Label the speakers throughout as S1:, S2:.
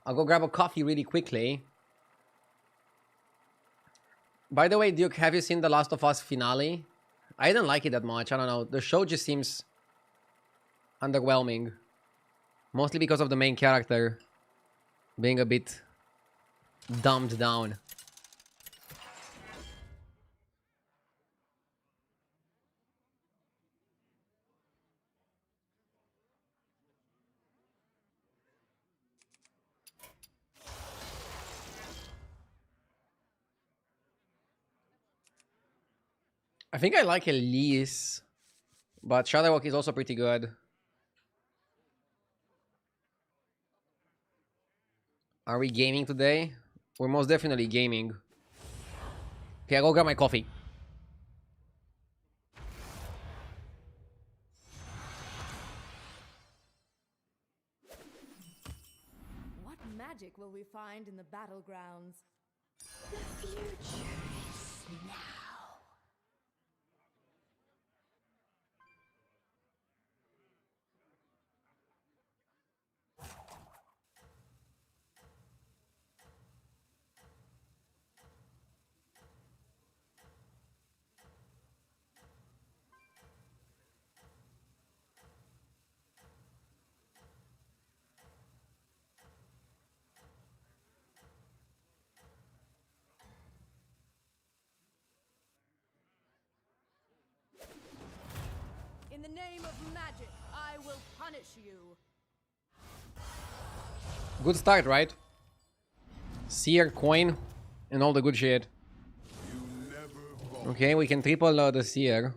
S1: I'll go grab a coffee really quickly. By the way, Duke, have you seen The Last of Us finale? I didn't like it that much. I don't know. The show just seems underwhelming. Mostly because of the main character being a bit dumbed down. I think I like Elise, but Shadowwalk is also pretty good. Are we gaming today? We're most definitely gaming. Okay, I'll go grab my coffee.
S2: What magic will we find in the battlegrounds?
S3: The future is now.
S2: In the name of magic, I will punish you.
S1: Good start, right? Seer, coin, and all the good shit. Okay, we can triple the Seer.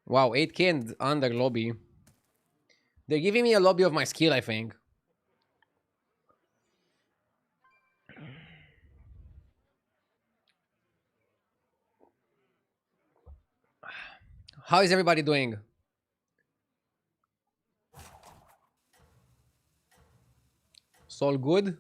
S1: Wow, 8k and under lobby. They're giving me a lobby of my skill, I think. How is everybody doing? All good?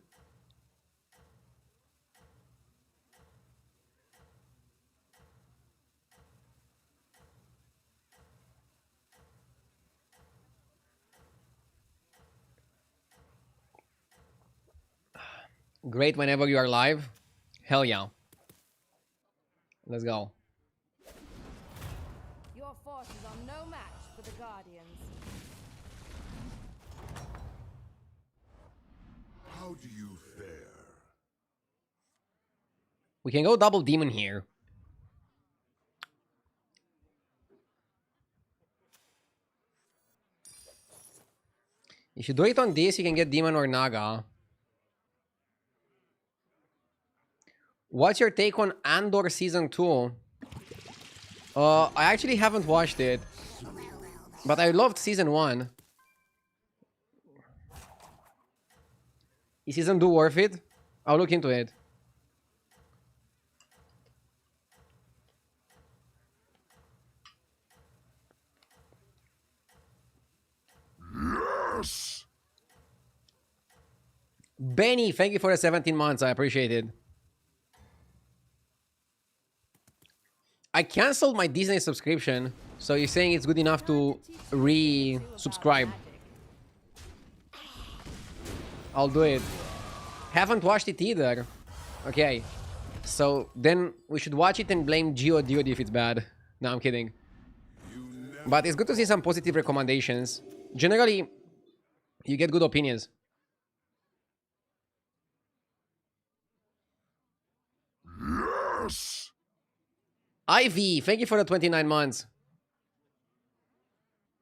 S1: Great whenever you are live. Hell yeah. Let's go.
S2: Your forces are no match for the Guardians.
S4: How do you fare?
S1: We can go double demon here. If you do it on this, you can get demon or naga. What's your take on Andor Season 2? I actually haven't watched it. But I loved Season 1. Is Season 2 worth it? I'll look into it.
S4: Yes!
S1: Benny, thank you for the 17 months. I appreciate it. I canceled my Disney subscription, so you're saying it's good enough to re-subscribe. I'll do it. Haven't watched it either. Okay. So then we should watch it and blame GeoDude if it's bad. No, I'm kidding. But it's good to see some positive recommendations. Generally, you get good opinions.
S4: Yes!
S1: Ivy, thank you for the 29 months.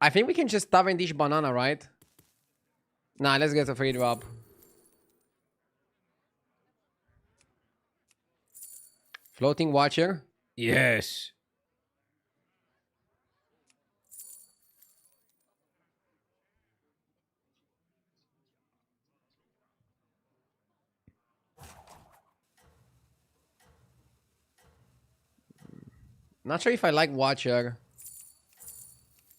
S1: I think we can just tavern dish banana, right? Nah, let's get a free drop. Floating Watcher? Yes. Not sure if I like Watcher.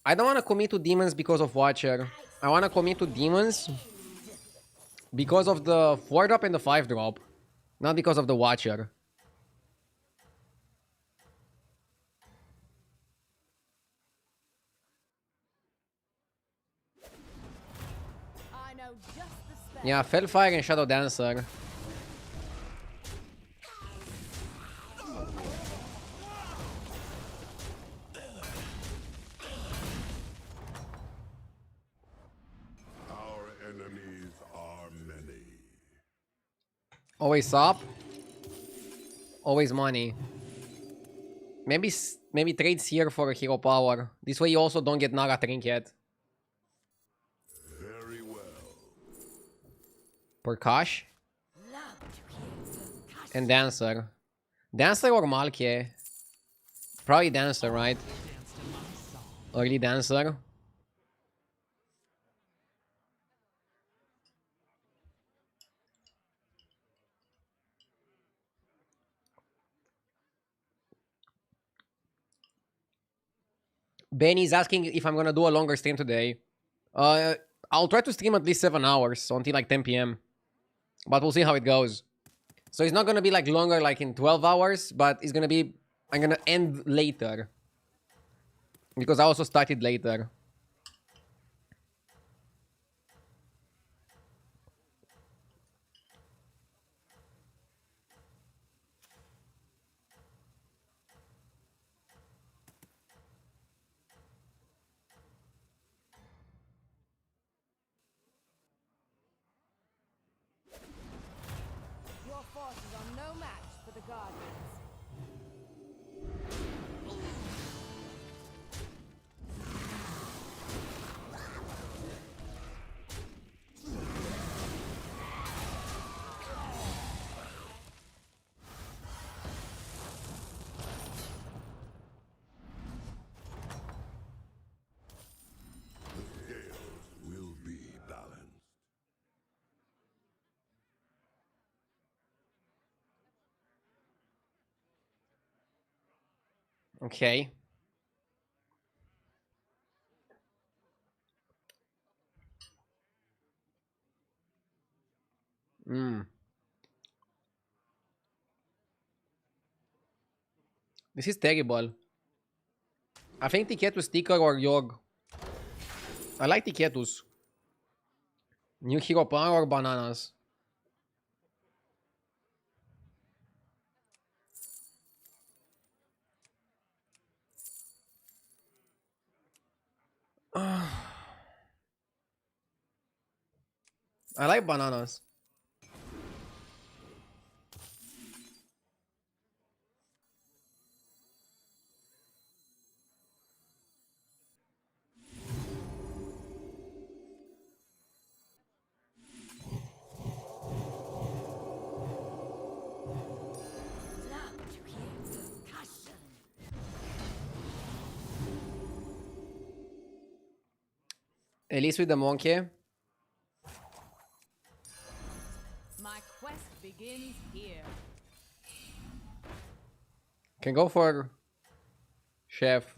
S1: I don't want to commit to demons because of Watcher. I want to commit to demons because of the 4 drop and the 5 drop. Not because of the Watcher.
S2: I know just the
S1: Yeah, Fellfire and Shadow Dancer.
S4: Our enemies are many.
S1: Always up. Always money. Maybe trades here for hero power. This way you also don't get Naga Trinket.
S4: Very well.
S1: Perkash.
S3: Love to hear percussion.
S1: And Dancer. Dancer or Malkie? Probably Dancer, right? Early Dancer. Benny's asking if I'm gonna do a longer stream today. I'll try to stream at least 7 hours, so until like 10 p.m. But we'll see how it goes. So it's not gonna be like longer, like in 12 hours, but it's gonna be... I'm gonna end later. Because I also started later.
S2: Your forces are no match for the Guardians.
S4: The scales will be balanced.
S1: Okay. This is terrible. I think Tiketus Sticker or Yog. I like Tiketus. New Hero Power or Bananas? I like Bananas.
S3: Love to hear percussion.
S1: Elise with the Monkey.
S2: My quest begins here.
S1: Can go for Chef.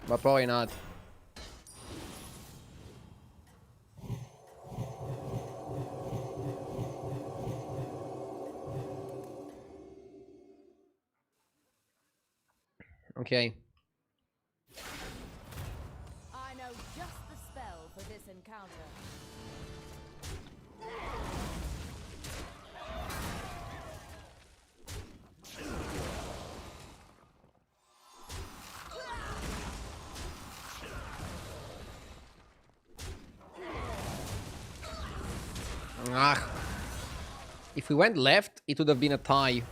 S1: But probably not. Okay.
S2: I know just the spell for this encounter.
S1: Ah. If we went left, it would have been a tie.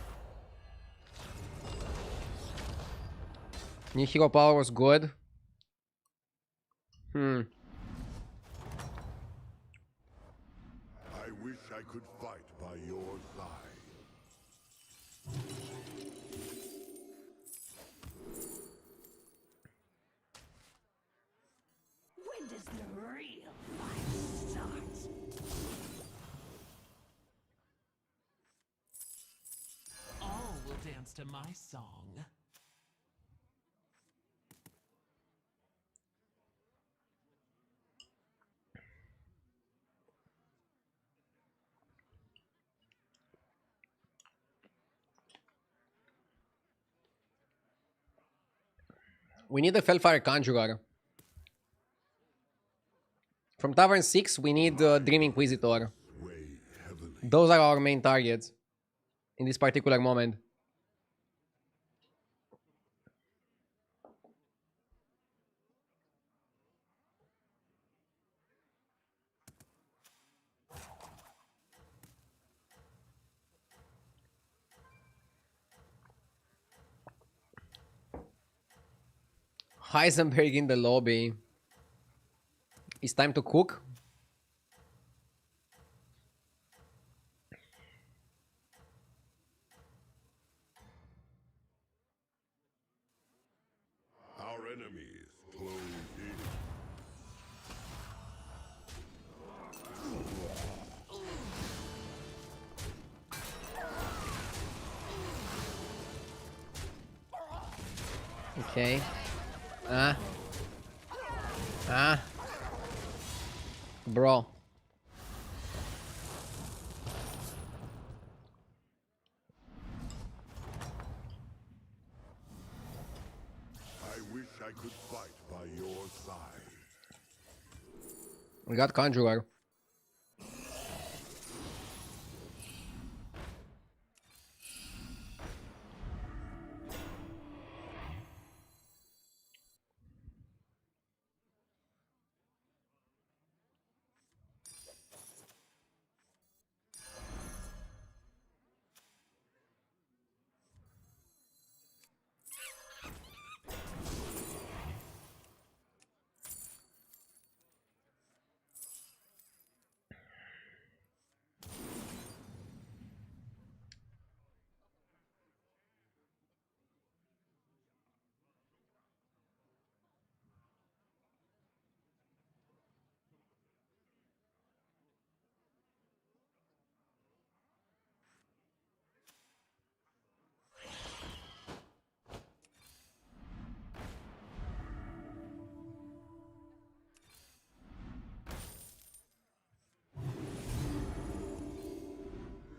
S1: New Hero Power was good.
S4: I wish I could fight by your side.
S3: When does the real fight start?
S5: All will dance to my song.
S1: We need a Fellfire Conjurer. From Tavern 6, we need Dream Inquisitor.
S4: Weigh heavily.
S1: Those are our main targets in this particular moment. Heisenberg in the lobby. It's time to cook.
S4: Our enemies close in.
S1: Okay. Bro.
S4: I wish I could fight by your side.
S1: We got Conjurer.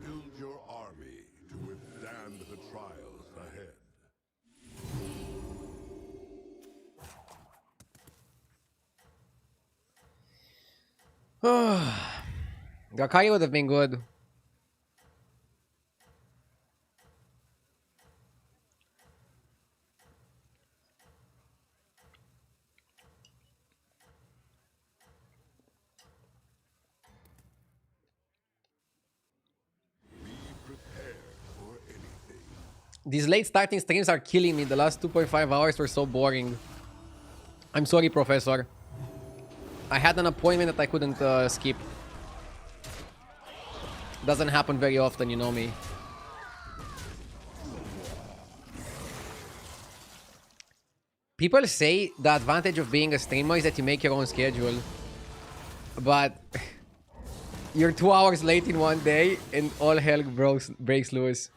S4: Build your army to withstand the trials ahead.
S1: Gakai would have been good.
S4: Prepare for anything.
S1: These late starting streams are killing me. The last 2.5 hours were so boring. I'm sorry, Professor. I had an appointment that I couldn't skip. Doesn't happen very often, you know me. People say the advantage of being a streamer is that you make your own schedule. But you're 2 hours late in one day and all hell breaks loose.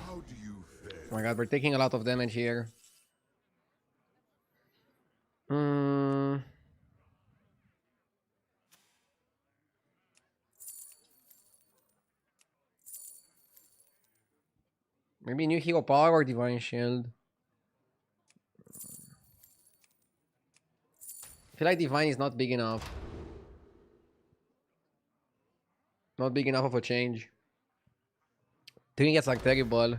S4: How do you fare?
S1: Oh my god, we're taking a lot of damage here. Maybe new hero power or divine shield. I feel like divine is not big enough. Not big enough of a change. Doing it's like terrible.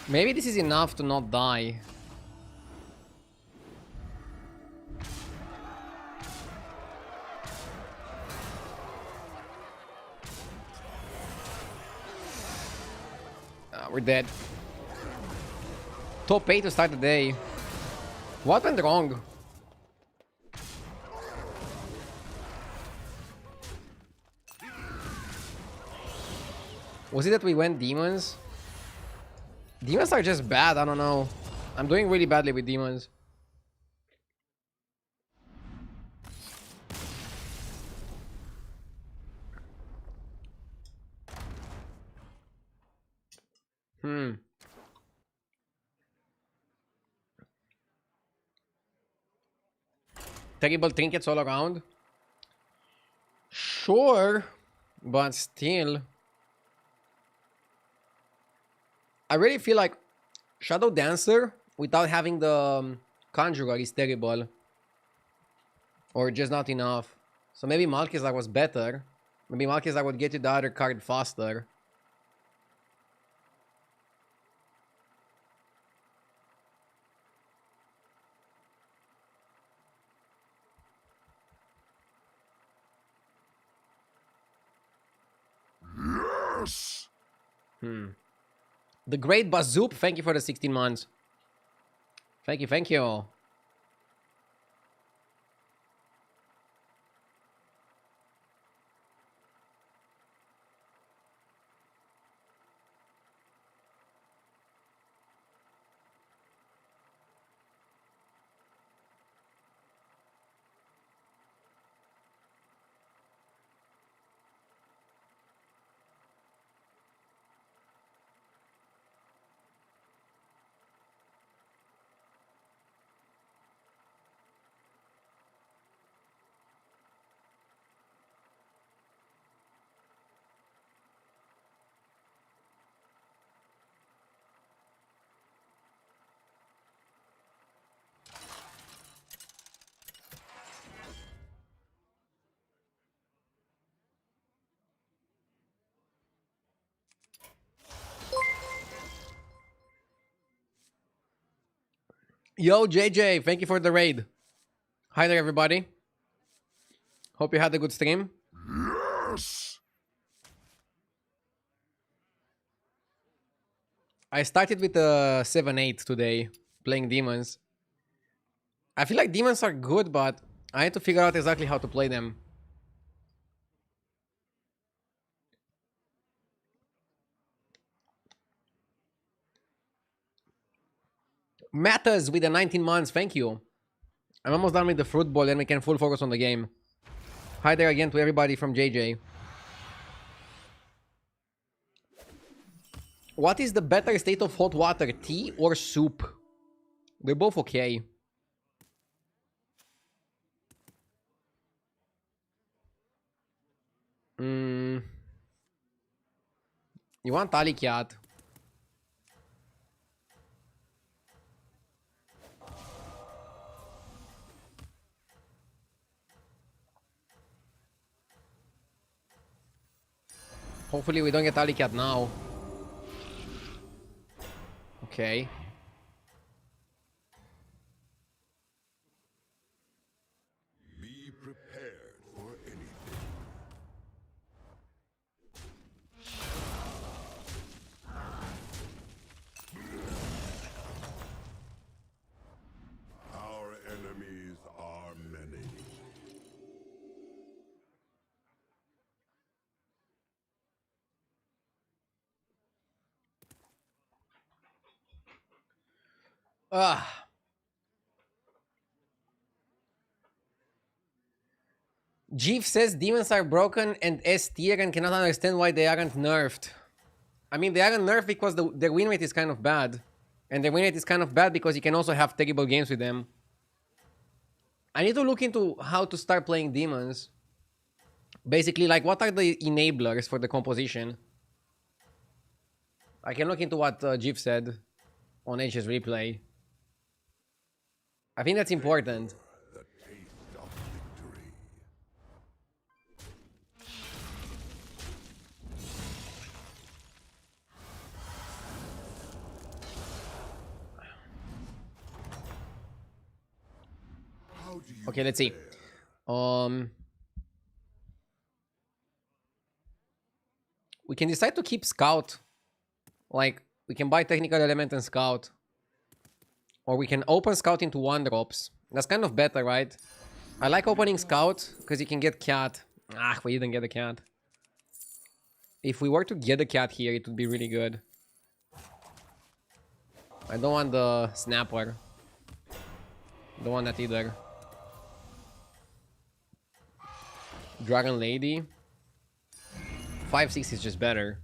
S1: Maybe this is enough to not die. We're dead. Top 8 to start the day. What went wrong? Was it that we went demons? Demons are just bad, I don't know. I'm doing really badly with demons. Terrible trinkets all around. Sure, but still. I really feel like Shadow Dancer without having the Conjurer is terrible. Or just not enough. So maybe Malkizar was better. Maybe Malkizar would get you the other card faster.
S4: Yes!
S1: The Great Bazoop, thank you for the 16 months. Thank you, thank you. Yo, JJ, thank you for the raid. Hi there, everybody. Hope you had a good stream.
S4: Yes!
S1: I started with a 7-8 today, playing demons. I feel like demons are good, but I need to figure out exactly how to play them. Matters with the 19 months, thank you. I'm almost done with the fruit bowl and we can full focus on the game. Hi there again to everybody from JJ. What is the better state of hot water, tea or soup? They're both okay. You want Alicat? Hopefully we don't get Alicat now. Okay.
S4: Be prepared for anything. Our enemies are many.
S1: Ah. Jeef says demons are broken and S tier and cannot understand why they aren't nerfed. I mean, they aren't nerfed because their win rate is kind of bad. And their win rate is kind of bad because you can also have terrible games with them. I need to look into how to start playing demons. Basically, like, what are the enablers for the composition? I can look into what Jeef said on H's replay. I think that's important.
S4: The taste of victory.
S1: Okay, let's see. We can decide to keep Scout. Like, we can buy Technical Element and Scout. Or we can open Scout into 1-drops. That's kind of better, right? I like opening Scout, because you can get Cat. Ah, we didn't get a Cat. If we were to get a Cat here, it would be really good. I don't want the Snapper. Don't want that either. Dragon Lady. 5-6 is just better.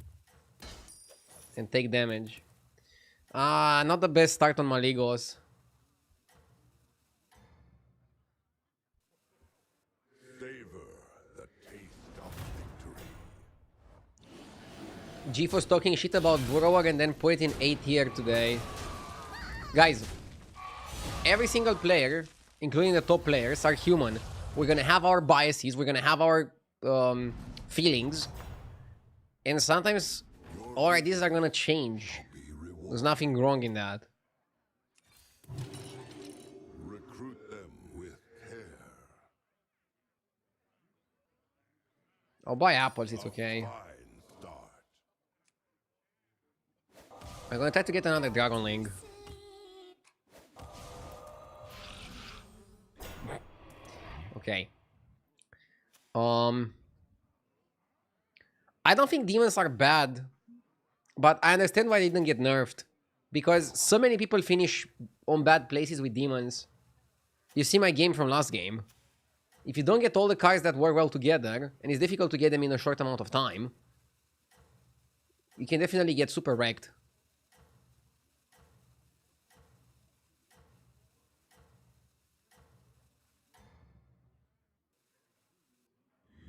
S1: And take damage. Not the best start on Maligos.
S4: Savor the taste of victory.
S1: Jeff was talking shit about Burrower and then put it in A tier today. Guys, every single player, including the top players, are human. We're gonna have our biases, we're gonna have our feelings. And sometimes our ideas are gonna change. There's nothing wrong in that.
S4: Recruit them with care.
S1: I'll buy apples, it's okay.
S4: Fine start.
S1: I'm gonna try to get another Dragon Link. Okay. I don't think demons are bad, but I understand why they didn't get nerfed. Because so many people finish on bad places with demons. You see my game from last game. If you don't get all the cards that work well together, and it's difficult to get them in a short amount of time, you can definitely get super wrecked.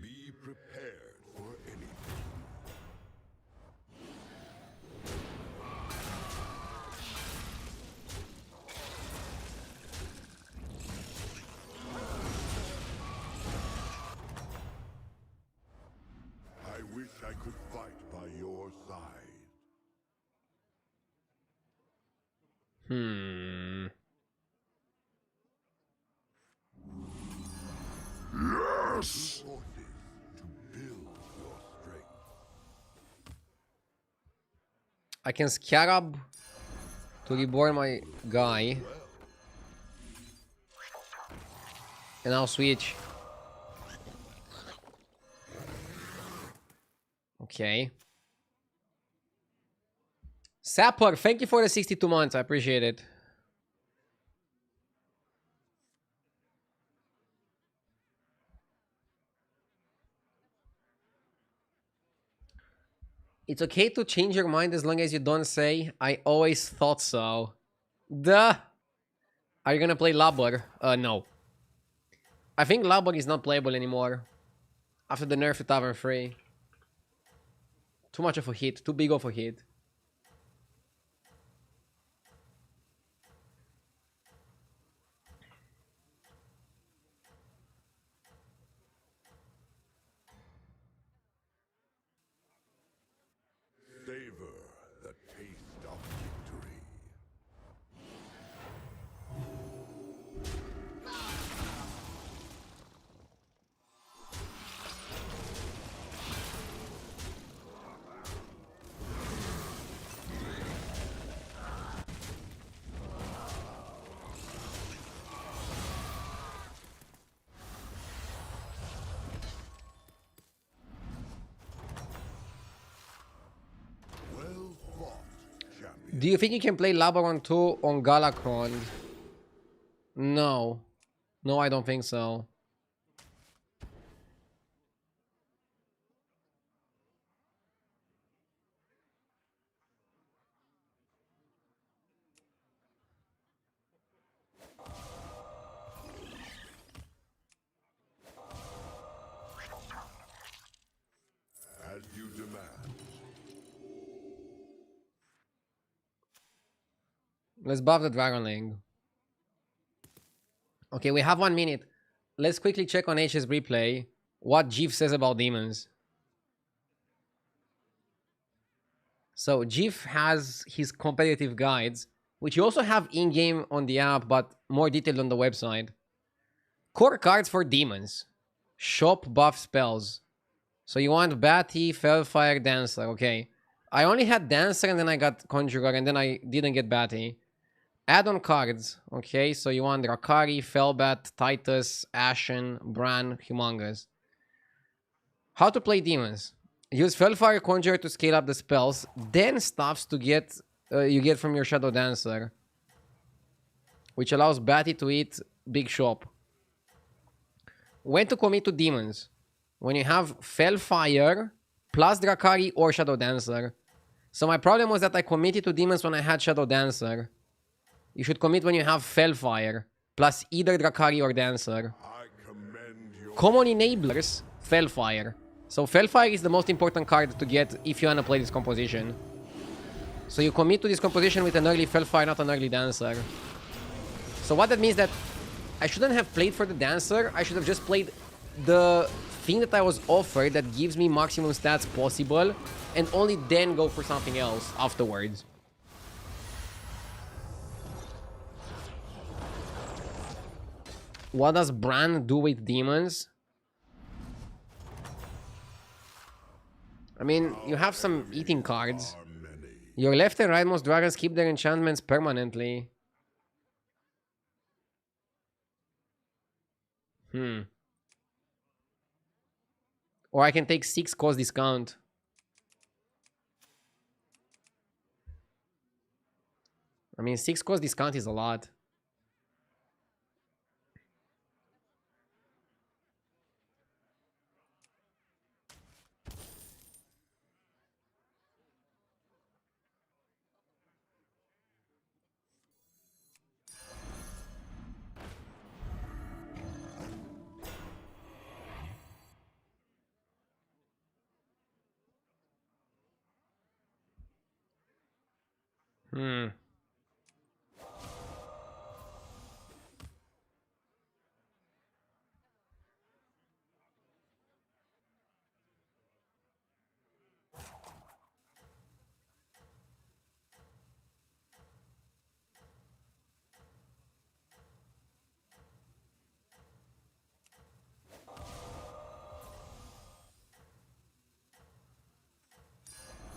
S4: Be prepared for anything. I wish I could fight by your side. Yes! Forces to build your strength.
S1: I can Scarab to reborn my guy. And I'll switch. Okay. Sapper, thank you for the 62 months. I appreciate it. It's okay to change your mind as long as you don't say, I always thought so. Duh! Are you gonna play Labor? No. I think Labor is not playable anymore. After the nerf to Tavern 3. Too much of a hit. Too big of a hit.
S4: Savor the taste of victory. Well fought, champion.
S1: Do you think you can play Labaron 2 on Galakron? No. No, I don't think so.
S4: As you demand.
S1: Let's buff the Dragon Link. Okay, we have 1 minute. Let's quickly check on HS replay what Jeff says about demons. So Jeff has his competitive guides, which you also have in-game on the app, but more detailed on the website. Core cards for demons. Shop buff spells. So you want Batty, Fellfire, Dancer. Okay. I only had Dancer and then I got Conjurer and then I didn't get Batty. Add-on cards. Okay, so you want Drakari, Fellbat, Titus, Ashen, Bran, Humongous. How to play demons. Use Fellfire Conjurer to scale up the spells. Then stuffs to get you get from your Shadow Dancer. Which allows Batty to eat Big Shop. When to commit to demons. When you have Fellfire plus Drakari or Shadow Dancer. So my problem was that I committed to demons when I had Shadow Dancer. You should commit when you have Fellfire plus either Drakari or Dancer. Common enablers, Fellfire. So Fellfire is the most important card to get if you wanna play this composition. So you commit to this composition with an early Fellfire, not an early Dancer. So what that means that I shouldn't have played for the Dancer, I should have just played the thing that I was offered that gives me maximum stats possible and only then go for something else afterwards. What does Bran do with demons? I mean, you have some eating cards. Your left and rightmost dragons keep their enchantments permanently. Or I can take 6 cost discount. I mean, 6 cost discount is a lot.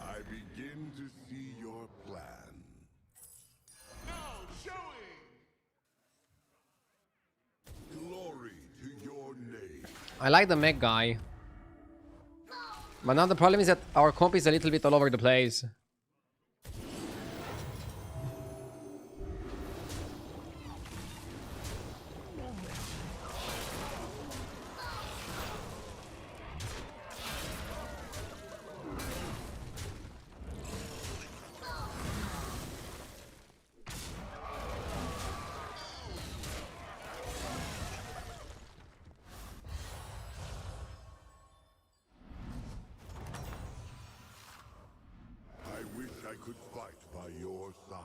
S4: I begin to see your plan. Now showing! Glory to your name.
S1: I like the mech guy. But now the problem is that our comp is a little bit all over the place.
S4: I wish I could fight by your side.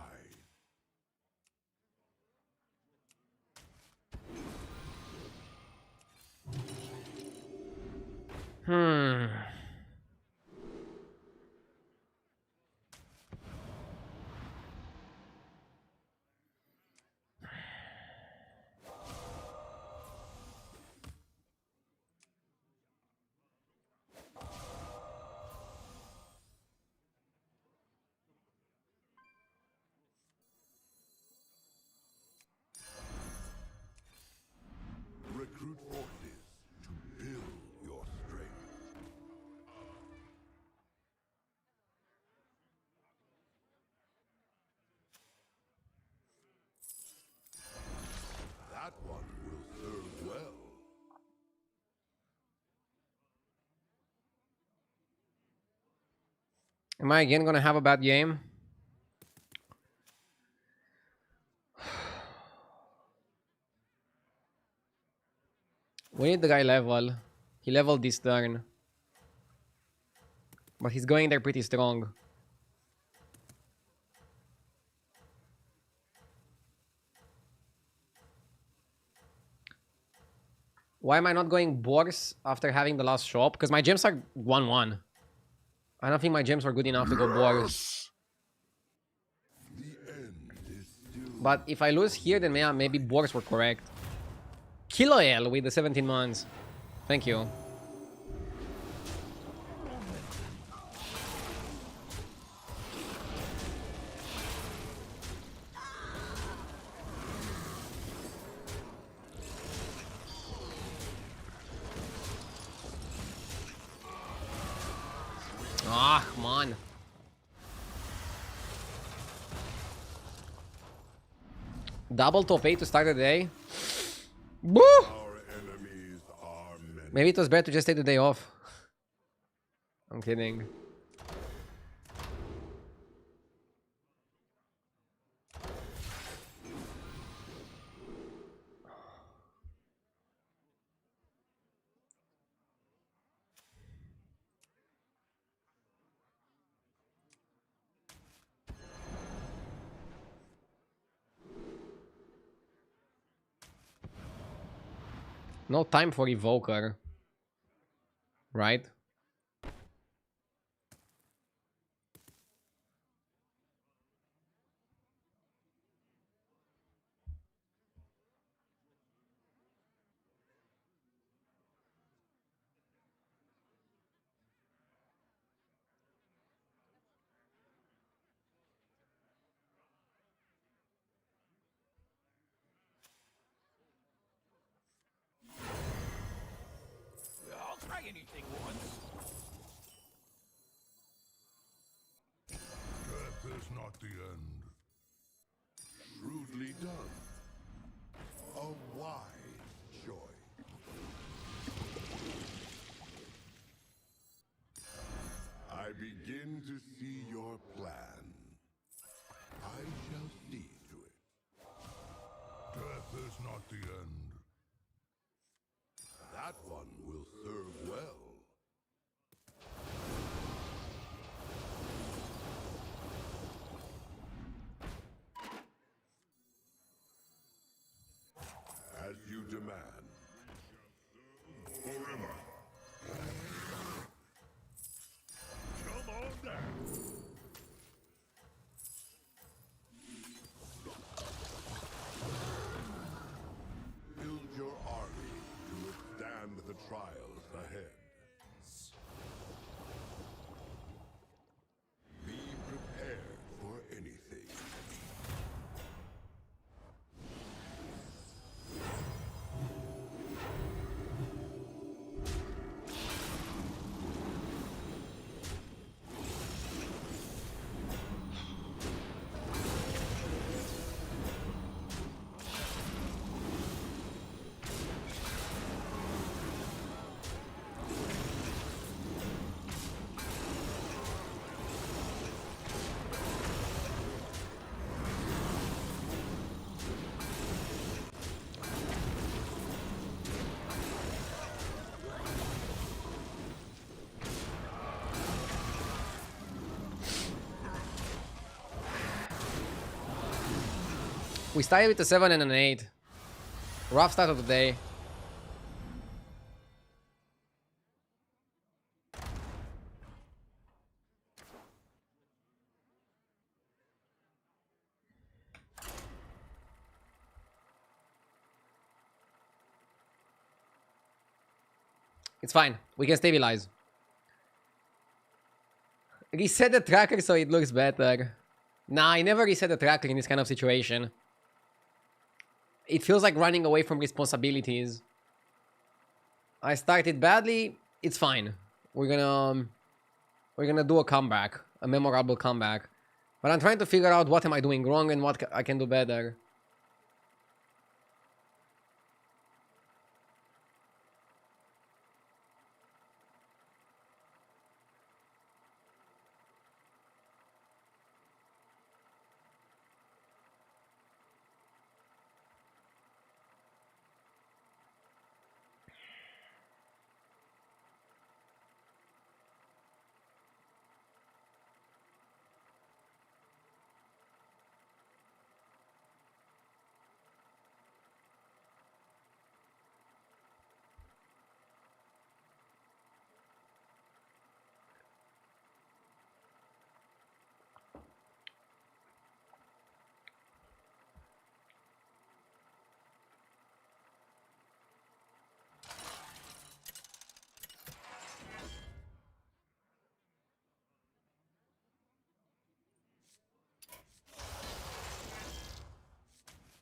S4: Recruit forces to build your strength. That one will serve well.
S1: Am I again gonna have a bad game? We need the guy level. He leveled this turn. But he's going there pretty strong. Why am I not going Boars after having the last shop? Because my gems are 1-1. I don't think my gems were good enough to go Boars.
S4: The end is still
S1: But if I lose here, then maybe Boars were correct. Kiloel with the 17 months. Thank you. Ah, come on. Double top 8 to start the day. Woo!
S4: Our enemies are many.
S1: Maybe it was better to just take the day off. I'm kidding. No time for Evoker. Right?
S5: I'll try anything once.
S4: Death is not the end. Shrewdly done. A wise choice. I begin to see your plan. I shall see to it. Death is not the end. That one will serve well. As you demand. Forever. Come on down. Build your army to withstand the trials ahead. Be prepared for anything.
S1: We started with a 7 and an 8. Rough start of the day. It's fine. We can stabilize. Reset the tracker so it looks better. Nah, I never reset the tracker in this kind of situation. It feels like running away from responsibilities. I started badly. It's fine. We're gonna do a comeback, a memorable comeback. But I'm trying to figure out what am I doing wrong and what I can do better.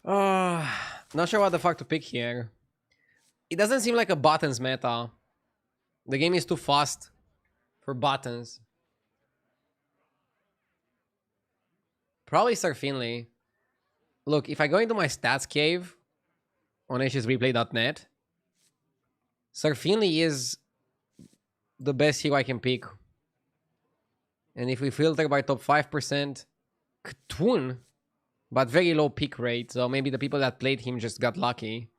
S1: Not sure what the fuck to pick here. It doesn't seem like a buttons meta. The game is too fast for buttons. Probably Sir Finley. Look, if I go into my stats cave on hsreplay.net, Sir Finley is the best hero I can pick. And if we filter by top 5%, Ktun, but very low pick rate, so maybe the people that played him just got lucky.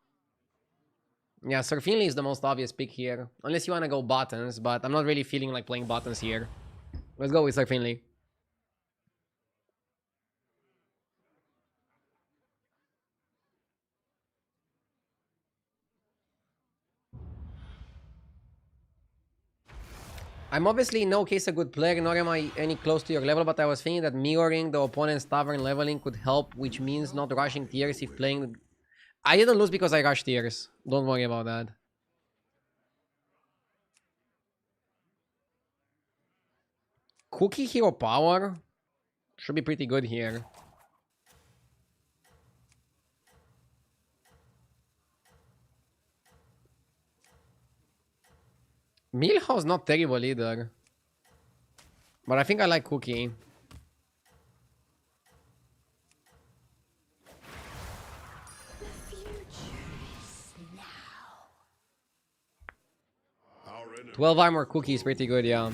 S1: Yeah, Sir Finley is the most obvious pick here. Unless you want to go buttons, but I'm not really feeling like playing buttons here. Let's go with Sir Finley. I'm obviously in no case a good player, nor am I any close to your level, but I was thinking that mirroring the opponent's tavern leveling could help, which means not rushing tiers if playing... I didn't lose because I rushed tiers. Don't worry about that. Cookie hero power should be pretty good here. Milhouse's not terrible either. But I think I like Cookie.
S3: The future is now.
S1: 12 armor Cookie is pretty good, yeah.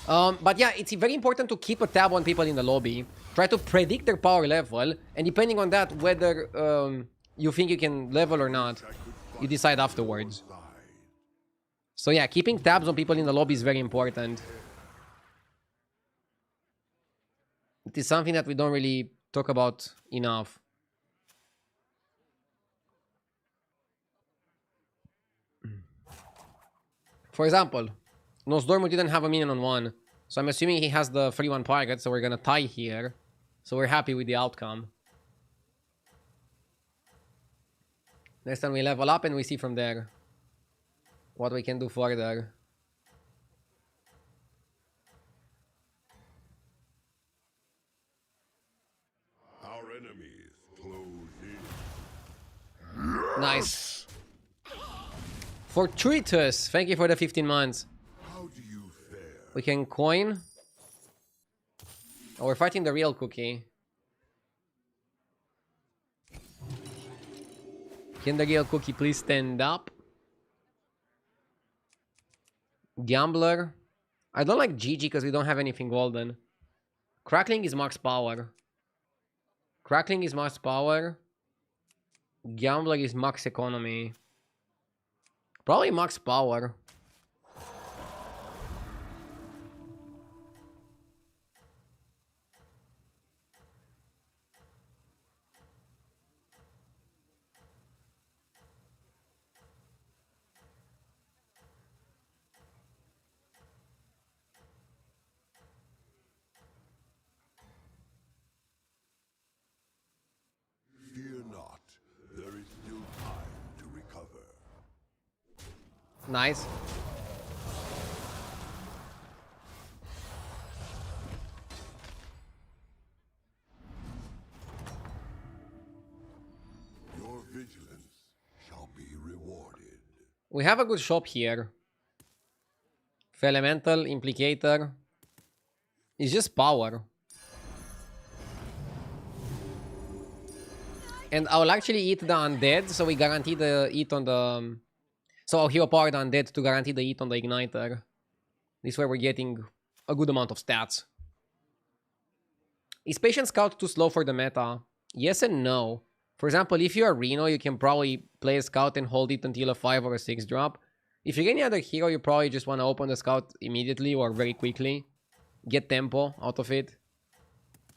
S1: But yeah, it's very important to keep a tab on people in the lobby. Try to predict their power level, and depending on that, whether you think you can level or not, you decide afterwards. So yeah, keeping tabs on people in the lobby is very important. It is something that we don't really talk about enough. For example, Nosdormu didn't have a minion on 1, so I'm assuming he has the 3-1 target, so we're gonna tie here. So we're happy with the outcome. Next time we level up and we see from there what we can do further.
S4: Our enemies close in.
S1: Nice. Fortuitous, thank you for the 15 months.
S4: How do you fare?
S1: We can coin. Oh, we're fighting the real Cookie. Can the real Cookie please stand up? Gambler. I don't like GG because we don't have anything golden. Crackling is max power. Crackling is max power. Gambler is max economy. Probably max power.
S4: Fear not. There is still time to recover.
S1: Nice.
S4: Your vigilance shall be rewarded.
S1: We have a good shop here. Elemental, Implicator. It's just power. And I'll actually eat the Undead, so we guarantee the eat on the... So I'll hero power the Undead to guarantee the eat on the Igniter. This way we're getting a good amount of stats. Is Patient Scout too slow for the meta? Yes and no. For example, if you're Reno, you can probably play a Scout and hold it until a 5 or a 6 drop. If you're any other hero, you probably just want to open the Scout immediately or very quickly. Get tempo out of it.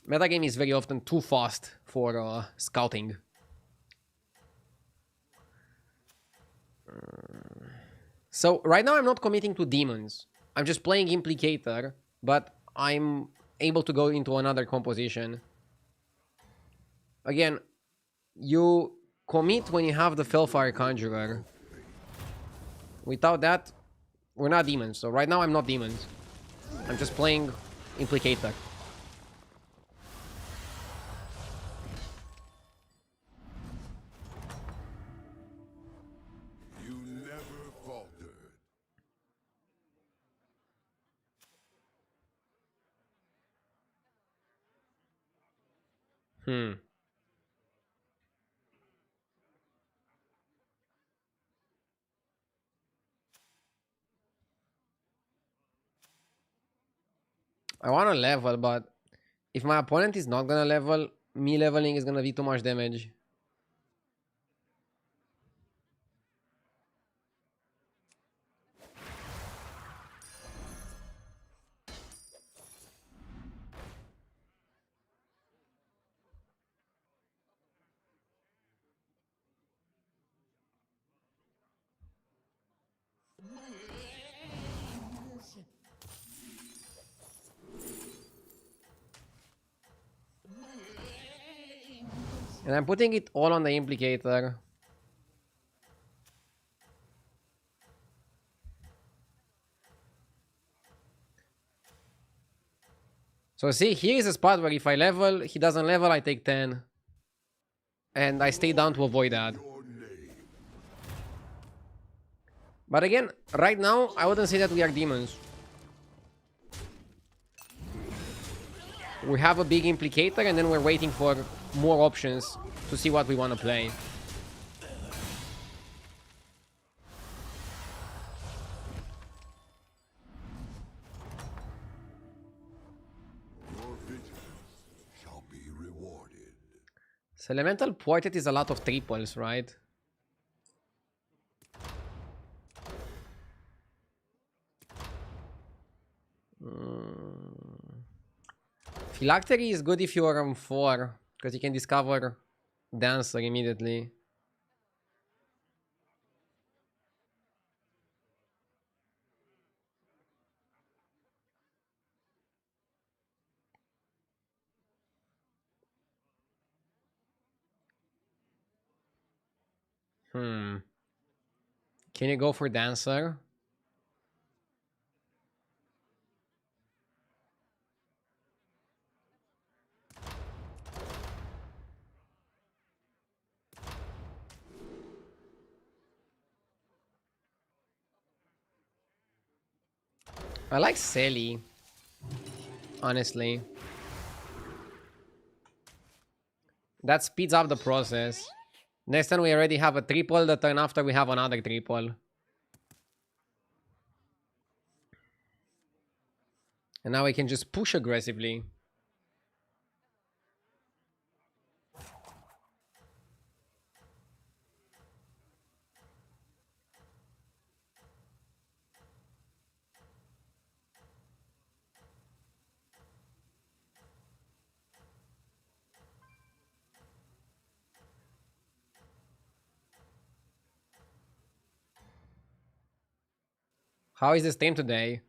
S1: Metagame is very often too fast for scouting. So right now I'm not committing to demons. I'm just playing Implicator, but I'm able to go into another composition. Again, you commit when you have the Felfire Conjurer. Without that, we're not demons. So right now I'm not demons. I'm just playing Implicator. Hmm. I want to level, but if my opponent is not gonna level, me leveling is gonna be too much damage. And I'm putting it all on the implicator. So see, here is a spot where if I level, he doesn't level, I take 10. And I stay down to avoid that. But again, right now, I wouldn't say that we are demons. We have a big implicator and then we're waiting for more options to see what we want to play.
S4: Your vigilance shall be rewarded.
S1: So Elemental Portrait is a lot of triples, right? Phylactery is good if you are on 4, because you can discover Dancer immediately. Can you go for Dancer? I like Sally, honestly. That speeds up the process. Next time we already have a triple, the turn after we have another triple. And now we can just push aggressively. How is this team today?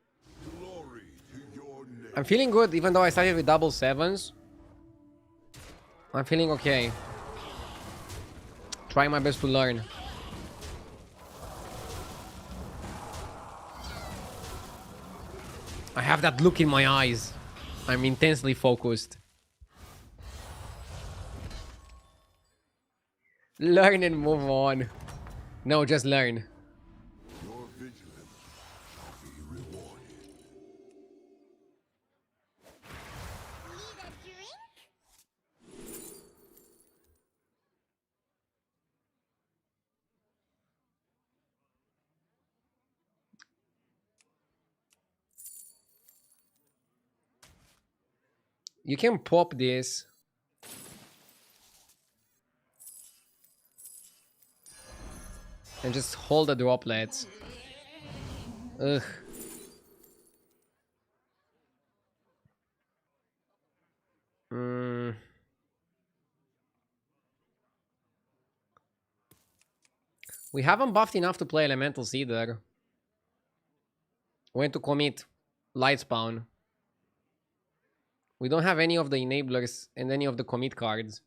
S4: Glory to your name.
S1: I'm feeling good, even though I started with double 7s. I'm feeling okay. Trying my best to learn. I have that look in my eyes. I'm intensely focused. Learn and move on. No, just learn.
S4: Your vigilance shall be rewarded.
S1: You can pop this. And just hold the droplets. Ugh. We haven't buffed enough to play elementals either. When to commit light spawn. We don't have any of the enablers and any of the commit cards.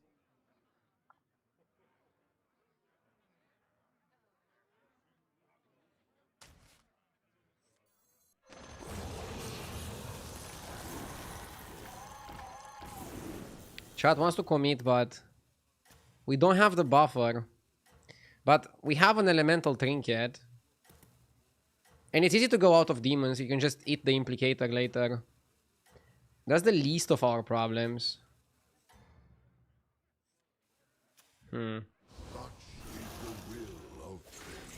S1: Chat wants to commit, but we don't have the buffer. But we have an elemental trinket. And it's easy to go out of demons. You can just eat the implicator later. That's the least of our problems. Hmm.
S4: Such is the will of fate.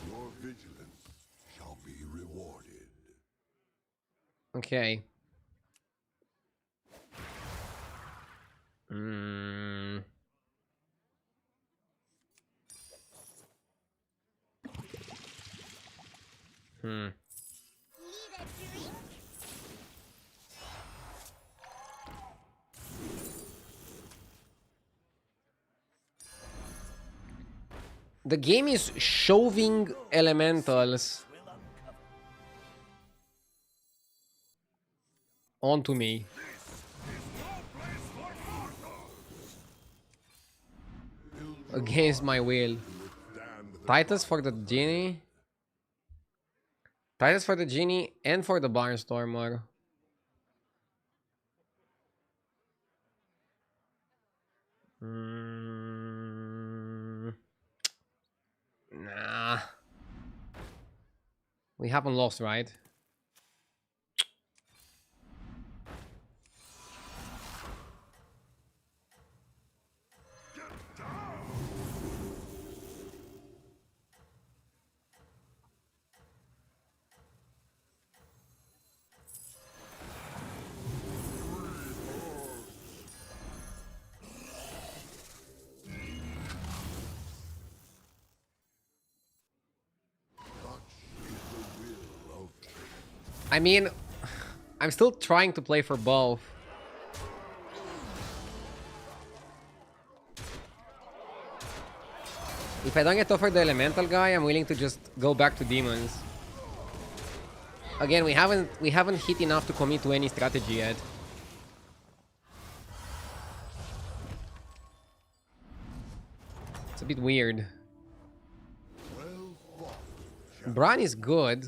S4: Your vigilance shall be rewarded.
S1: Okay. Hmm. Hmm. The game is shoving elementals onto me. Against my will. Titus for the genie. Titus for the genie and for the barnstormer. Nah. We haven't lost, right? I mean, I'm still trying to play for both. If I don't get offered the elemental guy, I'm willing to just go back to demons. Again, we haven't hit enough to commit to any strategy yet. It's a bit weird. Bran is good.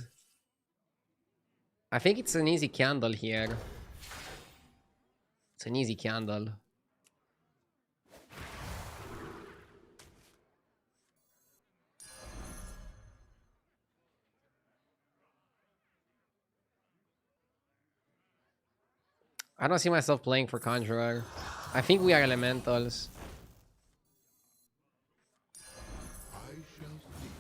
S1: I think it's an easy candle here. It's an easy candle. I don't see myself playing for Conjurer. I think we are elementals.
S4: I shall see.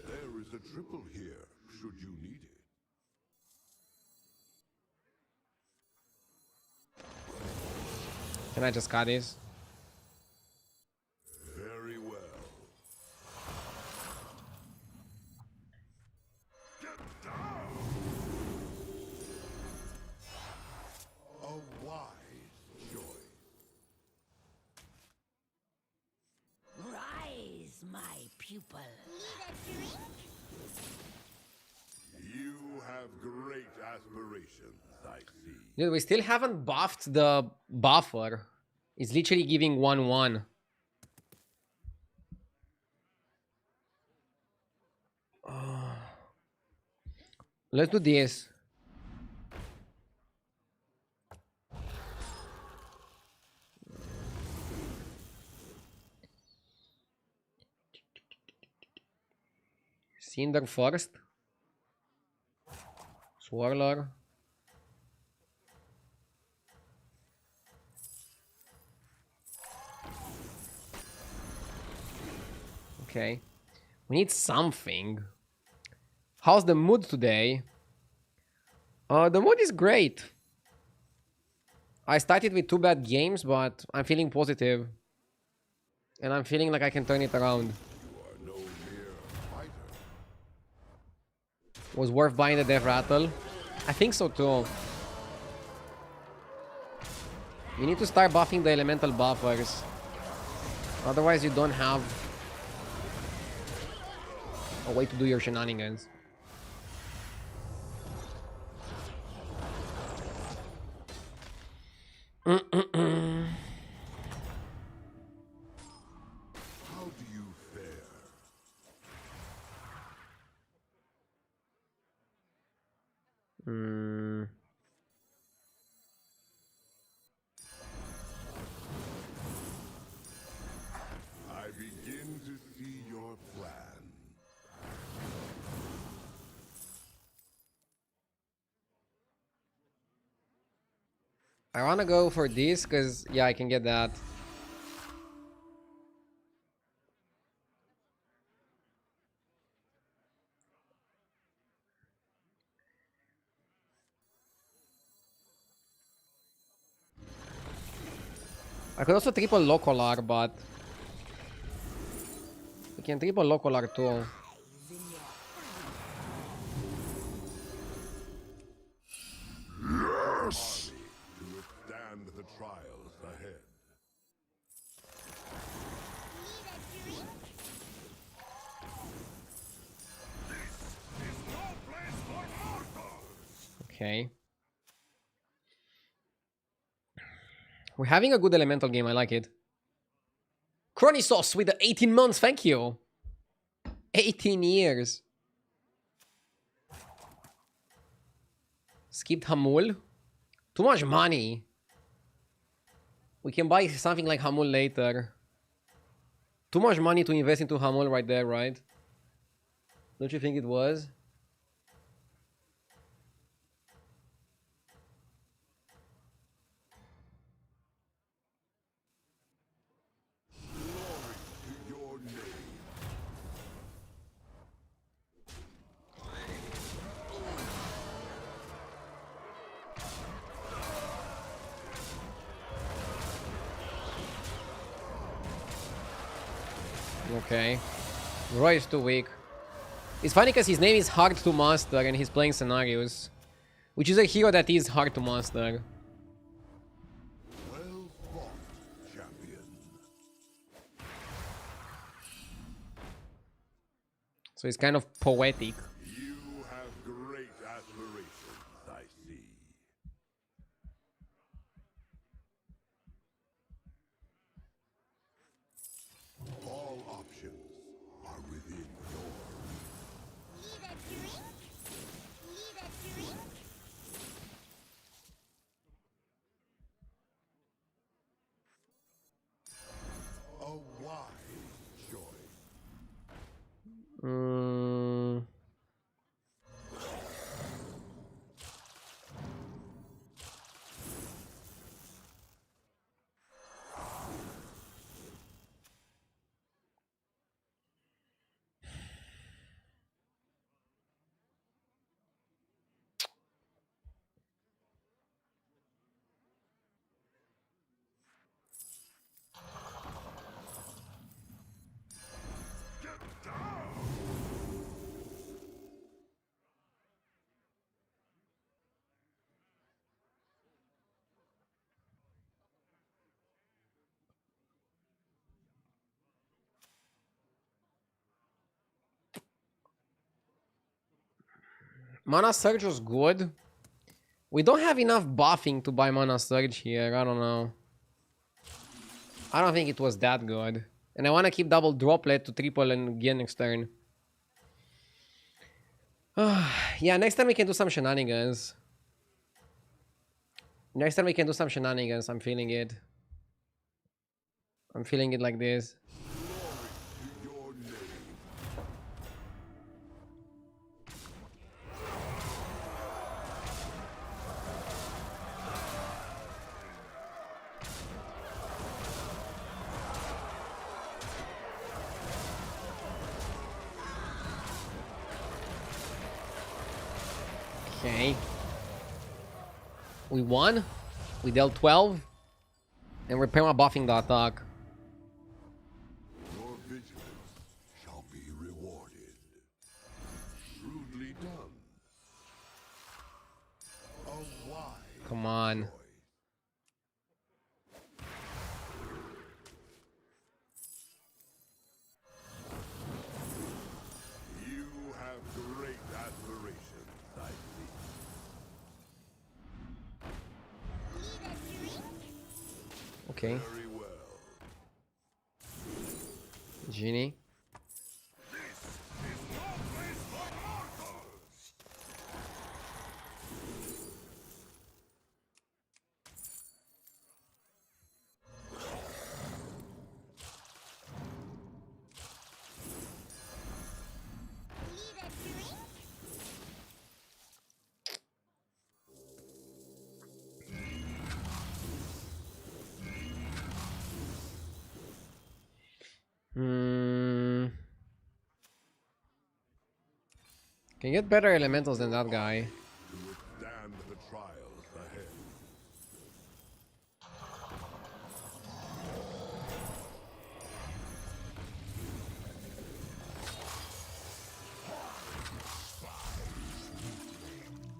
S4: There is a triple here, should you need it.
S1: Can I just cut this?
S4: Very well. A wise choice.
S3: Rise, my pupil.
S4: You have great aspirations, I see.
S1: Dude, we still haven't buffed the buffer. It's literally giving 1-1. Let's do this. Cinder first. Swirler. Okay. We need something. How's the mood today? The mood is great. I started with 2 bad games, but I'm feeling positive. And I'm feeling like I can turn it around.
S4: You are no mere fighter.
S1: Was worth buying the Death Rattle? I think so too. You need to start buffing the elemental buffers. Otherwise you don't have a way to do your shenanigans.
S4: How do you fare?
S1: I wanna go for this because yeah, I can get that. I could also triple local R, but we can triple local R too.
S4: Yes! To withstand the trials ahead.
S1: Okay. We're having a good elemental game, I like it. Cronisos with the 18 months, thank you. 18 years. Skipped Hamul. Too much money. We can buy something like Hamul later. Too much money to invest into Hamul right there, right? Don't you think it was?
S4: Your name.
S1: Okay. Roy is too weak. It's funny because his name is hard to master and he's playing scenarios. Which is a hero that is hard to master.
S4: Well fought, champion.
S1: So it's kind of poetic.
S4: You have great aspirations, I see. All options are within your a wise choice.
S1: Mm. Mana Surge was good. We don't have enough buffing to buy Mana Surge here. I don't know. I don't think it was that good. And I want to keep double droplet to triple and again next turn. Yeah, next time we can do some shenanigans. Next time we can do some shenanigans. I'm feeling it. I'm feeling it like this.
S4: Your name.
S1: Okay. We won. We dealt 12. And we're perma-buffing the attack.
S4: Your vigilance shall be rewarded. Shrewdly done. A wise
S1: Come on.
S4: choice. You have great aspirations, I see.
S1: Okay.
S4: Very well.
S1: Genie. Can get better elementals than that guy.
S4: To withstand the trials ahead.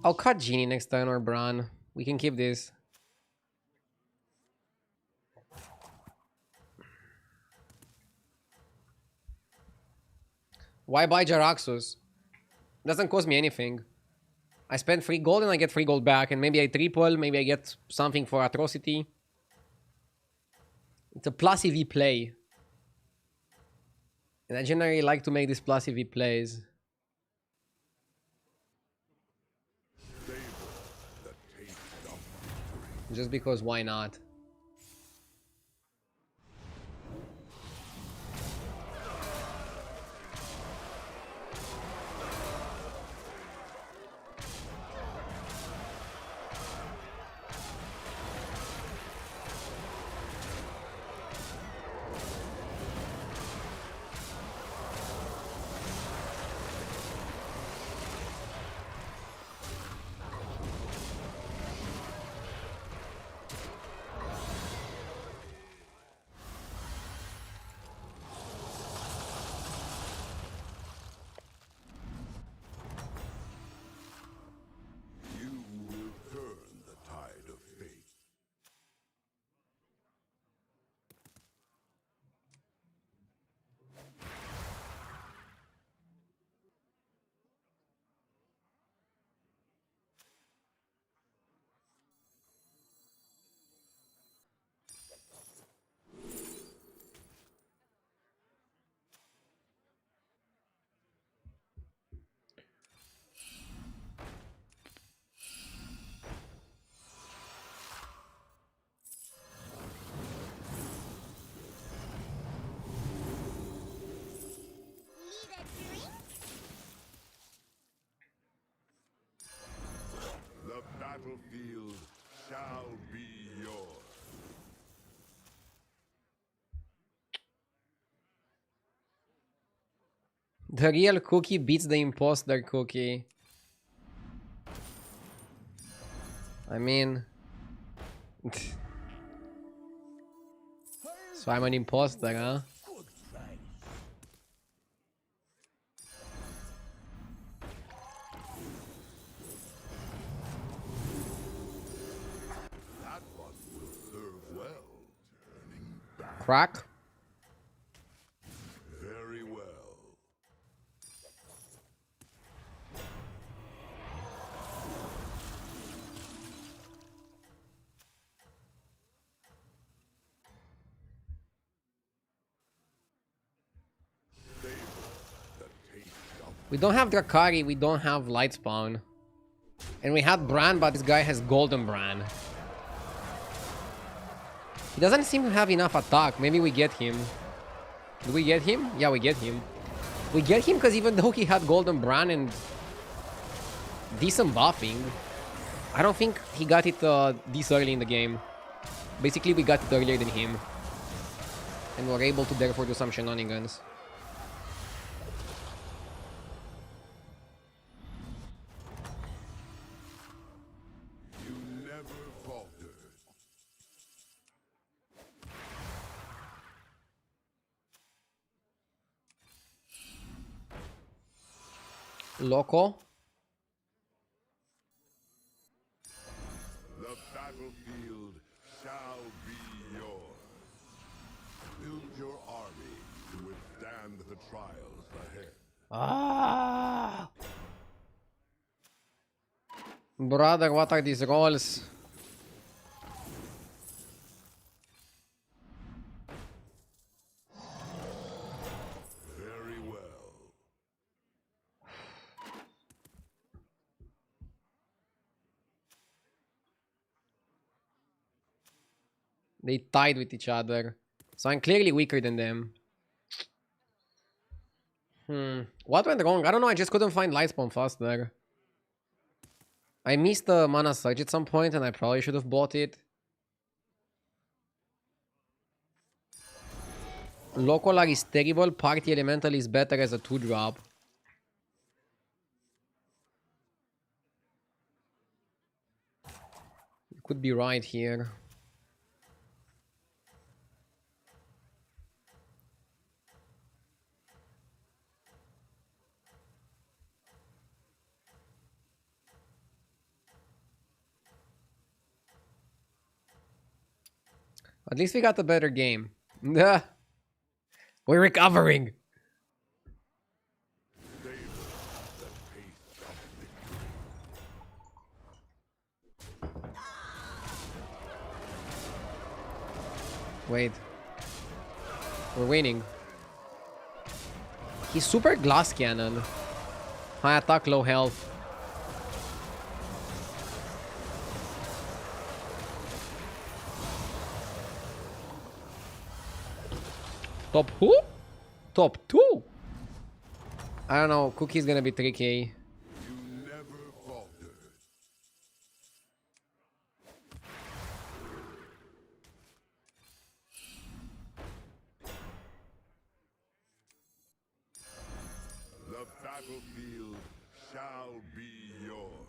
S1: I'll cut Genie next turn or Bran. We can keep this. Why buy Jaraxxus? Doesn't cost me anything. I spend 3 gold and I get 3 gold back, and maybe I triple, maybe I get something for Atrocity. It's a plus EV play. And I generally like to make these plus EV plays. Just because why not?
S4: The battlefield shall be yours.
S1: The real cookie beats the imposter cookie. I mean... So I'm an imposter, huh?
S4: That one will serve well. Turning back
S1: Crack.
S4: very well.
S1: We don't have Drakari, we don't have Lightspawn. And we had Bran, but this guy has Golden Bran. He doesn't seem to have enough attack. Maybe we get him. Do we get him? Yeah, we get him. We get him because even though he had Golden Bran and decent buffing, I don't think he got it this early in the game. Basically, we got it earlier than him. And we're able to therefore do some shenanigans.
S4: You never faltered.
S1: Loco.
S4: The battlefield shall be yours. Build your army to withstand the trials ahead.
S1: Ah! Brother, what are these rolls?
S4: Very well.
S1: They tied with each other. So I'm clearly weaker than them. What went wrong? I don't know, I just couldn't find Lightspawn faster. I missed the Mana Surge at some point and I probably should have bought it. Locolar is terrible, Party Elemental is better as a 2-drop. could be right here. At least we got a better game. We're recovering. Wait. We're winning. He's super glass cannon. High attack, low health. Top who? Top 2? I don't know. Cookie's gonna be tricky.
S4: You never falter. The battlefield shall be yours.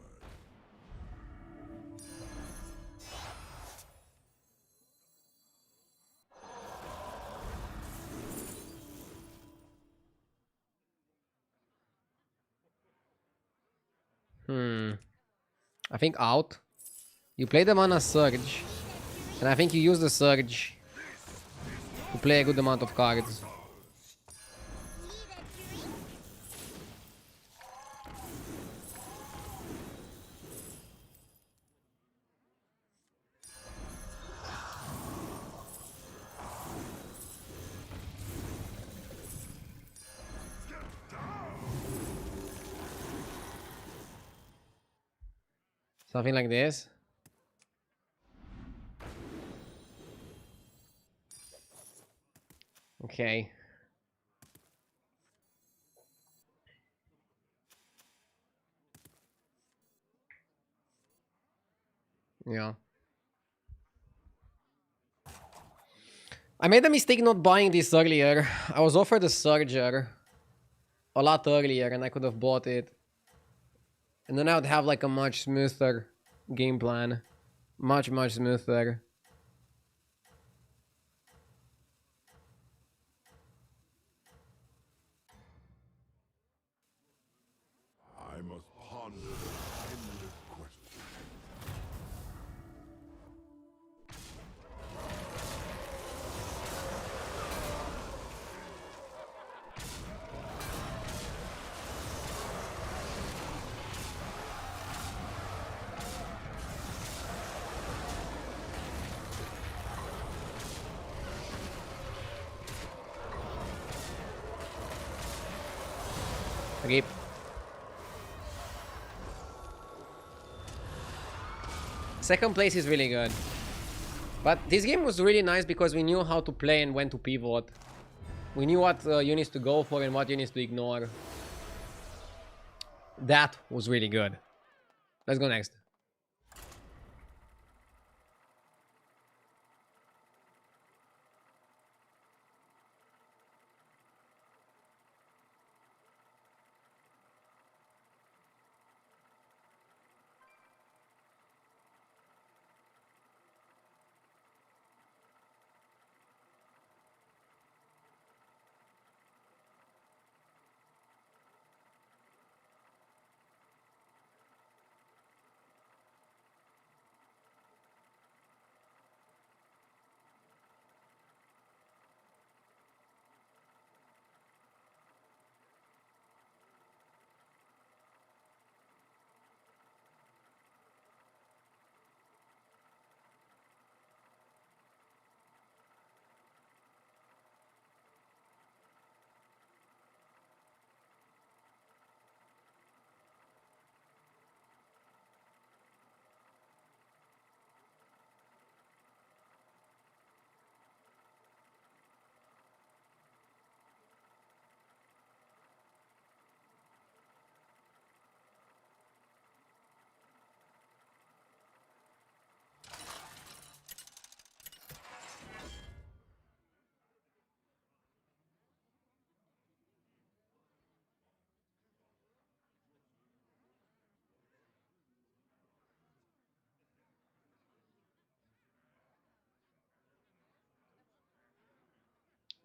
S1: I think out. You play them on a surge. And I think you use the surge to play a good amount of cards. Something like this. Okay. Yeah. I made a mistake not buying this earlier. I was offered a Surger a lot earlier and I could have bought it. And then I would have like a much smoother game plan. Much smoother.
S4: I must ponder the endless question.
S1: Okay. Second place is really good. But this game was really nice because we knew how to play and when to pivot. We knew what units to go for and what units to ignore. That was really good. Let's go next.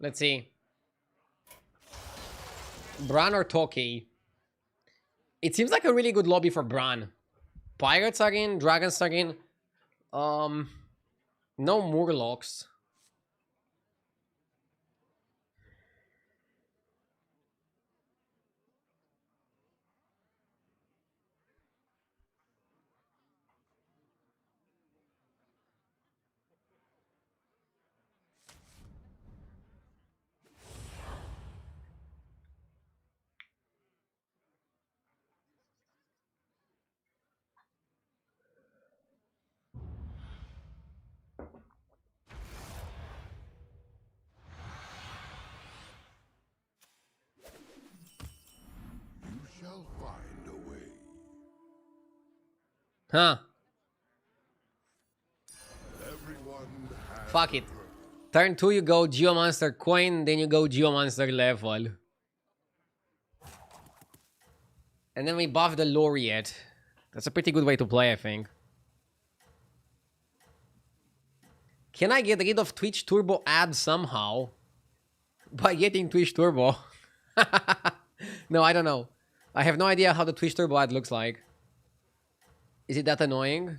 S1: Let's see. Bran or Toki? It seems like a really good lobby for Bran. Pirates are in, dragons are in. No Murlocs.
S4: You shall find a way.
S1: Huh.
S4: Everyone has
S1: Fuck it. Turn 2 you go Geomonster coin, then you go Geomonster level. And then we buff the Laureate. That's a pretty good way to play, I think. Can I get rid of Twitch Turbo ad somehow? By getting Twitch Turbo? No, I don't know. I have no idea how the Twitch Turbo ad looks like. Is it that annoying?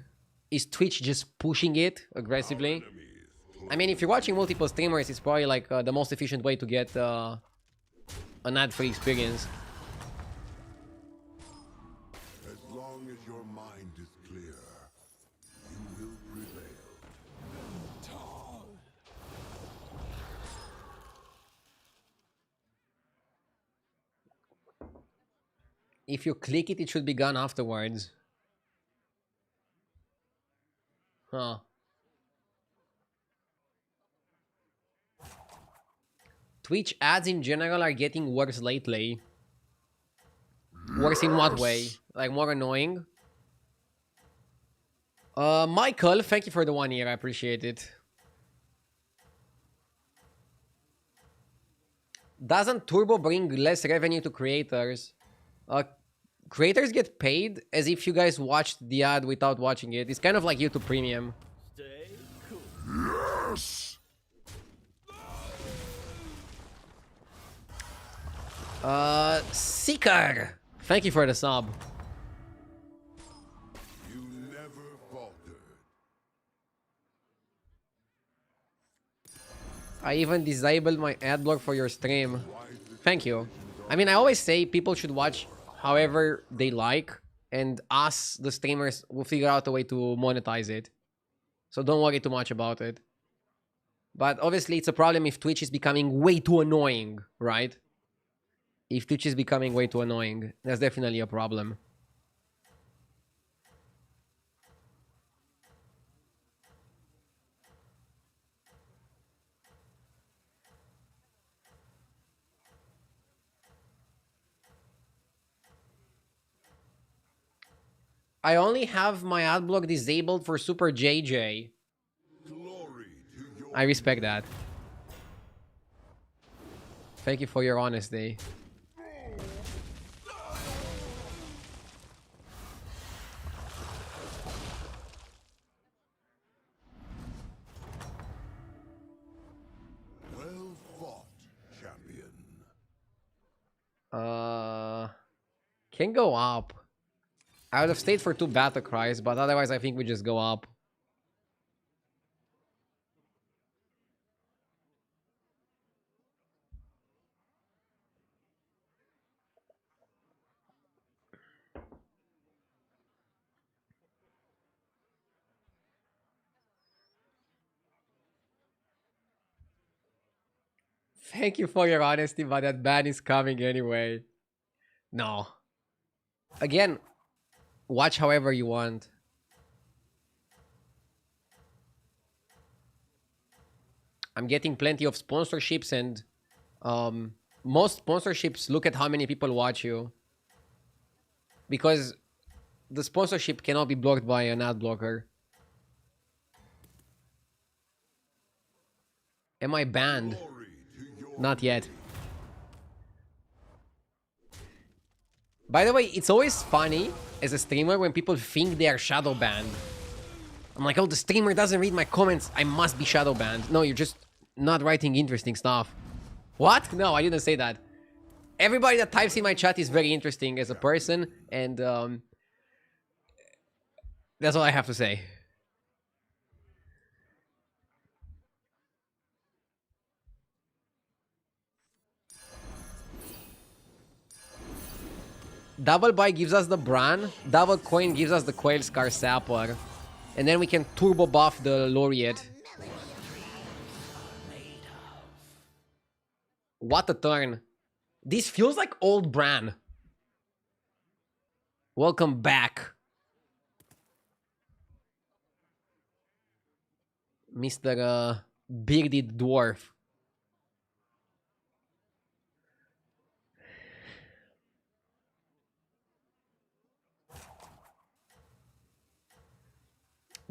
S1: Is Twitch just pushing it aggressively? I mean, if you're watching multiple streamers, it's probably like the most efficient way to get an ad-free experience.
S4: As long as your mind is clear, you will prevail.
S1: If you click it, it should be gone afterwards. Huh. Twitch ads in general are getting worse lately. Worse in what way? Like more annoying? Michael, thank you for the 1 year. I appreciate it. Doesn't Turbo bring less revenue to creators? Creators get paid as if you guys watched the ad without watching it. It's kind of like YouTube Premium.
S6: Stay cool.
S4: Yes!
S1: Seeker! Thank you for the sub.
S4: You never faltered.
S1: I even disabled my ad block for your stream. Thank you. I mean, I always say people should watch however they like, and us, the streamers, will figure out a way to monetize it. So don't worry too much about it. But obviously, it's a problem if Twitch is becoming way too annoying, right? If Twitch is becoming way too annoying, that's definitely a problem. I only have my ad block disabled for Super JJ.
S4: Glory to your
S1: I respect that. Thank you for your honesty.
S4: well fought, champion.
S1: Can go up. I would have stayed for 2 battle cries, but otherwise I think we just go up. Thank you for your honesty, but that ban is coming anyway. No. Again, watch however you want. I'm getting plenty of sponsorships, and most sponsorships look at how many people watch you. Because the sponsorship cannot be blocked by an ad blocker. Am I banned?
S4: Glory to your
S1: Not yet. By the way, it's always funny as a streamer when people think they are shadow banned. I'm like, oh, the streamer doesn't read my comments, I must be shadow banned. No, you're just not writing interesting stuff. What? No, I didn't say that. Everybody that types in my chat is very interesting as a person, and that's all I have to say. Double buy gives us the Bran, double coin gives us the Quail Scar Sapper, and then we can turbo buff the Laureate. What a turn. This feels like old Bran. Welcome back, Mr. Bearded Dwarf.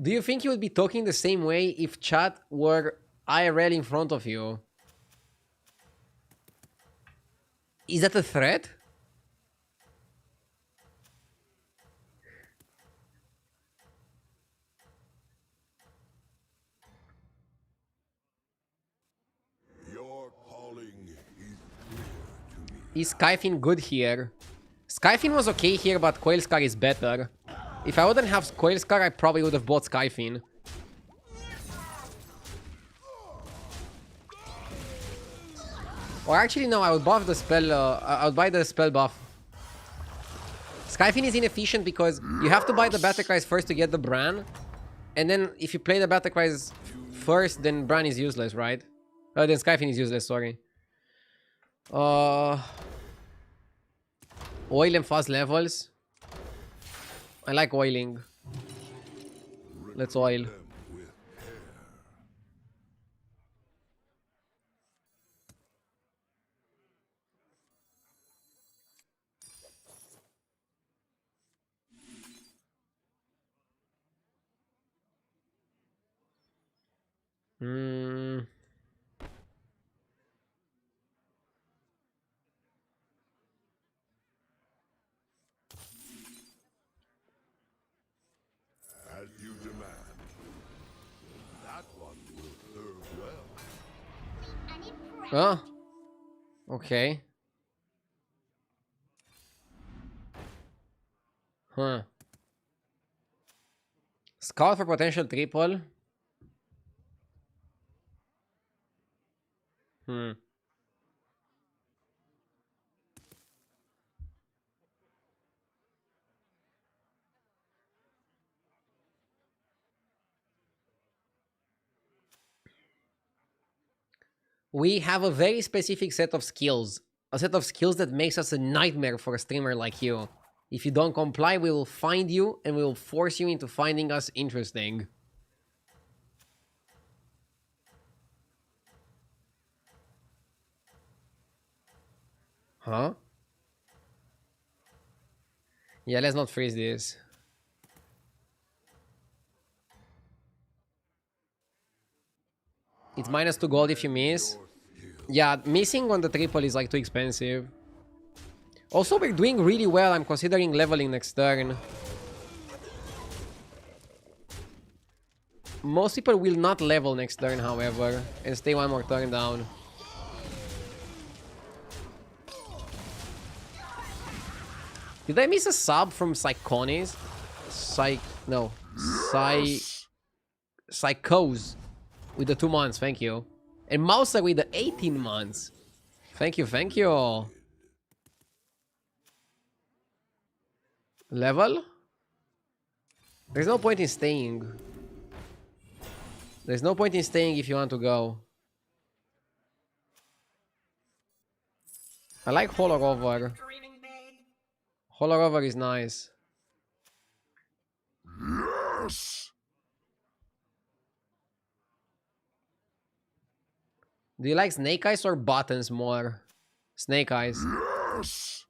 S1: Do you think you would be talking the same way if chat were IRL in front of you? Is that a threat?
S4: Your calling is clear to me.
S1: Is Skyfin good here? Skyfin was okay here, but Quailscar is better. If I wouldn't have Quailscar, I probably would have bought Skyfin. Or actually, no, I would buff the spell. I would buy the spell buff. Skyfin is inefficient because you have to buy the Battlecries first to get the Bran. And then if you play the Battlecries first, then Bran is useless, right? Then Skyfin is useless, sorry. Oil and fast levels. I like oiling. Let's oil.
S4: As you demand. That one will serve well.
S1: Oh. Okay. Huh. Scout for potential triple. We have a very specific set of skills. A set of skills that makes us a nightmare for a streamer like you. If you don't comply, we will find you and we will force you into finding us interesting. Huh? Yeah, let's not freeze this. It's -2 gold if you miss. Yeah, missing on the triple is like too expensive. Also, we're doing really well. I'm considering leveling next turn. Most people will not level next turn, however, and stay one more turn down. Did I miss a sub from Psychonies? No. Psychos with the 2 months, thank you. And Mouser with the 18 months. Thank you, thank you. Level? There's no point in staying. There's no point in staying if you want to go. I like Hollow Rover. Hollow Rover is nice.
S4: Yes!
S1: Do you like Snake Eyes or Buttons more? Snake Eyes.
S4: Yes!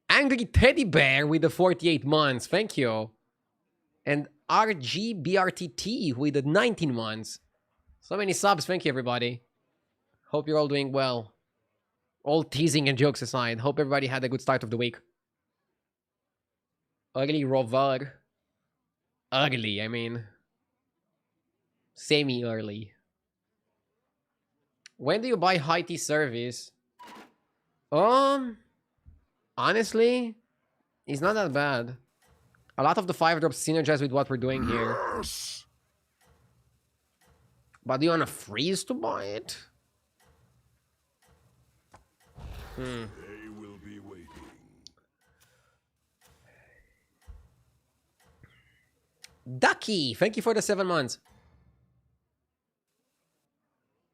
S1: Angry Teddy Bear with the 48 months. Thank you. And RGBRTT with the 19 months. So many subs. Thank you, everybody. Hope you're all doing well. All teasing and jokes aside. Hope everybody had a good start of the week. Early Rover. Early, I mean. Semi-early. When do you buy high T service? Honestly, it's not that bad. A lot of the 5-drops synergize with what we're doing here.
S4: Yes!
S1: But do you want to freeze to buy it?
S4: They will be waiting.
S1: Ducky, thank you for the 7 months.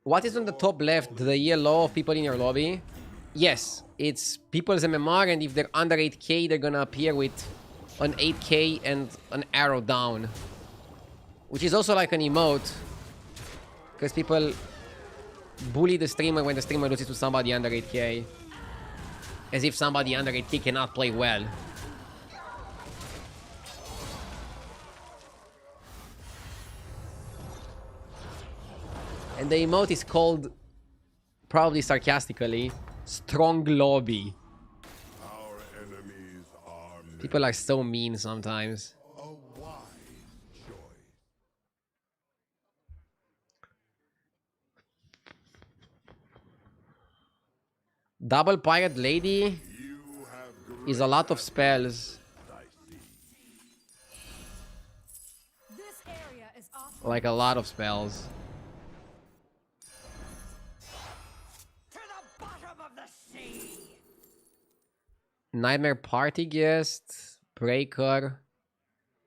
S1: What is on the top left? The yellow of people in your lobby? Yes, it's people's MMR, and if they're under 8k, they're gonna appear with an 8k and an arrow down. Which is also like an emote. Because people bully the streamer when the streamer loses to somebody under 8k. As if somebody under 8k cannot play well. And the emote is called, probably sarcastically, Strong Lobby.
S4: Our enemies are many.
S1: People are so mean sometimes.
S4: A wise choice.
S1: Double Pirate Lady
S4: You have
S1: is a lot of spells.
S2: This area is off.
S1: Like a lot of spells.
S3: To the bottom of the sea!
S1: Nightmare Party Guest. Breaker.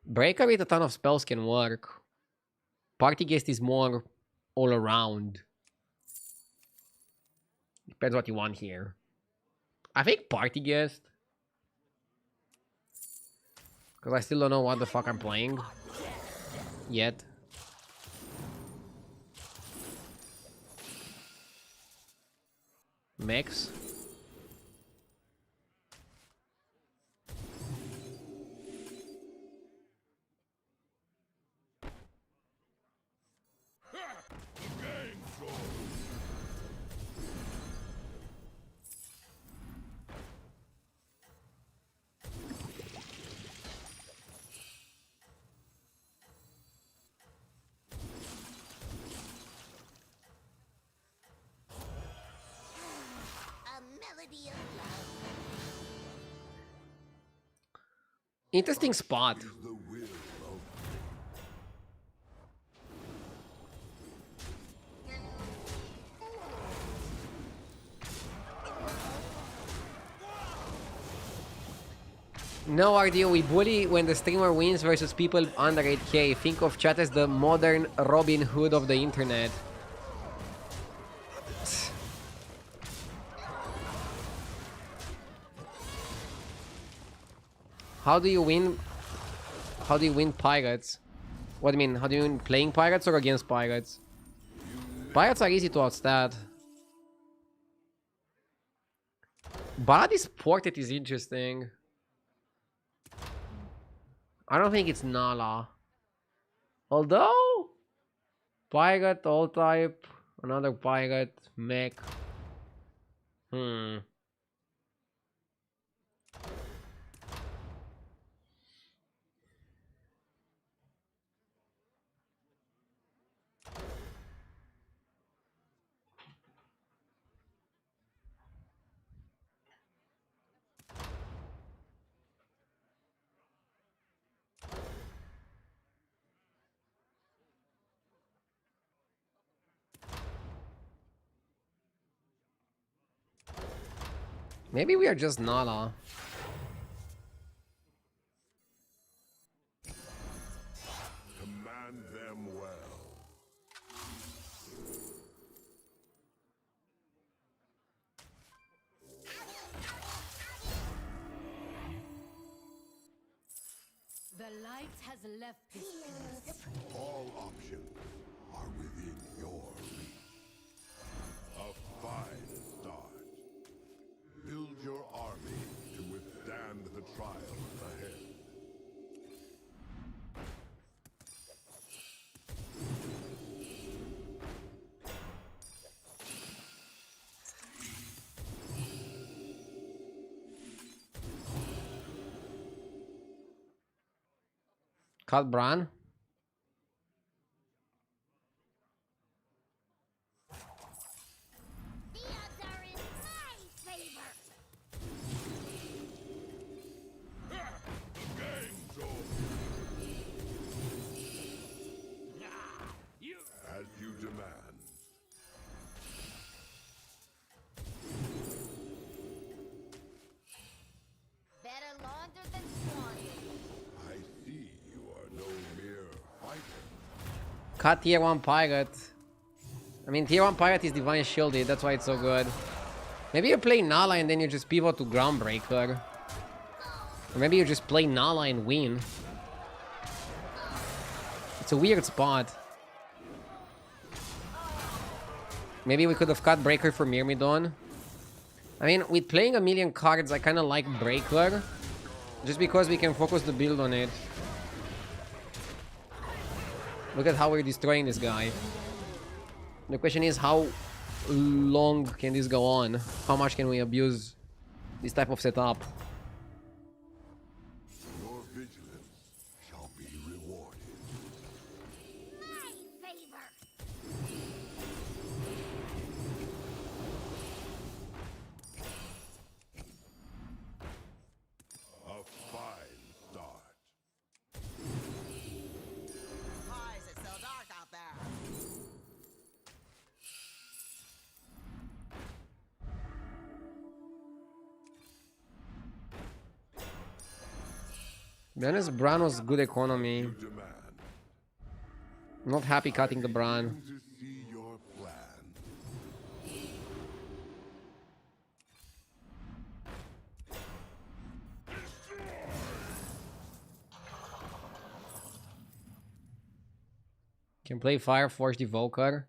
S1: Breaker with a ton of spells can work. Party Guest is more all around. Depends what you want here. I think Party Guest. Because I still don't know what the fuck I'm playing. Yet. Mix.
S3: A melody of love.
S1: Interesting spot.
S4: the will of
S1: No idea, we bully when the streamer wins versus people under 8k. Think of chat as the modern Robin Hood of the internet. How do you win? How do you win pirates? What do you mean? How do you win playing pirates or against pirates? Pirates are easy to outstat. Body's portrait is interesting. I don't think it's Nala. Although, pirate, all type, another pirate, mech. Maybe we are just Nala.
S4: command them well.
S2: The light has left this place.
S4: All options are within your reach. A fine start. Build your army to withstand the trials ahead.
S1: Cut Bran.
S4: demand.
S3: Better launder than squander.
S4: I see you are no mere fighter.
S1: Cut tier 1 pirate. I mean, tier 1 pirate is divine shielded, that's why it's so good. Maybe you play Nala and then you just pivot to Groundbreaker. Or maybe you just play Nala and win. It's a weird spot. Maybe we could have cut Breaker for Myrmidon. I mean, with playing a million cards, I kind of like Breaker. Just because we can focus the build on it. Look at how we're destroying this guy. The question is, how long can this go on? How much can we abuse this type of setup?
S4: Your vigilance shall be rewarded.
S3: My favor.
S4: A fine start.
S7: Why is it so dark out there?
S1: To be honest, Bran was good economy.
S4: Demand
S1: Not happy cutting the Bran.
S4: to see your plan.
S1: Can play Fire Force Evoker.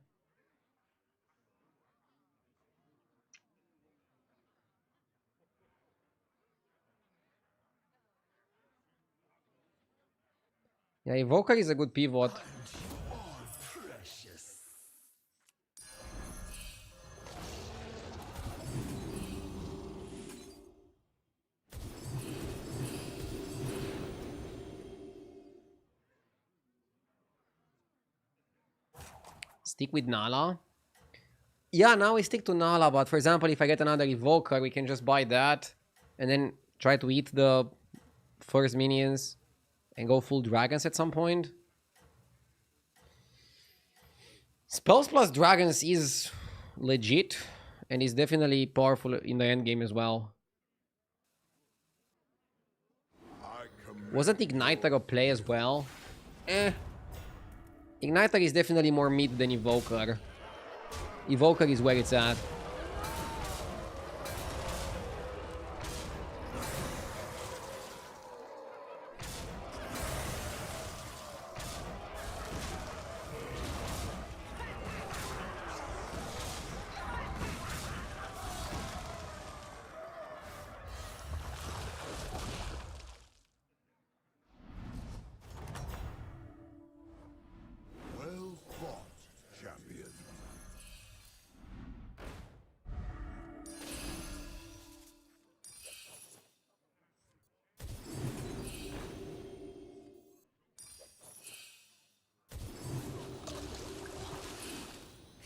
S1: Yeah, Evoker is a good pivot. Stick with Nala. Yeah, now we stick to Nala, but for example, if I get another Evoker, we can just buy that and then try to eat the first minions and go full dragons at some point. Spells plus dragons is legit and is definitely powerful in the end game as well.
S4: I command
S1: Wasn't Igniter a play as well? Igniter is definitely more mid than Evoker. Evoker is where it's at.
S4: well fought, champion.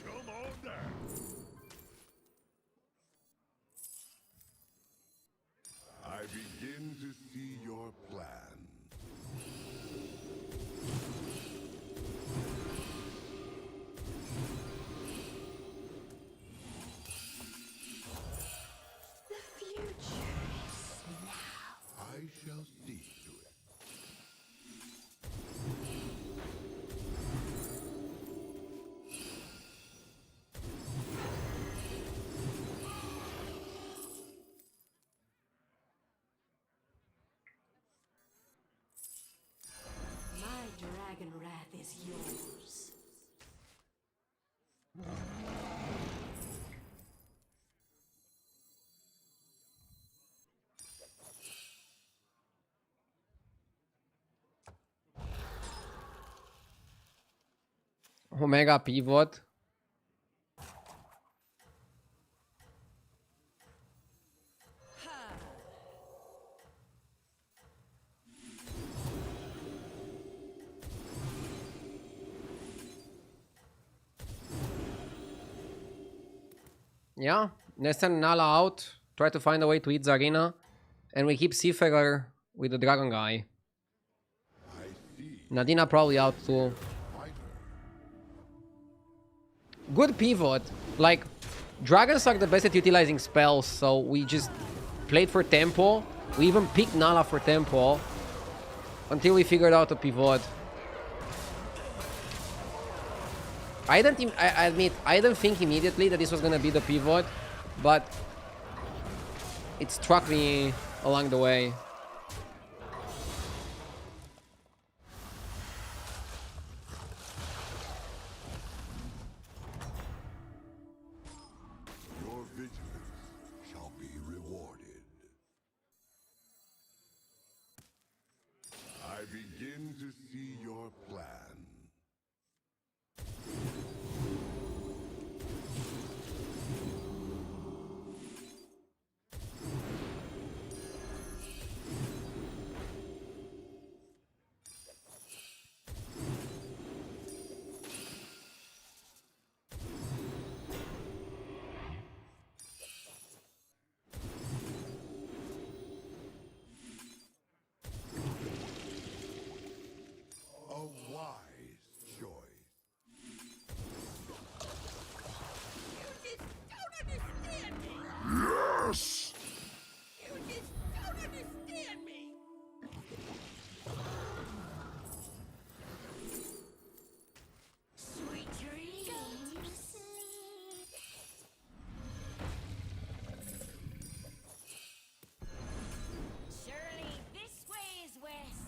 S4: Come on down. I begin to see your plan.
S3: The future is now.
S4: I shall see to it.
S3: My dragon wrath is yours.
S1: Omega pivot. Yeah, let's send Nala out. Try to find a way to eat Zarina. And we keep Seafarer with the dragon guy.
S4: I see
S1: Nadina probably out too.
S4: fighter.
S1: Good pivot. Like, dragons are the best at utilizing spells, so we just played for tempo. We even picked Nala for tempo until we figured out a pivot. I admit, I didn't think immediately that this was gonna be the pivot, but it struck me along the way.
S4: Your vigilance shall be rewarded. I begin to see your plan. A wise choice.
S3: You just don't understand me.
S4: Yes!
S3: You just don't understand me. Sweet dreams. Go to sleep. Surely this way is west.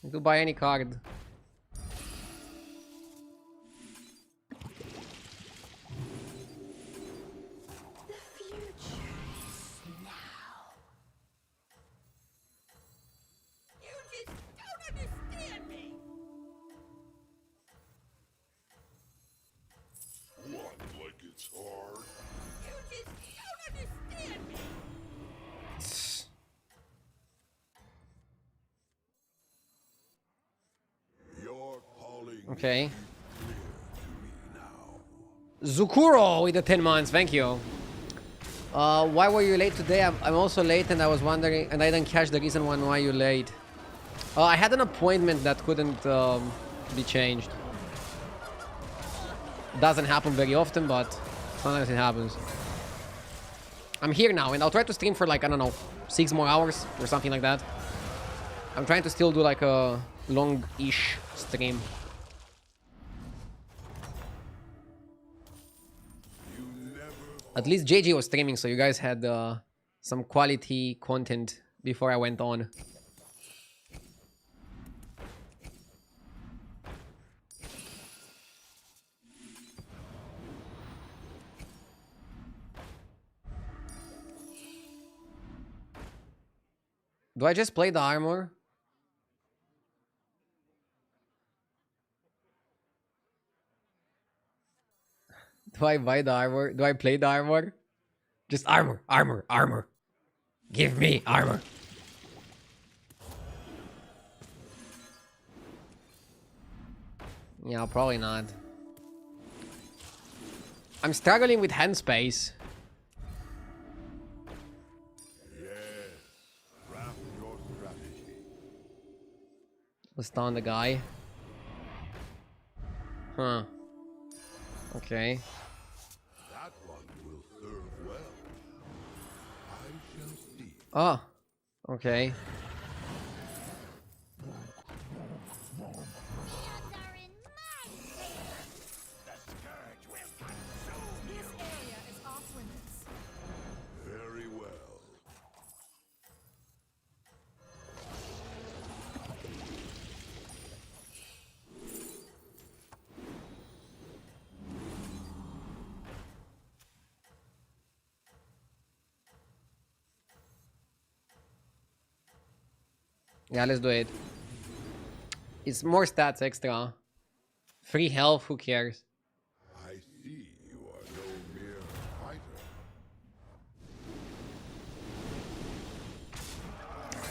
S1: To buy any card.
S3: The future is now. You just don't understand me.
S4: What, like it's hard?
S3: You just don't understand me.
S4: Your calling
S1: Okay.
S4: clear to me now.
S1: Zukuro with the 10 months, thank you. Why were you late today? I'm also late, and I was wondering, and I didn't catch the reason why you're late. I had an appointment that couldn't be changed. Doesn't happen very often, but sometimes it happens. I'm here now, and I'll try to stream for like, I don't know, 6 more hours or something like that. I'm trying to still do like a long-ish stream.
S4: You never
S1: At least JJ was streaming, so you guys had some quality content before I went on. Do I just play the armor? Do I buy the armor? Do I play the armor? Just armor, armor, armor. Give me armor. Yeah, probably not. I'm struggling with hand space.
S4: Yes. Craft your strategy.
S1: Let's stun the guy. Huh. Okay.
S4: That one will serve well. I shall see.
S1: Oh. Okay.
S2: This area is off limits.
S4: Very well.
S1: Yeah, let's do it. It's more stats extra. Free health, who cares?
S4: I see you are no mere fighter.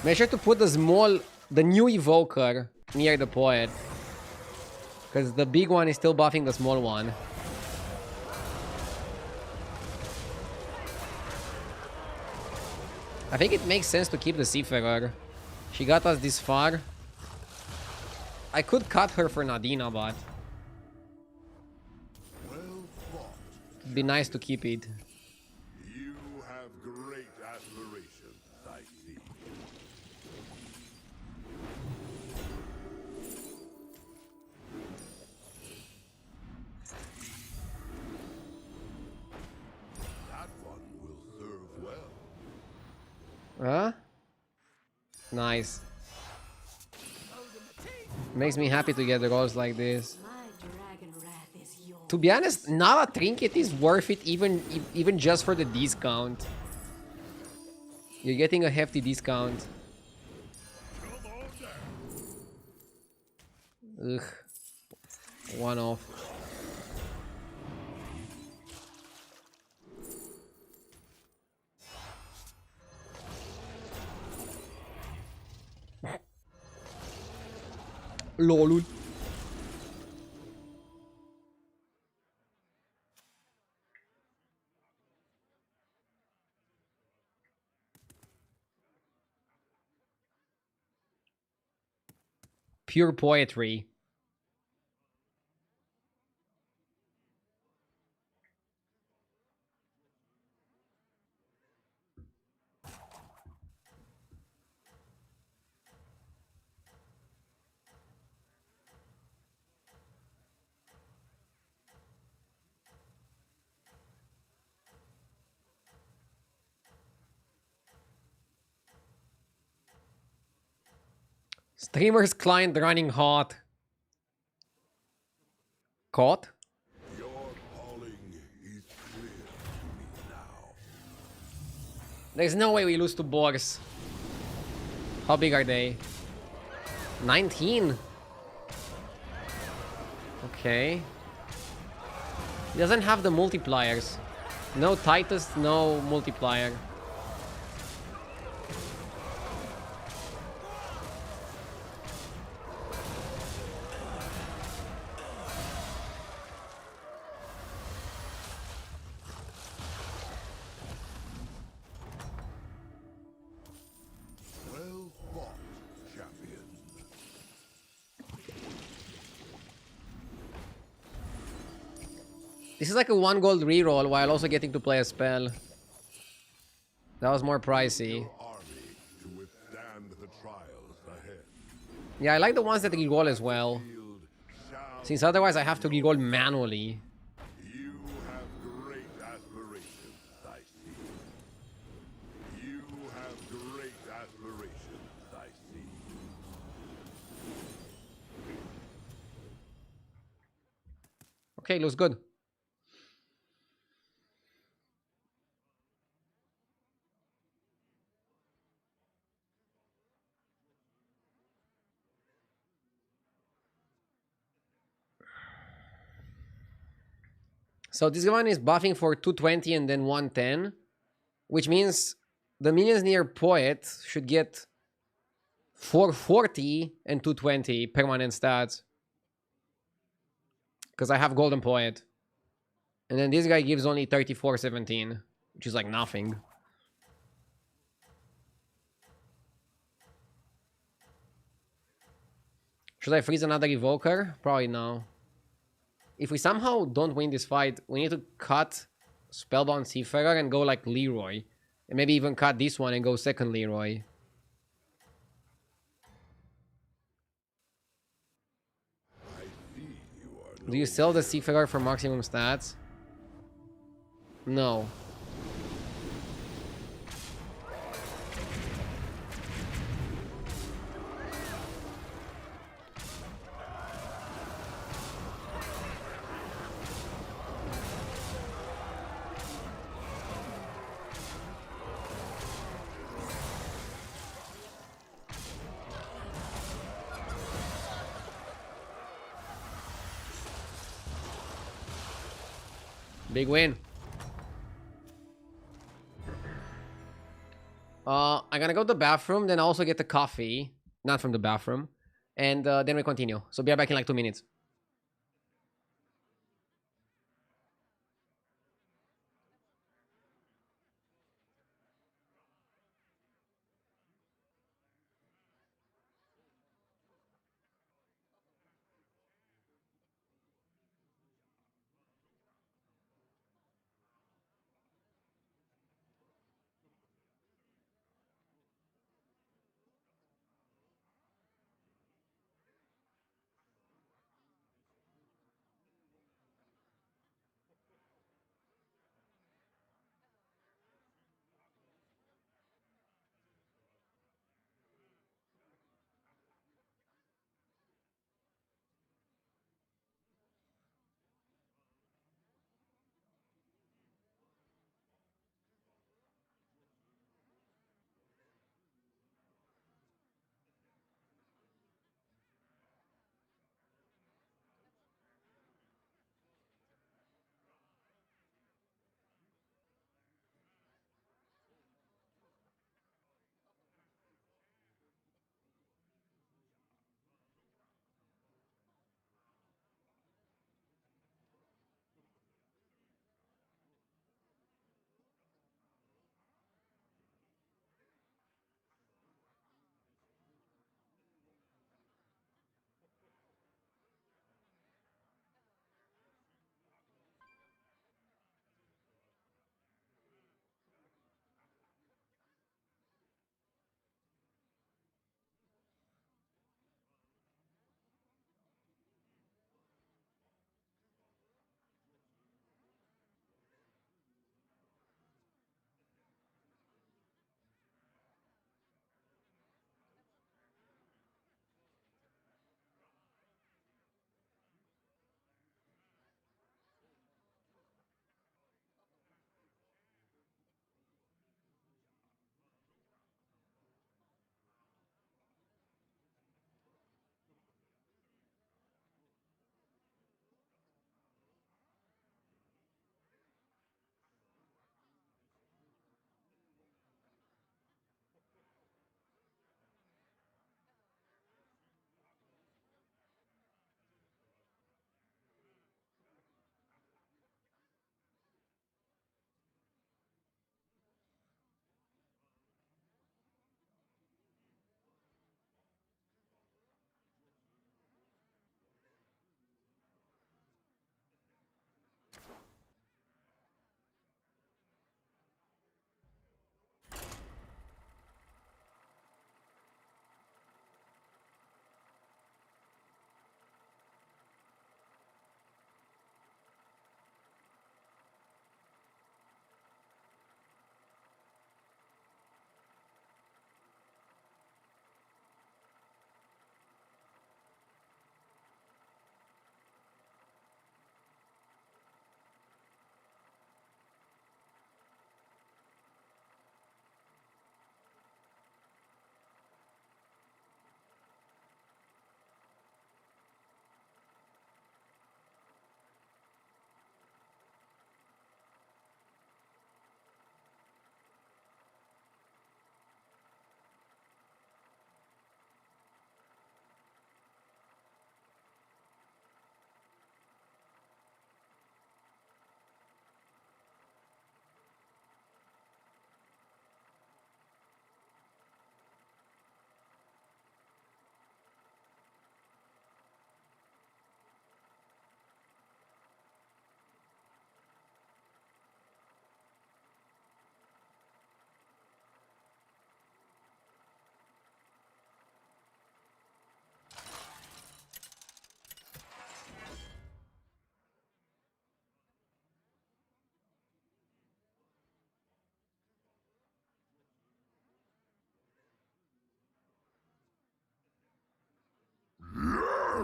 S1: Make sure to put the new evoker near the poet. Because the big one is still buffing the small one. I think it makes sense to keep the Seafarer. She got us this far. I could cut her for Nadina, but
S4: Well fought.
S1: it'd be nice to keep it.
S4: You have great aspirations, I see. That one will serve well.
S1: Huh? Nice. Makes me happy to get rolls like this.
S3: My dragon wrath is yours.
S1: To be honest, Nala Trinket is worth it even just for the discount. You're getting a hefty discount. Ugh. One off. Lolul. Pure poetry. Streamer's client running hot. Caught?
S4: Your calling is clear to me now.
S1: There's no way we lose to Borgs. How big are they? 19. Okay. He doesn't have the multipliers. No Titus, no multiplier.
S4: Well fought, champion.
S1: This is like a 1 gold reroll while also getting to play a spell. That was more pricey.
S4: Your army to withstand the trials ahead.
S1: Yeah, I like the ones that reroll as well.
S4: Field shall
S1: Since otherwise I have to reroll manually.
S4: you have great aspirations, I see. You have great aspirations, I see.
S1: Okay, looks good. So this one is buffing for 220 and then 110, which means the minions near Poet should get 440 and 220 permanent stats. Because I have Golden Poet. And then this guy gives only 3417, which is like nothing. Should I freeze another Evoker? Probably no. If we somehow don't win this fight, we need to cut Spellbound Seafarer and go like Leroy. And maybe even cut this one and go second Leroy.
S4: I see you are
S1: Do you sell the Seafarer for maximum stats? No. Big win. I'm gonna go to the bathroom, then I also get the coffee. Not from the bathroom. And then we continue. So be back in like 2 minutes.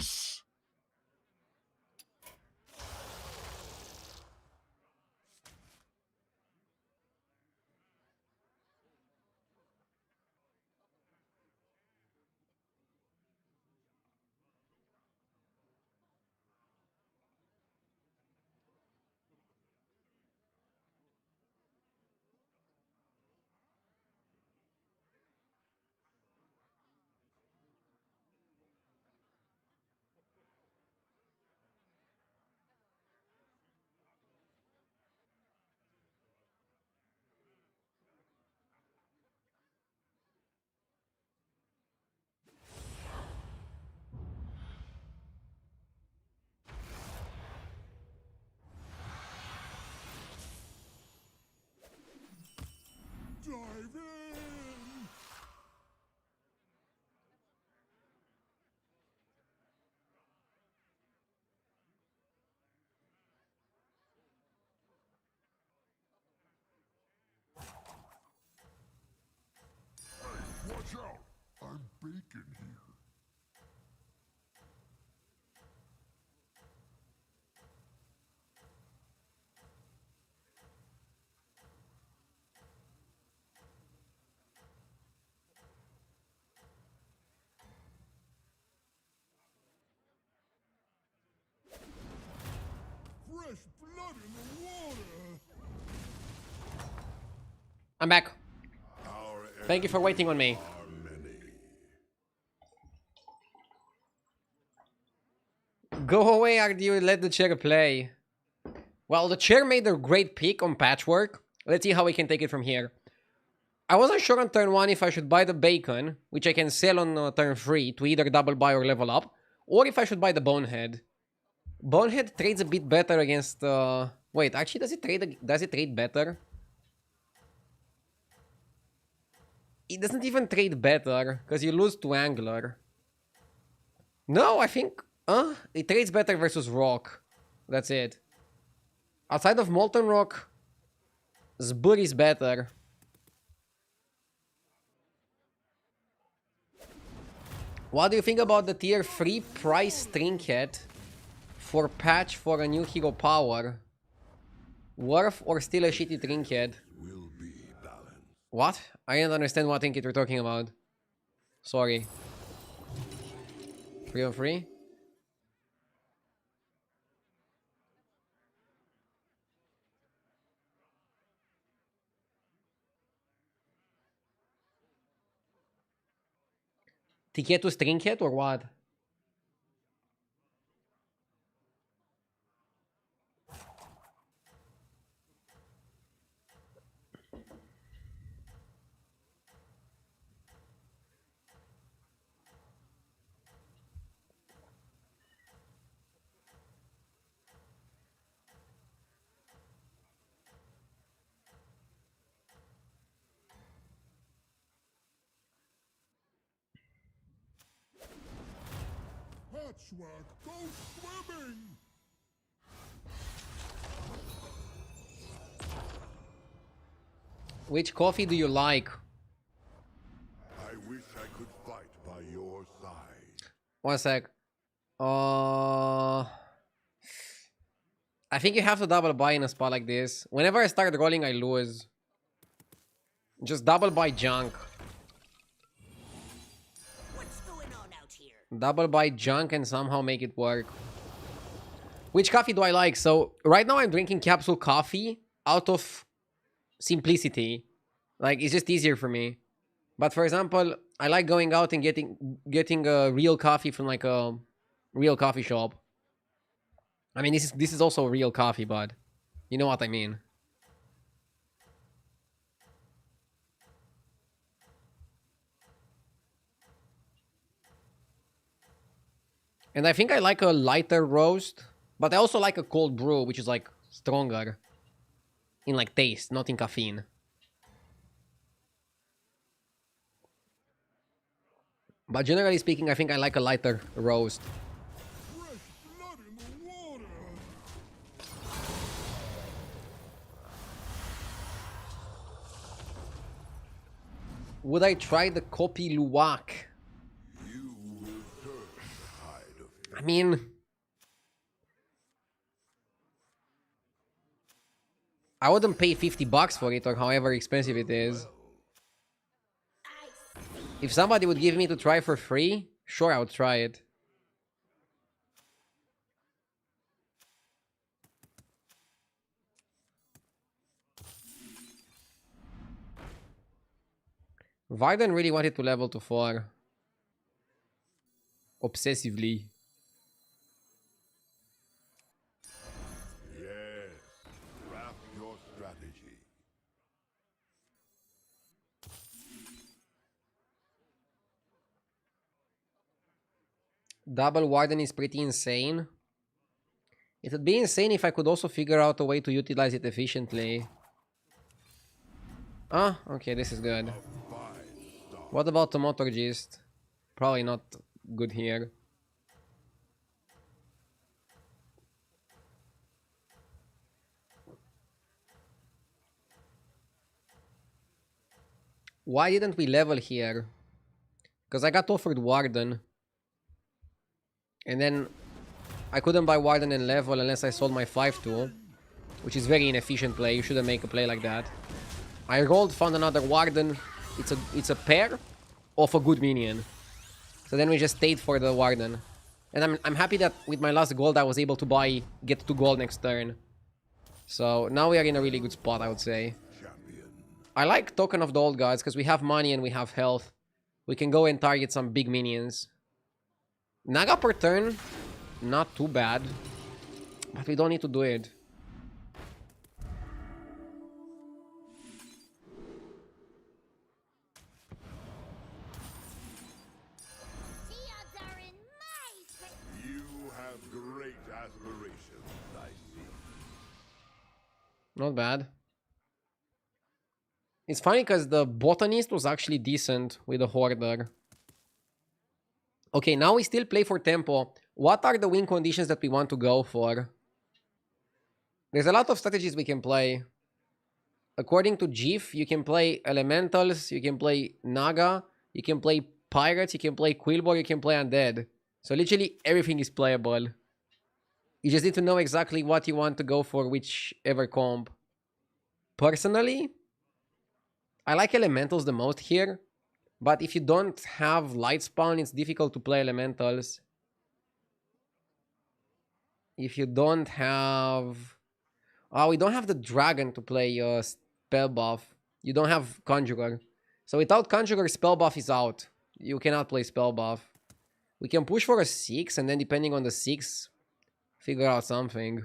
S4: Yes! Dive in! Hey, watch out! I'm bacon here. Fresh blood in the water!
S1: I'm back.
S4: Our
S1: Thank you for waiting on me.
S4: are many.
S1: Go away, Rdu, let the chair play. Well, the chair made a great pick on Patchwork. Let's see how we can take it from here. I wasn't sure on turn 1 if I should buy the bacon, which I can sell on turn 3 to either double buy or level up, or if I should buy the Bonehead. Bonehead trades a bit better against... Wait, actually, does it trade better? It doesn't even trade better, because you lose to Angler. No, I think... it trades better versus Rock. That's it. Outside of Molten Rock, Zbur is better. What do you think about the tier 3 price trinket for patch for a new hero power? Worth or still a shitty trinket?
S4: Will be balanced.
S1: What? I didn't understand what trinket you're talking about. Sorry. 3 on 3? Tiketus trinket or what?
S4: Patchwork, go swimming!
S1: Which coffee do you like?
S4: I wish I could fight by your side.
S1: One sec. I think you have to double buy in a spot like this. Whenever I start rolling, I lose. Just double buy junk.
S7: What's going on out here?
S1: Double buy junk and somehow make it work. Which coffee do I like? So right now I'm drinking capsule coffee out of simplicity. Like, it's just easier for me. But for example, I like going out and getting a real coffee from like a real coffee shop. I mean, this is also real coffee, but you know what I mean. And I think I like a lighter roast, but I also like a cold brew, which is like stronger in like taste, not in caffeine. But generally speaking, I think I like a lighter roast.
S4: Fresh blood in the water!
S1: Would I try the Kopi Luwak?
S4: You will turn the tide of
S1: I mean, I wouldn't pay $50 for it or however expensive it is. If somebody would give me to try for free, sure, I would try it. Varden really wanted to level to 4. Obsessively.
S4: Yes, craft your strategy.
S1: Double Warden is pretty insane. It would be insane if I could also figure out a way to utilize it efficiently. Ah, okay, this is good. What about the Motorgist? Probably not good here. Why didn't we level here? Because I got offered Warden. And then I couldn't buy Warden and level unless I sold my 5-2. Which is very inefficient play. You shouldn't make a play like that. I rolled, found another Warden. It's a pair of a good minion. So then we just stayed for the Warden. And I'm happy that with my last gold I was able to get 2 gold next turn. So now we are in a really good spot, I would say. I like Token of the Old Gods because we have money and we have health. We can go and target some big minions. Naga per turn, not too bad. But we don't need to do it.
S4: You have great aspirations, I see.
S1: Not bad. It's funny because the Botanist was actually decent with the Hoarder. Okay, now we still play for tempo. What are the win conditions that we want to go for? There's a lot of strategies we can play. According to GIF, you can play Elementals, you can play Naga, you can play Pirates, you can play Quillboar, you can play Undead. So literally everything is playable. You just need to know exactly what you want to go for, whichever comp. Personally, I like Elementals the most here. But if you don't have Light Spawn, it's difficult to play Elementals. If you don't have... Oh, we don't have the Dragon to play Spell Buff. You don't have Conjurer. So without Conjurer, Spell Buff is out. You cannot play Spell Buff. We can push for a 6, and then depending on the 6, figure out something.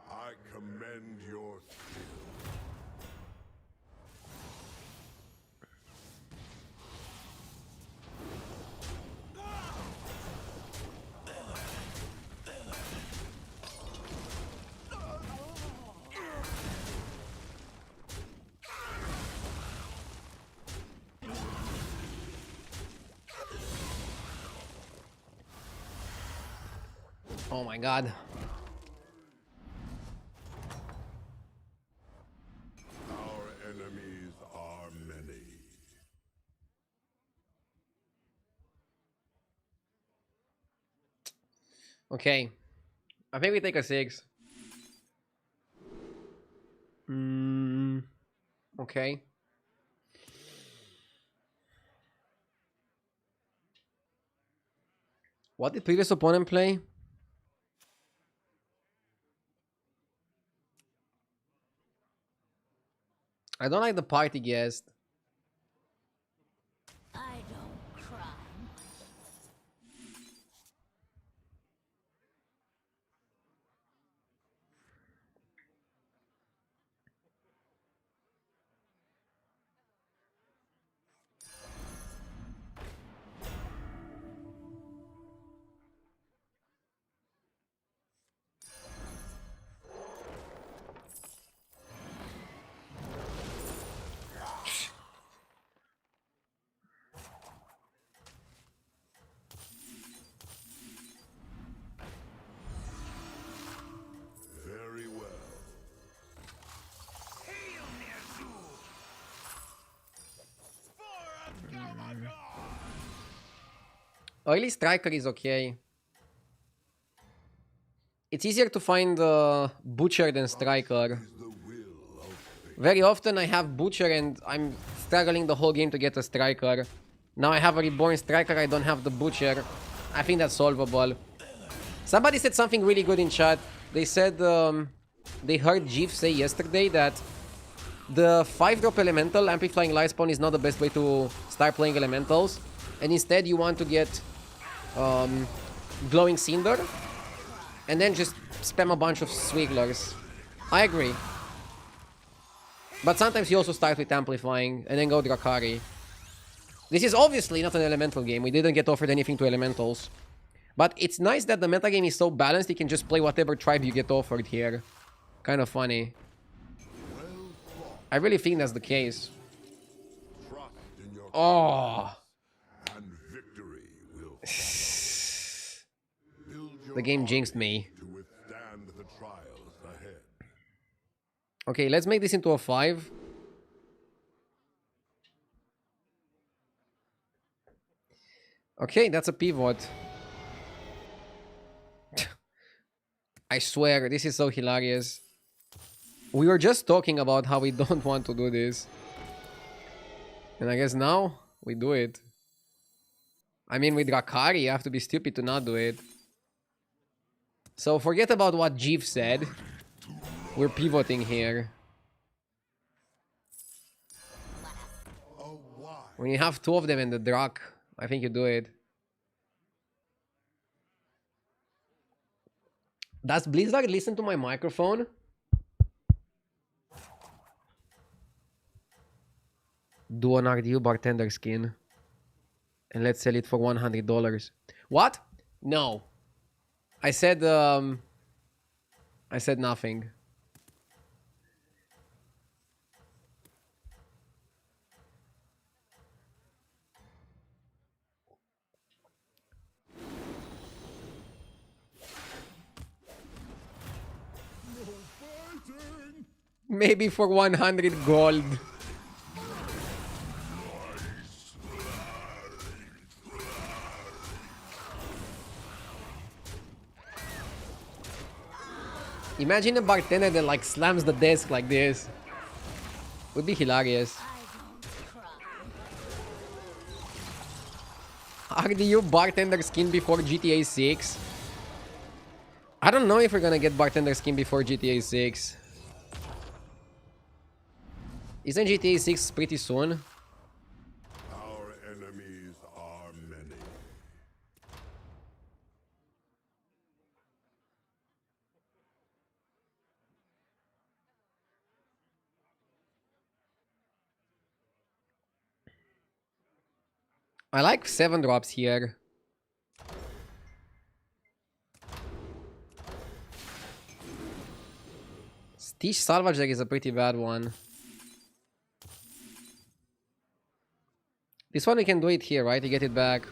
S4: I commend your skill.
S1: Oh my god.
S4: Our enemies are many.
S1: Okay. I think we take a 6. Okay. What did previous opponent play? I don't like the party guest.
S3: I don't cry.
S1: Early striker is okay. It's easier to find butcher than striker. Very often I have butcher and I'm struggling the whole game to get a striker. Now I have a reborn striker, I don't have the butcher. I think that's solvable. Somebody said something really good in chat. They said they heard Jeef say yesterday that the 5-drop elemental amplifying lightspawn is not the best way to start playing elementals. And instead you want to get glowing cinder and then just spam a bunch of swigglers. I agree. But sometimes you also start with amplifying and then go Drakari. This is obviously not an elemental game. We didn't get offered anything to elementals. But it's nice that the metagame is so balanced you can just play whatever tribe you get offered here. Kind of funny. I really think that's the case. Oh!
S4: And victory will
S1: The game jinxed me.
S4: to withstand the trials ahead.
S1: Okay, let's make this into a 5. Okay, that's a pivot. I swear, this is so hilarious. We were just talking about how we don't want to do this. And I guess now we do it. I mean, with Drakari, you have to be stupid to not do it. So forget about what Jeef said. We're pivoting here. When you have 2 of them in the Drak, I think you do it. Does Blizzard listen to my microphone? Do an Rdu bartender skin. And let's sell it for $100. What? No. I said nothing. Maybe for 100 gold. Imagine a bartender that like slams the desk like this. Would be hilarious. RDU bartender skin before GTA 6? I don't know if we're gonna get bartender skin before GTA 6. Isn't GTA 6 pretty soon?
S4: Our enemies are many.
S1: I like 7 drops here. Stitch Salvager is a pretty bad one. This one we can do it here, right? You get it back.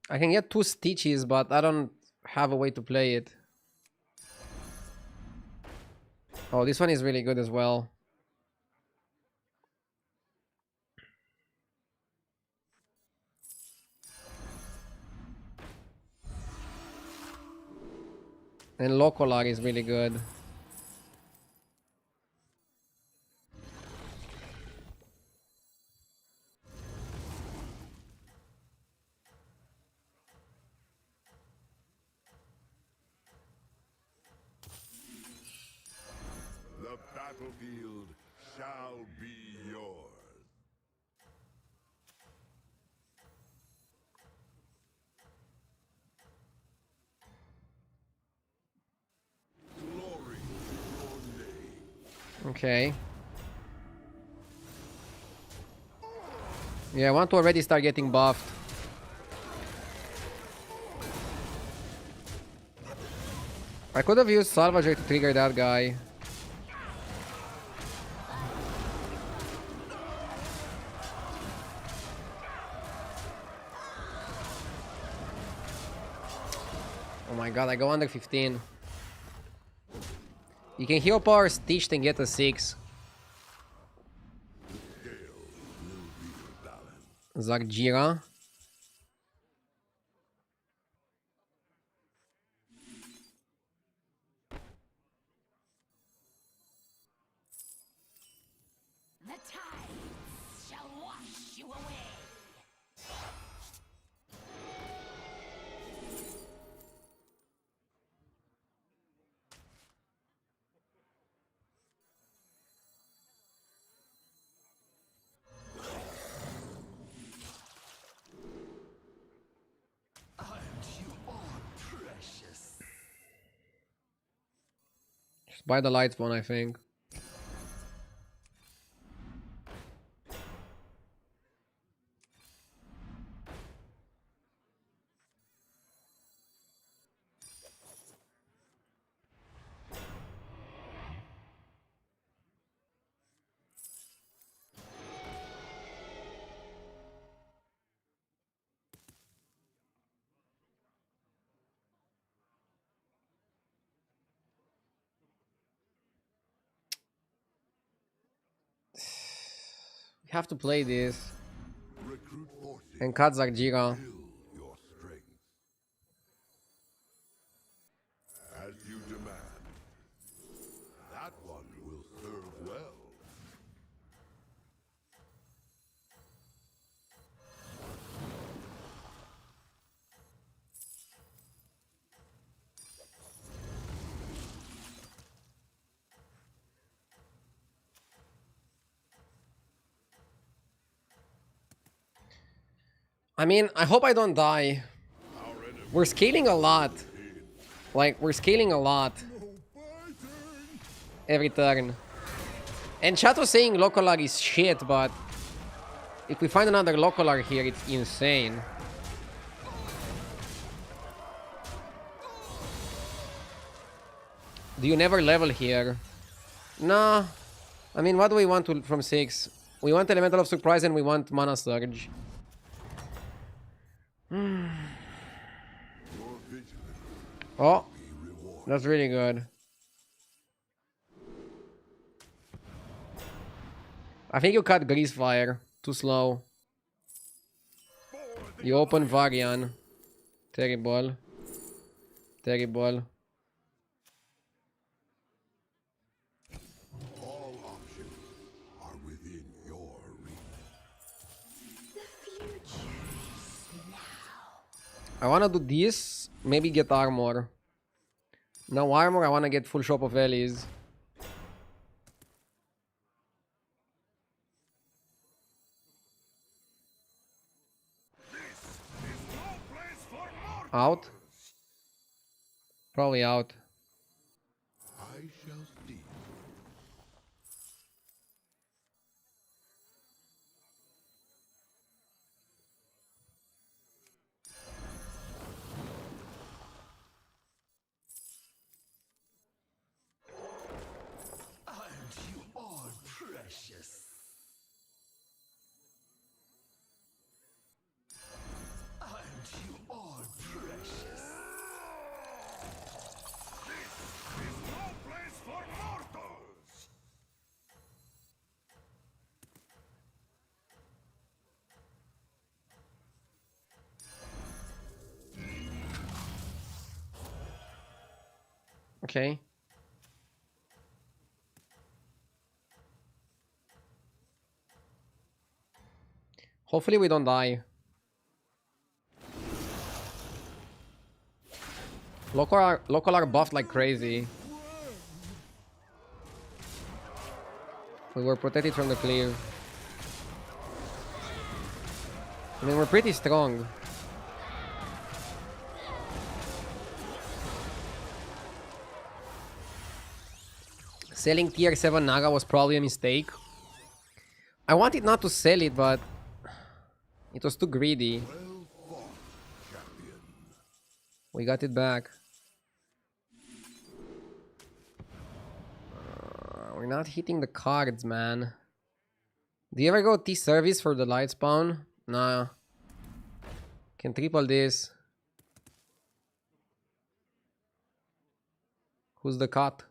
S1: I can get 2 Stitches, but I don't have a way to play it. Oh, this one is really good as well. And Locolar is really good.
S4: The battlefield shall be yours. Glory to your name.
S1: Okay. Yeah, I want to already start getting buffed. I could have used Salvager to trigger that guy. Oh my god, I go under 15. You can hero power Stitched and get a 6. Zarjira.
S3: The tides shall wash you away.
S1: Just buy the lights one, I think. We have to play this.
S4: Recruit forces.
S1: And cut Zarjira.
S4: Build your strength. As you demand. That one will serve well.
S1: I mean, I hope I don't die. We're scaling a lot. Like, we're scaling a lot. Every turn. And chat was saying Locolar is shit, but if we find another Locolar here, it's insane. Do you never level here? Nah. I mean, what do we want from 6? We want Elemental of Surprise and we want Mana Surge. Oh, that's really good. I think you cut Grease Fire. Too slow. You open Varian. Terrible. Terrible.
S4: All options are within your reach.
S1: I wanna do this. Maybe get armor. No armor, I wanna get full shop of Ellie's. Out? Probably out.
S4: I shall see.
S6: Aren't you all precious? Aren't you all precious? This is no place for mortals!
S1: Okay. Hopefully we don't die. Local are buffed like crazy. We were protected from the cleave. I mean, we're pretty strong. Selling tier 7 Naga was probably a mistake. I wanted not to sell it, but it was too greedy.
S4: Well fought, champion.
S1: We got it back. We're not hitting the cards, man. Do you ever go T-service for the light spawn? Nah. Can triple this. Who's the cut?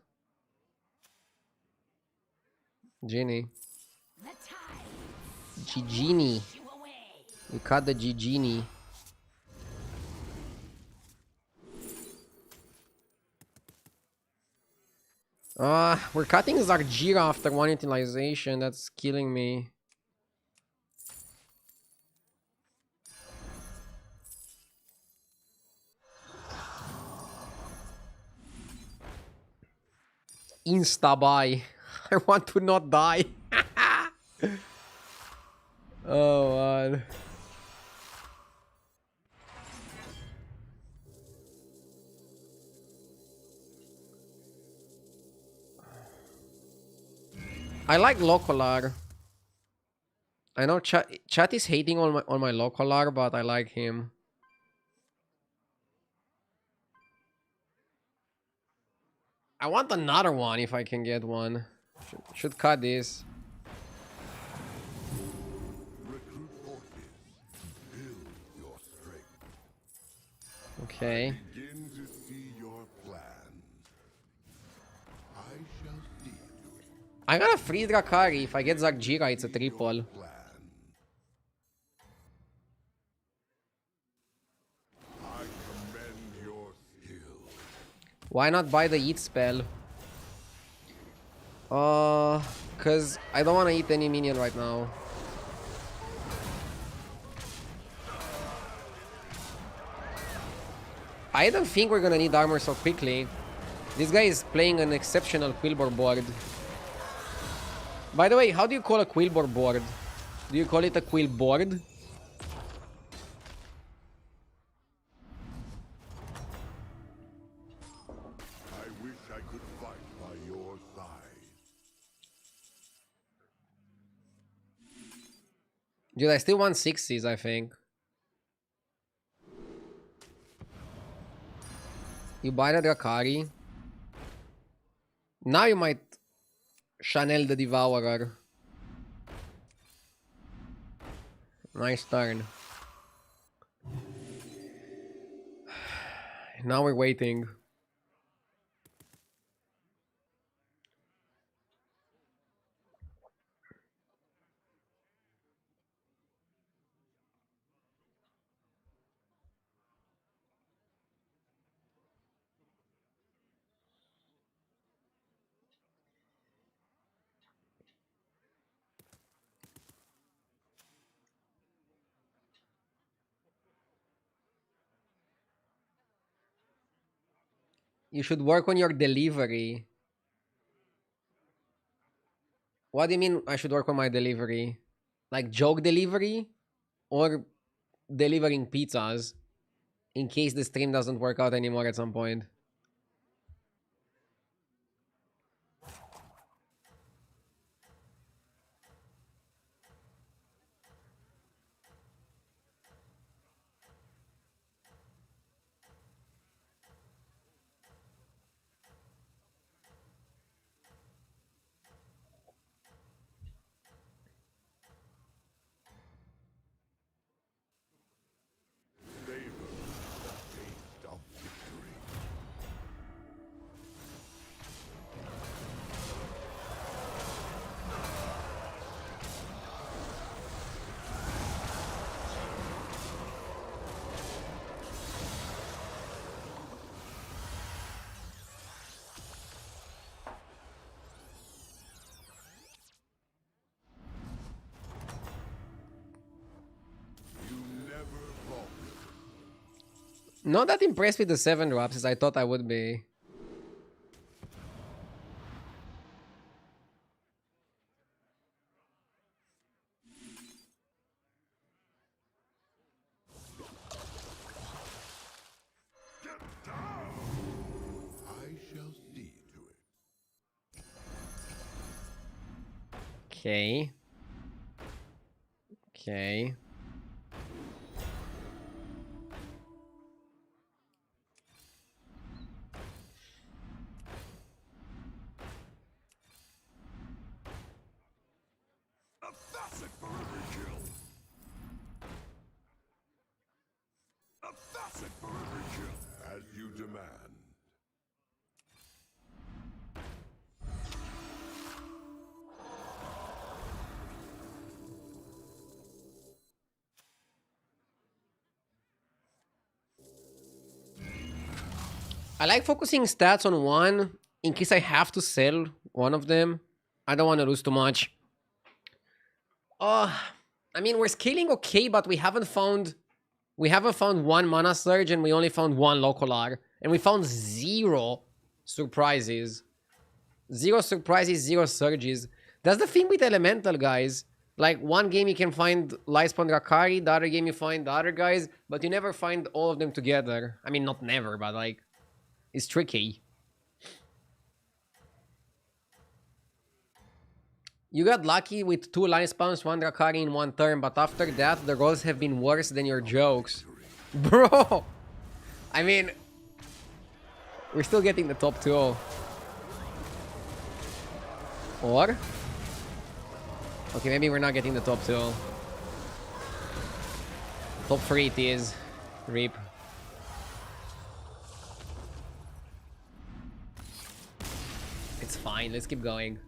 S1: Genie.
S3: The tide
S1: Genie.
S3: you away.
S1: You cut the Genie. We're cutting Zargira after one utilization. That's killing me. Insta buy. I want to not die. Oh man. I like Locolar. I know chat is hating on my Locolar, but I like him. I want another one if I can get one. Should cut this.
S4: Recruit forces. Build your strength.
S1: Okay.
S4: Begin to see your plan. I shall see to it.
S1: I got a free Drakari. If I get Zargira, it's a triple.
S4: Plan. I commend your skill.
S1: Why not buy the eat spell? Cause I don't want to eat any minion right now. I don't think we're gonna need armor so quickly. This guy is playing an exceptional Quillboar board. By the way, how do you call a Quillboar board? Do you call it a Quill board?
S4: I wish I could fight by your side.
S1: Dude, I still want 60s, I think. You buy the Drakari. Now you might Chanel the Devourer. Nice turn. Now we're waiting. You should work on your delivery. What do you mean I should work on my delivery? Like joke delivery? Or delivering pizzas? In case the stream doesn't work out anymore at some point.
S4: Savor the taste of victory. You never falter.
S1: Not that impressed with the 7 drops as I thought I would be.
S4: I shall see to it.
S1: Okay. Okay.
S4: you demand.
S1: I like focusing stats on one in case I have to sell one of them. I don't want to lose too much. I mean, we're scaling okay, but we haven't found one mana surge, and we only found one local-R, and we found 0 surprises. 0 surprises, 0 surges. That's the thing with Elemental, guys. Like, one game you can find Lightspawn Drakari, the other game you find the other guys, but you never find all of them together. I mean, not never, but like, it's tricky. You got lucky with 2 line spawns, 1 Drakari in 1 turn, but after that, the rolls have been worse than your jokes. Bro! I mean, we're still getting the top 2. Or? Okay, maybe we're not getting the top 2. Top 3 it is. Rip. It's fine, let's keep going.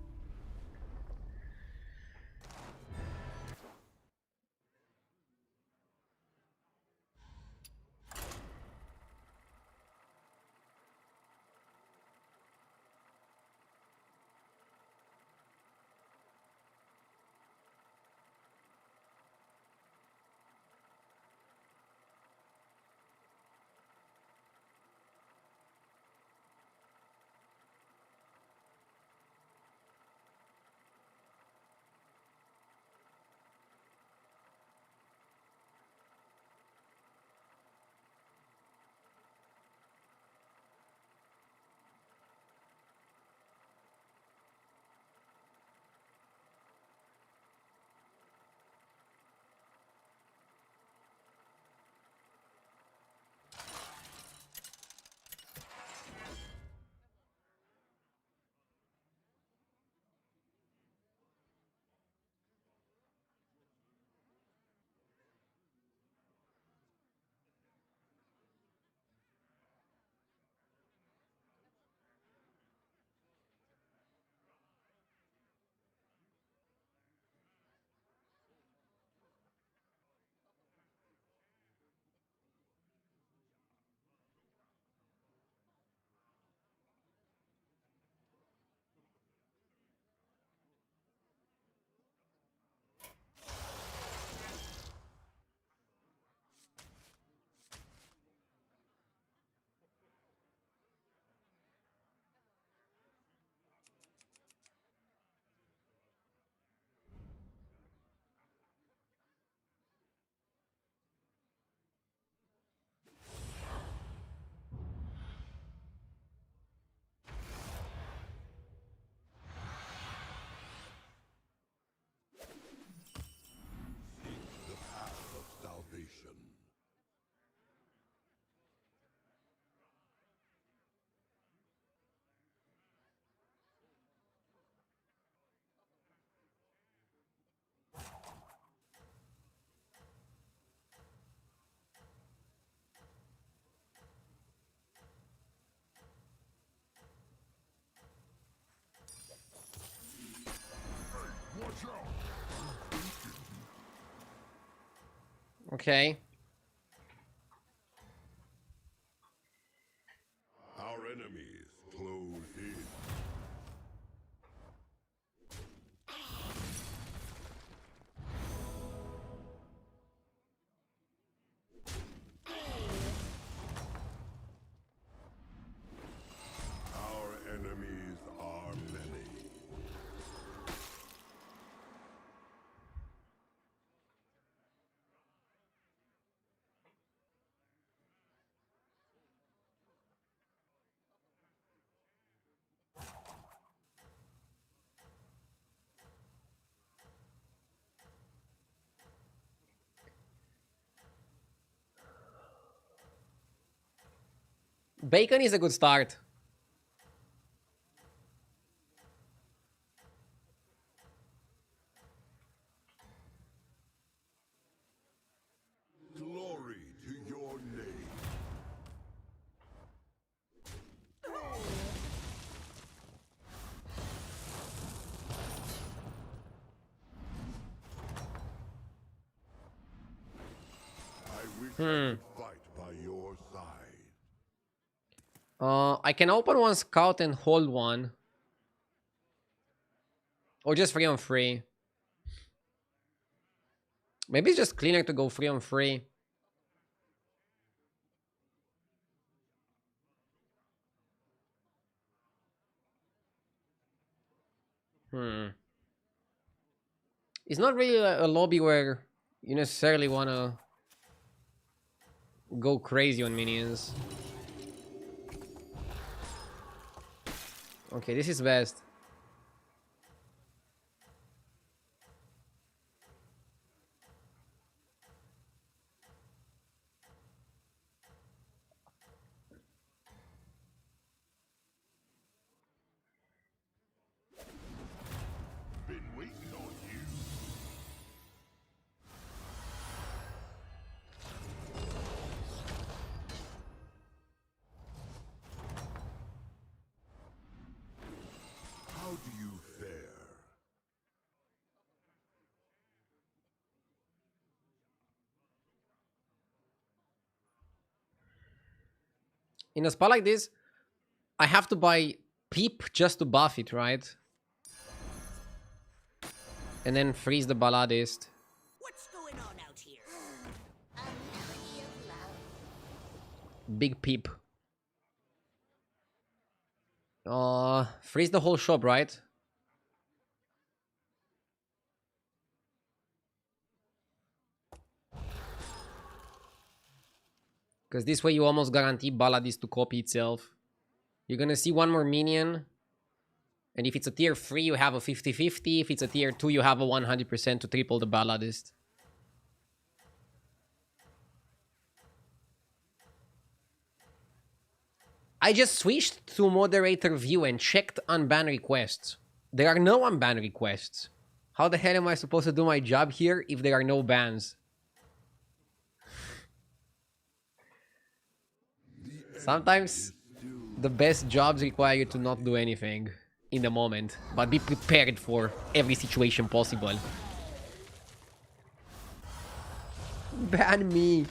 S4: The path of salvation. Watch out!
S1: Okay.
S4: Our enemies close in. Our enemies are many.
S1: Bacon is a good start.
S4: Glory to your name. Fight by your side.
S1: I can open one scout and hold one. Or just 3 on 3. Maybe it's just cleaner to go 3 on 3. It's not really a lobby where you necessarily want to go crazy on minions. Okay, this is best.
S4: Been waiting on you. How do you fare?
S1: In a spot like this, I have to buy Peep just to buff it, right? And then freeze the Balladist.
S7: What's going on out here? A melody of love.
S1: Big Peep. Freeze the whole shop, right? Because this way you almost guarantee Balladist to copy itself. You're gonna see one more minion. And if it's a tier 3, you have a 50-50. If it's a tier 2, you have a 100% to triple the Balladist. I just switched to moderator view and checked unban requests. There are no unban requests. How the hell am I supposed to do my job here if there are no bans? Sometimes the best jobs require you to not do anything in the moment, but be prepared for every situation possible. Ban me.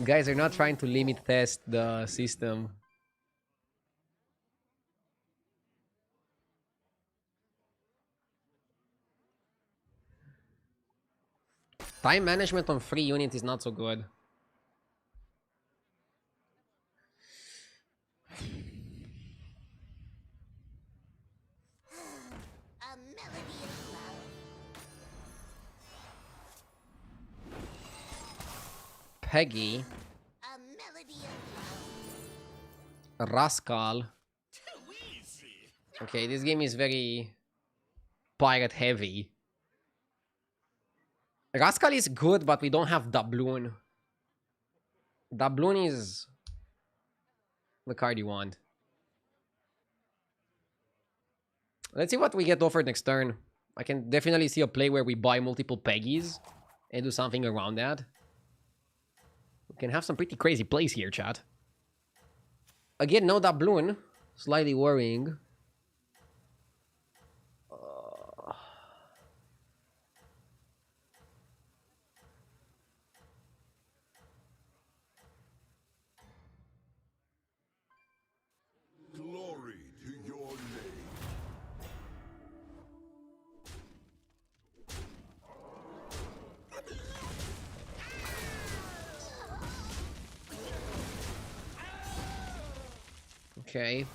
S1: Guys are not trying to limit test the system. Time management on free unit is not so good.
S7: A melody of love.
S1: Peggy.
S7: A melody of love.
S1: Rascal. Okay, this game is very pirate heavy. Rascal is good, but we don't have Doubloon. Doubloon is the card you want. Let's see what we get offered next turn. I can definitely see a play where we buy multiple Peggies and do something around that. We can have some pretty crazy plays here, chat. Again, no Doubloon. Slightly worrying.
S4: Glory to your name.
S1: Okay.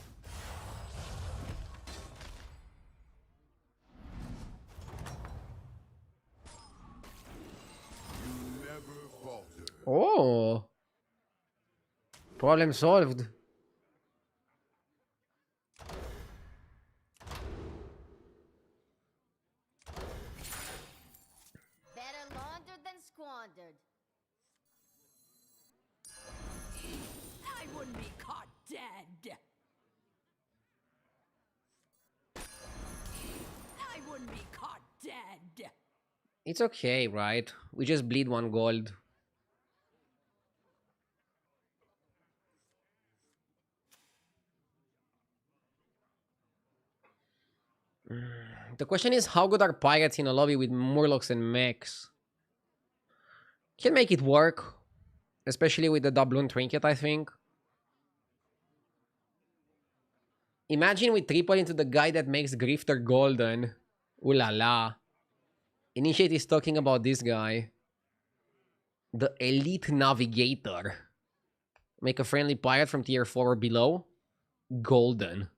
S4: You never falter.
S1: Oh. Problem solved.
S2: Better laundered than squandered.
S3: I wouldn't be caught dead. I wouldn't be caught dead.
S1: It's okay, right? We just bleed 1 gold. The question is, how good are pirates in a lobby with murlocs and mechs? Can make it work, especially with the doubloon trinket, I think. Imagine we triple into the guy that makes Grifter golden. Ooh la la. Initiate is talking about this guy. The Elite Navigator. Make a friendly pirate from tier 4 or below. Golden.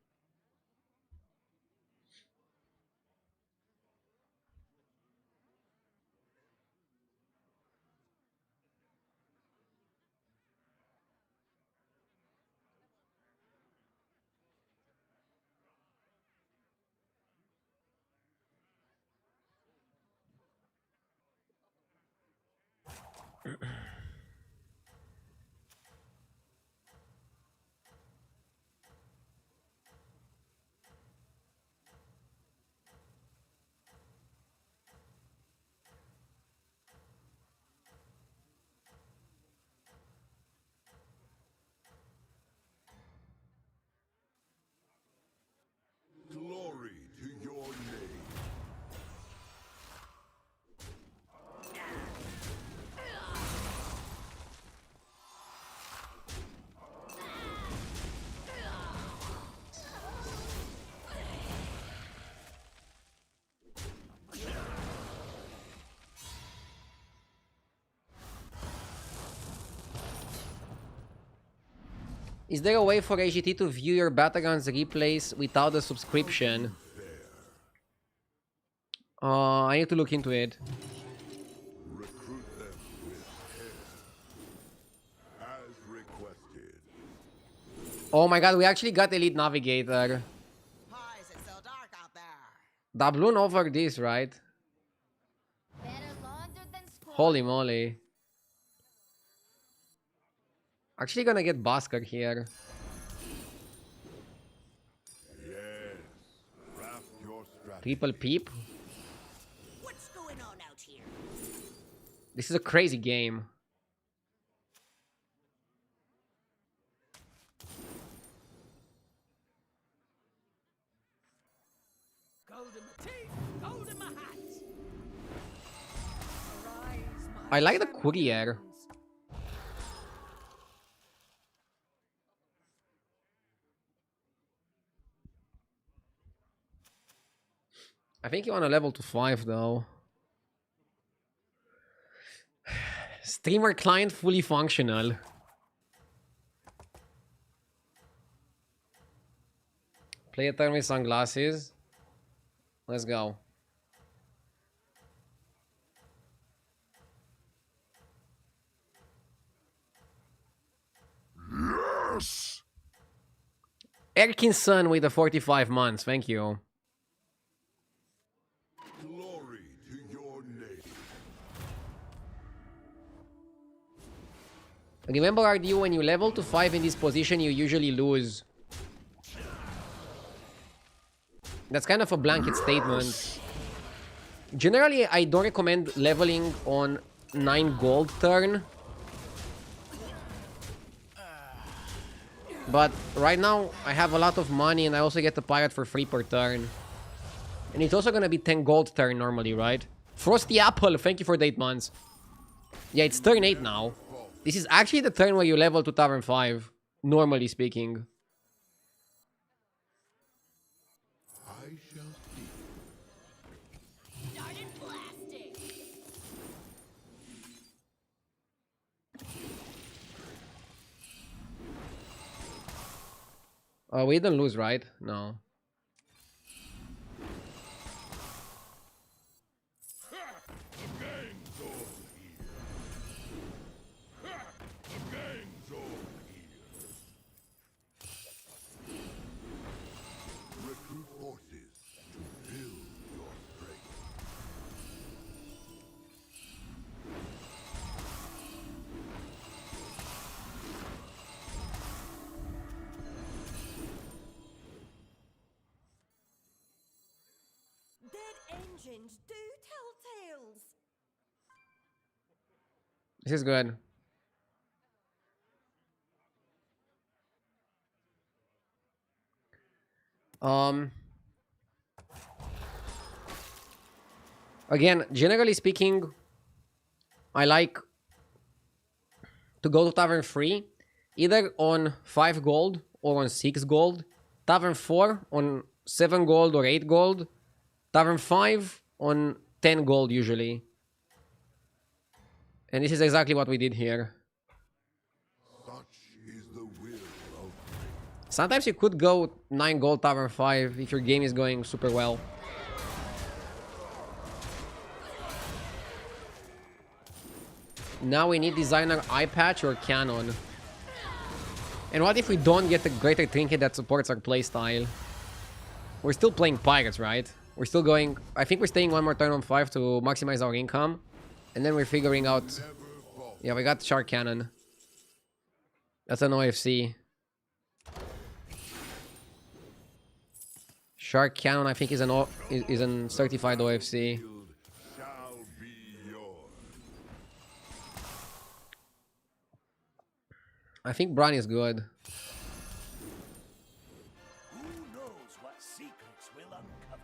S4: Glory to your name.
S1: Is there a way for AGT to view your battlegrounds replays without a subscription? I need to look into it.
S4: Recruit them with care. As requested.
S1: Oh my god, we actually got Elite Navigator.
S7: Why is it so dark out there?
S1: Doubloon over this, right?
S2: Better laundered than squad.
S1: Holy moly. Actually gonna get Basker here.
S4: Yes. Craft your strategy.
S1: Triple peep.
S7: What's going on out here?
S1: This is a crazy game.
S5: Gold in my teeth, gold in my hat.
S1: I like the courier. I think you want to level to 5 though. Streamer client fully functional. Play a turn with sunglasses. Let's go.
S4: Yes.
S1: Erkinson with the 45 months. Thank you.
S4: Glory to your name.
S1: Remember, Rdu, when you level to 5 in this position, you usually lose. That's kind of a blanket statement. Generally, I don't recommend leveling on 9 gold turn. But right now, I have a lot of money and I also get the pirate for free per turn. And it's also gonna be 10 gold turn normally, right? Frosty Apple, thank you for the 8 months. Yeah, it's turn 8 now. This is actually the turn where you level to Tavern 5, normally speaking.
S4: I shall see.
S2: Started blasting.
S1: We didn't lose, right? No.
S4: Recruit forces to build your strength.
S2: Dead engines do tell tales.
S1: This is good. Again, generally speaking, I like to go to Tavern 3 either on 5 gold or on 6 gold. Tavern 4 on 7 gold or 8 gold. Tavern 5 on 10 gold usually. And this is exactly what we did here.
S4: Such is the will of
S1: Sometimes you could go 9 gold Tavern 5 if your game is going super well. Now we need designer eye patch or cannon. And what if we don't get the greater trinket that supports our playstyle? We're still playing pirates, right? We're still going... I think we're staying one more turn on 5 to maximize our income. And then we're figuring out... Yeah, we got shark cannon. That's an OFC. Shark cannon, I think, is an certified OFC.
S4: shall be yours.
S1: I think Bran is good.
S6: Who knows what secrets will uncover?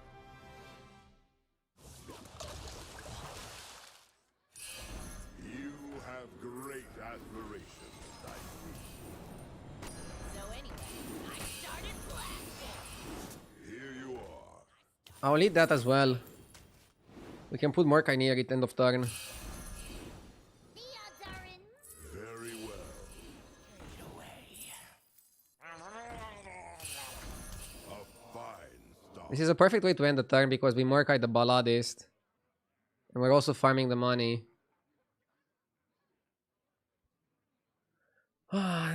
S4: You have great aspirations, I see.
S7: So anyway, I started blasting.
S4: Here you are.
S1: I'll lead that as well. We can put Mordecai near it end of turn.
S7: The odds are in
S4: Very well. A fine start.
S1: This is a perfect way to end the turn because we Mordecai the Balladist. And we're also farming the money.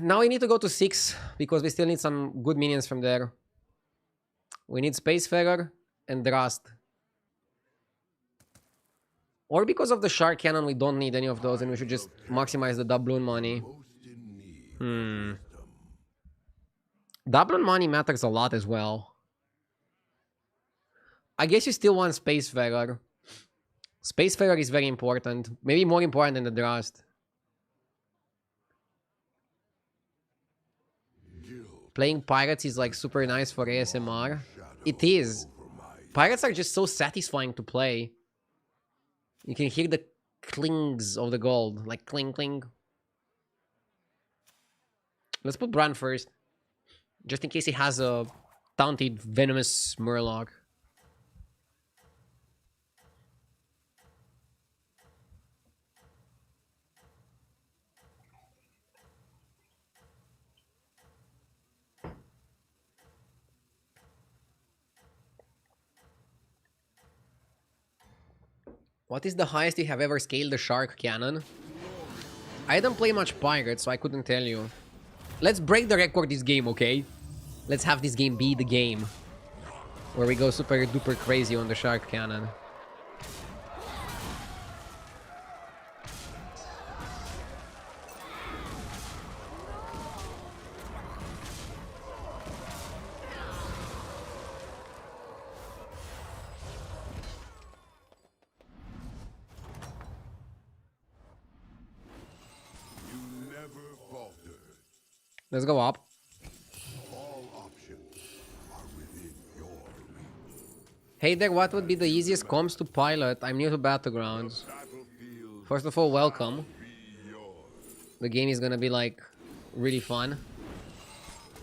S1: Now we need to go to 6 because we still need some good minions from there. We need Spacefarer and Drast. Or because of the Shark Cannon, we don't need any of those and we should just maximize the doubloon money.
S4: Most in need.
S1: Doubloon money matters a lot as well. I guess you still want Spacefarer. Spacefarer is very important. Maybe more important than the Drast. Playing pirates is like super nice for ASMR. It is. Pirates are just so satisfying to play. You can hear the clings of the gold. Like cling cling. Let's put Bran first. Just in case he has a taunted venomous Murloc. What is the highest you have ever scaled the Shark Cannon? I don't play much Pirates, so I couldn't tell you. Let's break the record this game, okay? Let's have this game be the game. Where we go super duper crazy on the Shark Cannon.
S4: You never faltered.
S1: Let's go up.
S4: All options are within your reach.
S1: Hey there, what would be the easiest comms to pilot? I'm new to battlegrounds.
S4: Battlefield
S1: First of all, welcome.
S4: be yours.
S1: The game is gonna be like really fun.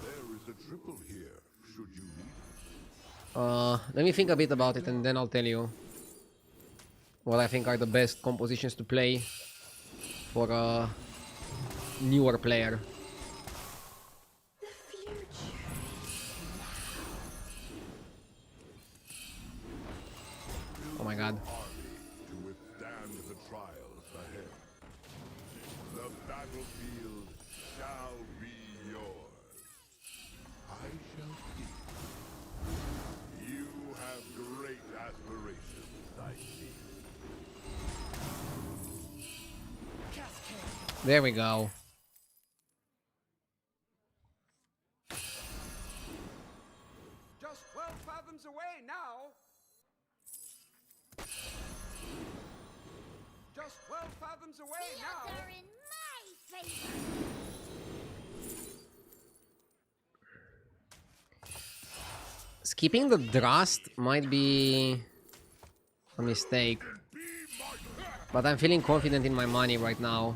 S4: There is a triple here, should you need it.
S1: Let me think a bit about it and then I'll tell you what I think are the best compositions to play for a newer player. Oh my god.
S4: To withstand the trials ahead. The battlefield shall be yours. I shall see. You have great aspirations, I see.
S1: There we go.
S6: Just 12 fathoms away now. Just 12 fathoms away
S7: the
S6: now.
S7: odds are in my favor.
S1: Skipping the Drast might be a mistake. But I'm feeling confident in my money right now.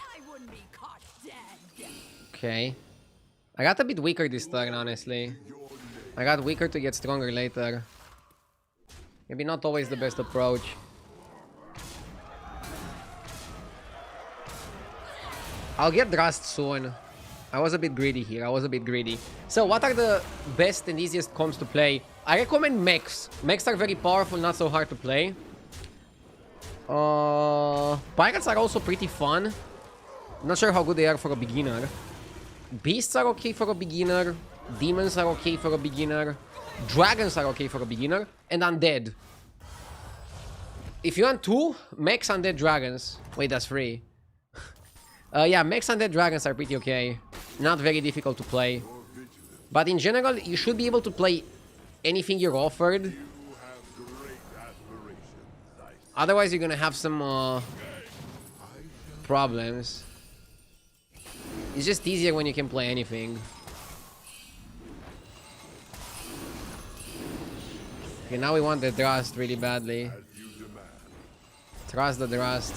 S2: I wouldn't be caught dead.
S1: Okay. I got a bit weaker this turn, honestly. I got weaker to get stronger later. Maybe not always the best approach. I'll get Drast soon. I was a bit greedy here. I was a bit greedy. So what are the best and easiest comps to play? I recommend mechs. Mechs are very powerful, not so hard to play. Pirates are also pretty fun. Not sure how good they are for a beginner. Beasts are okay for a beginner. Demons are okay for a beginner. Dragons are okay for a beginner. And undead. If you want two, mechs, undead, dragons. Wait, that's free. Yeah, mechs, undead, dragons are pretty okay. Not very difficult to play. But in general, you should be able to play anything you're offered. Otherwise, you're gonna have some problems. It's just easier when you can play anything. Okay, now we want the Drast really badly. Trust the Drast.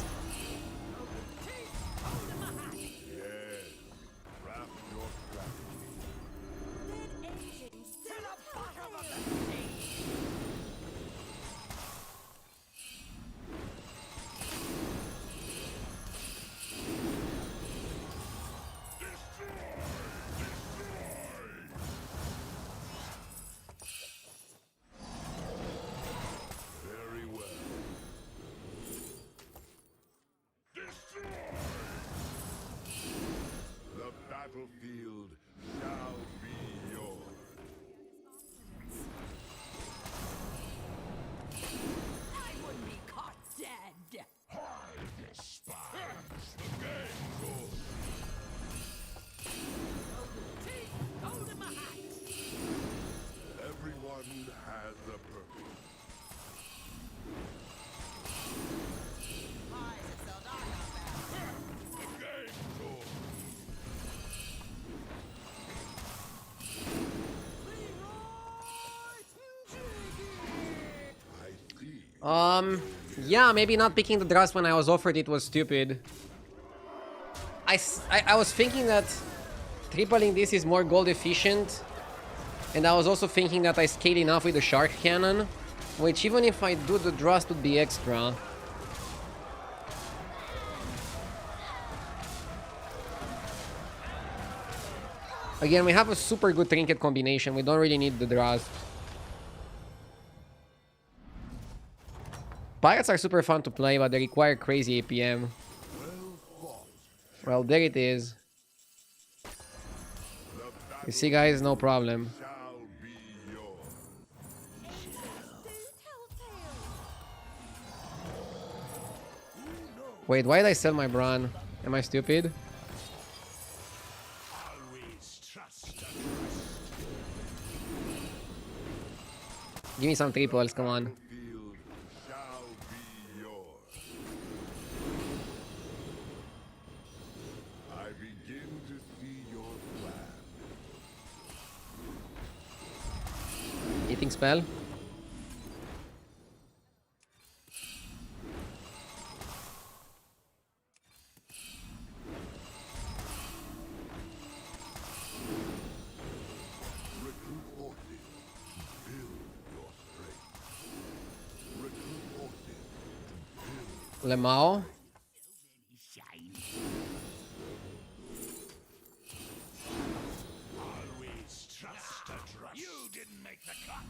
S4: Battlefield shall be yours.
S2: I wouldn't be caught dead.
S6: I despise the game.
S2: Hold in my hat.
S4: Everyone has a purpose.
S1: Yeah, maybe not picking the Drast when I was offered it was stupid. I was thinking that tripling this is more gold efficient. And I was also thinking that I scale enough with the Shark Cannon. Which even if I do, the Drast would be extra. Again, we have a super good trinket combination. We don't really need the Drast. Pirates are super fun to play, but they require crazy APM. Well, there it is. You see, guys, no problem. Wait, why did I sell my Bran? Am I stupid? Give me some triples, come on. Eating spell. Lemao.
S6: Always trust a trust. You didn't make the cut.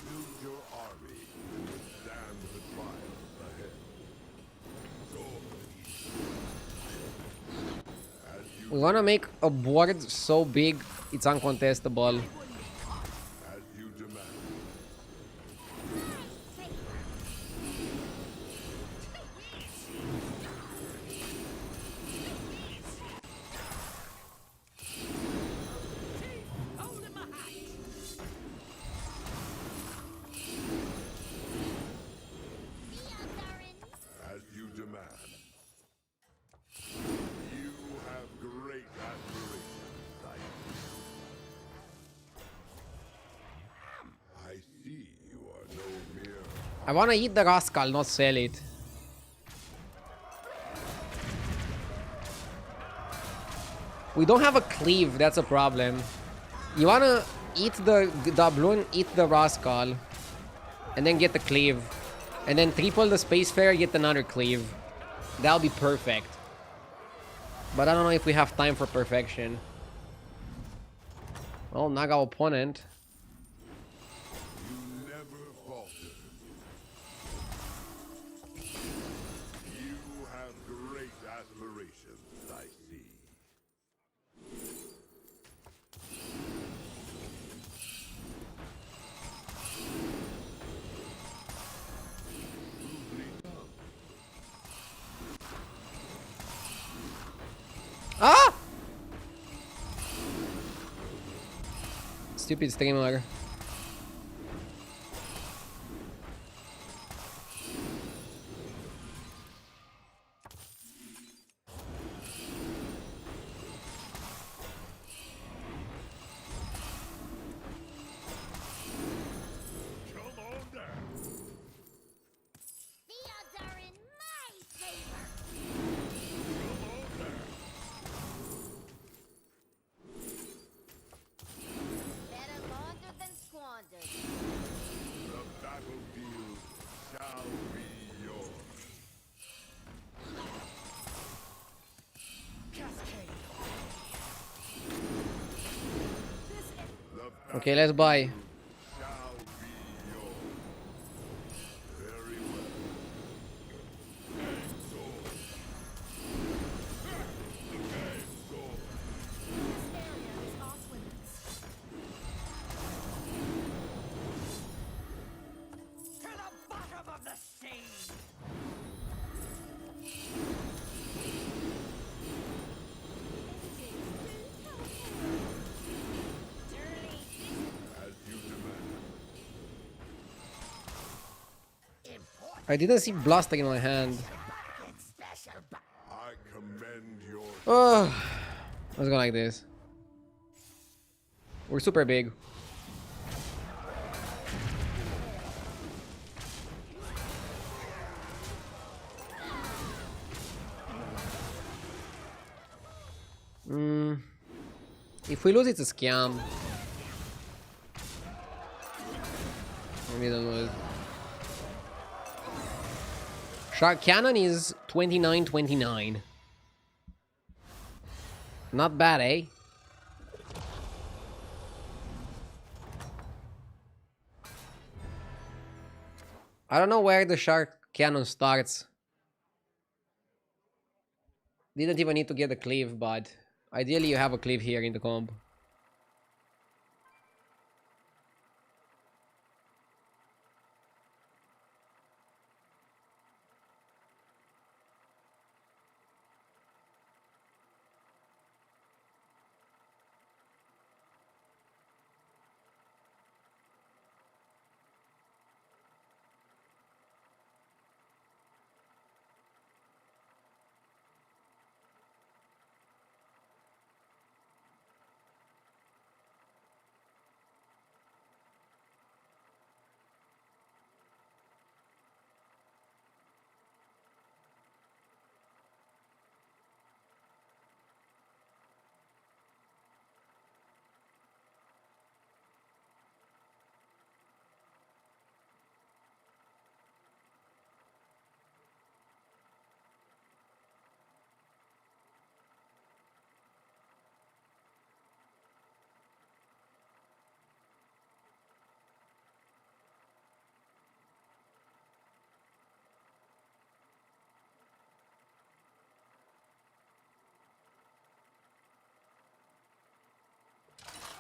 S4: Build your army and withstand the trials ahead.
S1: We wanna make a board so big it's uncontestable.
S4: As you demand.
S1: I wanna eat the Rascal, not sell it. We don't have a cleave, that's a problem. You wanna eat the doubloon, eat the Rascal, and then get the cleave. And then triple the Spacefarer, get another cleave. That'll be perfect. But I don't know if we have time for perfection. Well, Naga opponent.
S4: You never falter. You have great aspirations, I see.
S1: Ah! Stupid streamer.
S6: Come on down.
S7: The odds are in my favor.
S6: Come on down.
S7: Better laundered than squandered.
S4: The battlefield shall be yours. The
S1: Okay, let's buy.
S4: shall be yours. Very well. Sword. Sword.
S2: This area is off limits.
S3: To the bottom of the sea!
S4: As you demand.
S1: I didn't see Blaster in my hand.
S4: I commend your
S1: Oh, let's go like this. We're super big. If we lose, it's a scam. Maybe don't lose. Shark Cannon is 29-29. Not bad, eh? I don't know where the Shark Cannon starts. Didn't even need to get a cleave, but ideally you have a cleave here in the comp.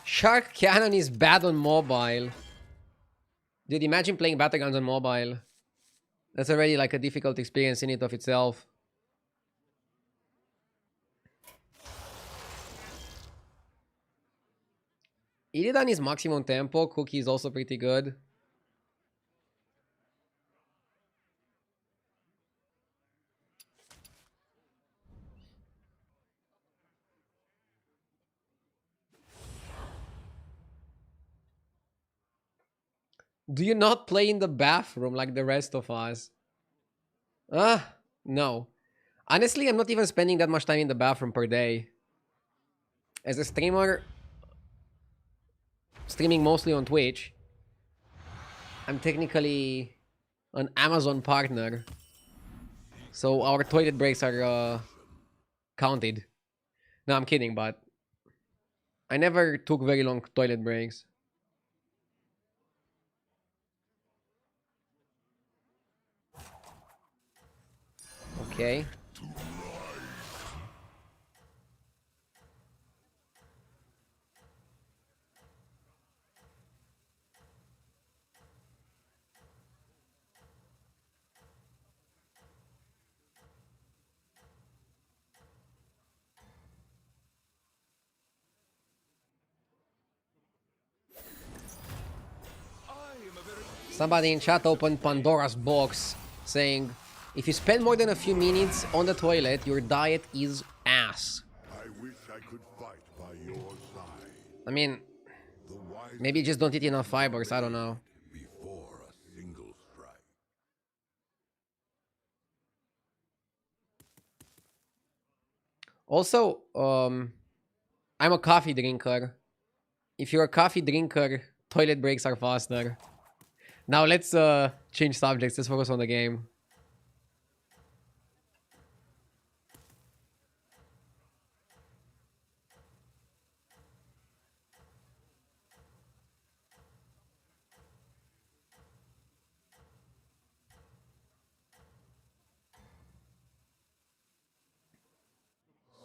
S1: Shark Cannon is bad on mobile. Dude, imagine playing battlegrounds on mobile. That's already like a difficult experience in it of itself. Illidan is maximum tempo. Cookie is also pretty good. Do you not play in the bathroom like the rest of us? No. Honestly, I'm not even spending that much time in the bathroom per day. As a streamer, streaming mostly on Twitch, I'm technically an Amazon partner. So our toilet breaks are counted. No, I'm kidding, but I never took very long toilet breaks. Okay. Somebody in chat opened Pandora's box saying, if you spend more than a few minutes on the toilet, your diet is ass.
S4: I wish I could fight by your side.
S1: I mean,
S4: The wise
S1: maybe just don't eat enough fibers, I don't know.
S4: before a single strike.
S1: Also, I'm a coffee drinker. If you're a coffee drinker, toilet breaks are faster. Now let's change subjects. Let's focus on the game.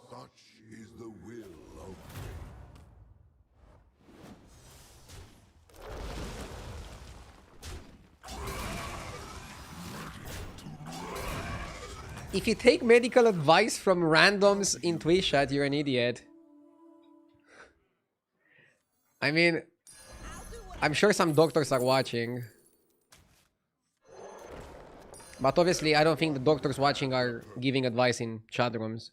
S4: Such is the will of fate.
S1: If you take medical advice from randoms in Twitch chat, you're an idiot. I mean, I'm sure some doctors are watching. But obviously, I don't think the doctors watching are giving advice in chat rooms.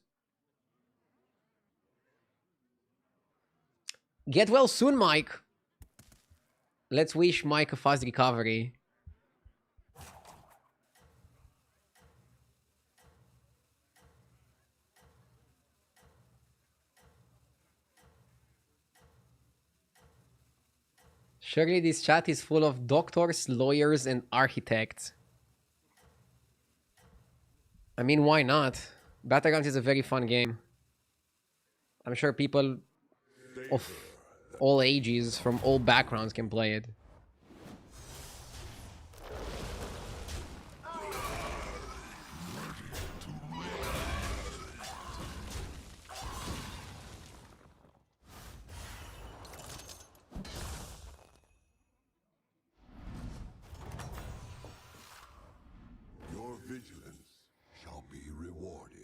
S1: Get well soon, Mike. Let's wish Mike a fast recovery. Surely this chat is full of doctors, lawyers, and architects. I mean, why not? Battlegrounds is a very fun game. I'm sure people of all ages, from all backgrounds, can play it.
S4: Your vigilance shall be rewarded.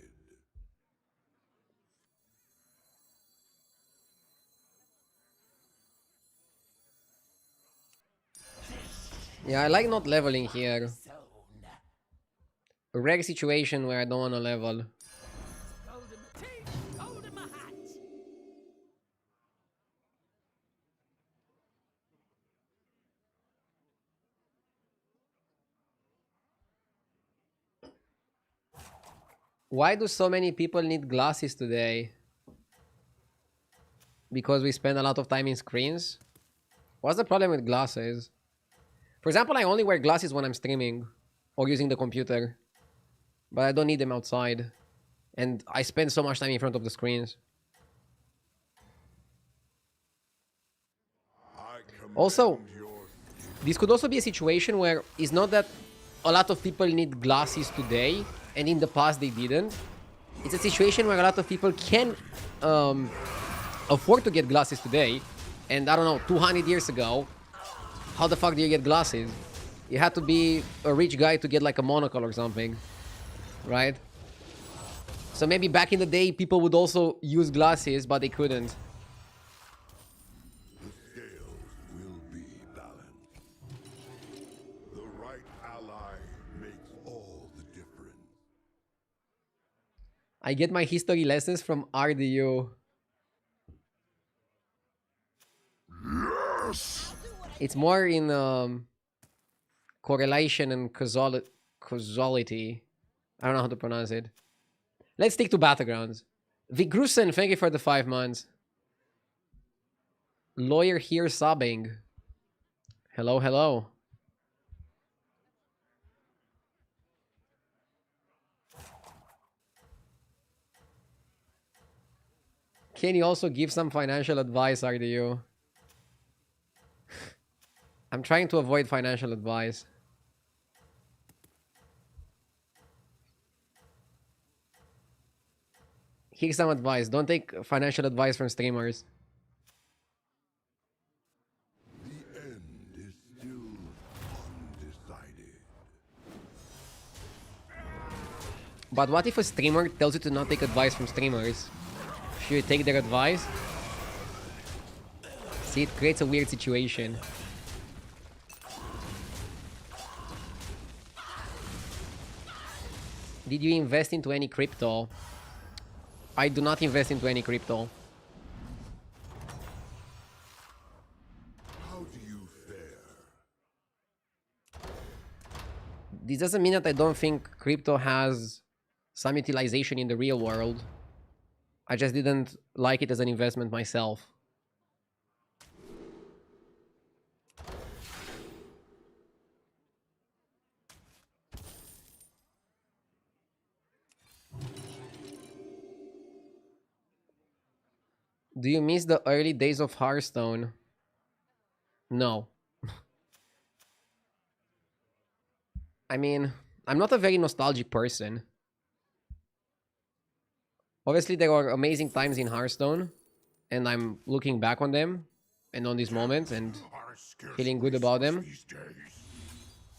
S1: Yeah, I like not leveling here. A rare situation where I don't want to level.
S5: Gold in my teeth, gold in my hat.
S1: Why do so many people need glasses today? Because we spend a lot of time in screens? What's the problem with glasses? For example, I only wear glasses when I'm streaming or using the computer. But I don't need them outside. And I spend so much time in front of the screens. Also, this could also be a situation where it's not that a lot of people need glasses today, and in the past they didn't. It's a situation where a lot of people can afford to get glasses today, and I don't know, 200 years ago, how the fuck do you get glasses? You had to be a rich guy to get like a monocle or something, right? So maybe back in the day, people would also use glasses, but they couldn't.
S4: The scales will be balanced. The right ally makes all the difference.
S1: I get my history lessons from Rdu.
S4: Yes!
S1: It's more in correlation and causality. I don't know how to pronounce it. Let's stick to battlegrounds. Vigrusen, thank you for the 5 months. Lawyer here sobbing. Hello, hello. Can you also give some financial advice, RDU? I'm trying to avoid financial advice. Here's some advice. Don't take financial advice from streamers.
S4: The end is still undecided.
S1: But what if a streamer tells you to not take advice from streamers? Should you take their advice? See, it creates a weird situation. Did you invest into any crypto? I do not invest into any crypto.
S4: How do you fare?
S1: This doesn't mean that I don't think crypto has some utilization in the real world. I just didn't like it as an investment myself. Do you miss the early days of Hearthstone? No. I mean, I'm not a very nostalgic person. Obviously, there were amazing times in Hearthstone, and I'm looking back on them and on these moments and feeling good about them.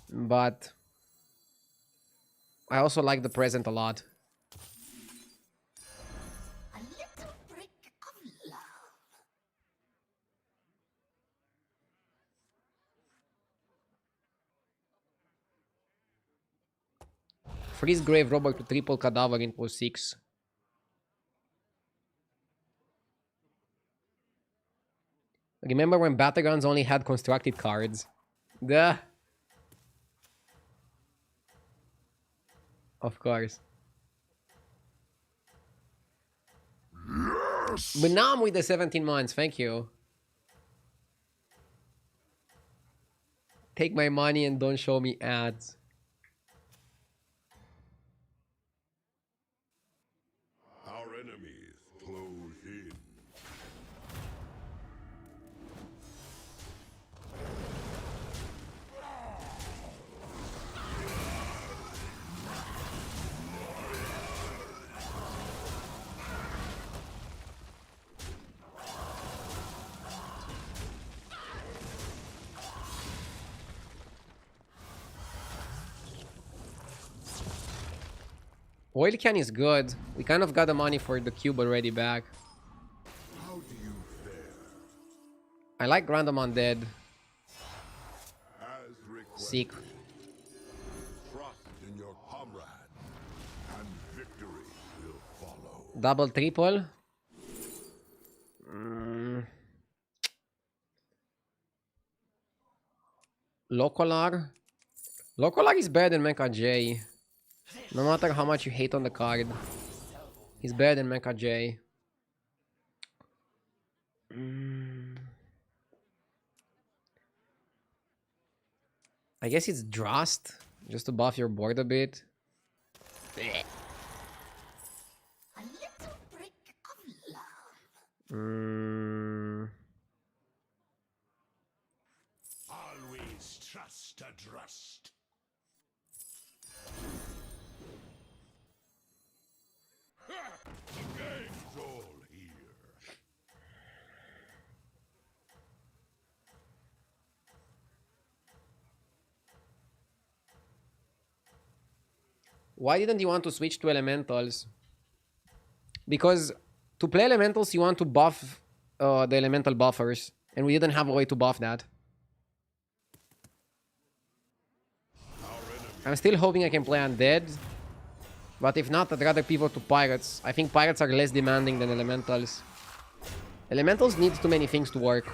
S1: But I also like the present a lot.
S7: A little brick of love.
S1: Freeze Grave Robot to triple Cadaver in post 6. Remember when battlegrounds only had constructed cards? Duh. Of course. Yes. But now I'm with the 17 months, thank you. Take my money and don't show me ads.
S4: Our enemies close in.
S1: Oil can is good. We kind of got the money for the cube already back.
S4: How do you fare?
S1: I like random undead.
S4: As requested.
S1: Seek.
S4: Trust in your comrade, and victory will follow.
S1: Double triple. Locolar. Locolar is better than Mecha J. No matter how much you hate on the card, he's better than Mecha J. I guess it's Drast, just to buff your board a bit.
S7: A little brick of love.
S6: Always trust a Drust. The game's all here.
S1: Why didn't you want to switch to elementals? Because to play elementals, you want to buff the elemental buffers, and we didn't have a way to buff that. I'm still hoping I can play undead, but if not, I'd rather pivot to pirates. I think pirates are less demanding than elementals. Elementals need too many things to work.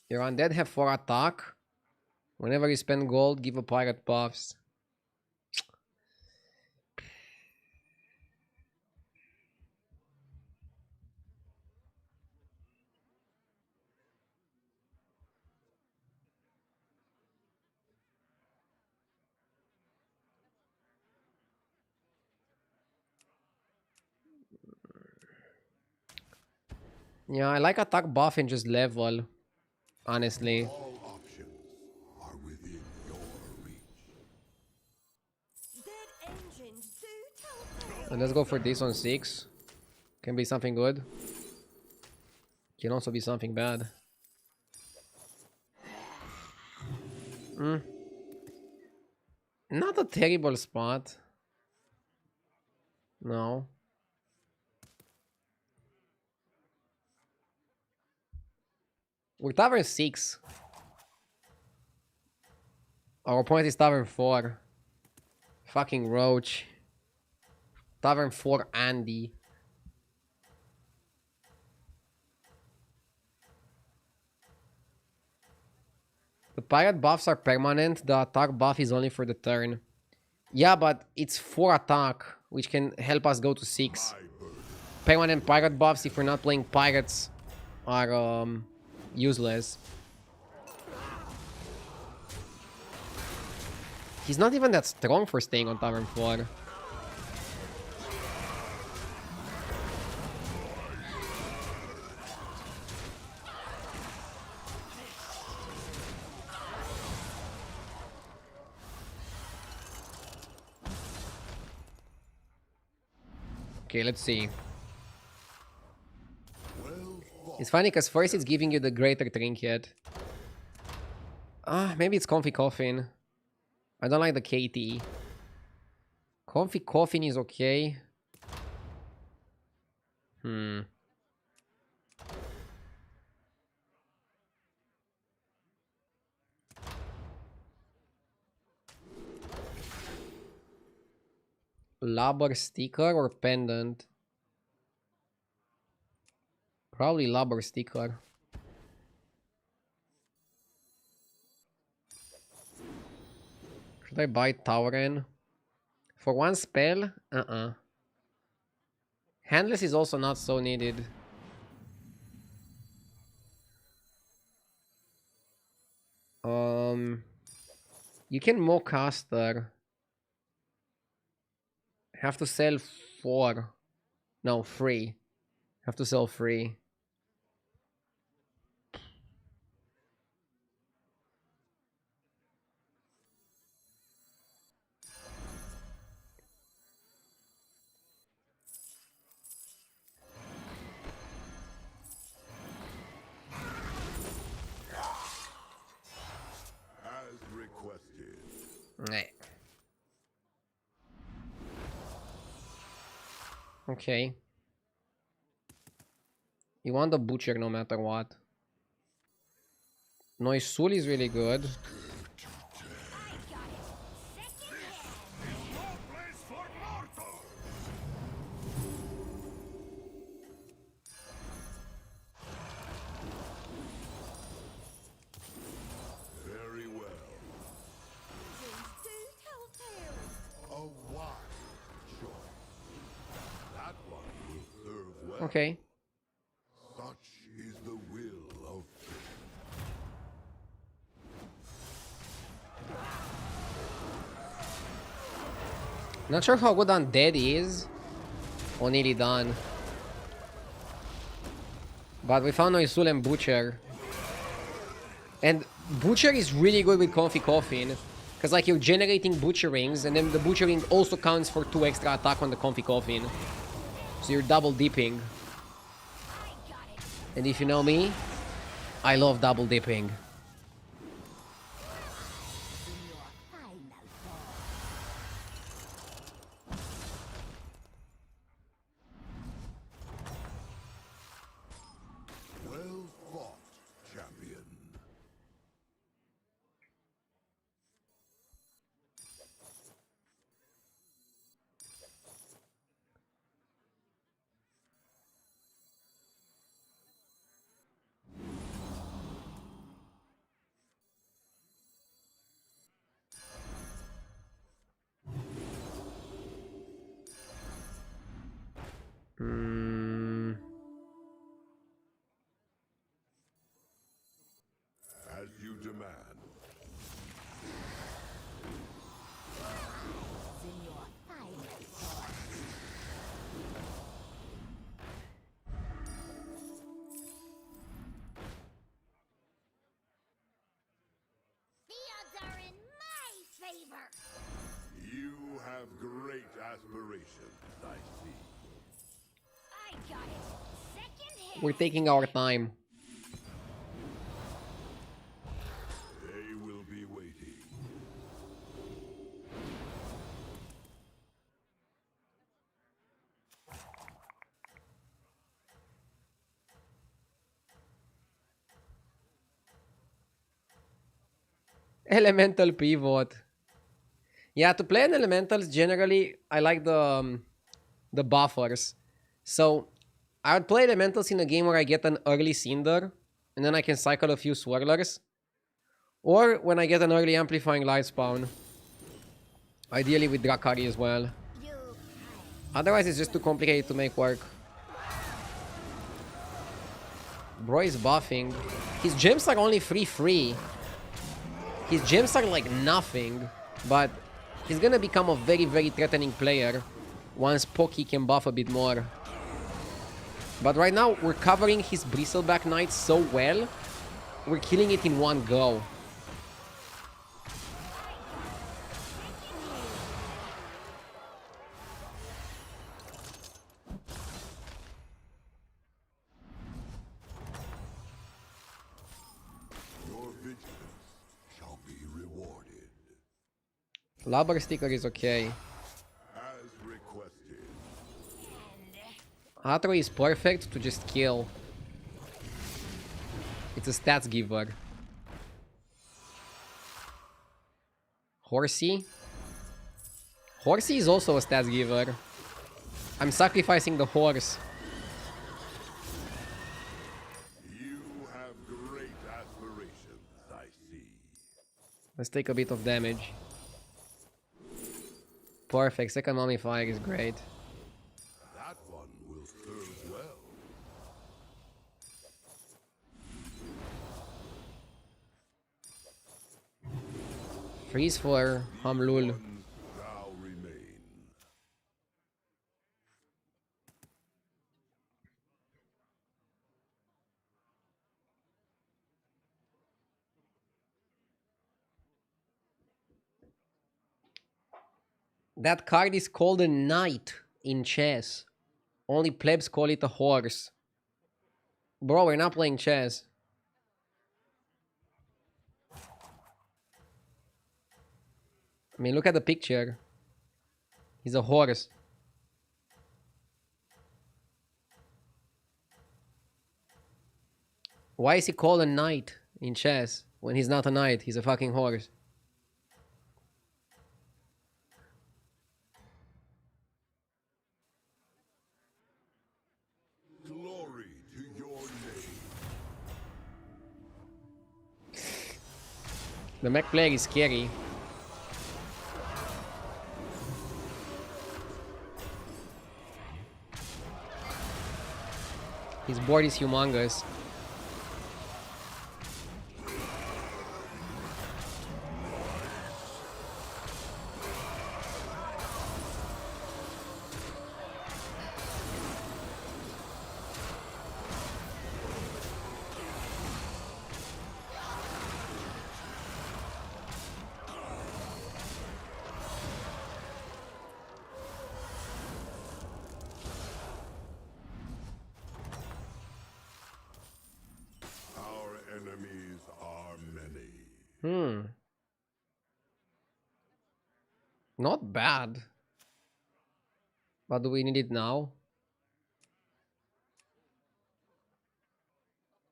S1: Your undead have 4 attack. Whenever you spend gold, give a pirate buffs. Yeah, I like attack buff and just level. Honestly.
S4: All options are within your reach.
S2: Dead engines do tell tales.
S1: Let's go for this on 6. Can be something good. Can also be something bad. Not a terrible spot. No. We're tavern 6. Our opponent is tavern 4. Fucking roach. Tavern 4 Andy. The pirate buffs are permanent. The attack buff is only for the turn. Yeah, but it's 4 attack, which can help us go to 6. Permanent pirate buffs, if we're not playing pirates, are useless. He's not even that strong for staying on Tavern 4. Okay, let's see. It's funny because first it's giving you the greater trinket. Maybe it's comfy coffin. I don't like the KT. Comfy coffin is okay. Lubber sticker or pendant? Probably lubber sticker. Should I buy Tauren? For 1 spell? Handless is also not so needed. You can more caster. Have to sell 4. No, 3. Have to sell 3.
S4: As requested.
S1: Nah. Okay. You want the butcher no matter what. Noisul is really good.
S6: No place for mortals!
S4: Very well.
S2: Engines do tell tales.
S4: A wise choice. That one will serve well.
S1: Okay.
S4: Such is the will of fate.
S1: Not sure how good Undead is. Or nearly done. But we found Noisul and Butcher. And Butcher is really good with Comfy Coffin. Because like you're generating Butcher Rings, and then the Butcher Ring also counts for 2 extra attack on the Comfy Coffin. So you're double dipping. And if you know me, I love double dipping.
S4: Well fought, champion.
S1: Hmm.
S4: As you demand.
S7: In your finest form. The odds are in my favor.
S4: You have great aspirations, I see.
S7: I got it. Second hit.
S1: We're taking our time.
S4: They will be waiting.
S1: Elemental Pivot. Yeah, to play an Elementals, generally, I like the buffers. So, I would play Elementals in a game where I get an early Cinder, and then I can cycle a few Swirlers. Or when I get an early Amplifying Light Spawn. Ideally with Drakari as well. Otherwise, it's just too complicated to make work. Bro is buffing. His gems are only free. His gems are like nothing, but he's gonna become a very, very threatening player once Poki can buff a bit more. But right now, we're covering his Bristleback Knight so well, we're killing it in one go.
S4: Your vigilance shall be rewarded.
S1: Lubber Sticker is okay.
S4: As requested.
S1: Atro is perfect to just kill. It's a stats giver. Horsey? Horsey is also a stats giver. I'm sacrificing the horse.
S4: You have great aspirations, I see.
S1: Let's take a bit of damage. Perfect. Second Mummifier is great.
S4: That one will serve well.
S1: Freeze for Hamlul.
S4: One shall remain.
S1: That card is called a knight in chess. Only plebs call it a horse. Bro, we're not playing chess. I mean, look at the picture. He's a horse. Why is he called a knight in chess when he's not a knight? He's a fucking horse.
S4: Glory to your name.
S1: The mech player is scary. His board is humongous.
S4: Our enemies are many.
S1: Not bad. But do we need it now?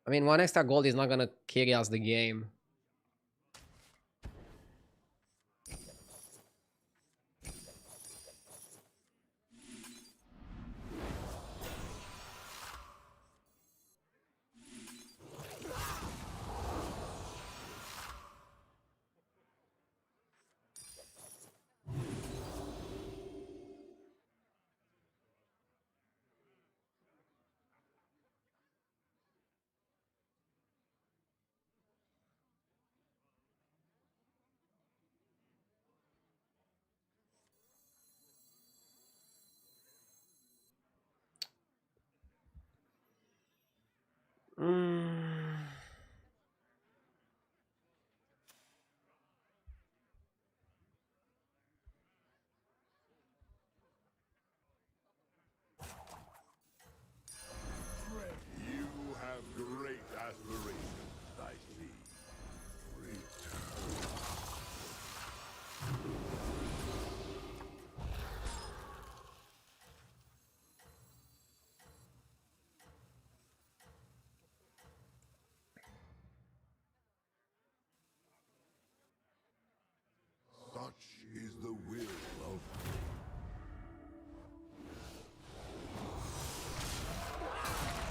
S1: I mean, one extra gold is not gonna carry us the game.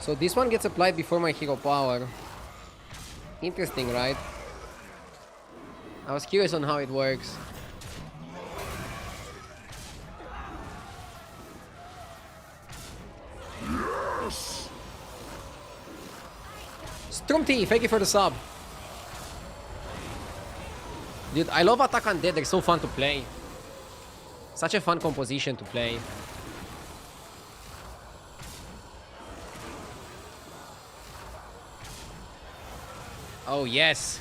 S1: So this one gets applied before my hero power. Interesting, right? I was curious on how it works. Strumty, thank you for the sub. Dude, I love Attack Undead, they're so fun to play. Such a fun composition to play. Oh, yes.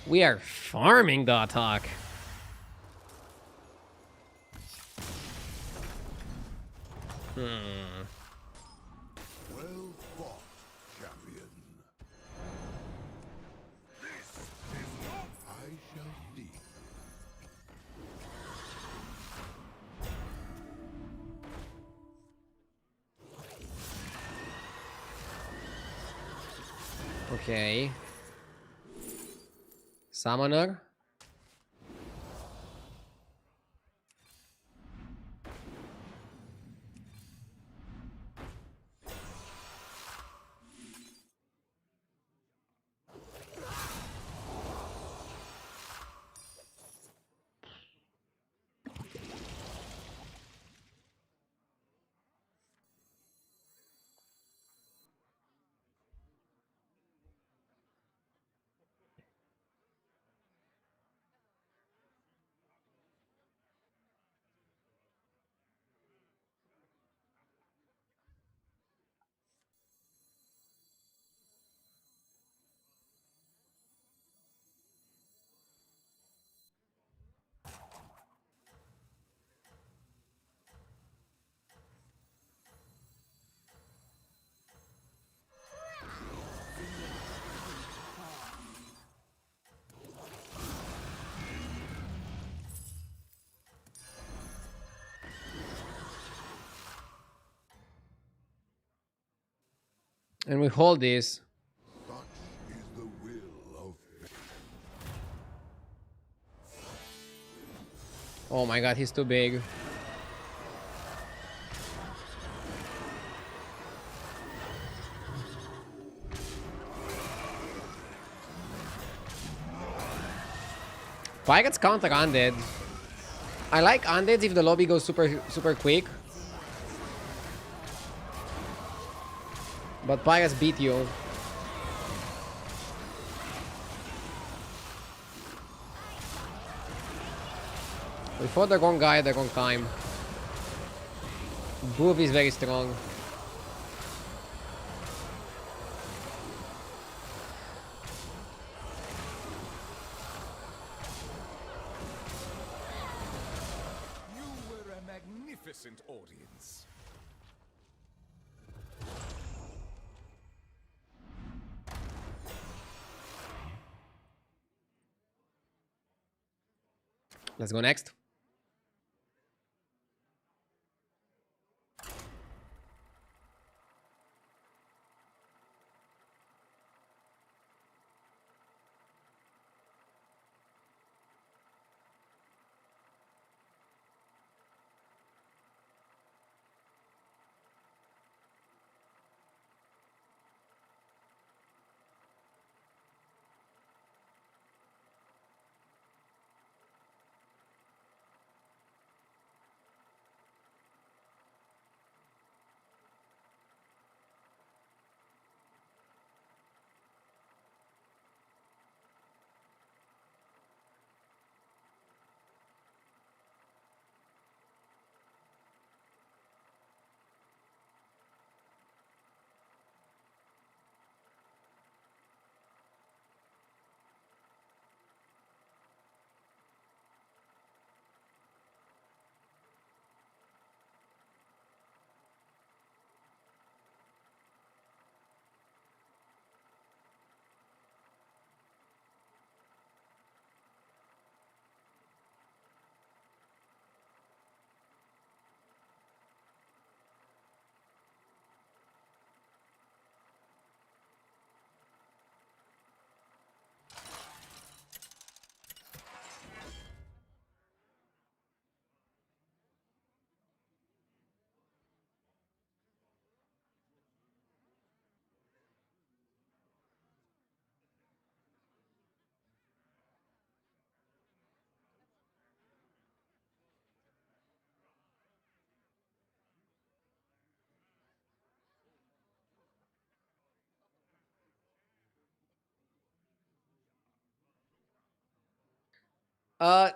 S1: We are farming the attack.
S4: Well fought, champion. I shall see.
S1: Okay. Summoner. And we hold this.
S4: Such is the will of fate.
S1: Oh my god, he's too big. Pirates counter Undead. I like Undeads if the lobby goes super quick. But Pirates beat you. We fought the wrong guy at the wrong time. Booth is very strong.
S6: You were a magnificent audience.
S1: Let's go next.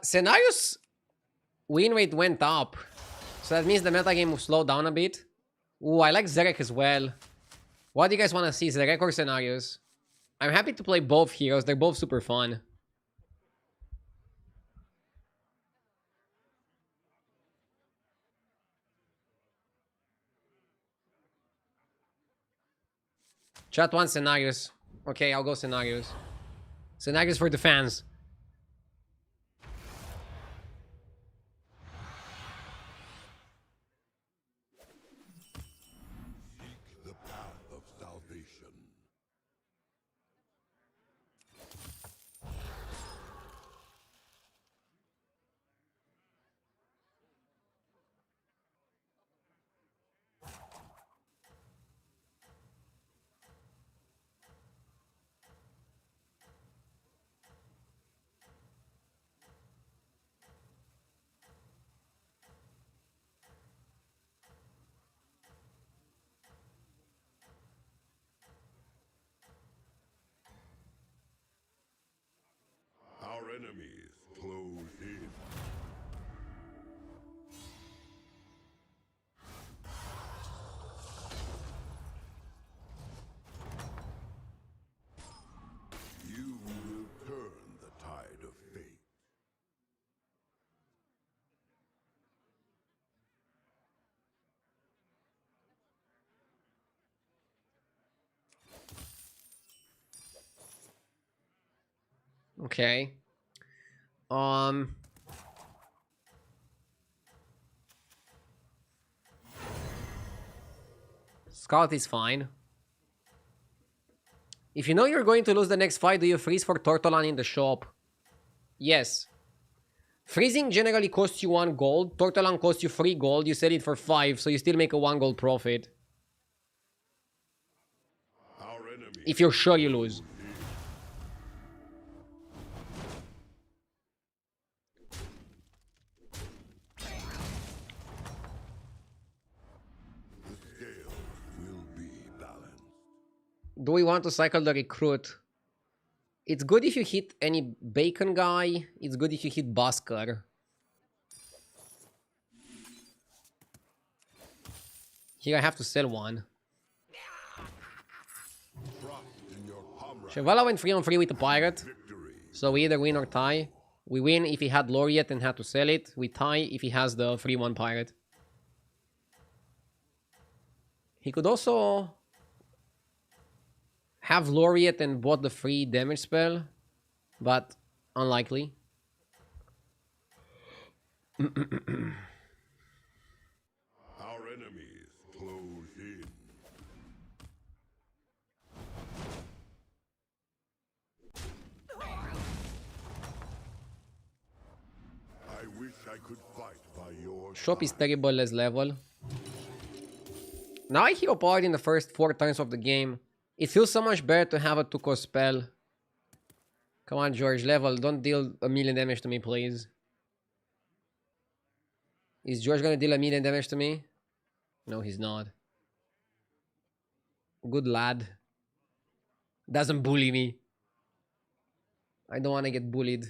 S1: Scenarios win rate went up. So that means the metagame will slow down a bit. Ooh, I like Zerek as well. What do you guys want to see, Zerek or Scenarios? I'm happy to play both heroes. They're both super fun. Chat wants Scenarios. Okay, I'll go Scenarios. Scenarios for the fans.
S4: Seek the path of salvation. Our enemies close in. You will turn the tide of fate.
S1: Okay. Scout is fine. If you know you're going to lose the next fight, do you freeze for Tortolan in the shop? Yes. Freezing generally costs you 1 gold. Tortolan costs you 3 gold. You sell it for 5, so you still make a 1 gold profit.
S4: Our enemies
S1: If you're sure you lose.
S4: the scales will be balanced.
S1: Do we want to cycle the recruit? It's good if you hit any bacon guy. It's good if you hit Busker. Here I have to sell one.
S4: Trust in your comrade.
S1: Chevala went 3-on-3 with the pirate.
S4: Victory.
S1: So we either win or tie. We win if he had Laureate and had to sell it. We tie if he has the 3-1 pirate. He could also have Laureate and bought the free damage spell, but unlikely.
S4: Our enemies close in. I wish I could fight by your
S1: Shop is
S4: side.
S1: terrible as level. Now I hero powered in the first 4 turns of the game. It feels so much better to have a 2-cost spell. Come on, George, level. Don't deal a million damage to me, please. Is George gonna deal a million damage to me? No, he's not. Good lad. Doesn't bully me. I don't want to get bullied.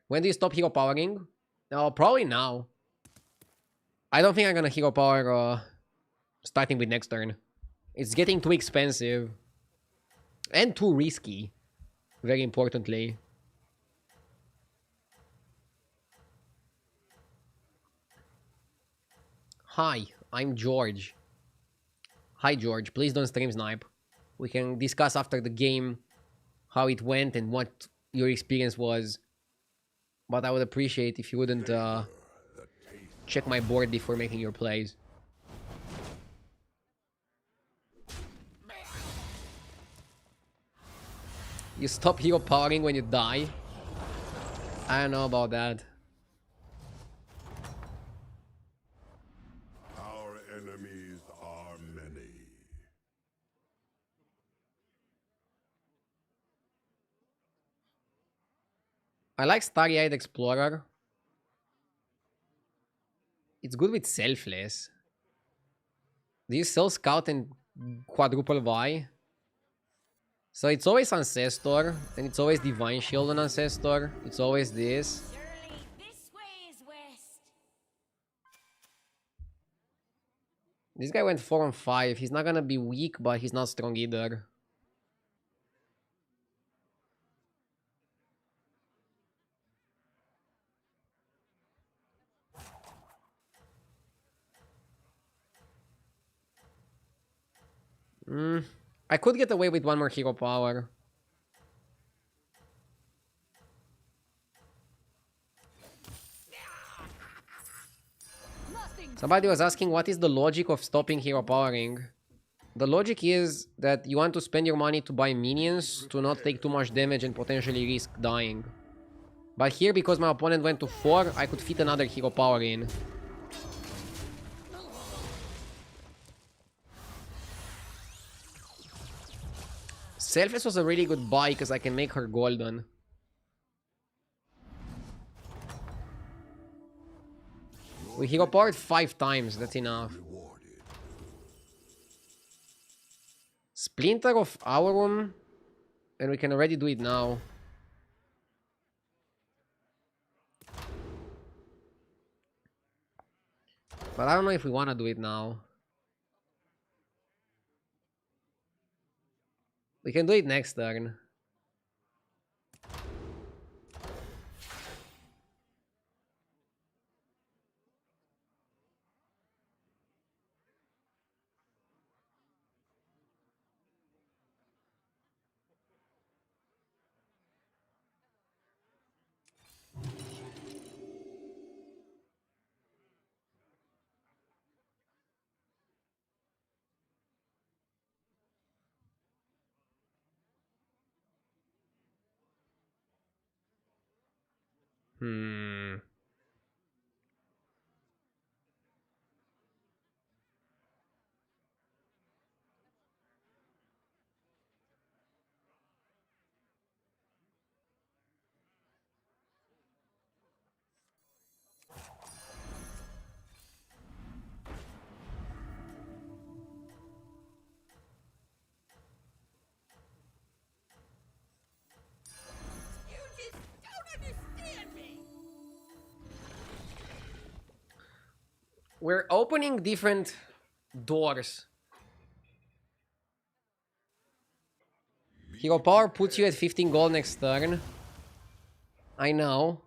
S1: When do you stop hero powering? No, probably now. I don't think I'm gonna hero power starting with next turn. It's getting too expensive. And too risky. Very importantly. Hi, I'm George. Hi, George. Please don't stream snipe. We can discuss after the game how it went and what your experience was. But I would appreciate if you wouldn't check my board before making your plays. You stop hero powering when you die? I don't know about that.
S4: Our enemies are many.
S1: I like Starry-Eyed Explorer. It's good with Selfless. Do you sell Scout and Quadruple Y? So it's always Ancestor, and it's always Divine Shield on Ancestor. It's always this.
S7: Surely this way is west.
S1: This guy went 4 on 5. He's not gonna be weak, but he's not strong either. I could get away with one more hero power. Somebody was asking what is the logic of stopping hero powering. The logic is that you want to spend your money to buy minions to not take too much damage and potentially risk dying. But here, because my opponent went to 4, I could fit another hero power in. Selfless was a really good buy because I can make her golden. We hero powered 5 times, that's enough. Splinter of Aurum, and we can already do it now. But I don't know if we want to do it now. We can do it next turn.
S7: You just don't understand me.
S1: We're opening different doors. Hero power puts you at 15 gold next turn. I know.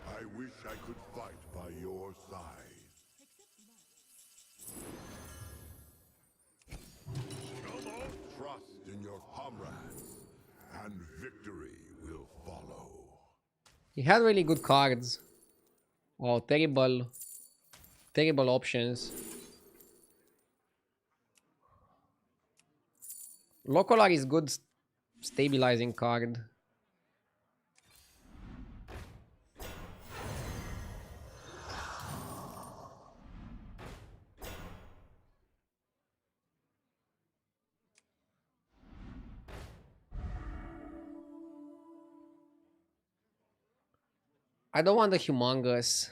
S4: I wish I could fight by your side. Trust in your comrades, and victory will follow.
S1: He had really good cards. Wow, terrible options. Locolar is good stabilizing card. I don't want the humongous.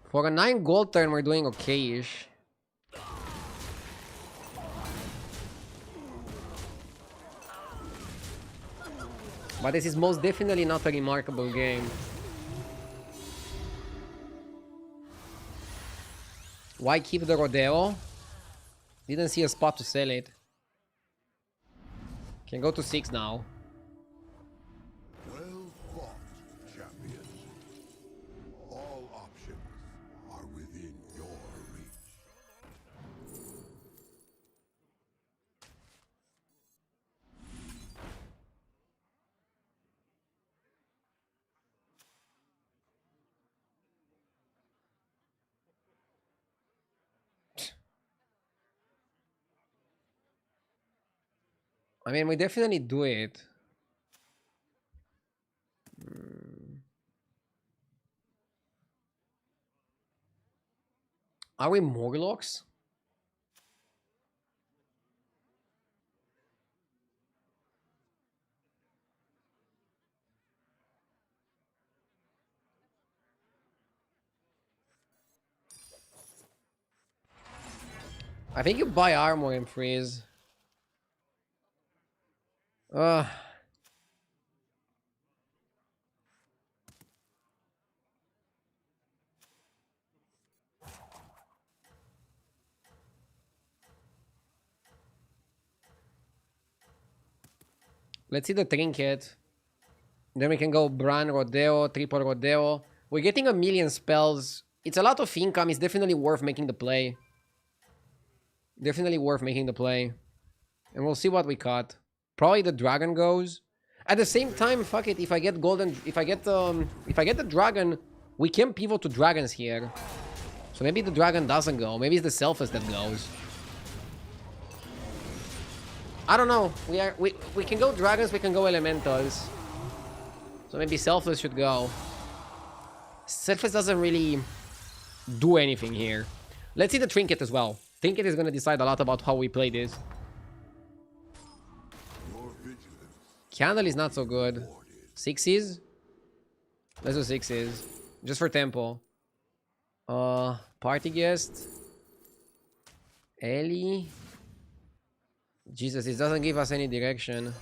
S1: For a 9 gold turn, we're doing okay-ish. But this is most definitely not a remarkable game. Why keep the Rodeo? Didn't see a spot to sell it. Can go to 6 now.
S4: Well fought, champion. All options are within your reach.
S1: I mean, we definitely do it. Are we Morlocks? I think you buy armor and freeze. Ugh. Let's see the trinket. Then we can go Bran Rodeo, triple Rodeo. We're getting a million spells. It's a lot of income. It's definitely worth making the play. Definitely worth making the play. And we'll see what we cut. Probably the dragon goes. At the same time, fuck it. If I get golden, if I get the dragon, we can pivot to dragons here. So maybe the dragon doesn't go. Maybe it's the Selfless that goes. I don't know. We can go dragons. We can go elementals. So maybe Selfless should go. Selfless doesn't really do anything here. Let's see the trinket as well. Trinket is going to decide a lot about how we play this. Candle is not so good. 6s? Let's do 6s. Just for tempo. Party guest. Ellie. Jesus, it doesn't give us any direction.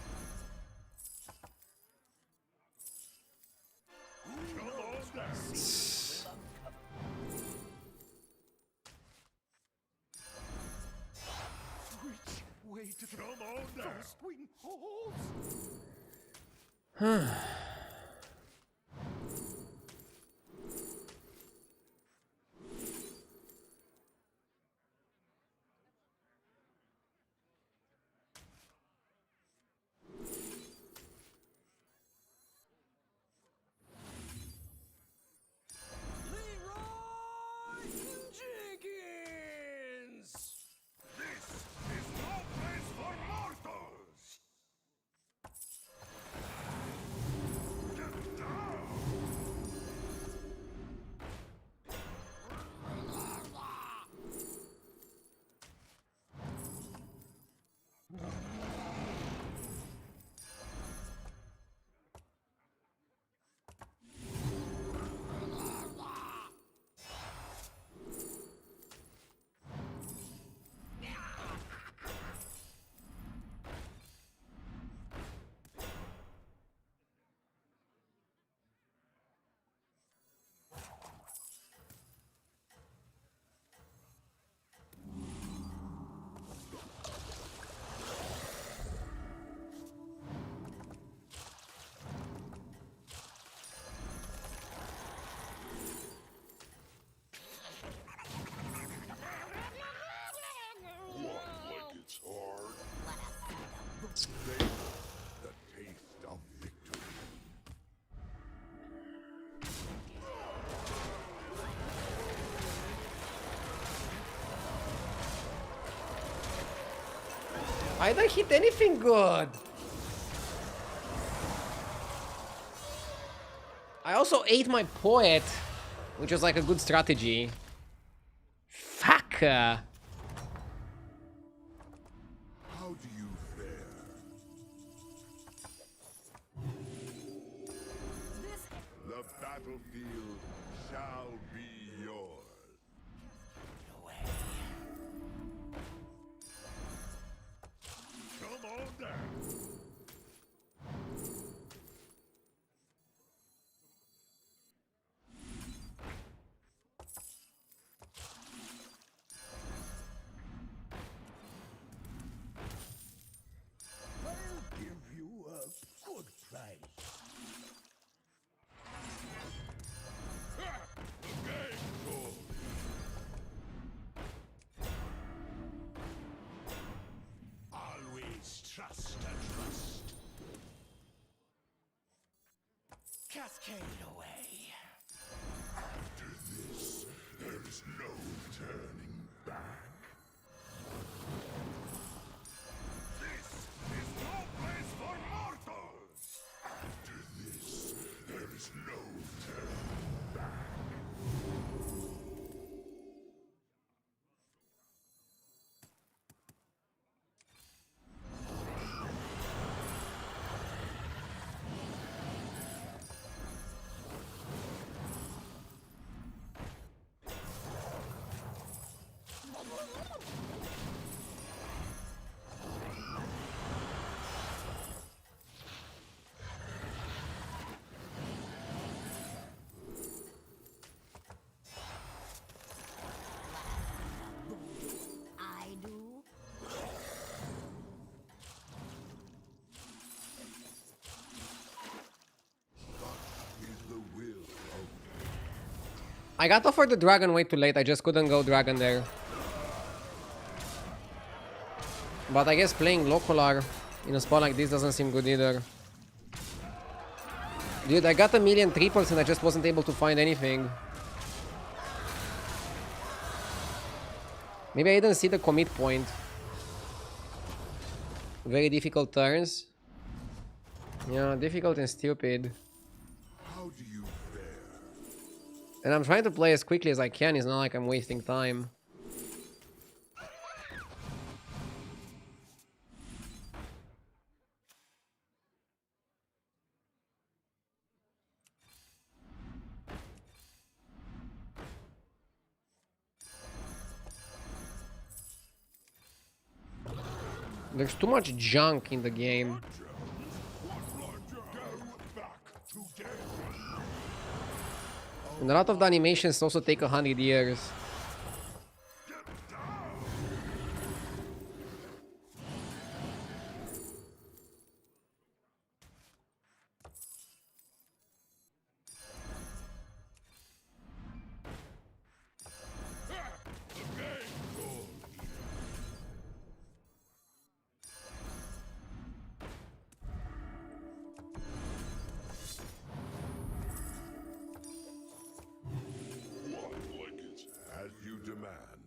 S1: I don't hit anything good. I also ate my poet, which was like a good strategy. Fuck.
S4: How do you fare? The battlefield shall be yours.
S6: Come on down. Cascade away.
S4: After this, there is no turning back.
S6: This is no place for mortals.
S4: After this, there is no turning back.
S7: I do.
S4: Is the will of
S1: I got offered the dragon way too late. I just couldn't go dragon there. But I guess playing Locolar in a spot like this doesn't seem good either. Dude, I got a million triples and I just wasn't able to find anything. Maybe I didn't see the commit point. Very difficult turns. Yeah, difficult and stupid.
S4: how do you fare?
S1: And I'm trying to play as quickly as I can. It's not like I'm wasting time. There's too much junk in the game. And a lot of the animations also take 100 years.
S4: As you demand.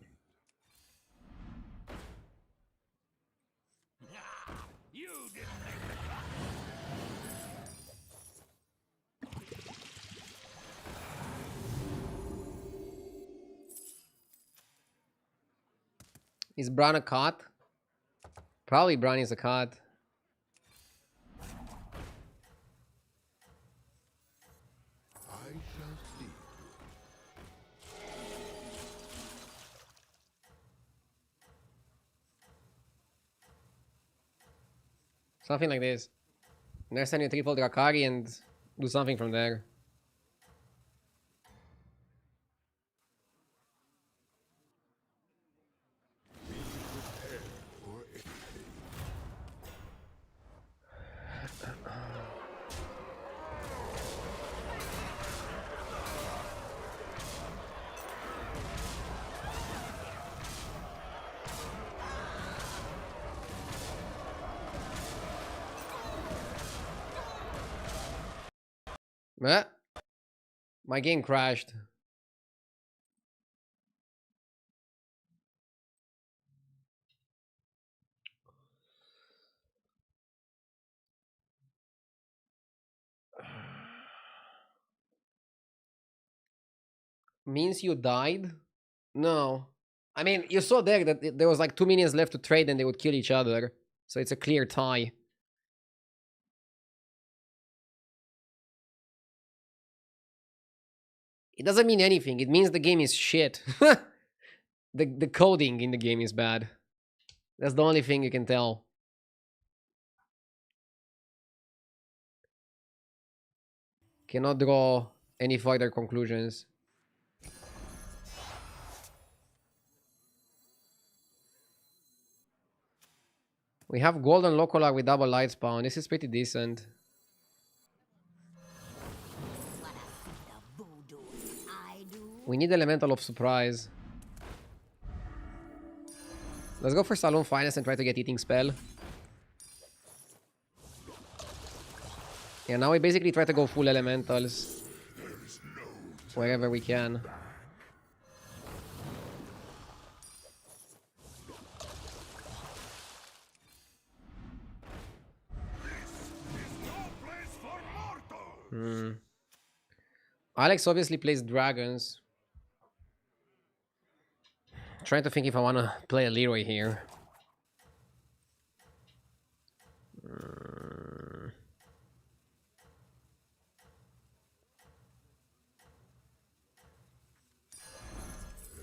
S6: You didn't make the cut.
S1: Is Bran a cot? Probably Bran is a cot.
S4: I shall see.
S1: Something like this. Next time you triple Drakari and do something from there.
S4: For anything.
S1: My game crashed. Means you died? No. I mean, you saw there that there was like 2 minions left to trade and they would kill each other. So it's a clear tie. It doesn't mean anything. It means the game is shit. The coding in the game is bad. That's the only thing you can tell. Cannot draw any further conclusions. We have golden Locolar with double light spawn. This is pretty decent.
S7: What a feat of voodoo. I do.
S1: We need Elemental of Surprise. Let's go for Saloon Finance and try to get Eating Spell. Yeah, now we basically try to go full elementals wherever we can. Alex obviously plays dragons. Trying to think if I want to play a Leroy here.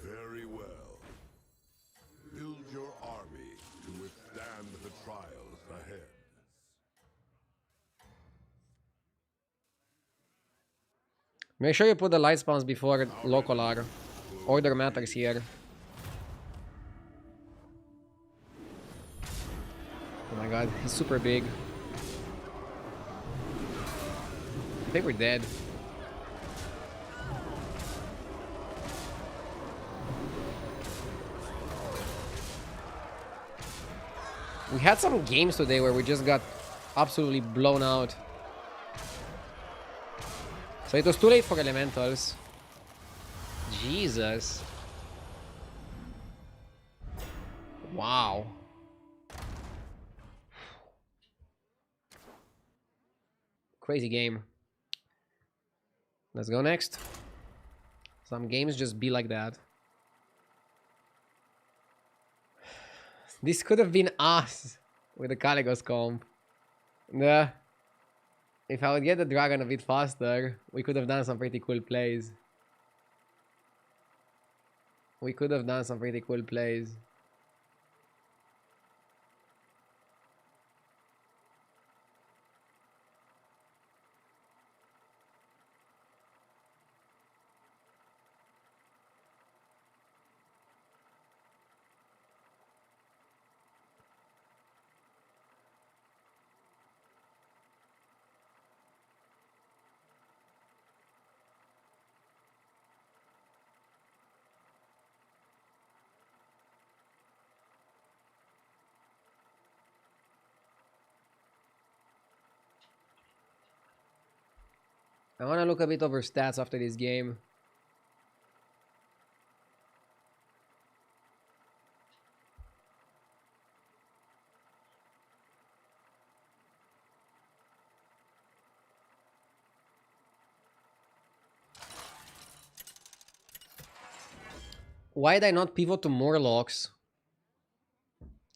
S4: Very well. Build your army to withstand the trials ahead.
S1: Make sure you put the light spawns before local are. Order matters here. Oh my god, he's super big. I think we're dead. We had some games today where we just got absolutely blown out. So it was too late for elementals. Jesus. Wow. Crazy game. Let's go next. Some games just be like that. This could have been us with the Caligos comp. Nah. If I would get the dragon a bit faster, we could have done some pretty cool plays. We could have done some pretty cool plays. I want to look a bit over stats after this game. Why did I not pivot to Murlocs?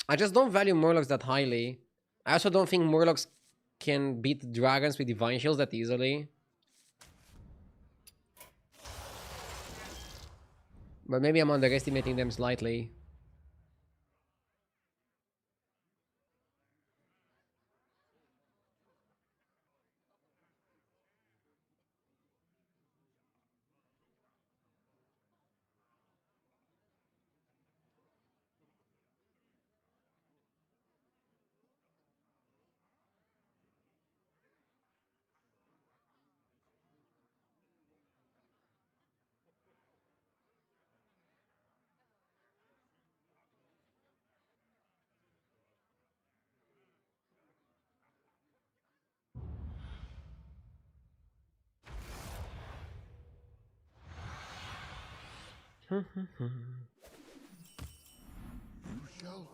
S1: I just don't value Murlocs that highly. I also don't think Murlocs can beat dragons with Divine Shields that easily. But maybe I'm underestimating them slightly.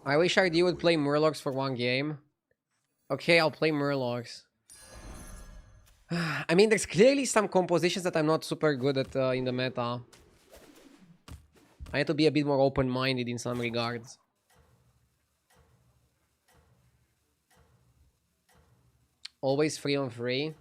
S1: I wish Rdu would play Murlocs for one game. Okay, I'll play Murlocs. I mean, there's clearly some compositions that I'm not super good at in the meta. I have to be a bit more open-minded in some regards. Always 3-on-3.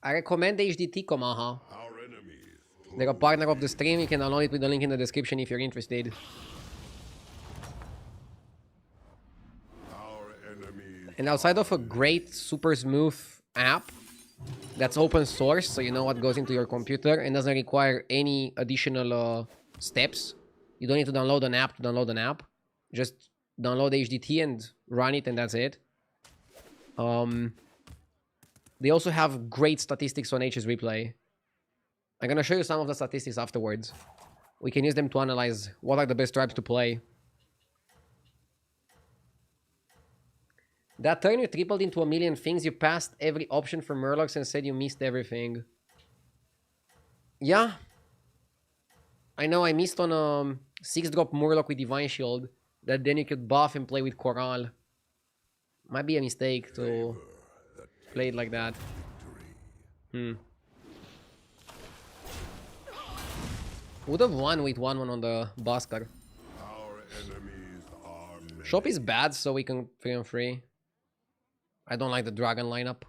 S1: I recommend HDT Komaha. They're a partner of the stream. You can download it with the link in the description if you're interested. And outside of a great, super smooth app that's open source, so you know what goes into your computer and doesn't require any additional steps. You don't need to download an app to download an app. Just download HDT and run it, and that's it. They also have great statistics on HS Replay. I'm gonna show you some of the statistics afterwards. We can use them to analyze what are the best tribes to play. That turn you tripled into a million things. You passed every option for Murlocs and said you missed everything. Yeah. I know I missed on 6-drop Murloc with Divine Shield. That then you could buff and play with Coral. Might be a mistake to play it like that. Would have won with 1-1 on the Busker.
S4: Our enemies are many.
S1: Shop is bad, so we can 3-on-3. I don't like the Dragon lineup.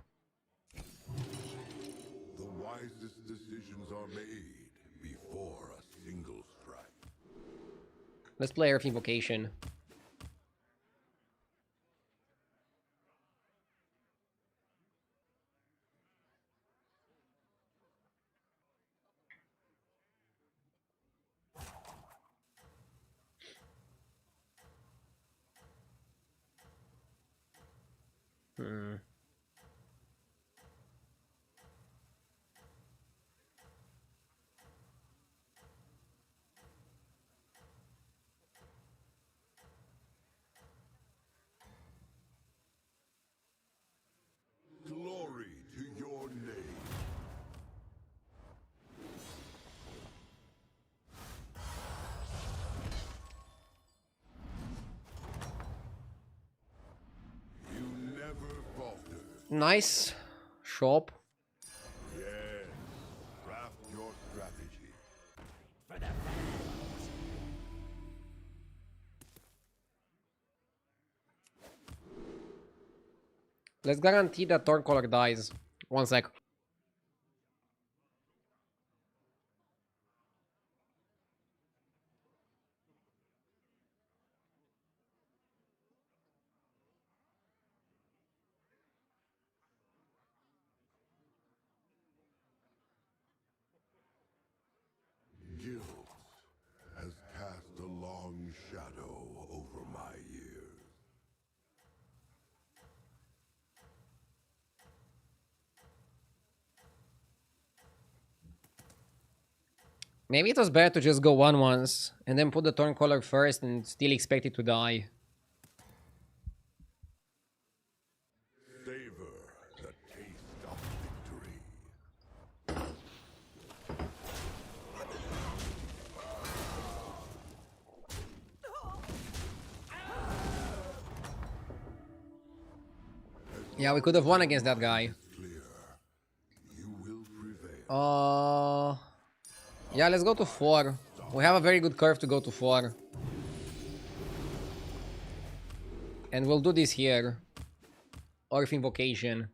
S4: The wisest decisions are made before a single strike.
S1: Let's play Earth Invocation.
S4: Glory to your name. You never falter.
S1: Nice. Shop.
S4: Yes. Craft your strategy.
S1: Let's guarantee that Thorncaller dies. 1 sec.
S4: Guilt has cast a long shadow over my years.
S1: Maybe it was better to just go 1 once and then put the Thorncaller first and still expect it to die.
S4: Savor the taste of victory.
S1: Yeah, we could have won against that guy.
S4: Clear. You will prevail.
S1: Yeah, let's go to 4. We have a very good curve to go to 4. And we'll do this here. Earth Invocation.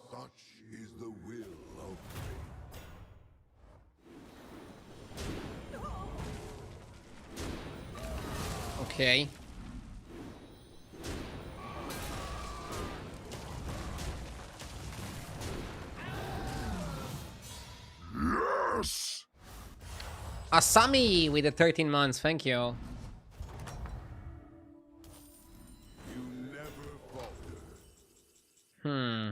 S4: Such is the will of fate.
S1: Okay.
S4: Yes!
S1: Asami with the 13 months, thank you.
S4: You never falter.
S1: Hmm.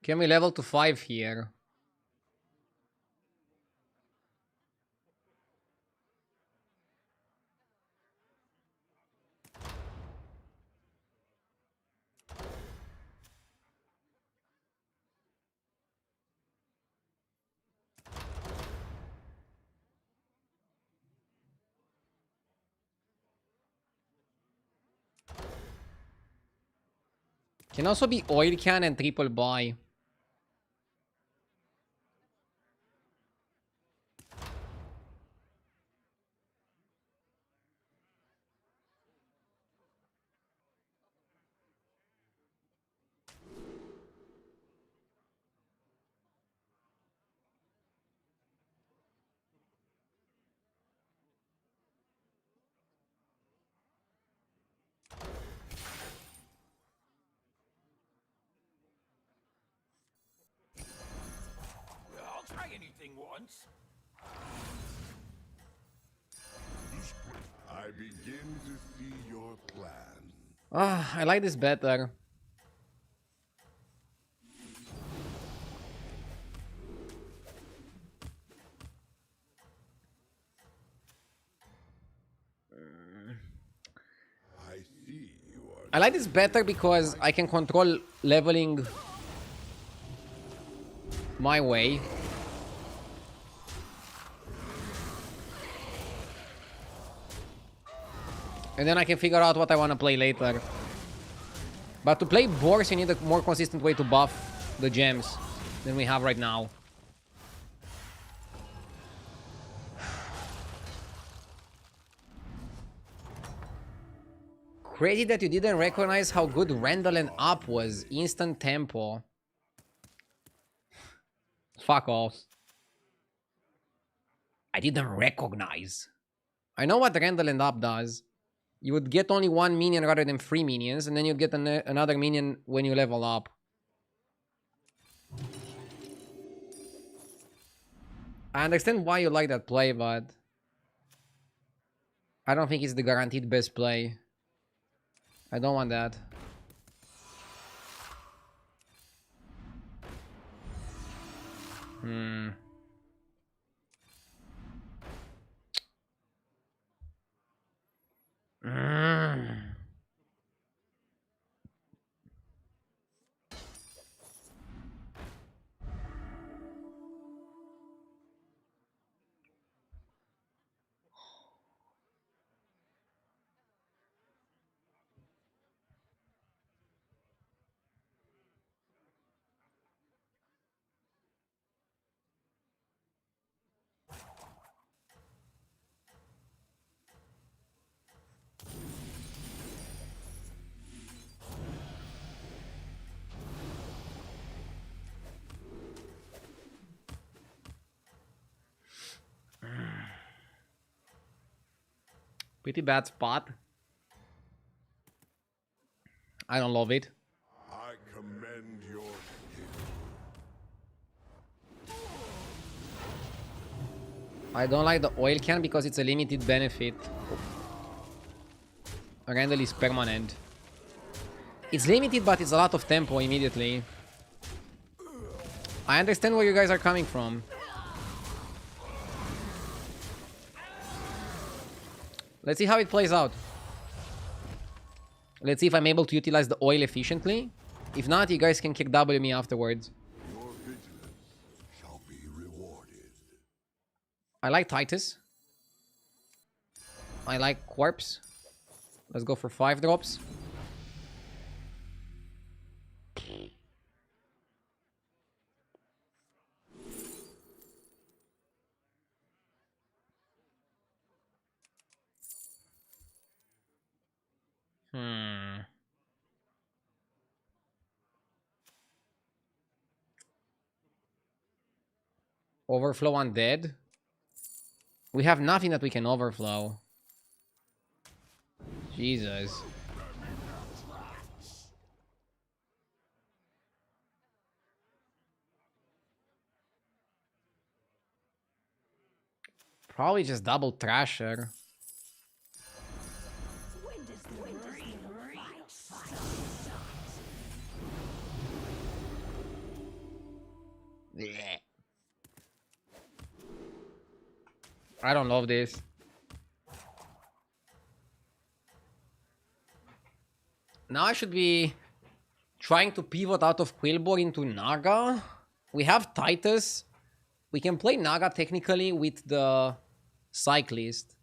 S1: Can we level to 5 here? Can also be oil can and triple buy.
S6: I'll try anything once.
S4: I begin to see your plan.
S1: Ah, I like this better.
S4: I see you are.
S1: I like this better because I can control leveling my way. And then I can figure out what I want to play later. But to play boars, you need a more consistent way to buff the gems than we have right now. Crazy that you didn't recognize how good Randall and Up was. Instant tempo. Fuck off. I didn't recognize. I know what Randall and Up does. You would get only one minion rather than 3 minions, and then you'd get another minion when you level up. I understand why you like that play, but I don't think it's the guaranteed best play. I don't want that. Pretty bad spot. I don't love it.
S4: I commend your skill.
S1: I don't like the oil can because it's a limited benefit. Randall is permanent. It's limited, but it's a lot of tempo immediately. I understand where you guys are coming from. Let's see how it plays out. Let's see if I'm able to utilize the oil efficiently. If not, you guys can kick W me afterwards.
S4: Your vigilance shall be rewarded.
S1: I like Titus. I like Corpse. Let's go for 5 drops. Overflow Undead. We have nothing that we can overflow. Jesus. Probably just double Thrasher.
S3: When does the real fight start?
S1: Blech. I don't love this. Now I should be trying to pivot out of Quillboar into Naga. We have Titus. We can play Naga technically with the Cyclist.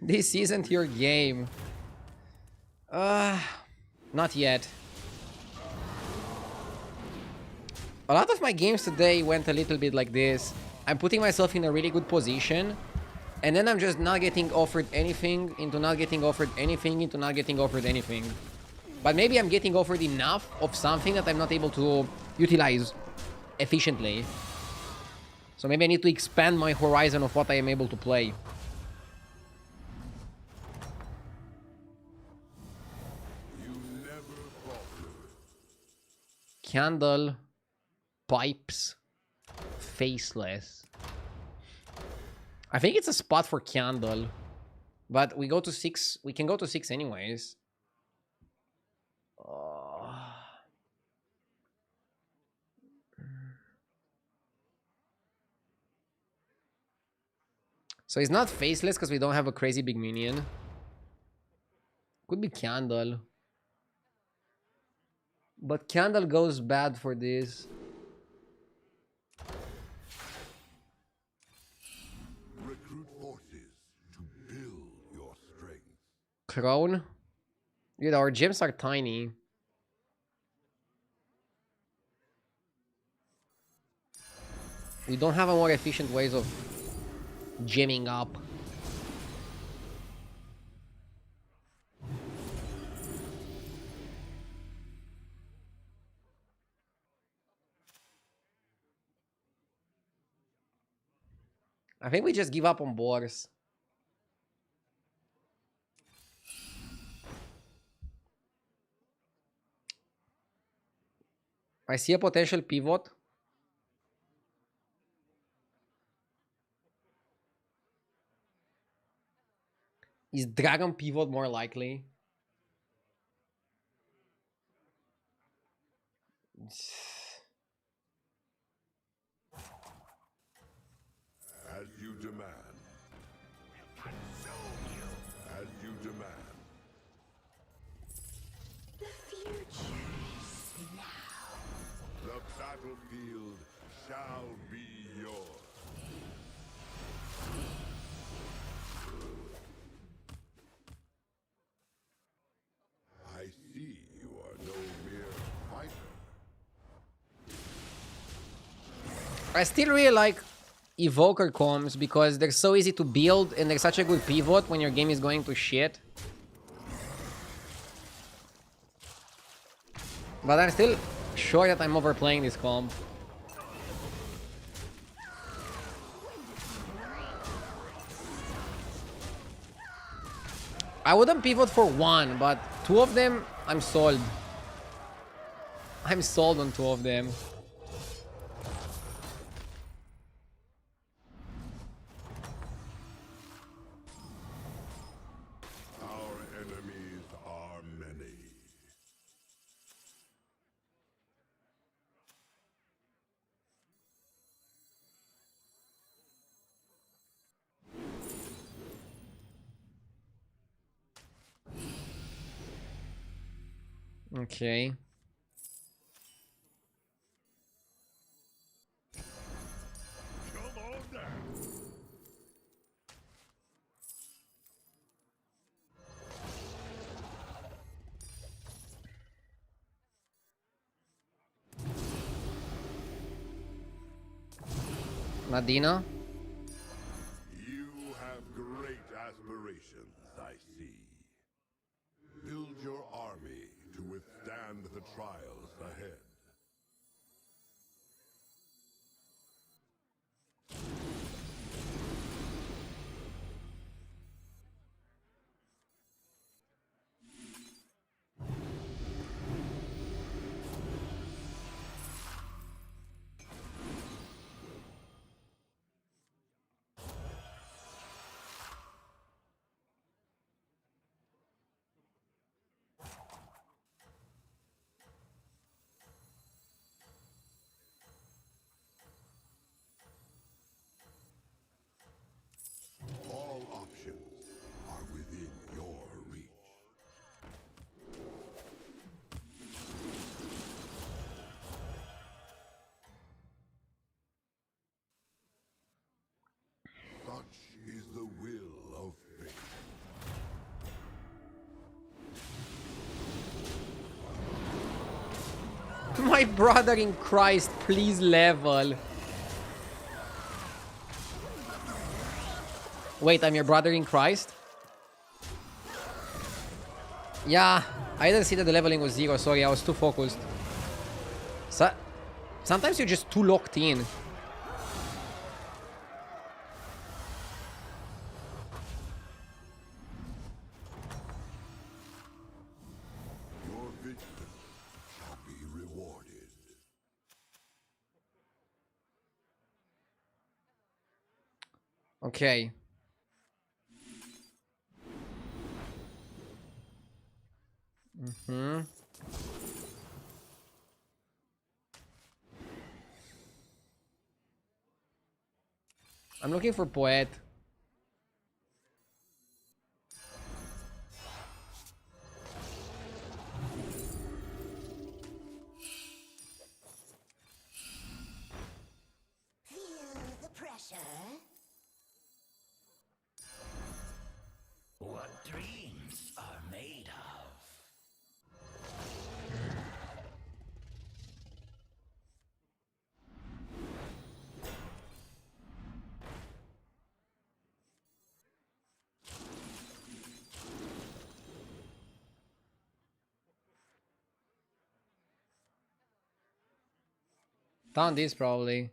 S1: This isn't your game. Not yet. A lot of my games today went a little bit like this. I'm putting myself in a really good position, and then I'm just not getting offered anything, into not getting offered anything, into not getting offered anything. But maybe I'm getting offered enough of something that I'm not able to utilize efficiently. So maybe I need to expand my horizon of what I am able to play. Candle. Pipes. Faceless. I think it's a spot for Candle. But we go to 6. We can go to 6 anyways. So it's not Faceless because we don't have a crazy big minion. Could be Candle. But Candle goes bad for this.
S4: Recruit forces to build your strength.
S1: Crone? Dude, our gems are tiny. We don't have a more efficient ways of gemming up. I think we just give up on boars. I see a potential pivot. Is Dragon Pivot more likely?
S4: As you demand. As you demand.
S3: The future is now.
S4: The battlefield shall be yours. I see you are no mere fighter.
S1: I still really like Evoker comms because they're so easy to build and they're such a good pivot when your game is going to shit. But I'm still sure that I'm overplaying this comp. I wouldn't pivot for one, but two of them, I'm sold. I'm sold on two of them.
S4: Our enemies are many.
S1: Okay.
S6: Come on down.
S1: Nadina.
S4: You have great aspirations, I see. Build your army to withstand the trials ahead.
S1: My brother in Christ, please level. Wait, I'm your brother in Christ? Yeah, I didn't see that the leveling was 0. Sorry, I was too focused. Sometimes you're just too locked in.
S4: Your victim shall be rewarded.
S1: Okay. I'm looking for Poet.
S7: Feel the pressure.
S3: What dreams are made of?
S1: Found this probably.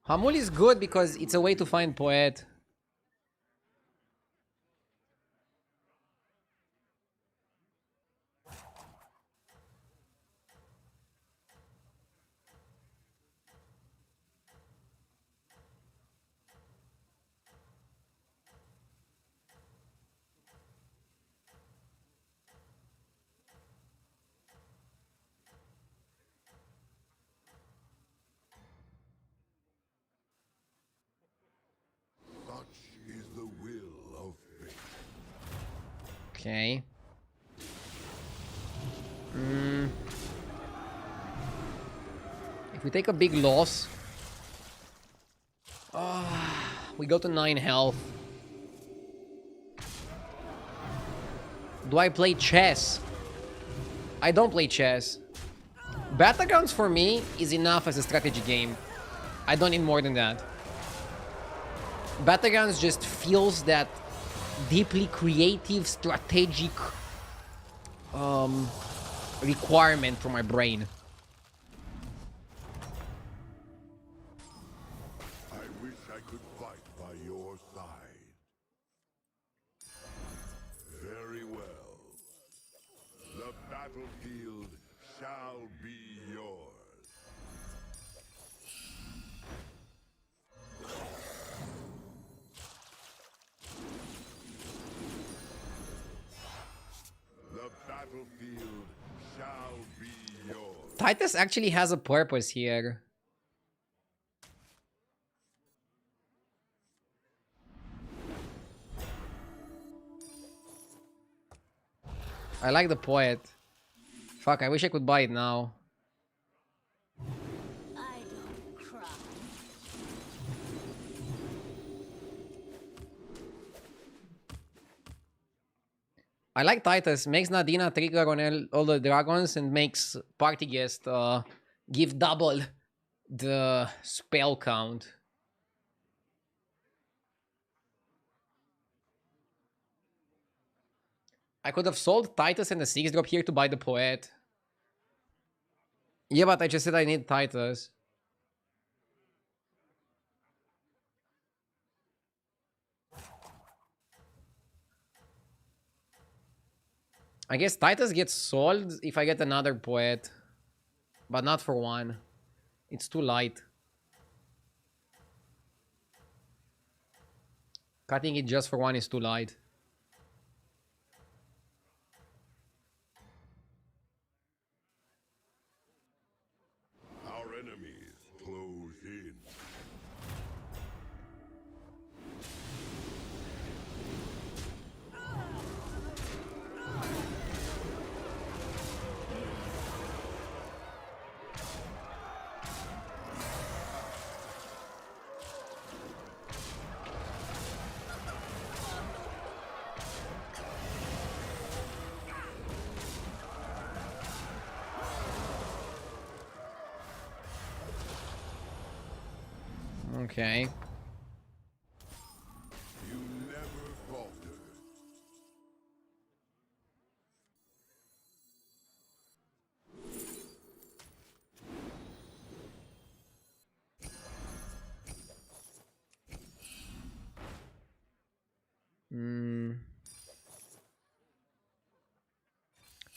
S1: Hamul is good because it's a way to find Poet.
S4: Such is the will of fate.
S1: Okay. If we take a big loss, we go to 9 health. Do I play chess? I don't play chess. Battlegrounds for me is enough as a strategy game. I don't need more than that. Battlegrounds just feels that deeply creative, strategic requirement for my brain.
S4: I wish I could fight by your side. Very well. The battlefield shall be yours. The battlefield shall be yours.
S1: Titus actually has a purpose here. I like the Poet. Fuck, I wish I could buy it now.
S7: I don't cry.
S1: I like Titus. Makes Nadina trigger on all the dragons and makes party guest give double the spell count. I could have sold Titus and the 6-drop here to buy the Poet. Yeah, but I just said I need Titus. I guess Titus gets sold if I get another Poet. But not for one. It's too light. Cutting it just for one is too light.
S4: Our enemies close in.
S1: Okay.
S4: You never falter.
S1: Hmm.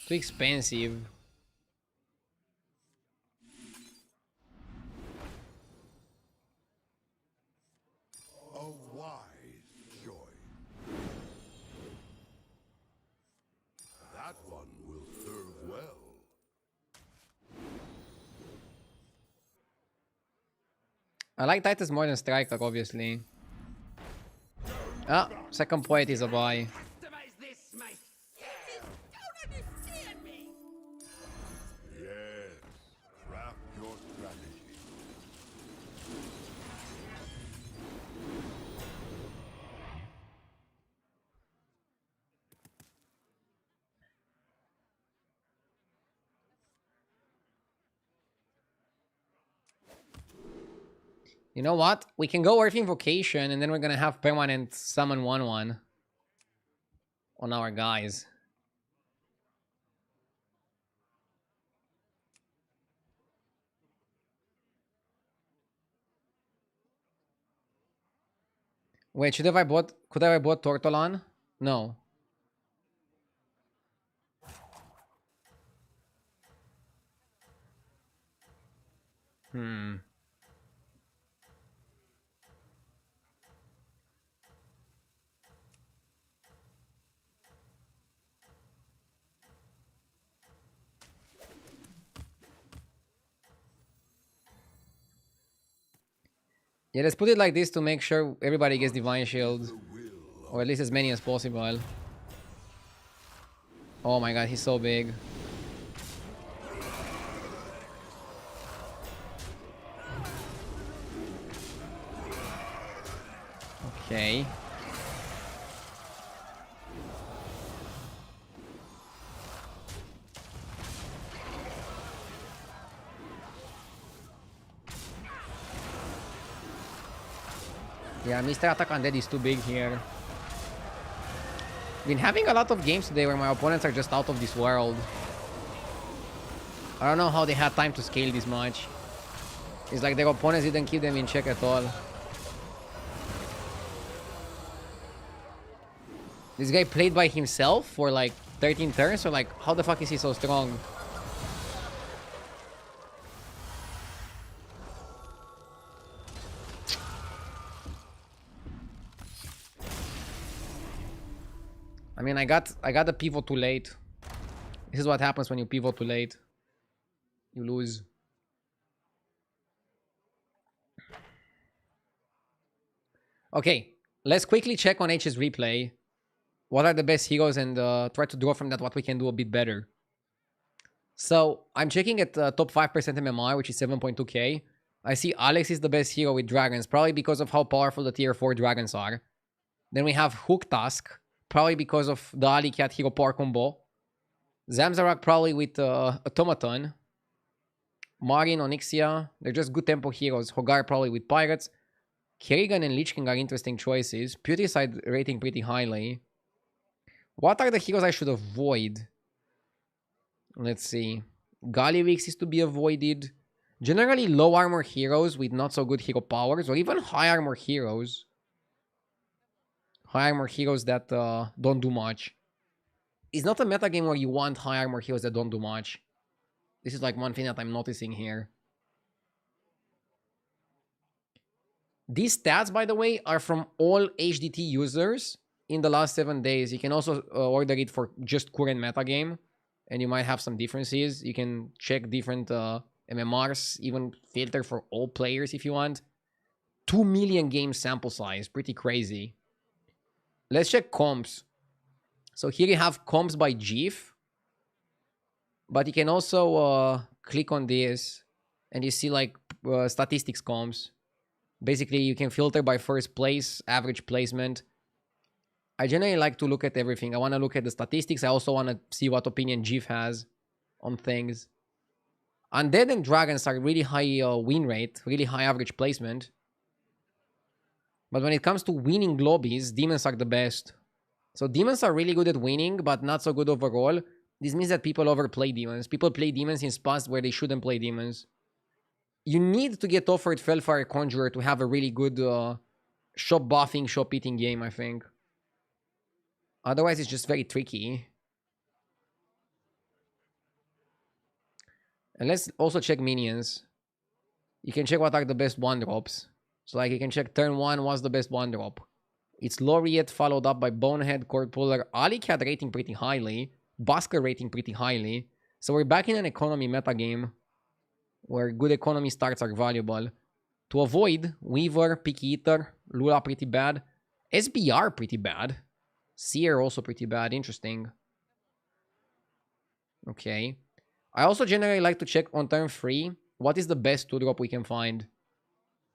S1: Too expensive.
S4: A wise choice. That one will serve well.
S1: I like Titus more than Striker, obviously. Ah, second point is a buy.
S6: Customize this myself.
S7: Don't understand me.
S4: Yes, craft your strategy.
S1: You know what? We can go Earth Invocation, and then we're gonna have permanent summon 1/1 on our guys. Wait, should have I bought? Could have I bought Tortolon? No. Hmm. Yeah, let's put it like this to make sure everybody gets Divine Shield. Or at least as many as possible. Oh my god, he's so big. Okay. Yeah, Mr. Attack Undead is too big here. Been having a lot of games today where my opponents are just out of this world. I don't know how they had time to scale this much. It's like their opponents didn't keep them in check at all. This guy played by himself for like 13 turns, so like, how the fuck is he so strong? I mean, I got the pivot too late. This is what happens when you pivot too late. You lose. Okay, let's quickly check on H's replay. What are the best heroes and try to draw from that what we can do a bit better. So I'm checking at top 5% MMR, which is 7.2k. I see Alex is the best hero with dragons, probably because of how powerful the tier 4 dragons are. Then we have Hook Tusk, probably because of the Ali Cat hero power combo. Zamzarak probably with Automaton. Marin, Onyxia, they're just good tempo heroes. Hogar probably with Pirates. Kerrigan and Lich King are interesting choices. Putricide rating pretty highly. What are the heroes I should avoid? Let's see. Galivix is to be avoided. Generally low armor heroes with not so good hero powers, or even high armor heroes. High armor heroes that don't do much. It's not a meta game where you want high armor heroes that don't do much. This is like one thing that I'm noticing here. These stats, by the way, are from all HDT users in the last 7 days. You can also order it for just current metagame, and you might have some differences. You can check different MMRs, even filter for all players if you want. 2 million game sample size, pretty crazy. Let's check comps. So here you have comps by GIF, but you can also click on this and you see like statistics comps. Basically, you can filter by first place, average placement. I generally like to look at everything. I want to look at the statistics. I also want to see what opinion GIF has on things. Undead and Dragons are really high win rate, really high average placement. But when it comes to winning lobbies, demons are the best. So demons are really good at winning, but not so good overall. This means that people overplay demons. People play demons in spots where they shouldn't play demons. You need to get offered Felfire Conjurer to have a really good shop buffing, shop eating game, I think. Otherwise, it's just very tricky. And let's also check minions. You can check what are the best 1-drops. So like you can check turn 1, what's the best 1-drop. It's Laureate followed up by Bonehead, Cord Puller, Alicat rating pretty highly, Busker rating pretty highly. So we're back in an economy meta game where good economy starts are valuable. To avoid, Weaver, Picky Eater, Lula pretty bad, SBR pretty bad, Seer also pretty bad, interesting. Okay. I also generally like to check on turn 3 what is the best 2-drop we can find.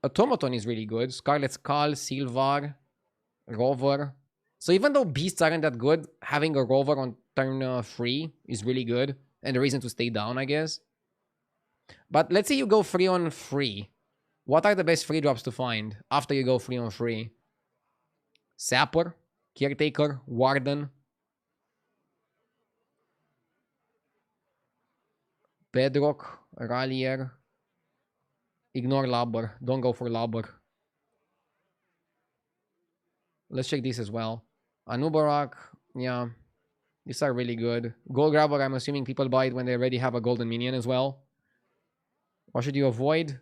S1: Automaton is really good, Scarlet Skull, Silvar, Rover. So even though beasts aren't that good, having a Rover on turn 3 is really good. And a reason to stay down, I guess. But let's say you go 3 on 3. What are the best 3-drops to find after you go 3 on 3? Sapper, Caretaker, Warden. Bedrock, Rallier. Ignore Labber. Don't go for Labber. Let's check this as well. Anubarak, yeah. These are really good. Gold Grabber, I'm assuming people buy it when they already have a golden minion as well. What should you avoid?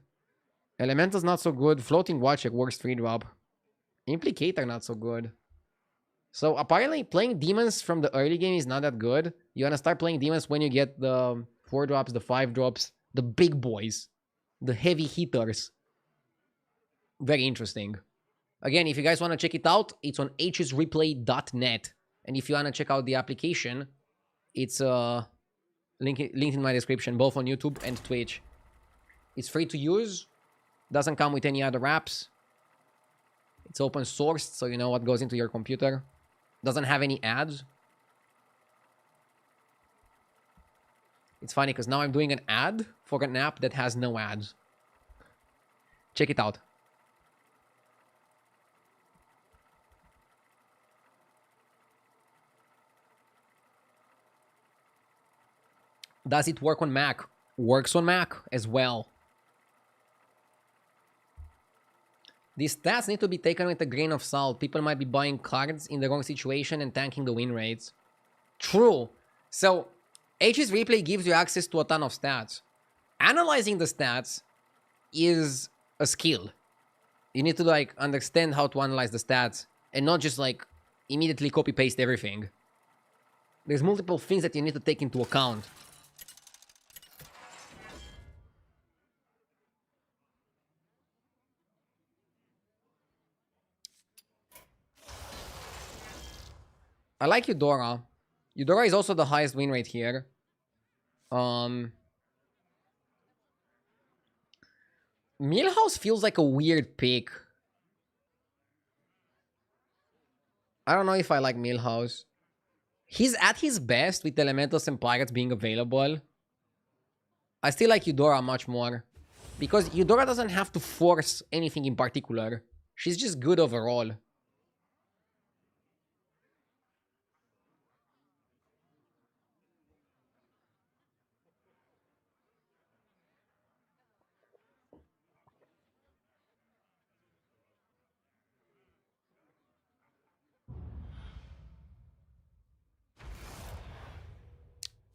S1: Elemental's not so good. Floating Watcher, worst 3-drop. Implicator, not so good. So apparently playing demons from the early game is not that good. You wanna start playing demons when you get the 4-drops, the 5-drops, the big boys, the heavy hitters. Very interesting. Again, if you guys want to check it out, it's on hsreplay.net. And if you want to check out the application, it's linked in my description, both on YouTube and Twitch. It's free to use. Doesn't come with any other apps. It's open sourced, so you know what goes into your computer. Doesn't have any ads. It's funny because now I'm doing an ad for an app that has no ads. Check it out. Does it work on Mac? Works on Mac as well. These stats need to be taken with a grain of salt. People might be buying cards in the wrong situation and tanking the win rates. True. So, HS Replay gives you access to a ton of stats. Analyzing the stats is a skill. You need to like understand how to analyze the stats and not just like immediately copy paste everything. There's multiple things that you need to take into account. I like Eudora. Eudora is also the highest win rate here. Millhouse feels like a weird pick. I don't know if I like Millhouse. He's at his best with Elementals and Pirates being available. I still like Eudora much more. Because Eudora doesn't have to force anything in particular. She's just good overall.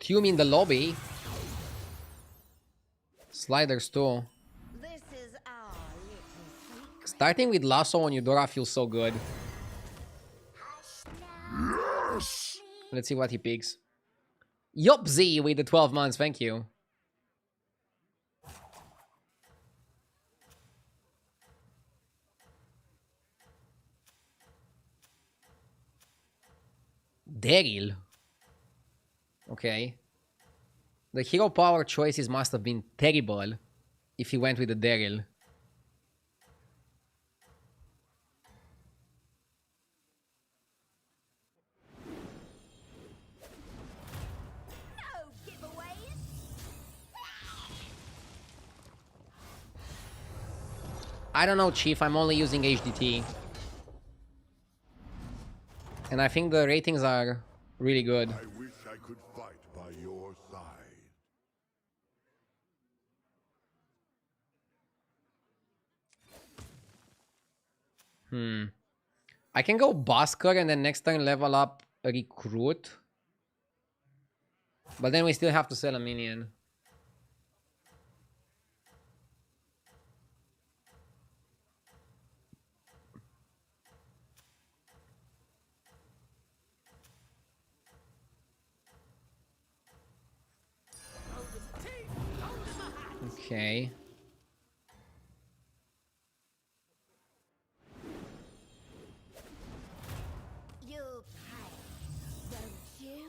S1: Hume in the lobby. Sliders too.
S7: This is our little secret.
S1: Starting with Lasso on Eudora feels so good. Let's see what he picks. Yup, Z with the 12 months, thank you. Daryl. Okay. The hero power choices must have been terrible if he went with the Daryl.
S7: No giveaways.
S1: I don't know, Chief. I'm only using HDT. And I think the ratings are really good.
S4: I wish I could fight by your side.
S1: I can go Basker and then next turn level up a Recruit. But then we still have to sell a minion. Okay.
S7: You pay, don't you?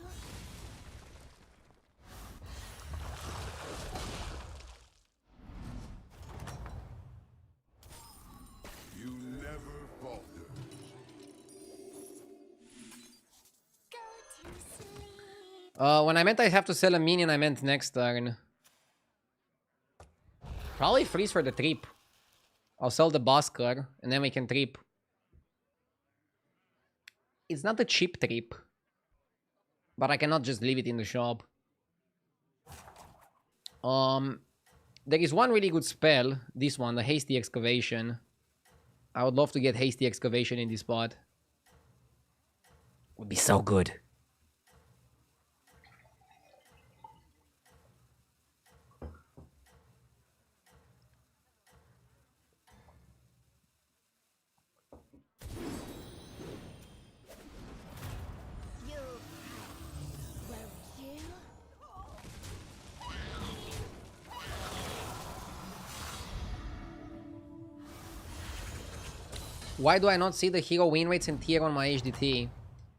S4: You never falter.
S7: Go to sleep.
S1: When I meant I have to sell a minion, I meant next turn. Probably freeze for the trip. I'll sell the Basker, and then we can trip. It's not a cheap trip. But I cannot just leave it in the shop. There is one really good spell. This one, the Hasty Excavation. I would love to get Hasty Excavation in this spot. Would be so good.
S7: You pay, won't you?
S1: Why do I not see the hero win rates and tier on my HDT?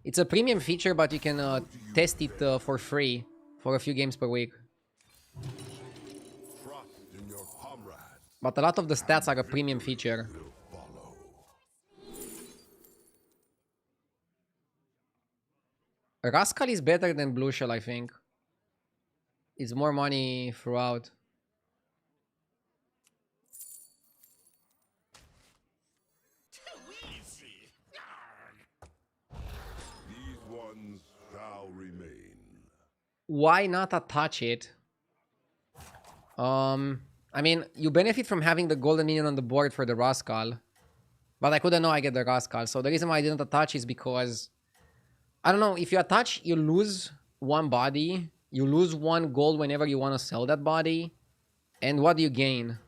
S1: It's a premium feature, but you can test it for free for a few games per week.
S4: Trust in your comrade.
S1: But a lot of the stats are a premium feature.
S4: Will follow.
S1: Rascal is better than Blue Shell, I think. It's more money throughout.
S4: These ones shall remain.
S1: Why not attach it? I mean, you benefit from having the golden minion on the board for the Rascal. But I couldn't know I get the Rascal. So the reason why I didn't attach is because... I don't know, if you attach, you lose one body. You lose one gold whenever you want to sell that body. And what do you gain?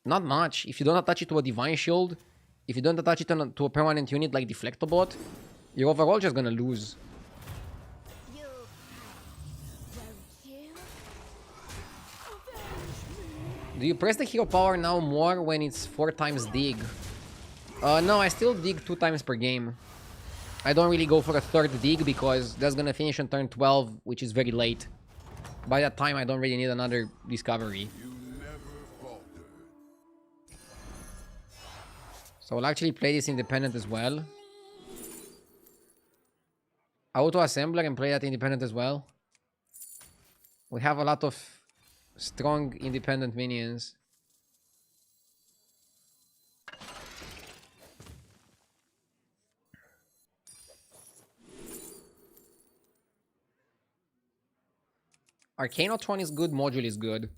S1: Not much. If you don't attach it to a Divine Shield, if you don't attach it to a permanent unit like Deflectobot, you're overall just gonna lose.
S7: You pay, won't you?
S1: Do you press the hero power now more when it's 4 times dig? No, I still dig 2 times per game. I don't really go for a third dig because that's gonna finish on turn 12, which is very late. By that time, I don't really need another discovery.
S4: You never falter.
S1: So I'll actually play this independent as well. Auto assembler and play that independent as well. We have a lot of strong independent minions. Arcanotron is good, Module is good.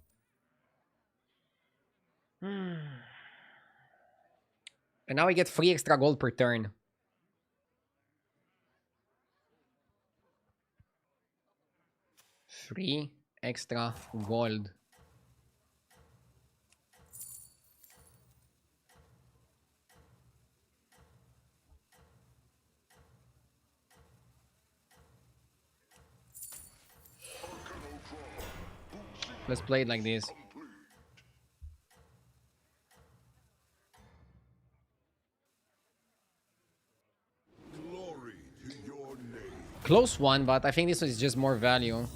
S1: And now we get free extra gold per turn. Free extra gold. Let's play it like this.
S4: Glory to your name.
S1: Close one, but I think this one is just more value.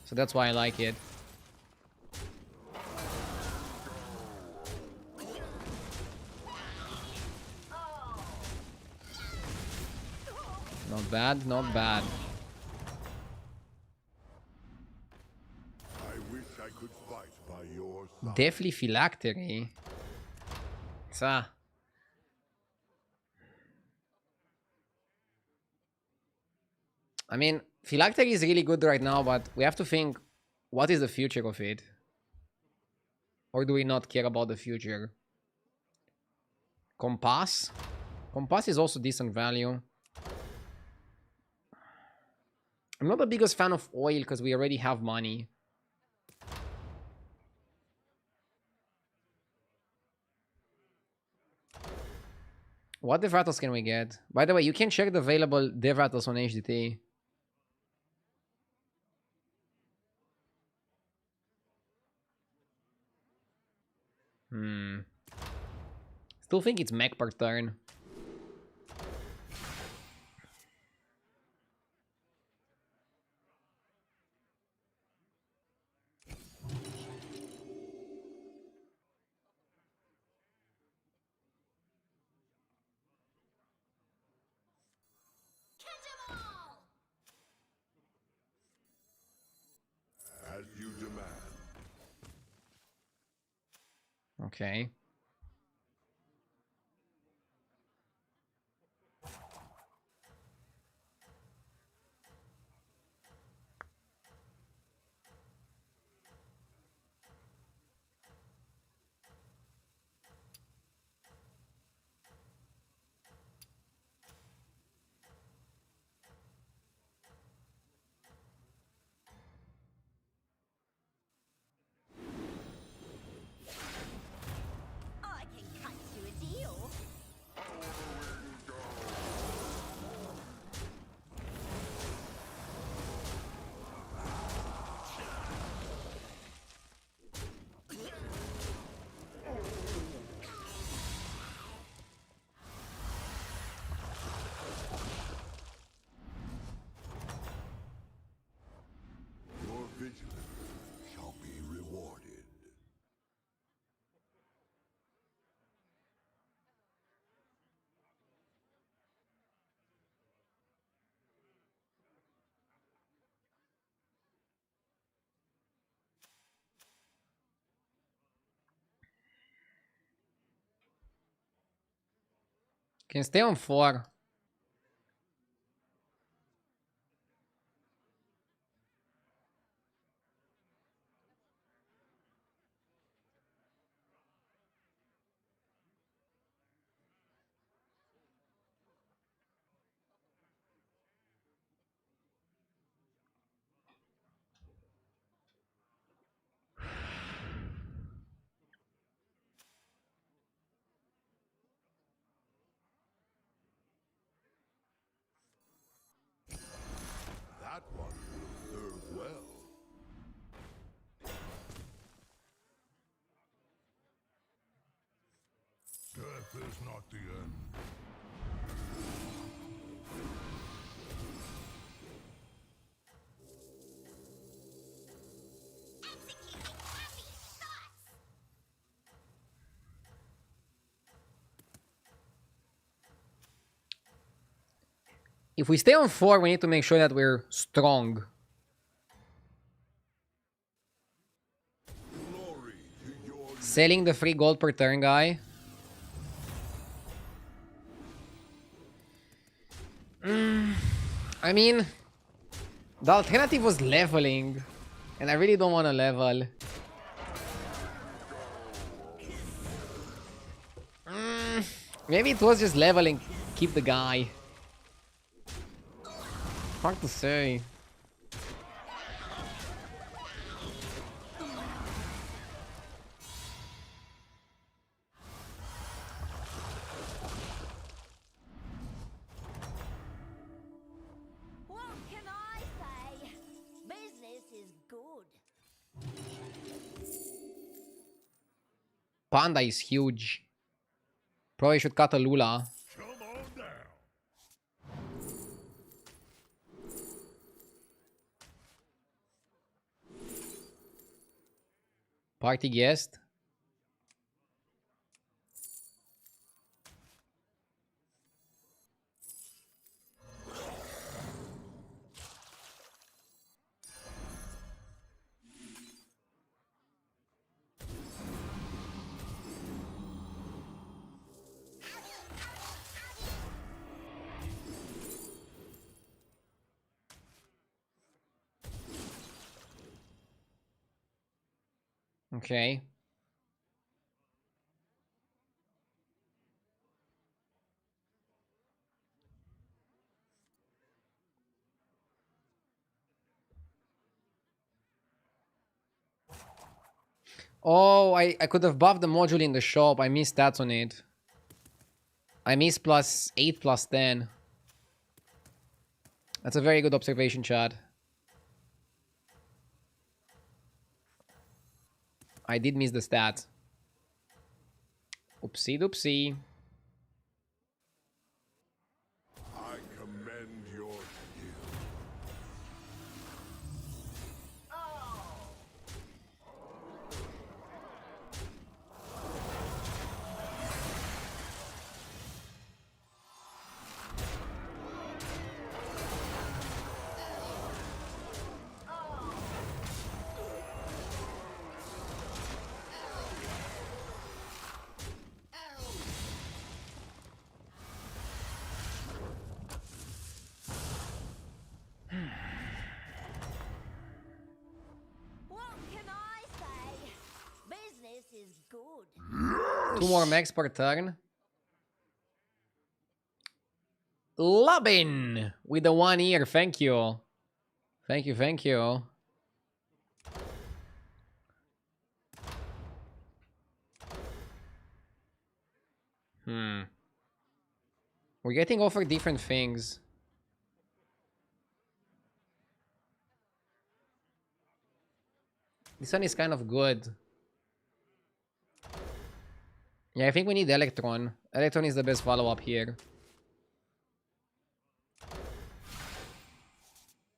S1: So that's why I like it. Not bad, not bad.
S4: I wish I could fight by your side.
S1: Deathly Phylactery. Sa. I mean, Phylactery is really good right now, but we have to think, what is the future of it? Or do we not care about the future? Compass? Compass is also decent value. I'm not the biggest fan of oil because we already have money. What dev rattles can we get? By the way, you can check the available dev rattles on HDT. Still think it's mech per turn.
S7: Catch 'em all!
S4: As you demand.
S1: Okay.
S7: I can cut you a deal.
S4: Your vigilance shall be rewarded.
S1: Can stay on 4.
S4: That one will serve well.
S6: Death is not the end.
S7: Executing happy shots!
S1: If we stay on 4, we need to make sure that we're strong.
S4: Glory to your
S1: Selling the free gold per turn guy. I mean, the alternative was leveling. And I really don't want to level. Maybe it was just leveling. Keep the guy. Hard to say.
S7: What can I say? Business is good.
S1: Panda is huge. Probably should cut a Lula.
S6: Come on down.
S1: Party guest. Okay. Oh, I could have buffed the module in the shop. I missed stats on it. I missed +8, +10. That's a very good observation, Chad. I did miss the stats. Oopsie doopsie.
S4: I commend your skill.
S7: What can I say? Business is good.
S1: 2 more max per turn. Lubin with the 1 year. Thank you. Thank you, thank you. We're getting offered different things. This one is kind of good. Yeah, I think we need Electron. Electron is the best follow-up here.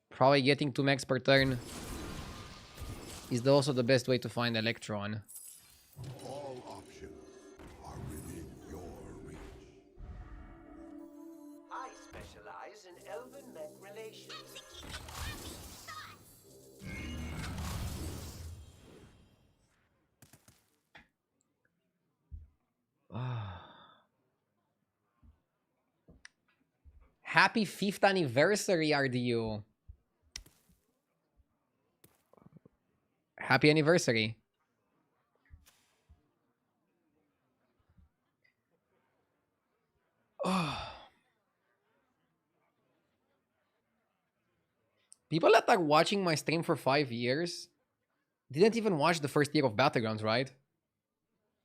S1: Probably getting 2 max per turn is also the best way to find Electron.
S4: All options are within your reach.
S8: I specialize in elven mech relations.
S1: Happy 5th anniversary, RDU. Happy anniversary. People that are watching my stream for 5 years didn't even watch the first year of Battlegrounds, right?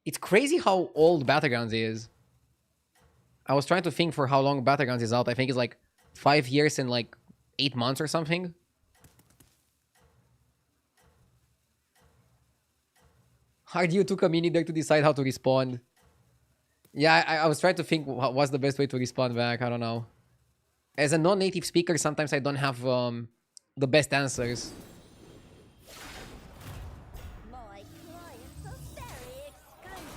S1: It's crazy how old Battlegrounds is. I was trying to think for how long Battlegrounds is out. I think it's like 5 years and like 8 months or something. RDU took a minute there to decide how to respond. Yeah, I was trying to think what's the best way to respond back. I don't know. As a non-native speaker, sometimes I don't have the best answers.
S7: My clients are very exclusive.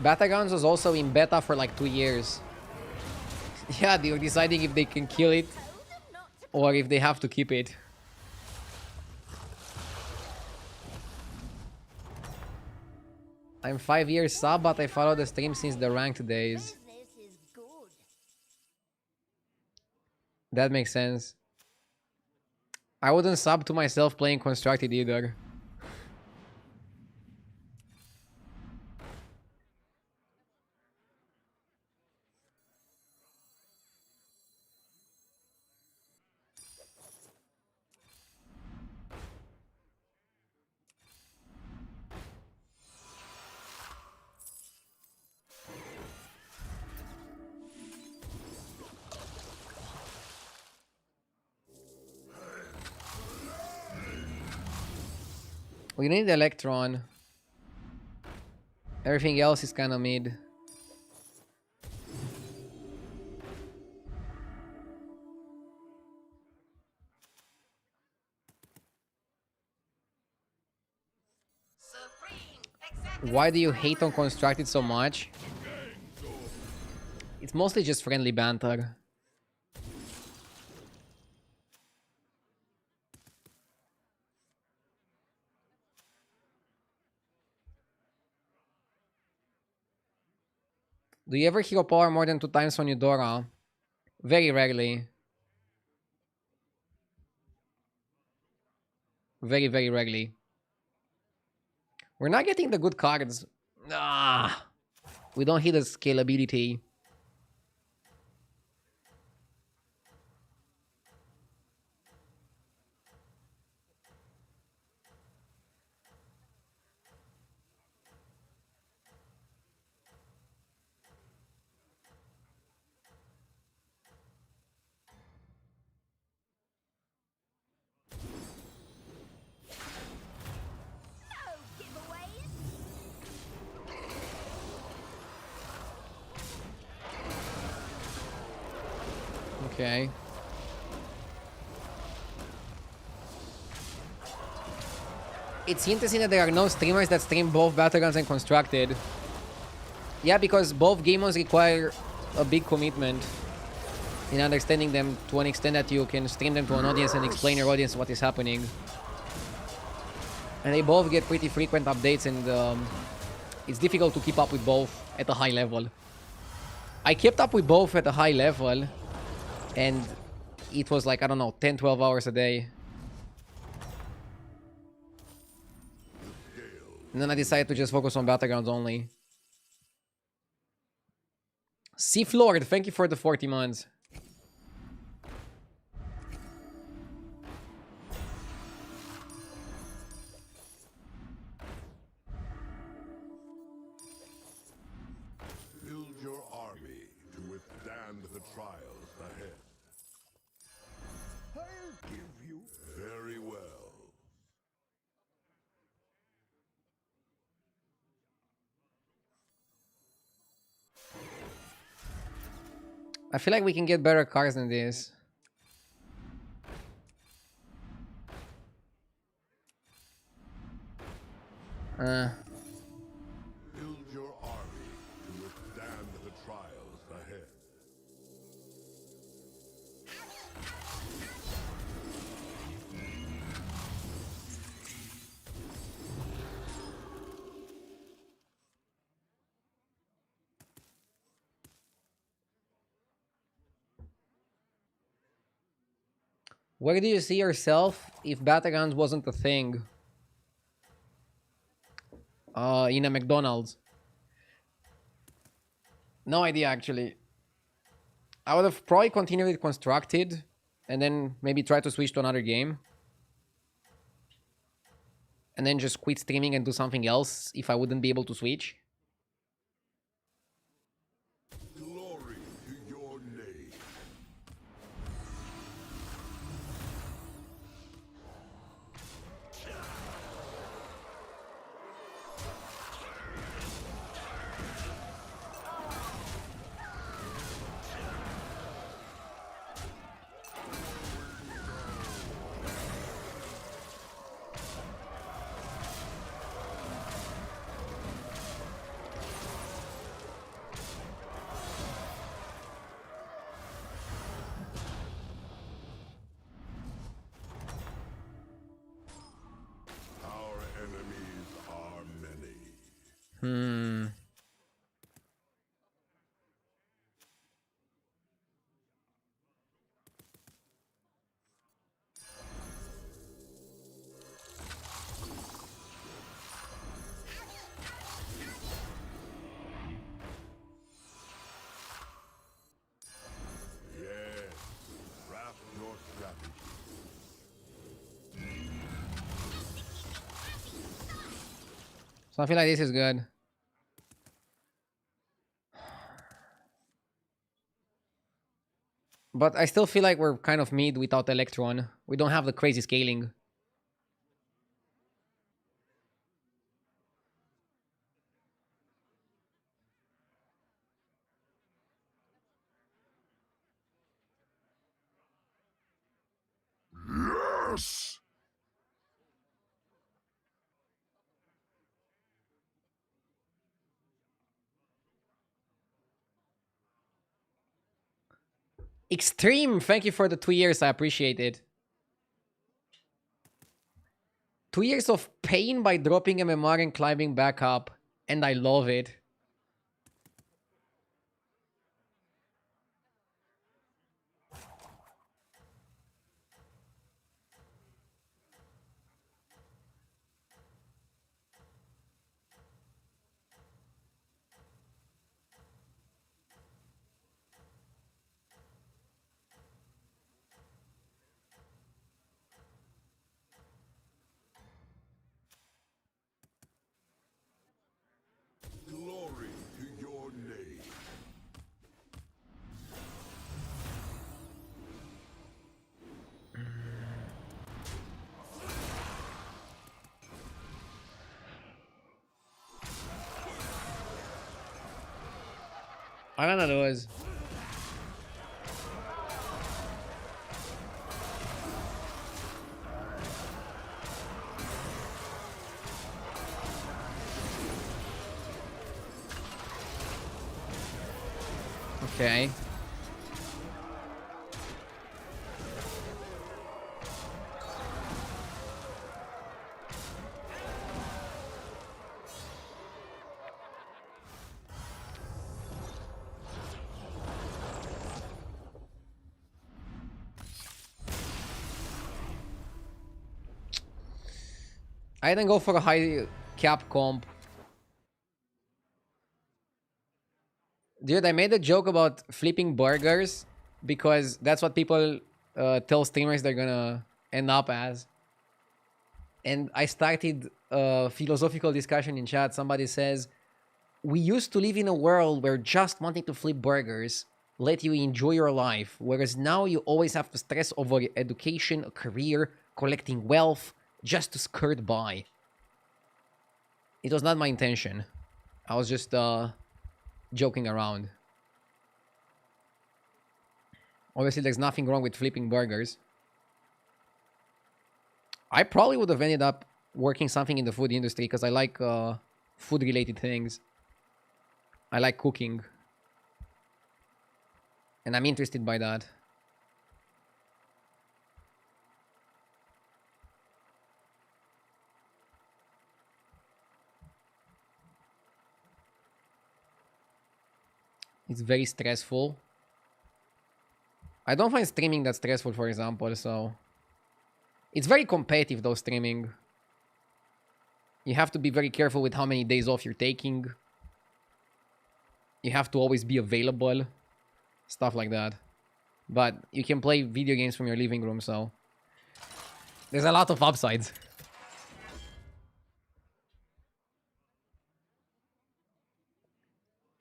S1: Battlegrounds was also in beta for like 2 years. Yeah, they were deciding if they can kill it or if they have to keep it. I'm 5 years sub, but I follow the stream since the ranked days.
S7: Business is good.
S1: That makes sense. I wouldn't sub to myself playing Constructed either. We need Electron. Everything else is kind of mid. Why do you hate on Constructed so much? It's mostly just friendly banter. Do you ever hero power more than 2 times on Eudora? Very rarely. Very, very rarely. We're not getting the good cards. Ah, we don't hit the scalability.
S7: No giveaways.
S1: Okay. It's interesting that there are no streamers that stream both Battlegrounds and Constructed. Yeah, because both game modes require a big commitment in understanding them to an extent that you can stream them to an audience and explain your audience what is happening. And they both get pretty frequent updates, and it's difficult to keep up with both at a high level. I kept up with both at a high level, and it was like, I don't know, 10-12 hours a day. And then I decided to just focus on Battlegrounds only. Sith Lord, thank you for the 40 months.
S4: Build your army to withstand the trials ahead.
S6: I'll give you.
S4: Very well.
S1: I feel like we can get better cards than this.
S4: Build your army to withstand the trials ahead.
S1: Where do you see yourself if Battlegrounds wasn't a thing? In a McDonald's. No idea, actually. I would have probably continued with Constructed, and then maybe try to switch to another game. And then just quit streaming and do something else if I wouldn't be able to switch.
S4: Glory to your name. Our enemies are many. Yes, craft your strategy.
S1: So I feel like this is good. But I still feel like we're kind of mid without Electron. We don't have the crazy scaling.
S4: Yes!
S1: Extreme, thank you for the 2 years. I appreciate it. 2 years of pain by dropping MMR and climbing back up. And I love it. I'm gonna lose. Okay. I didn't go for a high cap comp. Dude, I made a joke about flipping burgers because that's what people tell streamers they're gonna end up as. And I started a philosophical discussion in chat. Somebody says, we used to live in a world where just wanting to flip burgers let you enjoy your life, whereas now you always have to stress over education, a career, collecting wealth, just to skirt by. It was not my intention. I was just joking around. Obviously, there's nothing wrong with flipping burgers. I probably would have ended up working something in the food industry because I like food-related things. I like cooking. And I'm interested by that. It's very stressful. I don't find streaming that stressful, for example, so... It's very competitive, though, streaming. You have to be very careful with how many days off you're taking. You have to always be available. Stuff like that. But you can play video games from your living room, so... There's a lot of upsides.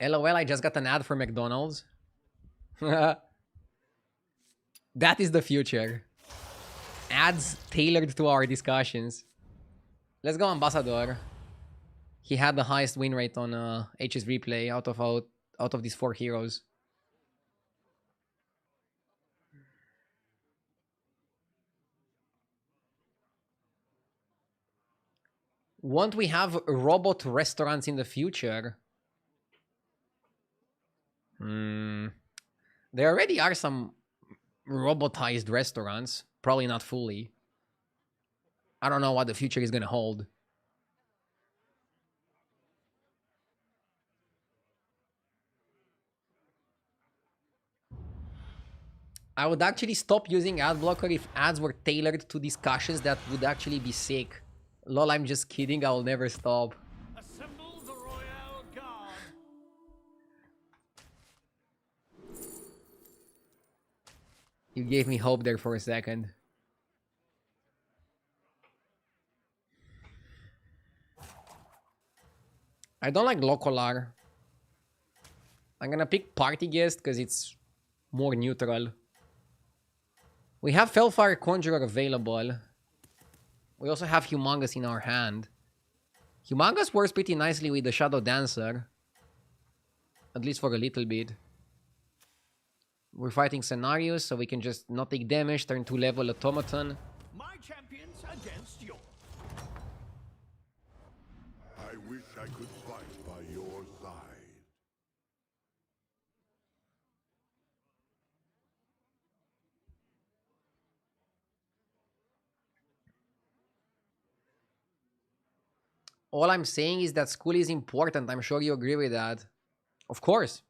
S1: LOL, I just got an ad for McDonald's. That is the future. Ads tailored to our discussions. Let's go Ambassador. He had the highest win rate on HS Replay out of these 4 heroes. Won't we have robot restaurants in the future? There already are some robotized restaurants. Probably not fully. I don't know what the future is gonna hold. I would actually stop using ad blocker if ads were tailored to discussions that would actually be sick. Lol, I'm just kidding. I'll never stop.
S6: Assemble the Royal Guard.
S1: You gave me hope there for a second. I don't like Locolar. I'm gonna pick Party Guest because it's more neutral. We have Felfire Conjurer available. We also have Humongous in our hand. Humongous works pretty nicely with the Shadow Dancer. At least for a little bit. We're fighting scenarios, so we can just not take damage, turn 2 level Automaton.
S6: My champions against yours.
S4: I wish I could fight by your side.
S1: All I'm saying is that school is important. I'm sure you agree with that. Of course.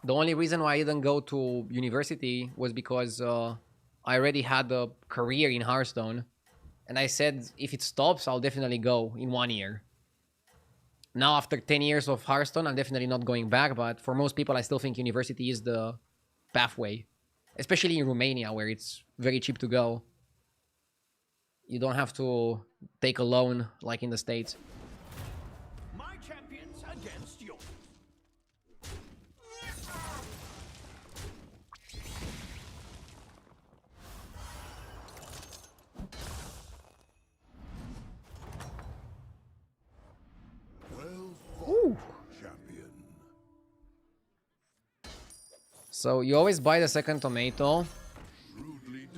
S1: The only reason why I didn't go to university was because I already had a career in Hearthstone. And I said, if it stops, I'll definitely go in 1 year. Now, after 10 years of Hearthstone, I'm definitely not going back. But for most people, I still think university is the pathway. Especially in Romania, where it's very cheap to go. You don't have to take a loan like in the States.
S6: My champions against yours.
S1: So you always buy the second tomato.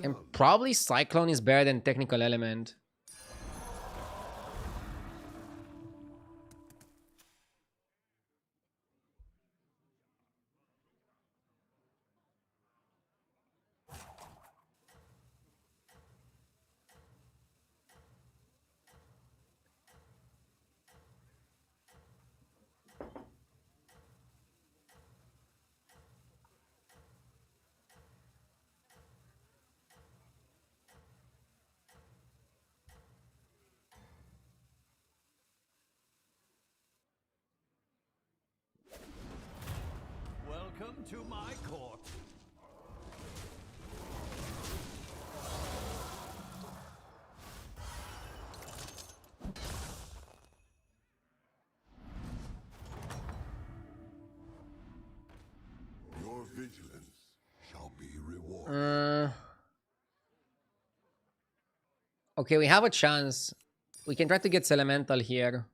S1: And probably Cyclone is better than Technical Element.
S6: Welcome to my court.
S4: Your vigilance shall be rewarded.
S1: Okay, we have a chance. We can try to get Elemental here.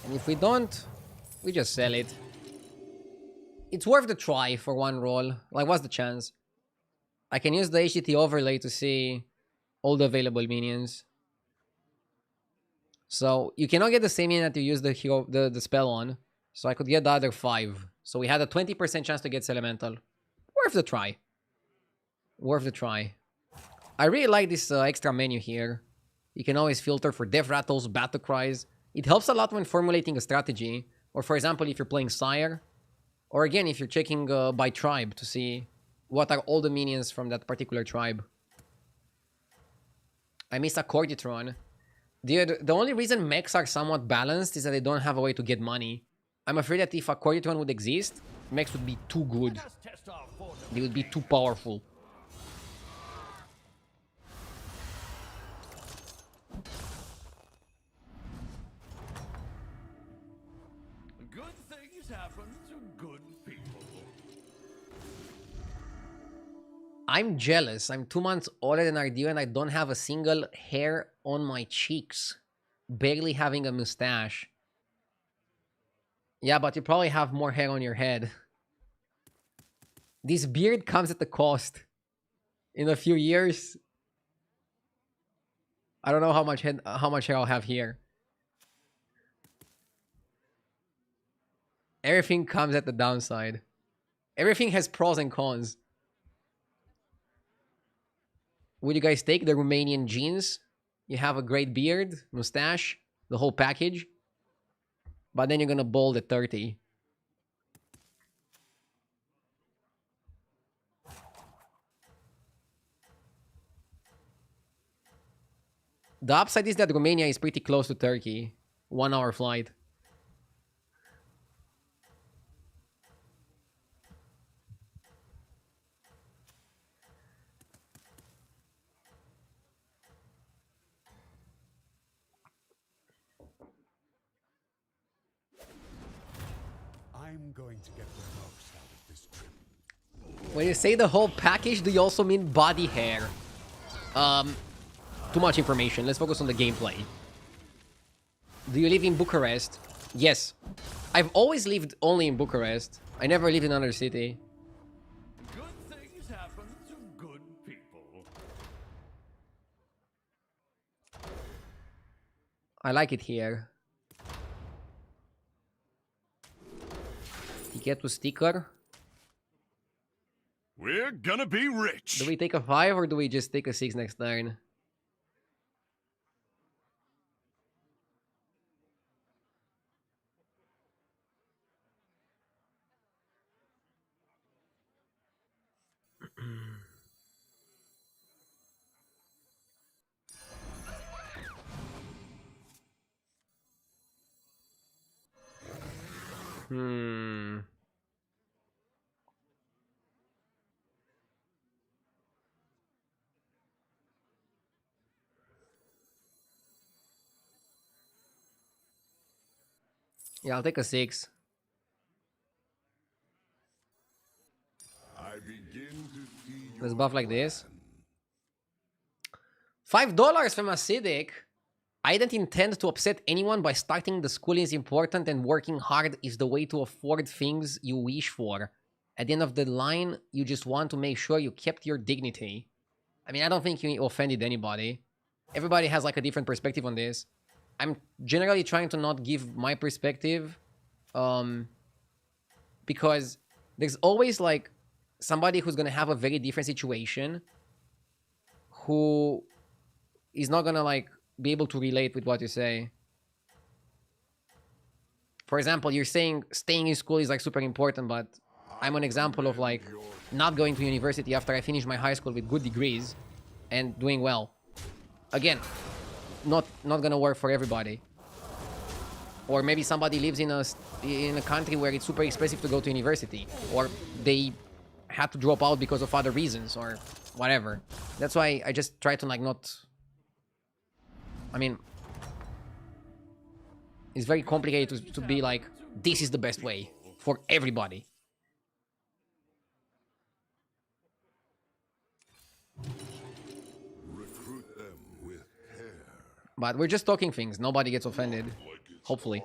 S1: And if we don't, we just sell it. It's worth the try for one roll. Like, what's the chance? I can use the HTT overlay to see all the available minions. So you cannot get the same minion that you use the spell on. So I could get the other 5. So we had a 20% chance to get Elemental. Worth the try. Worth the try. I really like this extra menu here. You can always filter for death rattles, battle cries. It helps a lot when formulating a strategy. Or for example, if you're playing Sire. Or again, if you're checking by tribe to see what are all the minions from that particular tribe. I miss a Corditron. The only reason mechs are somewhat balanced is that they don't have a way to get money. I'm afraid that if a Corditron would exist, mechs would be too good.
S6: Let us test our fortitude.
S1: They would be too powerful.
S6: Good things happen to good people.
S1: I'm jealous. I'm 2 months older than Rdu and I don't have a single hair on my cheeks. Barely having a mustache. Yeah, but you probably have more hair on your head. This beard comes at the cost. In a few years, I don't know how much hair I'll have here. Everything comes at the downside. Everything has pros and cons. Would you guys take the Romanian genes? You have a great beard, mustache, the whole package. But then you're gonna bald at 30. The upside is that Romania is pretty close to Turkey. 1 hour flight.
S4: I'm going to get the most out of this trip.
S1: When you say the whole package, do you also mean body hair? Too much information. Let's focus on the gameplay. Do you live in Bucharest? Yes. I've always lived only in Bucharest. I never lived in another city.
S6: Good things happen to good people.
S1: I like it here. Ticket to sticker.
S6: We're gonna be rich.
S1: Do we take a 5 or do we just take a 6 next turn? Yeah, I'll take a 6.
S4: I begin to see
S1: Let's
S4: your
S1: buff like this.
S4: plan.
S1: $5 from Acidic. I don't intend to upset anyone by starting the school is important and working hard is the way to afford things you wish for. At the end of the line, you just want to make sure you kept your dignity. I mean, I don't think you offended anybody. Everybody has like a different perspective on this. I'm generally trying to not give my perspective, because there's always like somebody who's gonna have a very different situation who is not gonna like be able to relate with what you say. For example, you're saying staying in school is like super important, but I'm an example of like not going to university after I finished my high school with good degrees and doing well. Again, not gonna work for everybody. Or maybe somebody lives in a country where it's super expensive to go to university, or they had to drop out because of other reasons or whatever. That's why I just try to like not. I mean, it's very complicated to be like, this is the best way for everybody.
S4: Recruit them with care.
S1: But we're just talking things. Nobody gets offended. Hopefully.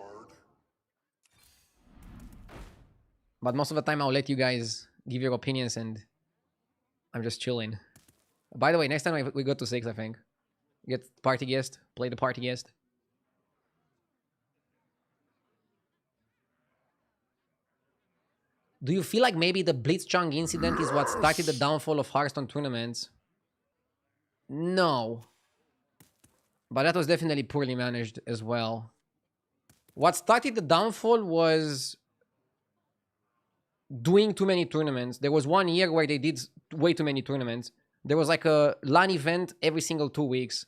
S1: But most of the time I'll let you guys give your opinions and I'm just chilling. By the way, next time we go to 6, I think. Get party guest. Play the party guest. Do you feel like maybe the Blitzchung incident is what started the downfall of Hearthstone tournaments? No. But that was definitely poorly managed as well. What started the downfall was doing too many tournaments. There was one year where they did way too many tournaments. There was like a LAN event every single 2 weeks.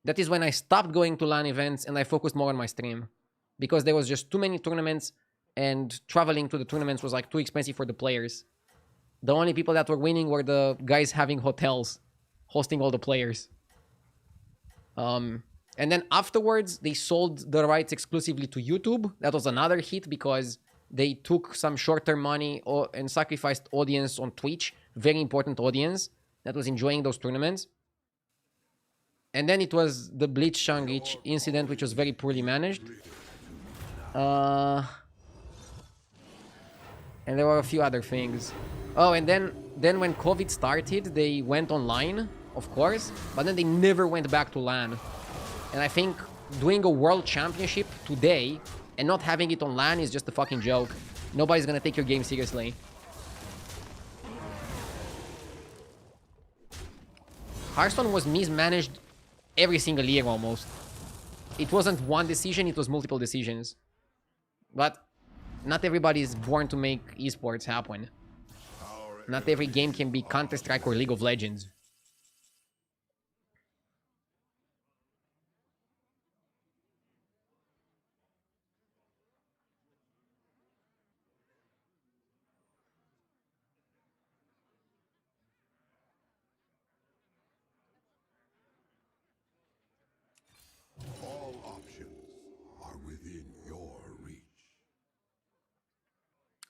S1: That is when I stopped going to LAN events and I focused more on my stream. Because there was just too many tournaments and traveling to the tournaments was like too expensive for the players. The only people that were winning were the guys having hotels, hosting all the players. And then afterwards, they sold the rights exclusively to YouTube. That was another hit because they took some short-term money and sacrificed audience on Twitch. Very important audience that was enjoying those tournaments. And then it was the Blitzchung incident, which was very poorly managed. And there were a few other things. Oh, and then when COVID started, they went online, of course, but then they never went back to LAN. And I think doing a world championship today and not having it on LAN is just a fucking joke. Nobody's gonna take your game seriously. Hearthstone was mismanaged every single year almost. It wasn't one decision, it was multiple decisions. But not everybody is born to make esports happen. Not every game can be Counter-Strike or League of Legends.
S4: All options are within your reach.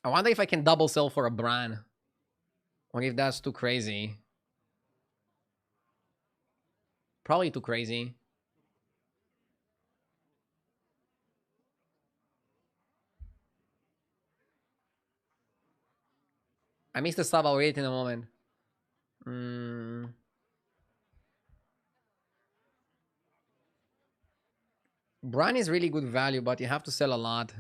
S1: I wonder if I can double sell for a Bran. Or if that's too crazy. Probably too crazy. I missed the sub, I'll read it in a moment. Bran is really good value, but you have to sell a lot.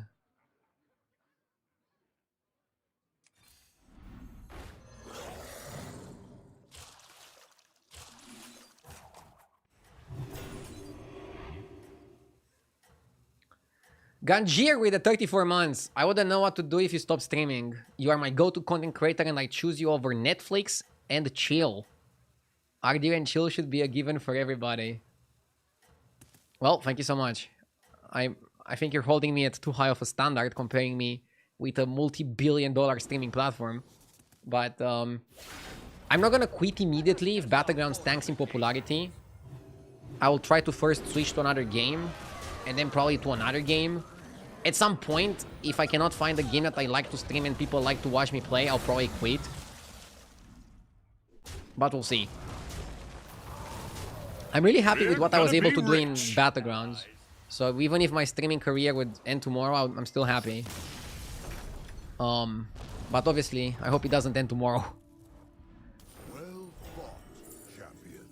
S1: Ganjir with the 34 months. I wouldn't know what to do if you stop streaming. You are my go-to content creator and I choose you over Netflix and chill. Rdu and chill should be a given for everybody. Well, thank you so much. I think you're holding me at too high of a standard comparing me with a multi-billion-dollar streaming platform. But I'm not gonna quit immediately if Battlegrounds tanks in popularity. I will try to first switch to another game and then probably to another game. At some point, if I cannot find a game that I like to stream and people like to watch me play, I'll probably quit. But we'll see. I'm really happy with what I was able to do in Battlegrounds. So even if my streaming career would end tomorrow, I'm still happy. But obviously, I hope it doesn't end tomorrow.
S4: Well fought, champion.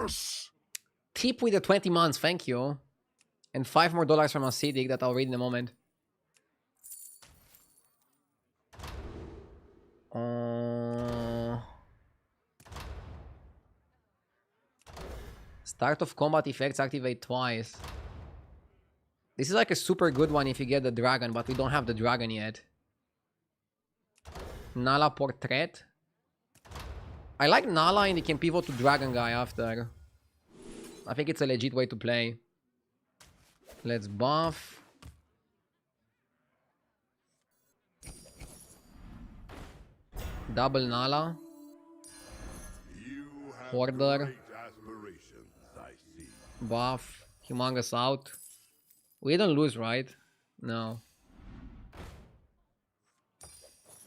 S4: Yes!
S1: Tip with the 20 months, thank you. And $5 more from Acidic that I'll read in a moment. Start of combat effects activate twice. This is like a super good one if you get the dragon, but we don't have the dragon yet. Nala Portrait. I like Nala and you can pivot to dragon guy after. I think it's a legit way to play. Let's buff. Double Nala.
S4: You have
S1: Hoarder.
S4: great aspirations, I see.
S1: Buff. Humongous out. We didn't lose, right? No.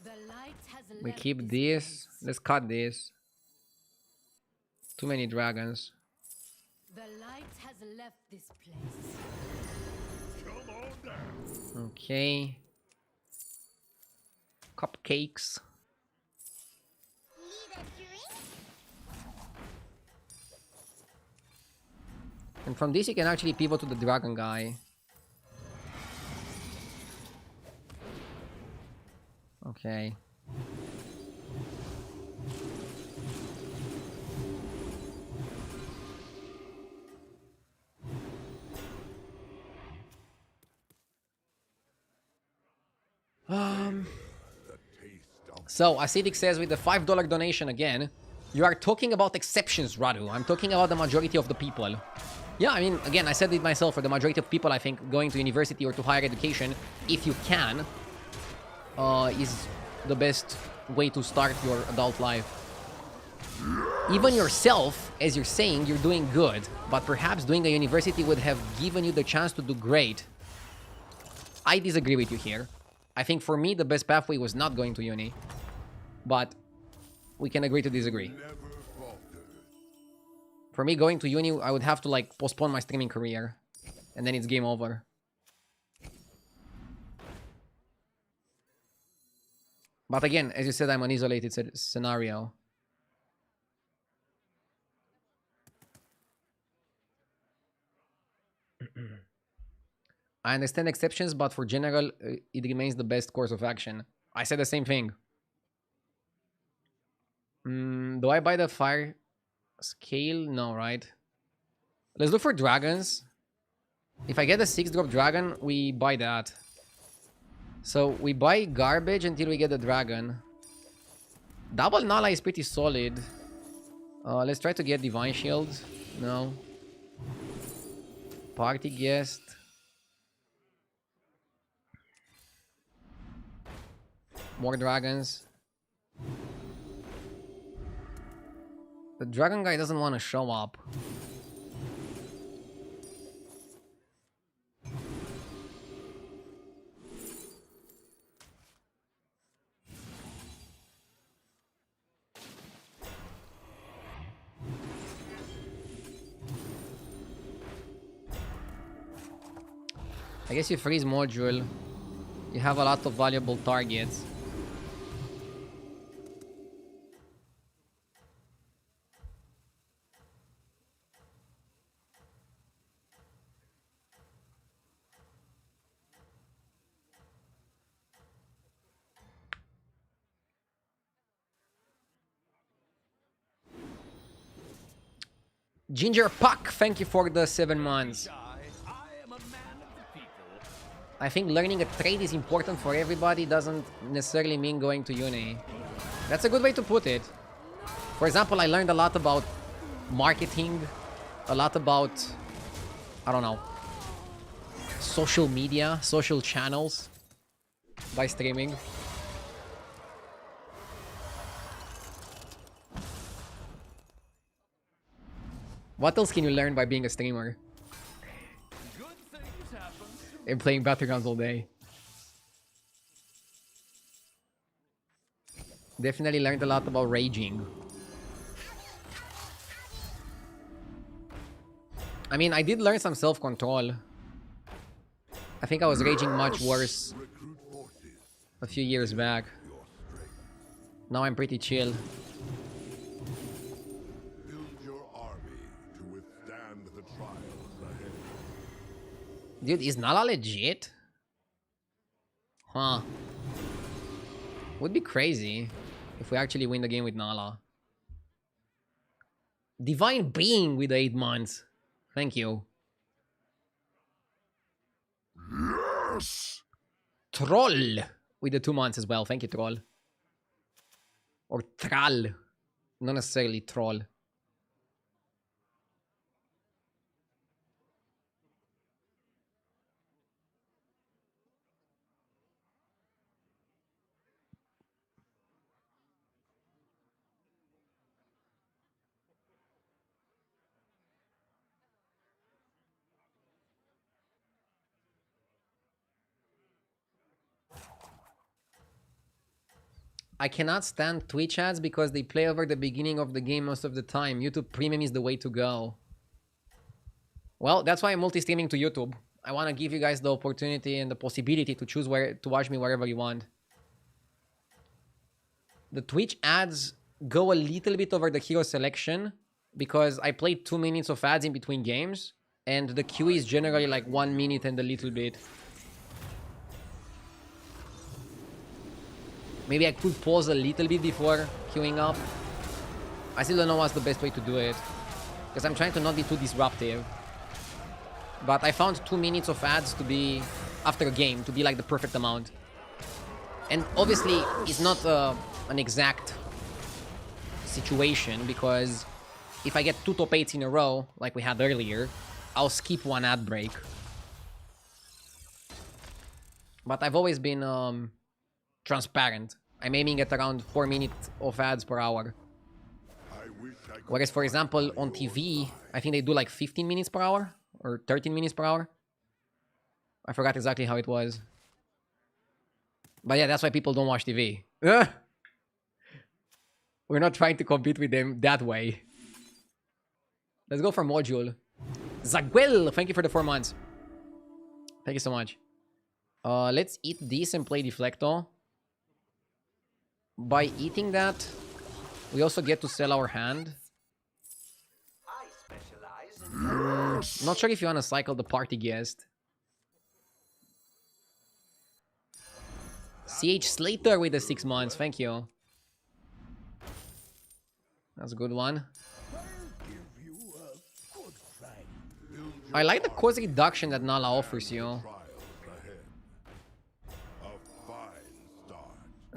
S2: The light has
S1: We
S2: left
S1: keep
S2: this
S1: this.
S2: place.
S1: Let's cut this. Too many dragons.
S2: The light has left this place.
S4: Come on down.
S1: Okay. Cupcakes.
S7: Need a drink?
S1: And from this you can actually pivot to the dragon guy. Okay. So Acidic says with the $5 donation again, you are talking about exceptions, Rdu. I'm talking about the majority of the people. Yeah, I mean, again, I said it myself, for the majority of people, I think going to university or to higher education, if you can, is the best way to start your adult life. Even yourself, as you're saying, you're doing good, but perhaps doing a university would have given you the chance to do great. I disagree with you here. I think for me, the best pathway was not going to uni. But we can agree to disagree.
S4: Never falter.
S1: For me, going to uni, I would have to, like, postpone my streaming career. And then it's game over. But again, as you said, I'm an isolated scenario. I understand exceptions, but for general, it remains the best course of action. I said the same thing. Do I buy the fire scale? No, right? Let's look for dragons. If I get a 6-drop dragon, we buy that. So we buy garbage until we get the dragon. Double Nala is pretty solid. Let's try to get Divine Shield. No. Party Guest. More dragons. The dragon guy doesn't want to show up. I guess you freeze module. You have a lot of valuable targets. Ginger Puck, thank you for the 7 months. I think learning a trade is important for everybody, doesn't necessarily mean going to uni. That's a good way to put it. For example, I learned a lot about marketing, a lot about, I don't know, social media, social channels by streaming. What else can you learn by being a streamer? and playing battlegrounds all day. Definitely learned a lot about raging. I mean, I did learn some self-control. I think I was raging much worse a few years back. Now I'm pretty chill.
S4: Build your army to withstand the trials ahead.
S1: Dude, is Nala legit? Huh. Would be crazy if we actually win the game with Nala. Divine Being with 8 months. Thank you.
S4: Yes!
S1: Troll with the 2 months as well. Thank you, Troll. Or Thrall. Not necessarily Troll. I cannot stand Twitch ads because they play over the beginning of the game most of the time. YouTube Premium is the way to go. Well, that's why I'm multi-streaming to YouTube. I want to give you guys the opportunity and the possibility to choose where to watch me wherever you want. The Twitch ads go a little bit over the hero selection because I play 2 minutes of ads in between games, and the queue is generally like 1 minute and a little bit. Maybe I could pause a little bit before queuing up. I still don't know what's the best way to do it, because I'm trying to not be too disruptive. But I found 2 minutes of ads to be, after a game, to be like the perfect amount. And obviously, it's not an exact situation, because if I get 2 top 8s in a row, like we had earlier, I'll skip 1 ad break. But I've always been transparent. I'm aiming at around 4 minutes of ads per hour. Whereas, for example, on TV, I think they do like 15 minutes per hour or 13 minutes per hour. I forgot exactly how it was. But yeah, that's why people don't watch TV. We're not trying to compete with them that way. Let's go for module. Zaguel, thank you for the 4 months. Thank you so much. Let's eat this and play Deflecto. By eating that, we also get to sell our hand.
S8: I specialize in
S1: Not sure if you want to cycle the party guest. CH Slater with the 6 months, thank you. That's a good one. I like the cost reduction that Nala offers you.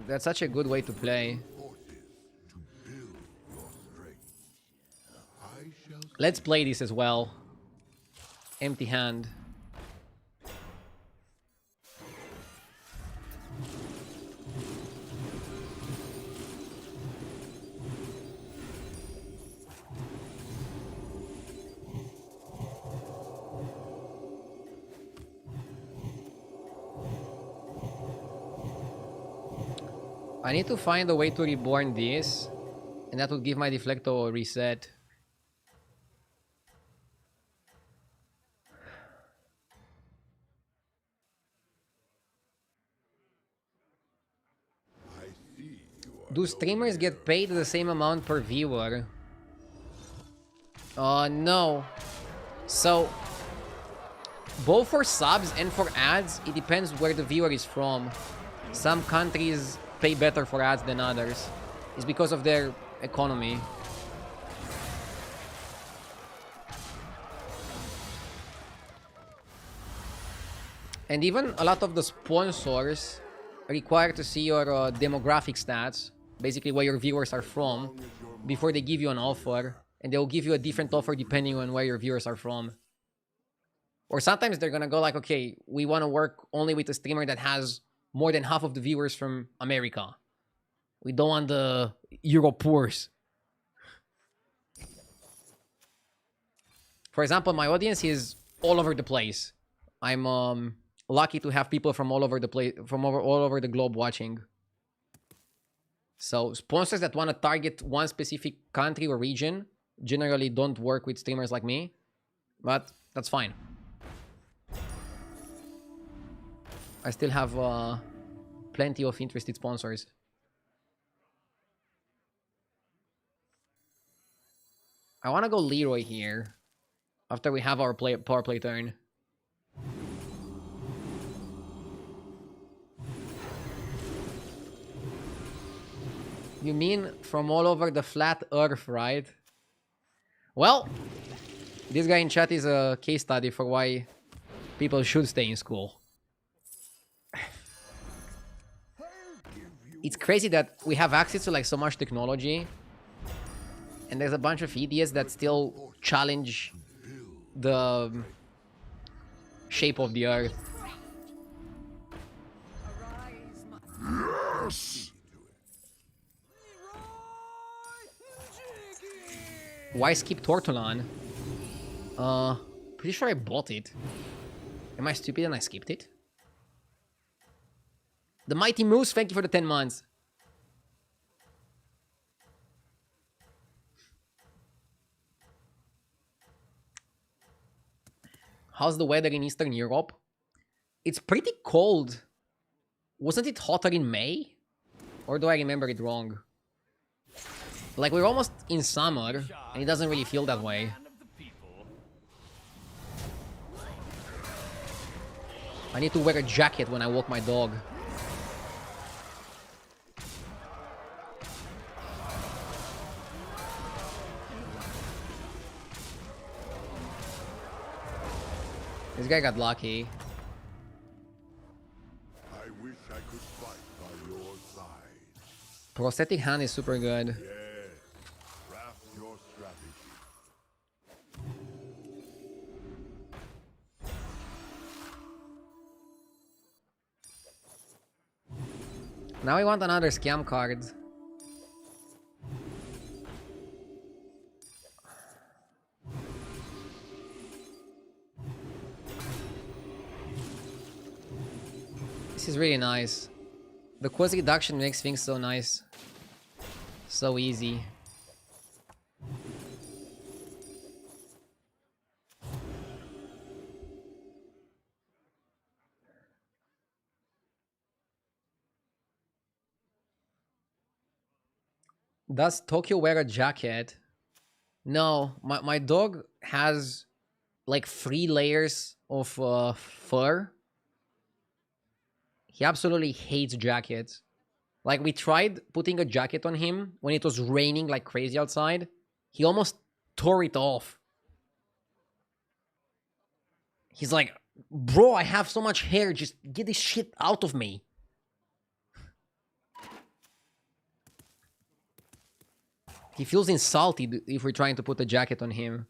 S1: That's such a good way to play. Let's play this as well. Empty hand. I need to find a way to reborn this, and that would give my Deflecto a reset. Do streamers get paid the same amount per viewer? No. So, both for subs and for ads, it depends where the viewer is from. Some countries pay better for ads than others. It's because of their economy. And even a lot of the sponsors require to see your demographic stats, basically where your viewers are from, before they give you an offer. And they'll give you a different offer depending on where your viewers are from. Or sometimes they're gonna go like, okay, we want to work only with a streamer that has more than half of the viewers from America. We don't want the Europoors. For example, my audience is all over the place. I'm lucky to have people from all over the all over the globe watching. So sponsors that want to target one specific country or region generally don't work with streamers like me, but that's fine. I still have plenty of interested sponsors. I want to go Leroy here after we have our power play turn. You mean from all over the flat earth, right? Well, this guy in chat is a case study for why people should stay in school. It's crazy that we have access to like so much technology, and there's a bunch of idiots that still challenge the shape of the earth.
S4: Yes!
S1: Why skip Tortolan? Pretty sure I bought it. Am I stupid and I skipped it? The Mighty Moose, thank you for the 10 months. How's the weather in Eastern Europe? It's pretty cold. Wasn't it hotter in May? Or do I remember it wrong? Like, we're almost in summer, and it doesn't really feel that way. I need to wear a jacket when I walk my dog. This guy got lucky.
S4: I wish I could fight by your side.
S1: Prosthetic hand is super good.
S4: Yes. Craft your strategy.
S1: Now we want another scam card. This is really nice. The quasi reduction makes things so nice. So easy. Does Tokyo wear a jacket? No, my dog has like 3 layers of fur. He absolutely hates jackets. Like, we tried putting a jacket on him when it was raining like crazy outside. He almost tore it off. He's like, bro, I have so much hair, just get this shit out of me. He feels insulted if we're trying to put a jacket on him.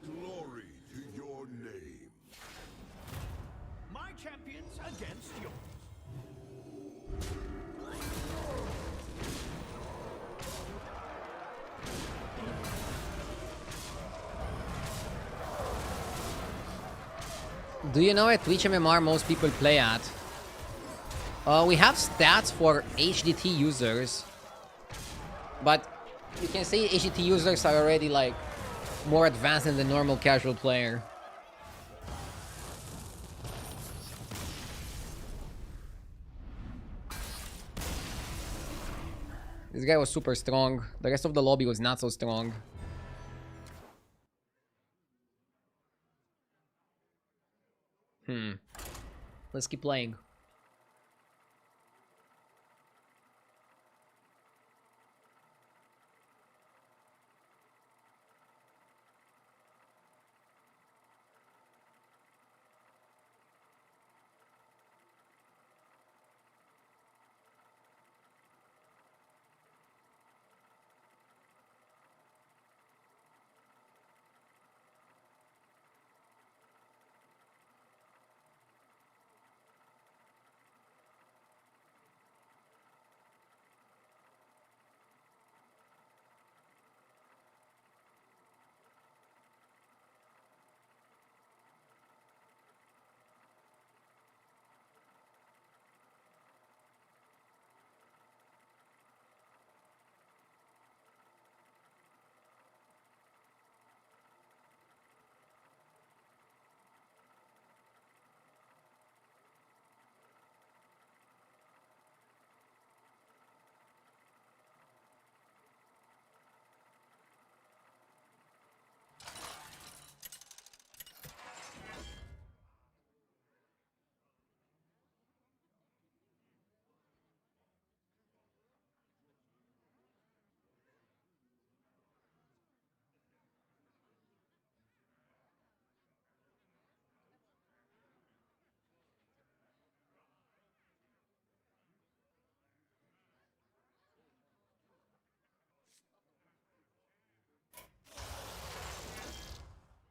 S4: Glory to your name.
S6: My champions against yours.
S1: Do you know at which MMR most people play at? We have stats for HDT users, but you can say HDT users are already like more advanced than the normal casual player. This guy was super strong. The rest of the lobby was not so strong. Let's keep playing.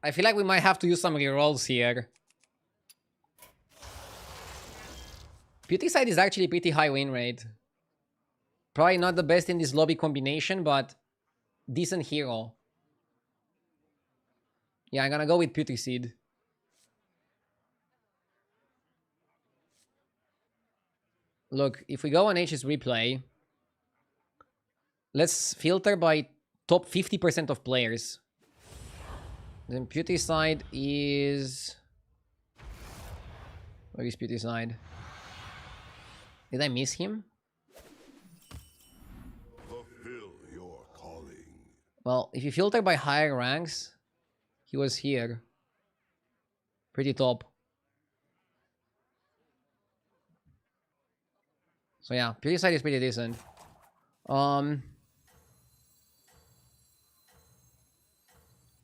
S1: I feel like we might have to use some rerolls here. Beauty side is actually pretty high win rate. Probably not the best in this lobby combination, but decent hero. Yeah, I'm gonna go with Beauty Seed. Look, if we go on H's replay, let's filter by top 50% of players. Then Beauty side is... Where is Beauty side? Did I miss him?
S4: Fulfill your calling.
S1: Well, if you filter by higher ranks, he was here. Pretty top. So yeah, Beauty side is pretty decent.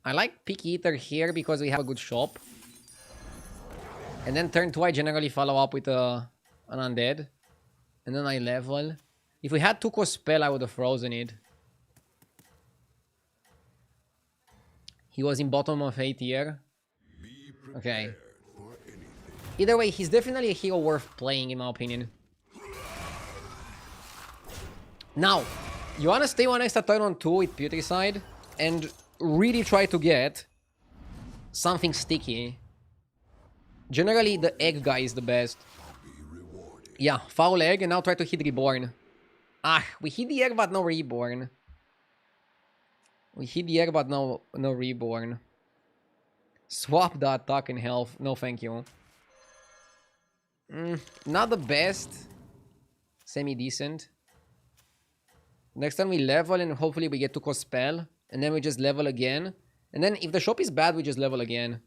S1: I like Pick Eater here because we have a good shop. And then turn 2 I generally follow up with an Undead. And then I level. If we had 2 spell, I would have frozen it. He was in bottom of 8 tier. Okay. Either way, he's definitely a hero worth playing in my opinion. Now, you wanna stay one extra turn on 2 with Beauty side and really try to get something sticky. Generally, the egg guy is the best. Yeah, foul egg, and now try to hit Reborn. Ah, we hit the egg, but no Reborn. We hit the egg, but no Reborn. Swap the attack and health. No, thank you. Not the best. Semi-decent. Next time we level, and hopefully we get to cost spell. And then we just level again. And then if the shop is bad, we just level again.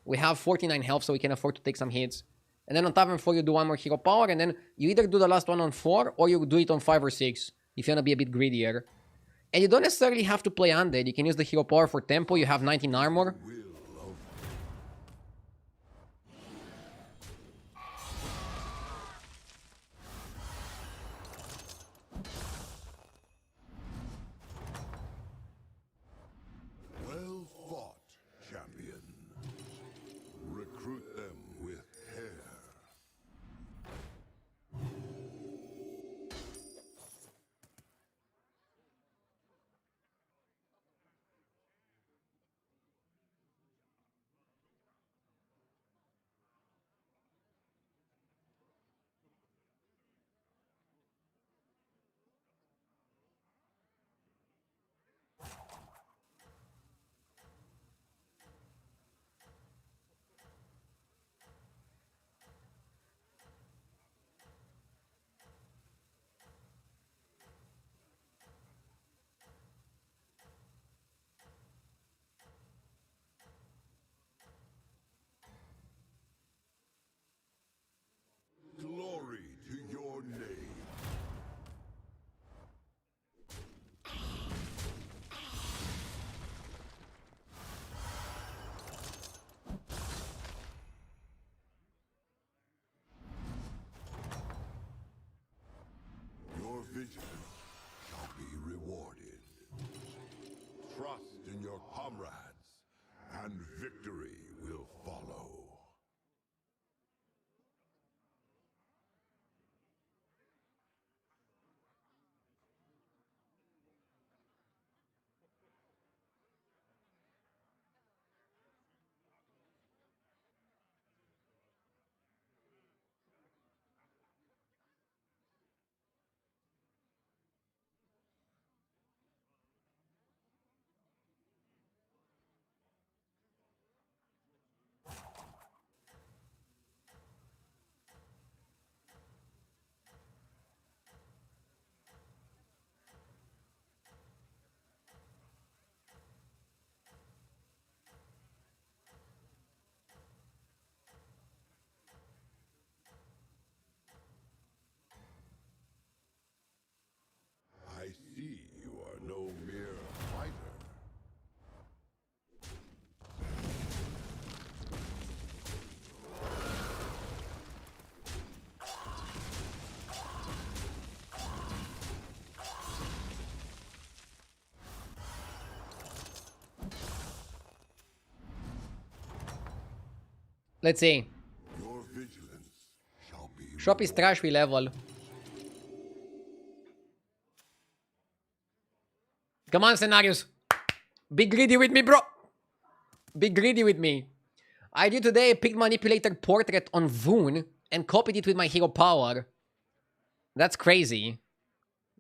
S1: We have 49 health, so we can afford to take some hits. And then on Tavern 4, you do one more hero power, and then you either do the last one on 4, or you do it on 5 or 6, if you want to be a bit greedier. And you don't necessarily have to play Undead. You can use the hero power for tempo. You have 19 armor.
S4: Well fought, champion. Recruit them with care. Glory to your name. Your vision shall be rewarded. Trust in your comrades, and victory will follow.
S1: Let's see.
S4: Your vigilance shall be
S1: Shop is trash, we level. Come on, scenarios. Be greedy with me, bro. Be greedy with me. I did today a pig manipulator portrait on Voon and copied it with my hero power. That's crazy.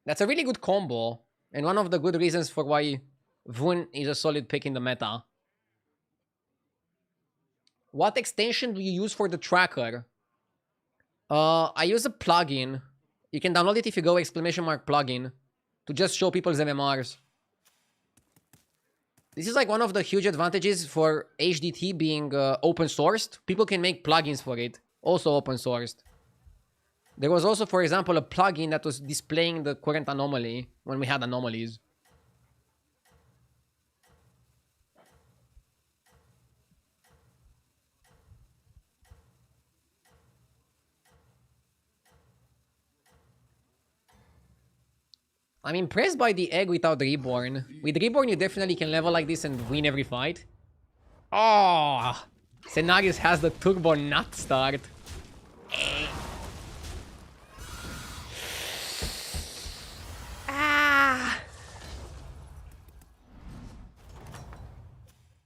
S1: That's a really good combo. And one of the good reasons for why Voon is a solid pick in the meta. What extension do you use for the tracker? I use a plugin. You can download it if you go !plugin to just show people's MMRs. This is like one of the huge advantages for HDT being open sourced. People can make plugins for it, also open sourced. There was also, for example, a plugin that was displaying the current anomaly when we had anomalies. I'm impressed by the egg without Reborn. With Reborn, you definitely can level like this and win every fight. Oh! Scenarios has the turbo nut start.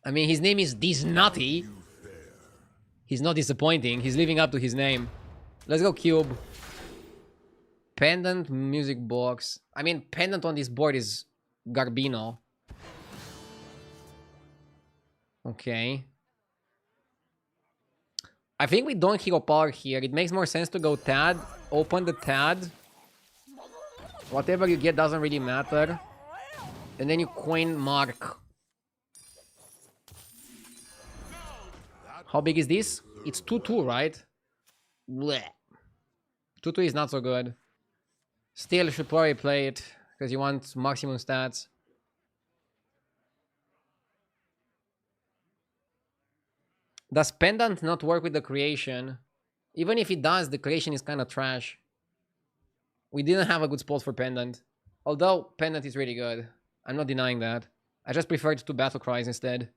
S1: I mean, his name is Disnutty. He's not disappointing. He's living up to his name. Let's go Cube. Pendant, music box. I mean, pendant on this board is Garbino. Okay. I think we don't hero power here. It makes more sense to go Tad. Open the Tad. Whatever you get doesn't really matter. And then you coin Mark. How big is this? It's 2-2, right? Blech. 2-2 is not so good. Still, should probably play it because you want maximum stats. Does Pendant not work with the creation? Even if it does, the creation is kind of trash. We didn't have a good spot for Pendant. Although, Pendant is really good. I'm not denying that. I just preferred to Battle Cries instead.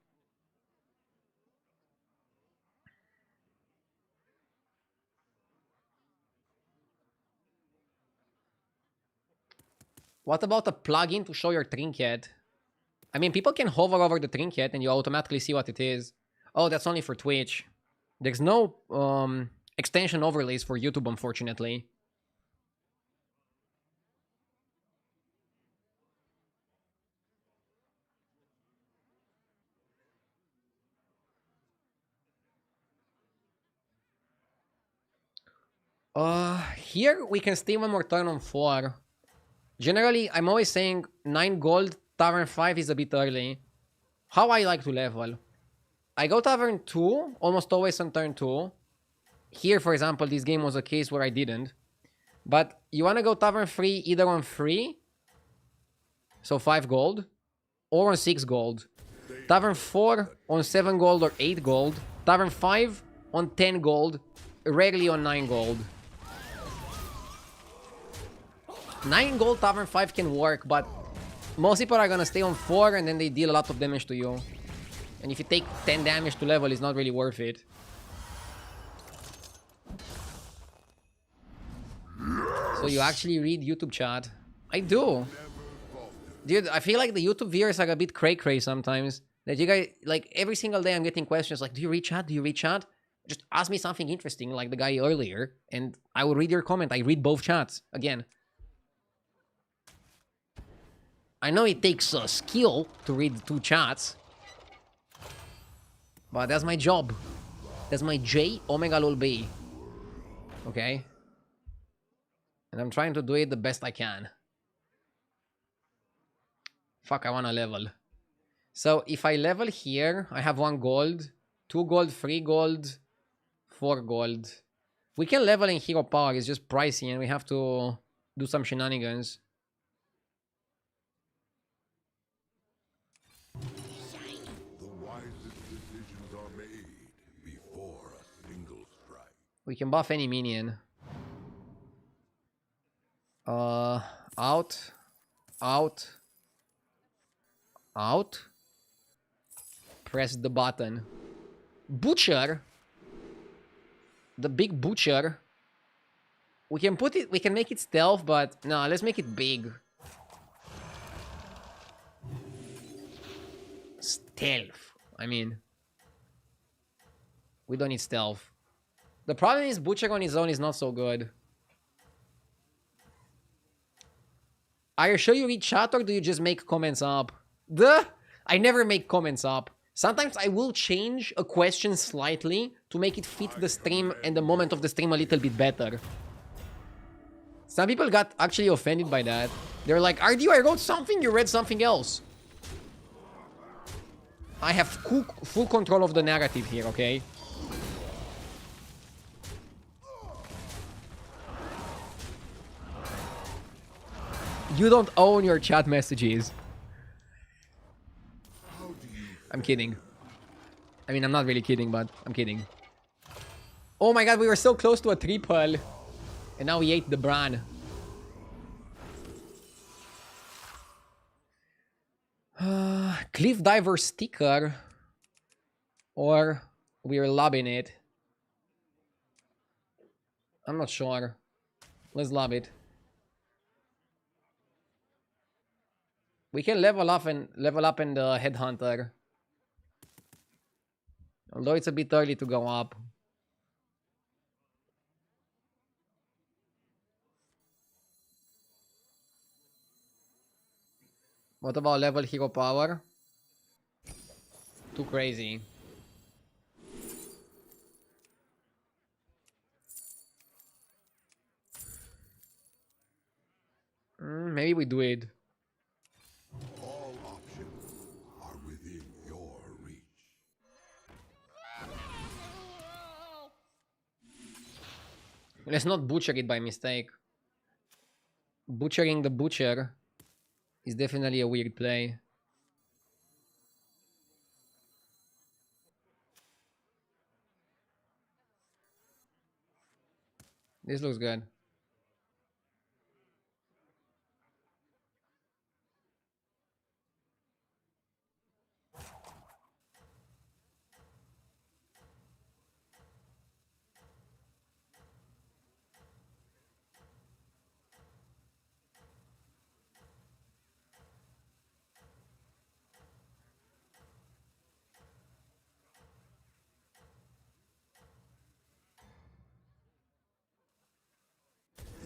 S1: What about a plugin to show your trinket? I mean, people can hover over the trinket and you automatically see what it is. Oh, that's only for Twitch. There's no extension overlays for YouTube, unfortunately. Here we can stay one more turn on 4. Generally, I'm always saying 9 gold, Tavern 5 is a bit early. How I like to level. I go Tavern 2, almost always on turn 2. Here, for example, this game was a case where I didn't. But you want to go Tavern 3 either on 3, so 5 gold, or on 6 gold. Tavern 4 on 7 gold or 8 gold. Tavern 5 on 10 gold, rarely on 9 gold. 9 gold Tavern 5 can work, but most people are gonna stay on 4 and then they deal a lot of damage to you. And if you take 10 damage to level, it's not really worth it. So you actually read YouTube chat? I do. Dude, I feel like the YouTube viewers are a bit cray-cray sometimes. That you guys, like, every single day I'm getting questions like, do you read chat? Do you read chat? Just ask me something interesting like the guy earlier and I will read your comment. I read both chats. Again. I know it takes a skill to read 2 chats. But that's my job. That's my J Omega Lol B. Okay? And I'm trying to do it the best I can. Fuck, I wanna level. So if I level here, I have 1 gold, 2 gold, 3 gold, 4 gold. We can level in hero power, it's just pricey and we have to do some shenanigans. We can buff any minion. Out. Out. Out. Press the button. Butcher? the big butcher. We can put it. We can make it stealth, but no, let's make it big. Stealth. I mean, we don't need stealth. The problem is butcher on his own is not so good. Are you sure you read chat or do you just make comments up? Duh! I never make comments up. Sometimes I will change a question slightly to make it fit the stream and the moment of the stream a little bit better. Some people got actually offended by that. They're like, Rdu, I wrote something, you read something else. I have full control of the narrative here, okay? You don't own your chat messages. I'm kidding. I mean, I'm not really kidding, but I'm kidding. Oh my god, we were so close to a triple. And now we ate the Bran. Cliff Diver sticker. Or we're lobbing it. I'm not sure. Let's lob it. We can level up in the Headhunter. Although it's a bit early to go up. What about level hero power? Too crazy. Maybe we do it.
S4: All options are within your reach.
S1: Let's not butcher it by mistake. Butchering the butcher is definitely a weird play. This looks good.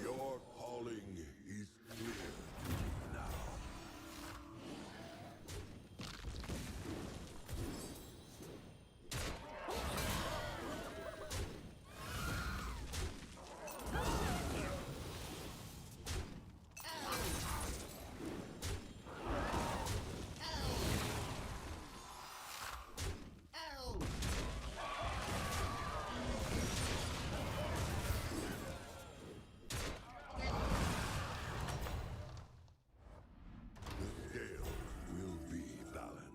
S4: Your calling is clear now. The scale will be balanced.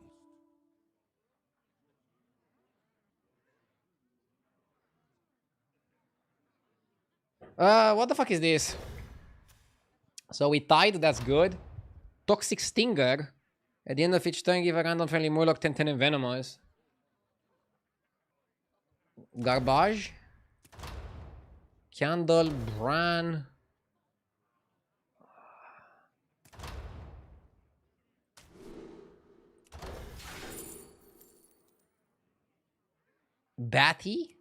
S1: What the fuck is this? So we tied, that's good. Toxic Stinger. At the end of each turn, give a random friendly Murloc 10-10 and Venomous. Garbage. Candle, Bran. Batty.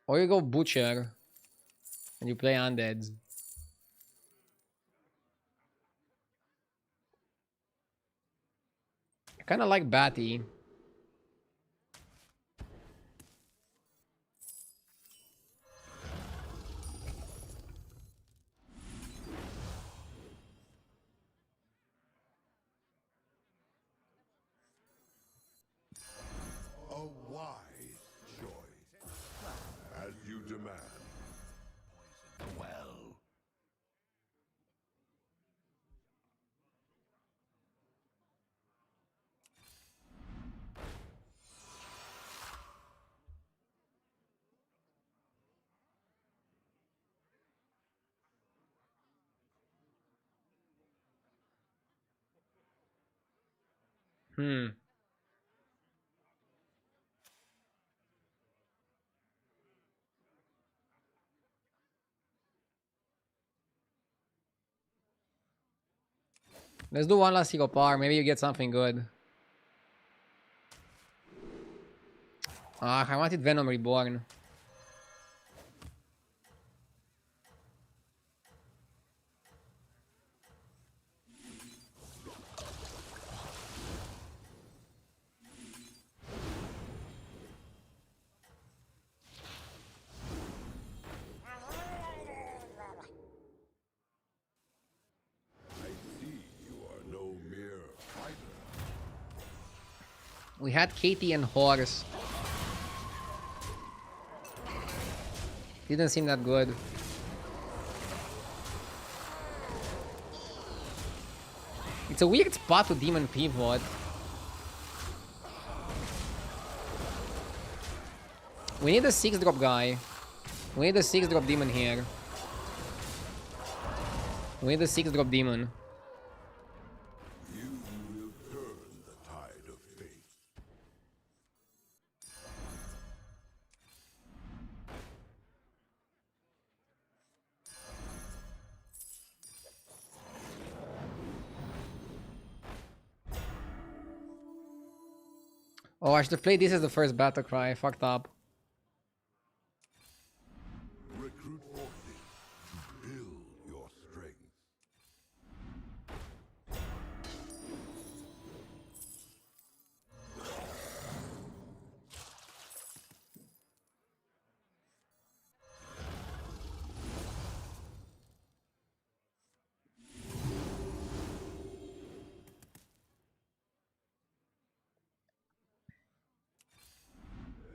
S1: Or you go Butcher. And you play Undeads. I kinda like Batty.
S4: A wise choice. As you demand.
S6: Well.
S1: Hmm. Let's do one last hero power. Maybe you get something good. Ah, I wanted Venom Reborn. We had Katie and Horse. Didn't seem that good. It's a weird spot to Demon Pivot. We need a 6-drop guy. We need a 6-drop demon here. We need a 6-drop demon.
S4: You will turn the tide of fate.
S1: Oh, I should have played this as the first battle cry. I fucked up.
S4: Recruit forces to build your strength.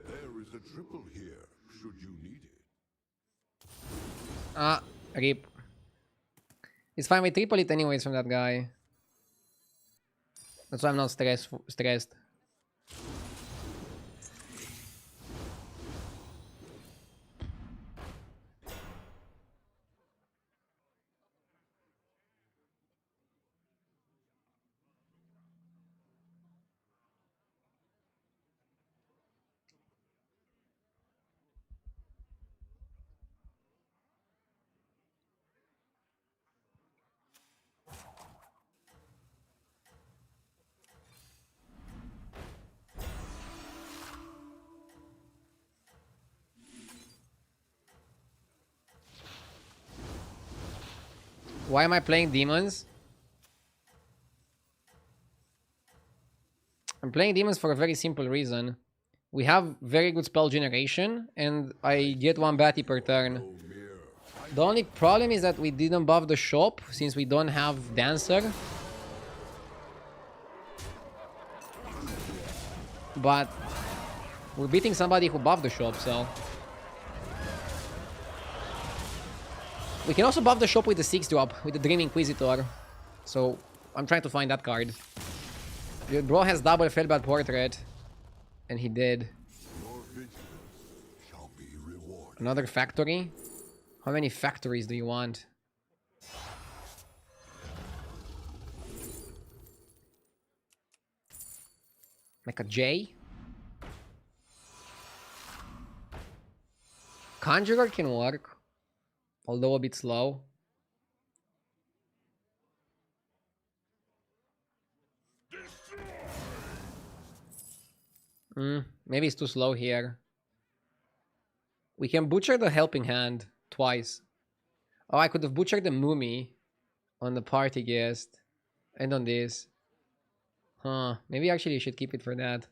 S4: There is a triple here, should you need it.
S1: Ah, rip. It's fine, we triple it anyways from that guy. That's why I'm not stressed. Why am I playing demons? I'm playing demons for a very simple reason. We have very good spell generation, and I get one batty per turn. The only problem is that we didn't buff the shop, since we don't have Dancer. But we're beating somebody who buffed the shop, so... We can also buff the shop with the 6-drop, with the Dream Inquisitor. So, I'm trying to find that card. The bro has double Felbat Portrait. And he did.
S4: Your vigilance shall be rewarded.
S1: Another factory? How many factories do you want? Like a J? Conjurer can work. Although a bit slow. Maybe it's too slow here. We can butcher the Helping Hand twice. Oh, I could have butchered the Mummy on the party guest. And on this. Huh. Maybe actually you should keep it for that.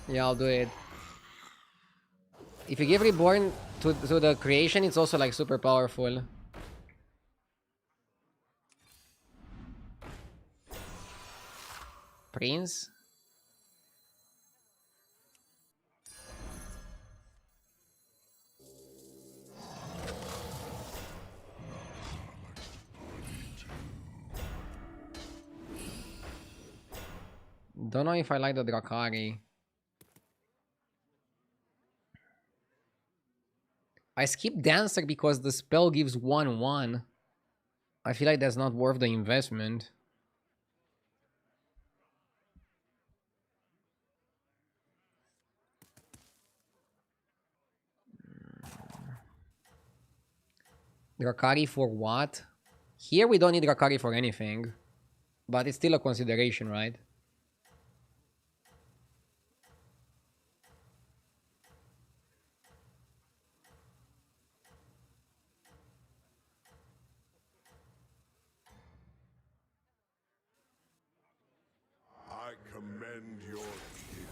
S1: Yeah, I'll do it. If you give Reborn to the creation, it's also like super powerful. Prince? Don't know if I like the Drakari. I skip Dancer because the spell gives 1/1. I feel like that's not worth the investment. Drakari for what? Here we don't need Drakari for anything. But it's still a consideration, right?
S4: I commend your skill.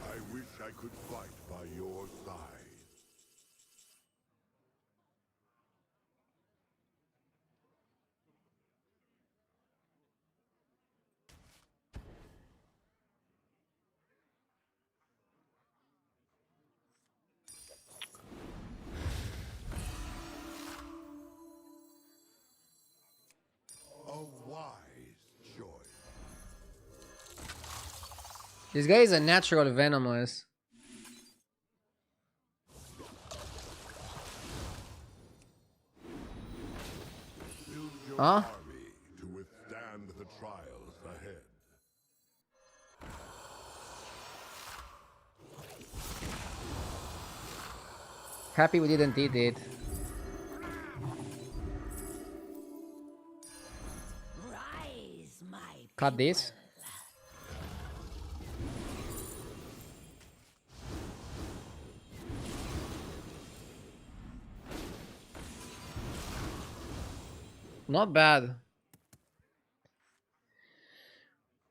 S4: I wish I could fight by your side. A wise choice.
S1: This guy is a natural venomous.
S4: Build your
S1: Huh?
S4: army to withstand the trials ahead.
S1: Happy we didn't eat it.
S3: Rise, my
S1: Cut this. Not bad.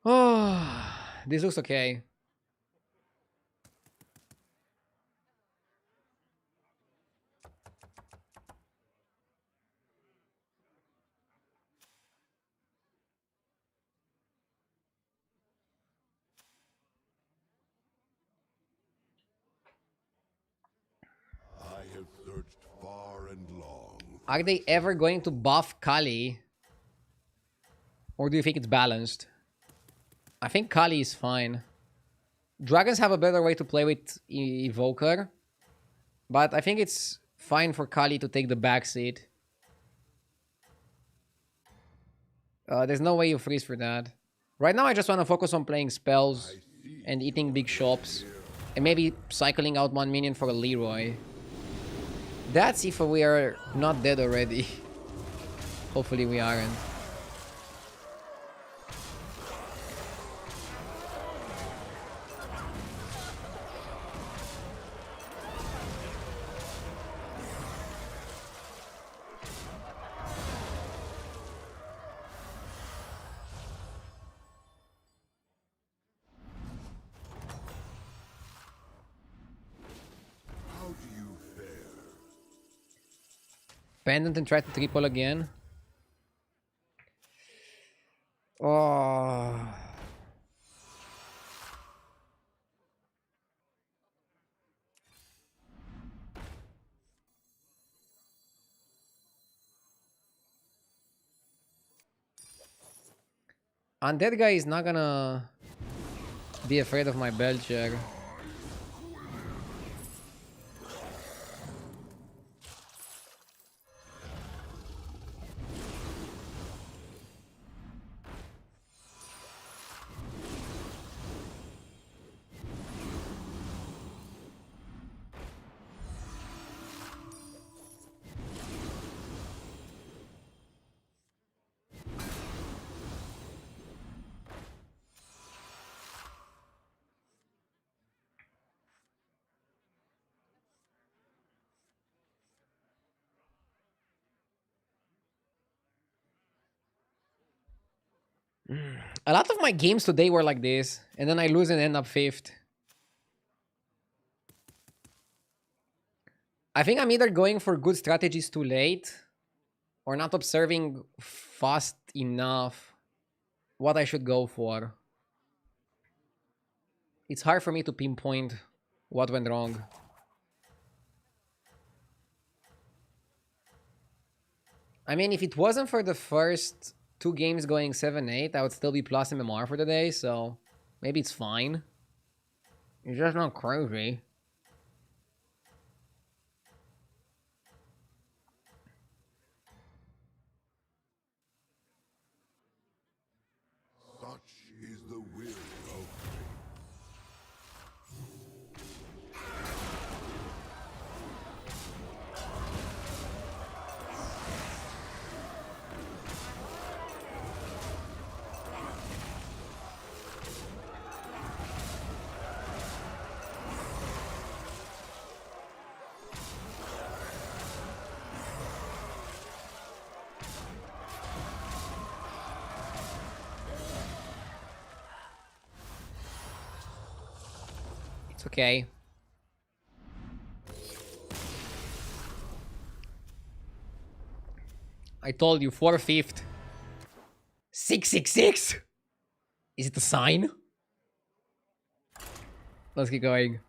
S1: Oh, this looks okay.
S4: I have searched far and long.
S1: Are they ever going to buff Kali? Or do you think it's balanced? I think Kali is fine. Dragons have a better way to play with Evoker. But I think it's fine for Kali to take the backseat. There's no way you freeze for that. Right now I just want to focus on playing spells and eating big shops. And maybe cycling out one minion for a Leroy. That's if we are not dead already. Hopefully we aren't.
S4: How do you fare?
S1: Pendant and try to triple again. Oh. Undead guy is not gonna be afraid of my Belcher. A lot of my games today were like this, and then I lose and end up 5th. I think I'm either going for good strategies too late, or not observing fast enough what I should go for. It's hard for me to pinpoint what went wrong. I mean, if it wasn't for the first 2 games going 7-8, I would still be plus MMR for the day, so maybe it's fine. It's just not crazy.
S4: Such is the will of fate.
S1: It's okay. I told you, 4/5. 666! Is it a sign? Let's keep going.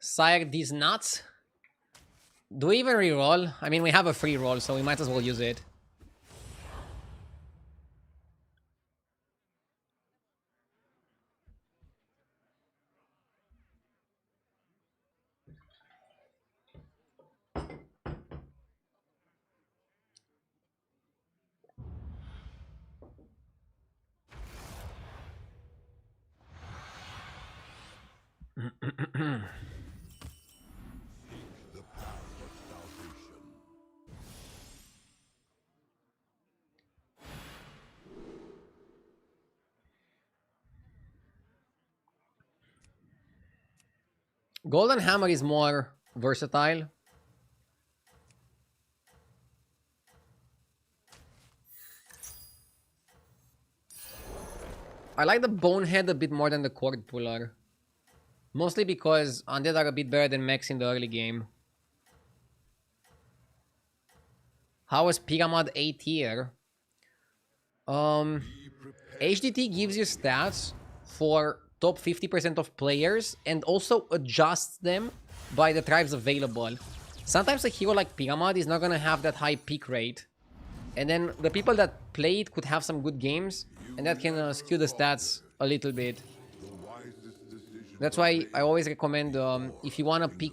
S1: Sire, these nuts. Do we even reroll? I mean, we have a free roll, so we might as well use it.
S4: The path of salvation.
S1: Golden Hammer is more versatile. I like the Bonehead a bit more than the Cord Puller. Mostly because Undead are a bit better than mechs in the early game. How is Pyramid A tier? HDT gives you stats for top 50% of players and also adjusts them by the tribes available. Sometimes a hero like Pyramid is not gonna have that high peak rate. And then the people that play it could have some good games, and that can skew the stats a little bit. That's why I always recommend, if you want to pick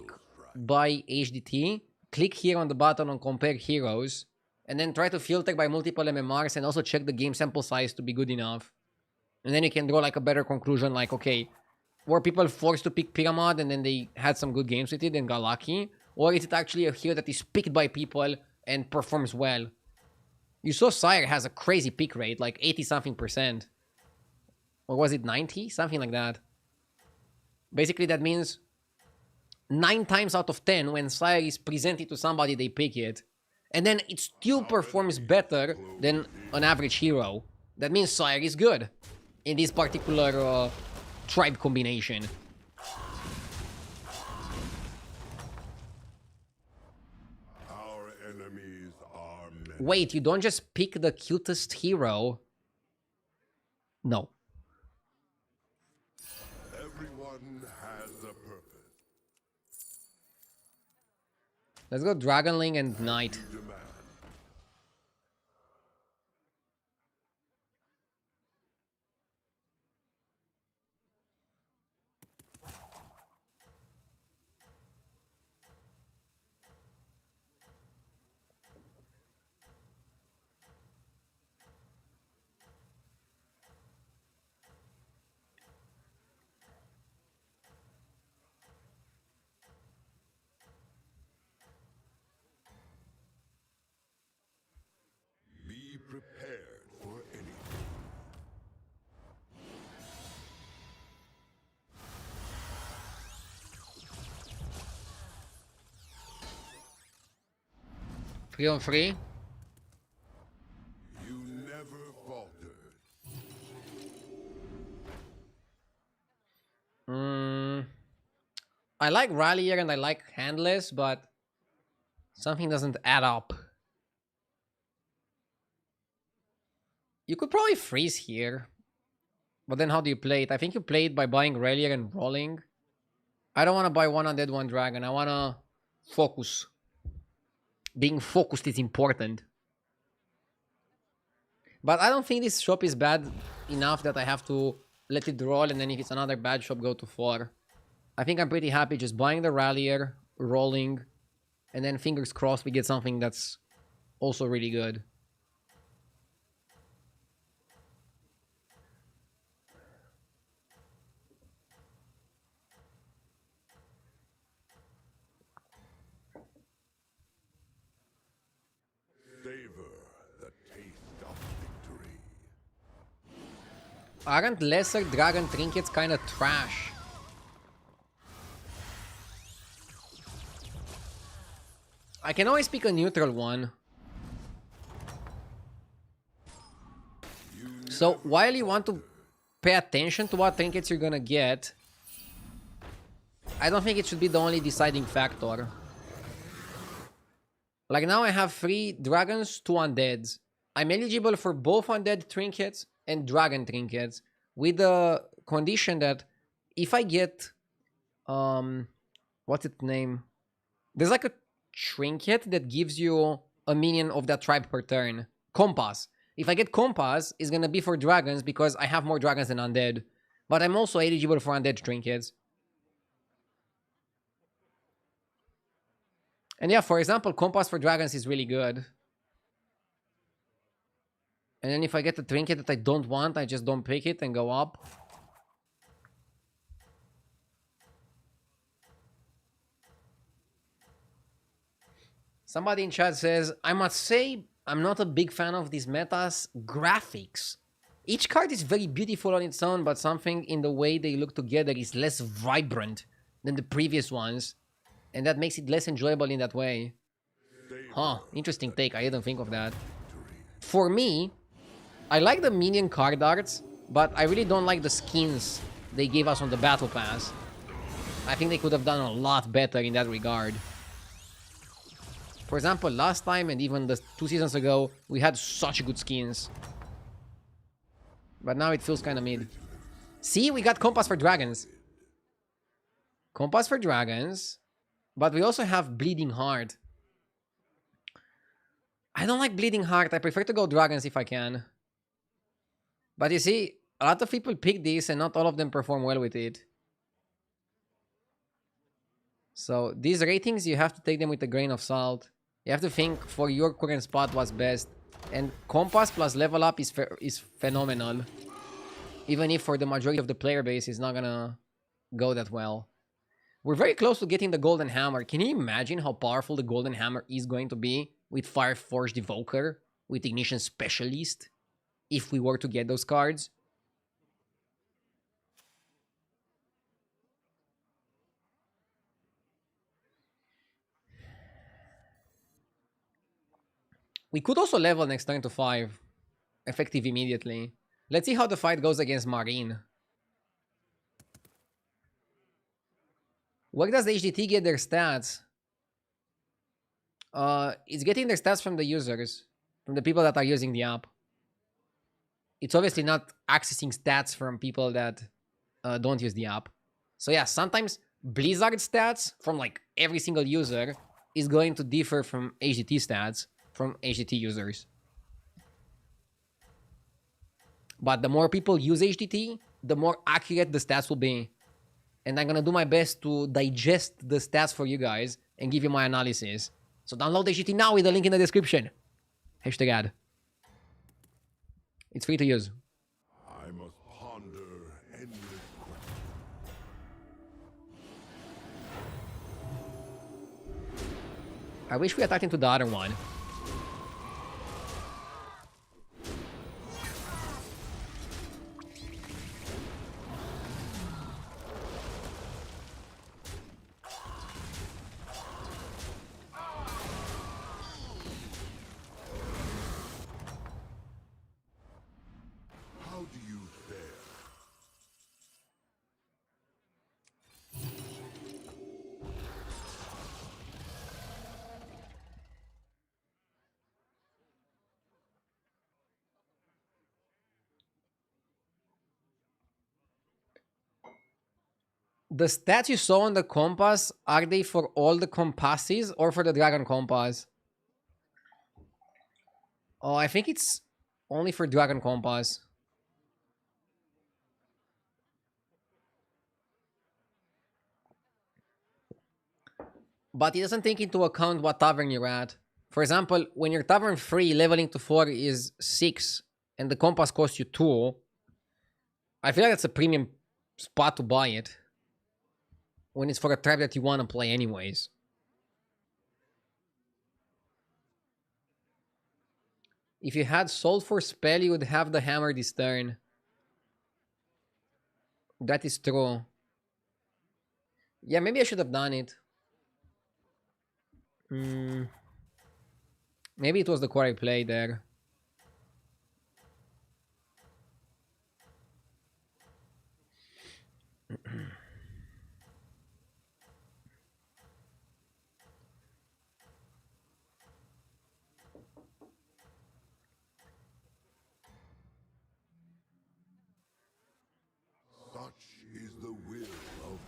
S1: by HDT, click here on the button on compare heroes, and then try to filter by multiple MMRs and also check the game sample size to be good enough. And then you can draw like a better conclusion, like, okay, were people forced to pick Pyramid and then they had some good games with it and got lucky? Or is it actually a hero that is picked by people and performs well? You saw Sire has a crazy pick rate, like 80-something%. Or was it 90? Something like that. Basically, that means 9 times out of 10, when Sire is presented to somebody, they pick it. And then it still performs better than an average hero. That means Sire is good in this particular tribe combination.
S4: Our enemies are many.
S1: Wait, you don't just pick the cutest hero? No.
S4: Everyone
S1: Let's go Dragonling and Knight.
S4: Demand. Be prepared for anything.
S1: Free on free.
S4: You never faltered.
S1: I like Rallier and I like Handless, but something doesn't add up. You could probably freeze here. But then how do you play it? I think you play it by buying Rallier and rolling. I don't want to buy one Undead, one Dragon. I want to focus. Being focused is important. But I don't think this shop is bad enough that I have to let it roll, and then if it's another bad shop, go to 4. I think I'm pretty happy just buying the Rallier, rolling, and then fingers crossed we get something that's also really good.
S4: Savor the taste of victory.
S1: Aren't lesser dragon trinkets kind of trash? I can always pick a neutral one. So while you want to pay attention to what trinkets you're gonna get, I don't think it should be the only deciding factor. Like now I have 3 dragons, 2 undeads. I'm eligible for both undead trinkets and dragon trinkets, with the condition that if I get what's its name? There's like a trinket that gives you a minion of that tribe per turn. Compass. If I get Compass, it's gonna be for dragons because I have more dragons than undead. But I'm also eligible for undead trinkets. And yeah, for example, Compass for dragons is really good. And then if I get a trinket that I don't want, I just don't pick it and go up. Somebody in chat says, I must say, I'm not a big fan of these metas graphics. Each card is very beautiful on its own, but something in the way they look together is less vibrant than the previous ones. And that makes it less enjoyable in that way. Huh, interesting take. I didn't think of that. For me, I like the minion card arts, but I really don't like the skins they gave us on the battle pass. I think they could have done a lot better in that regard. For example, last time and even the 2 seasons ago, we had such good skins. But now it feels kind of mid. See, we got Compass for dragons. Compass for dragons. But we also have Bleeding Heart. I don't like Bleeding Heart. I prefer to go dragons if I can. But you see, a lot of people pick this and not all of them perform well with it. So these ratings, you have to take them with a grain of salt. You have to think for your current spot what's best. And Compass plus level up is phenomenal. Even if for the majority of the player base it's not gonna go that well. We're very close to getting the Golden Hammer. Can you imagine how powerful the Golden Hammer is going to be with Fire Forged Evoker, with Ignition Specialist, if we were to get those cards? We could also level next turn to 5, effective immediately. Let's see how the fight goes against Marine. Where does the HDT get their stats? It's getting their stats from the users, from the people that are using the app. It's obviously not accessing stats from people that don't use the app. So yeah, sometimes Blizzard stats from like every single user is going to differ from HDT stats from HDT users. But the more people use HDT, the more accurate the stats will be. And I'm gonna do my best to digest the stats for you guys and give you my analysis. So download HDT now with the link in the description. Hashtag ad. It's free to use.
S4: I must ponder endless questions.
S1: I wish we attacked into the other one.
S4: How do you fare?
S1: The stats you saw on the compass, are they for all the compasses or for the dragon compass? Oh, I think it's only for dragon compass. But it doesn't take into account what tavern you're at. For example, when you're tavern 3, leveling to 4 is 6, and the compass costs you 2, I feel like it's a premium spot to buy it. When it's for a tribe that you want to play anyways. If you had sold for spell, you would have the hammer this turn. That is true. Yeah, maybe I should have done it. Maybe it was the core I played there.
S4: Such is the will of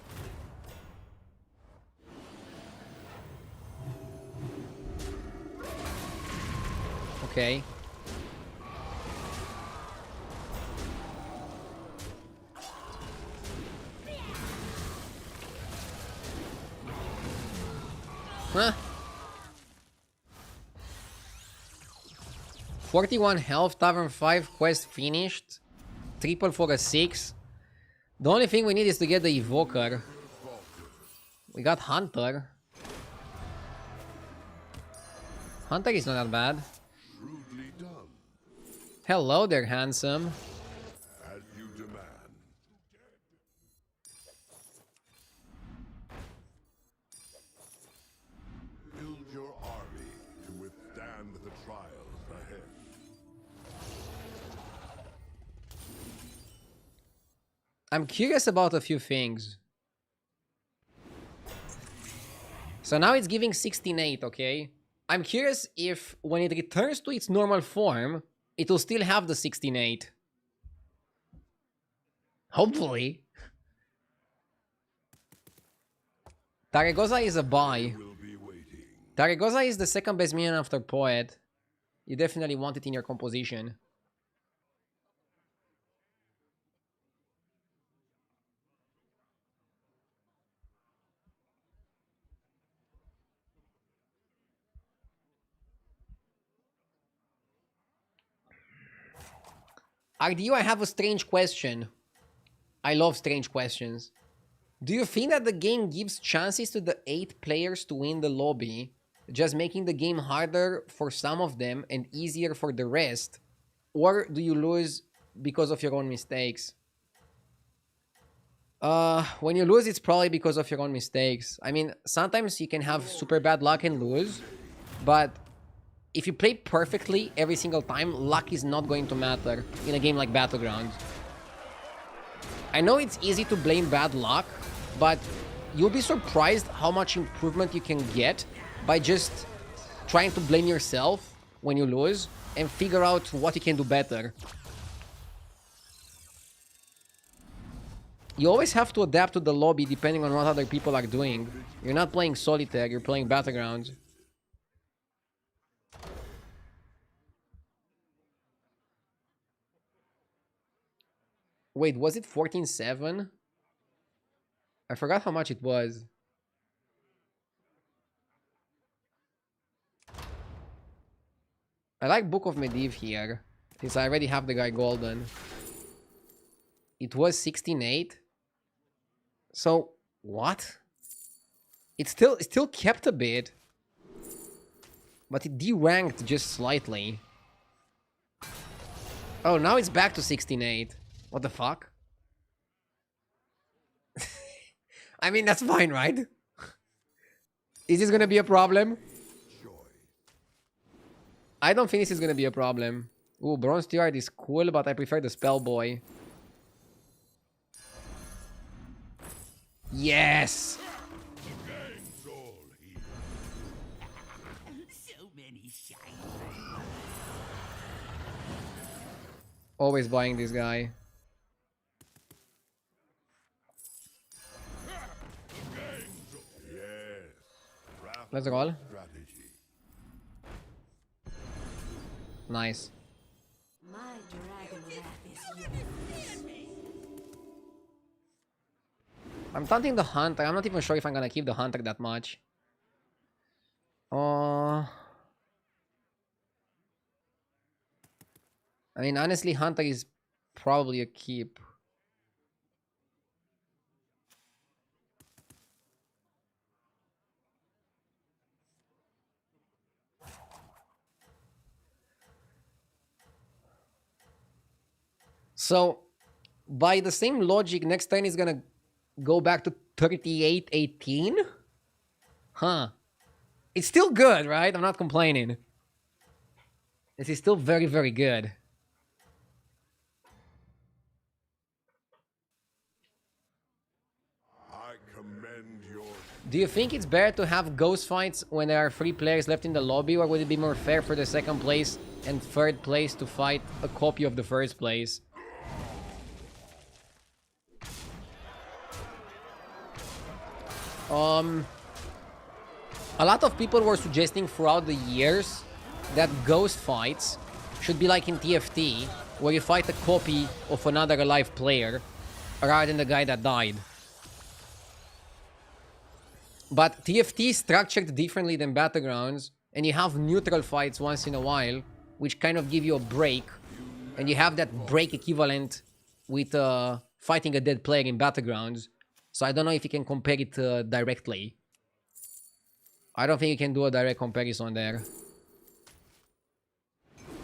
S1: Okay. Huh? 41 health, Tavern 5, quest finished. Triple for a 6. The only thing we need is to get the Evoker. We got Hunter. Hunter is not that bad.
S4: shrewdly done,
S1: Hello there, handsome.
S4: as you demand. Build your army to withstand the trials ahead.
S1: I'm curious about a few things. So now it's giving 16-8, okay? I'm curious if when it returns to its normal form, it will still have the 16-8. Hopefully. Taragoza is a buy.
S4: Will be waiting.
S1: Taragoza is the second best minion after Poet. You definitely want it in your composition. Rdu, I have a strange question. I love strange questions. Do you think that the game gives chances to the 8 players to win the lobby, just making the game harder for some of them and easier for the rest? Or do you lose because of your own mistakes? When you lose, it's probably because of your own mistakes. I mean, sometimes you can have super bad luck and lose, but if you play perfectly every single time, luck is not going to matter in a game like Battlegrounds. I know it's easy to blame bad luck, but you'll be surprised how much improvement you can get by just trying to blame yourself when you lose and figure out what you can do better. You always have to adapt to the lobby depending on what other people are doing. You're not playing solitaire, you're playing battlegrounds. Wait, was it 14-7? I forgot how much it was. I like Book of Medivh here, since I already have the guy golden. It was 16-8. So, what? It still kept a bit. But it deranked just slightly. Oh, now it's back to 16-8. What the fuck? I mean, that's fine, right? Is this gonna be a problem? I don't think this is gonna be a problem. Ooh, Bronze Tiard is cool, but I prefer the Spell Boy. Yes!
S3: So many shiny.
S1: Always buying this guy. Let's roll. Nice.
S3: My dragon wrath is yours.
S1: I'm taunting the Hunter. I'm not even sure if I'm gonna keep the Hunter that much. I mean, honestly, Hunter is probably a keep. So, by the same logic, next turn is gonna go back to 38-18? Huh. It's still good, right? I'm not complaining. This is still very, very good.
S4: I commend your...
S1: Do you think it's better to have ghost fights when there are 3 players left in the lobby, or would it be more fair for the second place and third place to fight a copy of the first place? A lot of people were suggesting throughout the years that ghost fights should be like in TFT, where you fight a copy of another alive player rather than the guy that died. But TFT is structured differently than Battlegrounds, and you have neutral fights once in a while, which kind of give you a break, and you have that break equivalent with fighting a dead player in Battlegrounds. So I don't know if you can compare it directly. I don't think you can do a direct comparison there.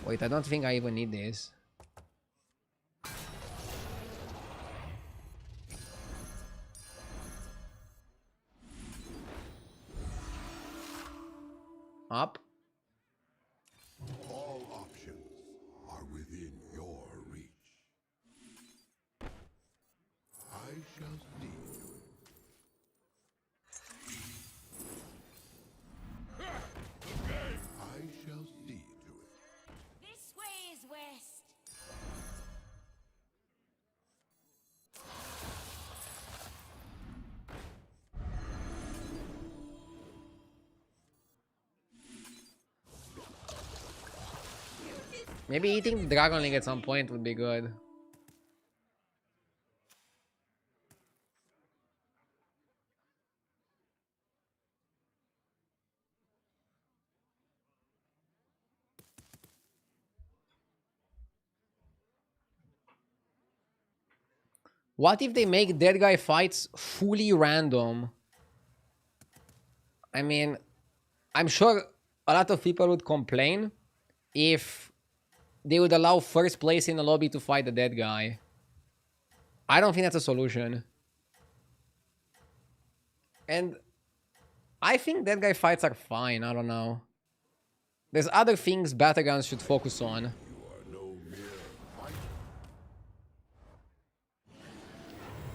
S1: Wait, I don't think I even need this. Up.
S4: All options are within your reach. I shall see to it. I shall see to it.
S7: This way is west.
S1: Maybe eating the Dragon Link at some point would be good. What if they make dead guy fights fully random? I mean, I'm sure a lot of people would complain if they would allow first place in the lobby to fight the dead guy. I don't think that's a solution. And I think dead guy fights are fine. I don't know. There's other things Battlegrounds should focus on.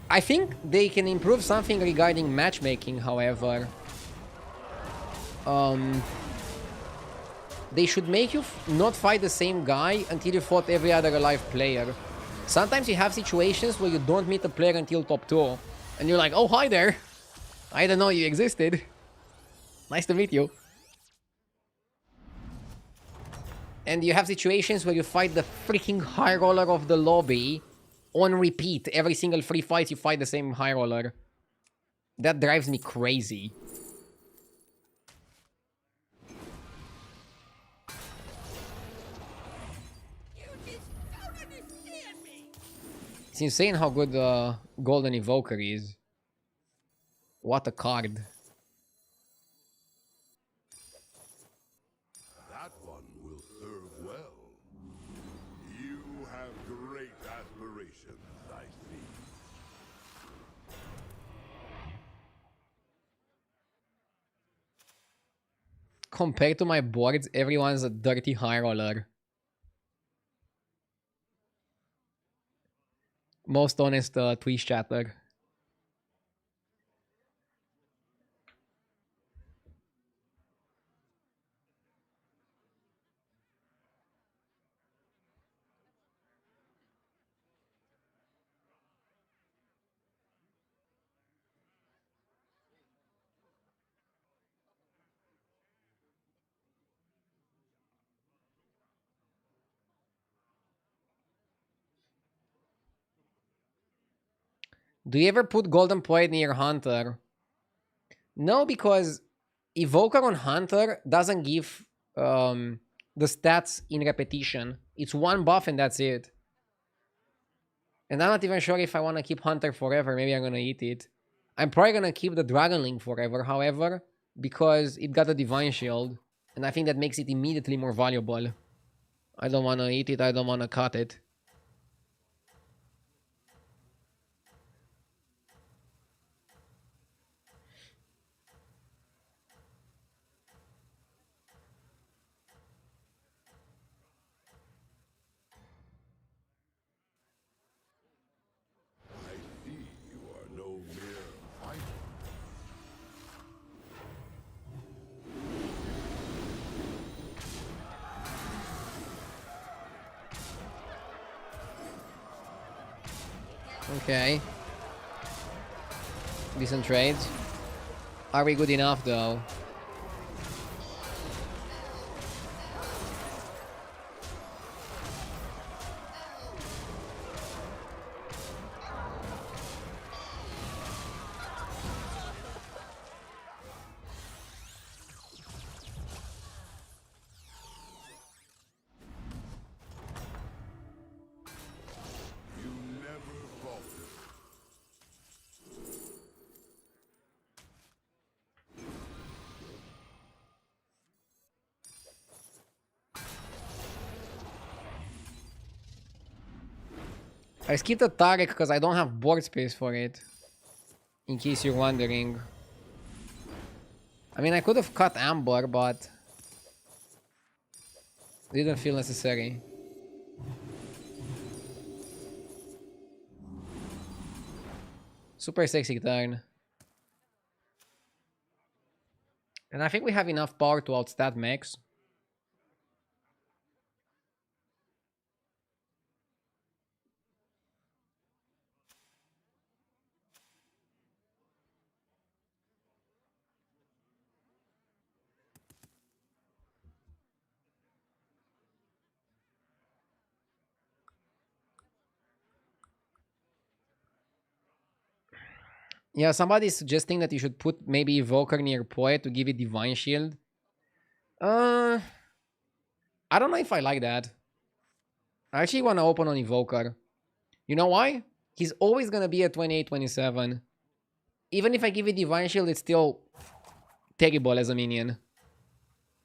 S1: I think they can improve something regarding matchmaking, however. They should make you not fight the same guy until you fought every other alive player. Sometimes you have situations where you don't meet a player until top 2. And you're like, oh, hi there. I didn't know you existed. Nice to meet you. And you have situations where you fight the freaking high roller of the lobby on repeat. Every single 3 fights you fight the same high roller. That drives me crazy. It's insane how good Golden Evoker is. What a card.
S4: That one will serve well. You have great aspirations, I see.
S1: Compared to my boards, everyone's a dirty high roller. Most honest Twitch chatter. Do you ever put Golden Poet near Hunter? No, because Evoker on Hunter doesn't give the stats in repetition. It's one buff and that's it. And I'm not even sure if I want to keep Hunter forever. Maybe I'm going to eat it. I'm probably going to keep the Dragon Link forever, however, because it got a Divine Shield. And I think that makes it immediately more valuable. I don't want to eat it. I don't want to cut it. Okay. Decent trades. Are we good enough though? I skipped the Tarek because I don't have board space for it. In case you're wondering. I mean, I could have cut Amber, but didn't feel necessary. Super sexy turn. And I think we have enough power to outstat Max. Yeah, somebody's suggesting that you should put maybe Evoker near Poet to give it Divine Shield. I don't know if I like that. I actually want to open on Evoker. You know why? He's always going to be at 28, 27. Even if I give it Divine Shield, it's still terrible as a minion.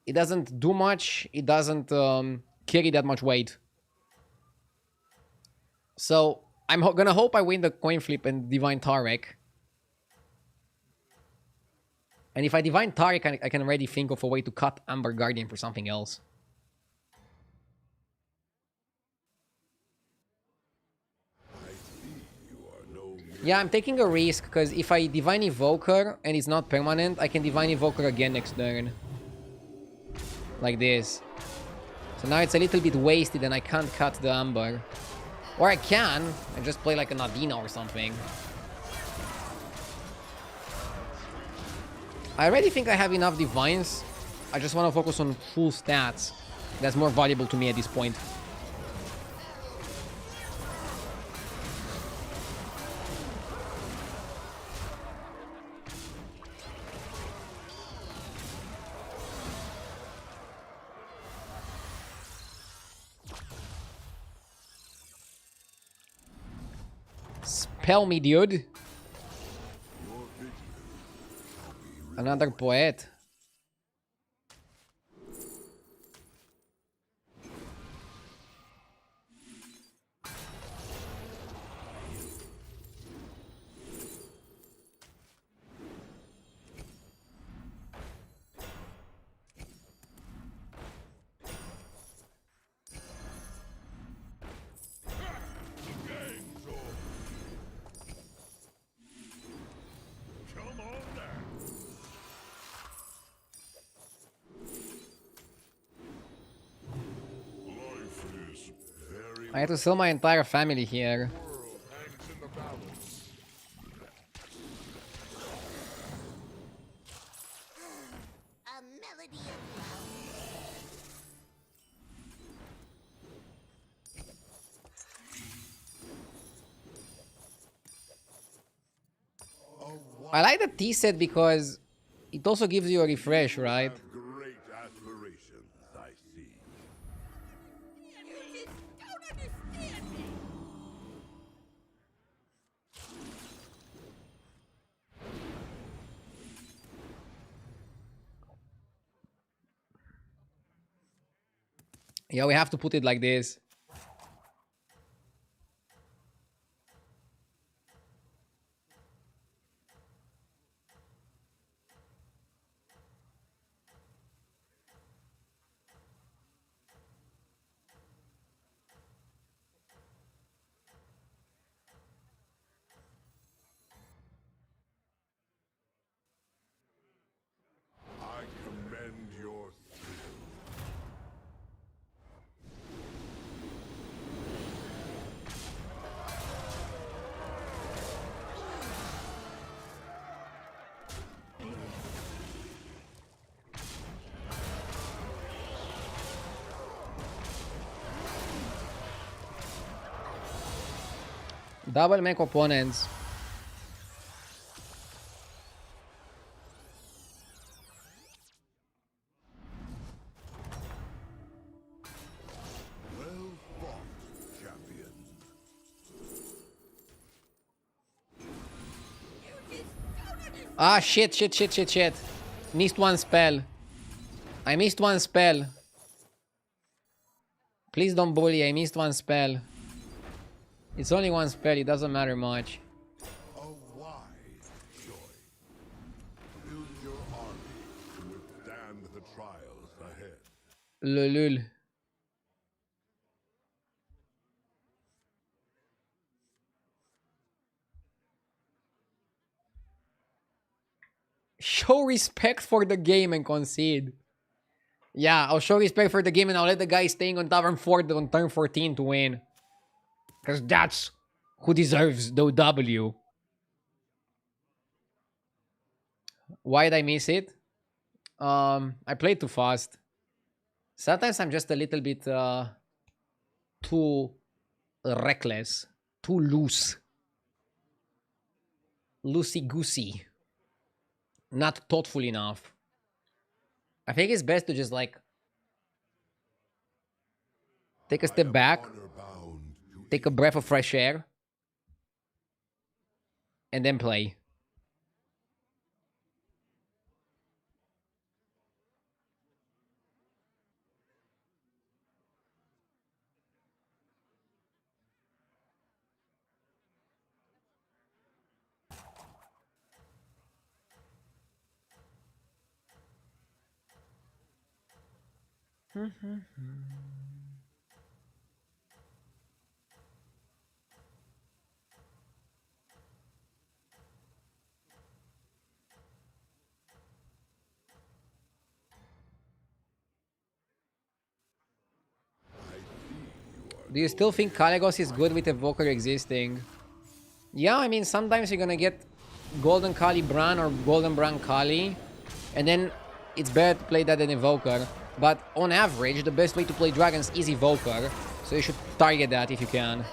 S1: It doesn't do much. It doesn't carry that much weight. So, I'm going to hope I win the coin flip and Divine Tarek. And if I Divine Tarek, I can already think of a way to cut Amber Guardian for something else. Yeah, I'm taking a risk, because if I Divine Evoker and it's not permanent, I can Divine Evoker again next turn. Like this. So now it's a little bit wasted and I can't cut the Amber. Or I can and just play like a Nadina or something. I already think I have enough divines. I just want to focus on full stats. That's more valuable to me at this point. Spell me, dude. Another poet. I had to sell my entire family here.
S7: A melody of love.
S1: I like the T set because it also gives you a refresh, right?
S4: Great aspirations, I see.
S2: You just don't understand me.
S1: Yeah, we have to put it like this.
S4: I commend your skill.
S1: Double mech opponents.
S4: Well fought, champion.
S1: Ah, shit. Missed one spell. I missed one spell. Please don't bully, I missed one spell. It's only one spell, it doesn't matter much.
S4: A wise choice. Build your army to withstand the trials ahead.
S1: Lulul. Show respect for the game and concede. Yeah, I'll show respect for the game and I'll let the guy staying on Tavern 4 on turn 14 to win. Because that's who deserves the W. Why did I miss it? I played too fast. Sometimes I'm just a little bit too reckless, too loose. Loosey-goosey. Not thoughtful enough. I think it's best to just like take a step back,
S4: Honor bound to
S1: take a breath of fresh air, and then play. Do you still think Kalegos is good with Evoker existing? Yeah, I mean, sometimes you're gonna get Golden Kali Bran or Golden Bran Kali, and then it's better to play that than Evoker. But on average, the best way to play Dragons is Evoker, so you should target that if you can.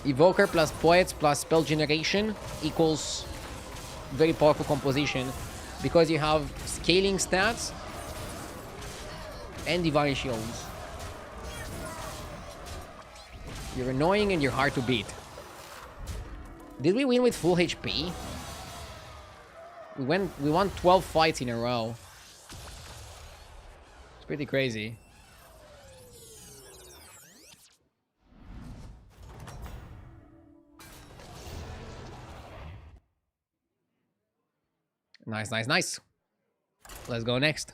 S1: Evoker plus Poets plus Spell Generation equals very powerful composition, because you have scaling stats and Divine Shields. You're annoying and you're hard to beat. Did we win with full HP? We won 12 fights in a row. It's pretty crazy. Nice, nice, nice. Let's go next.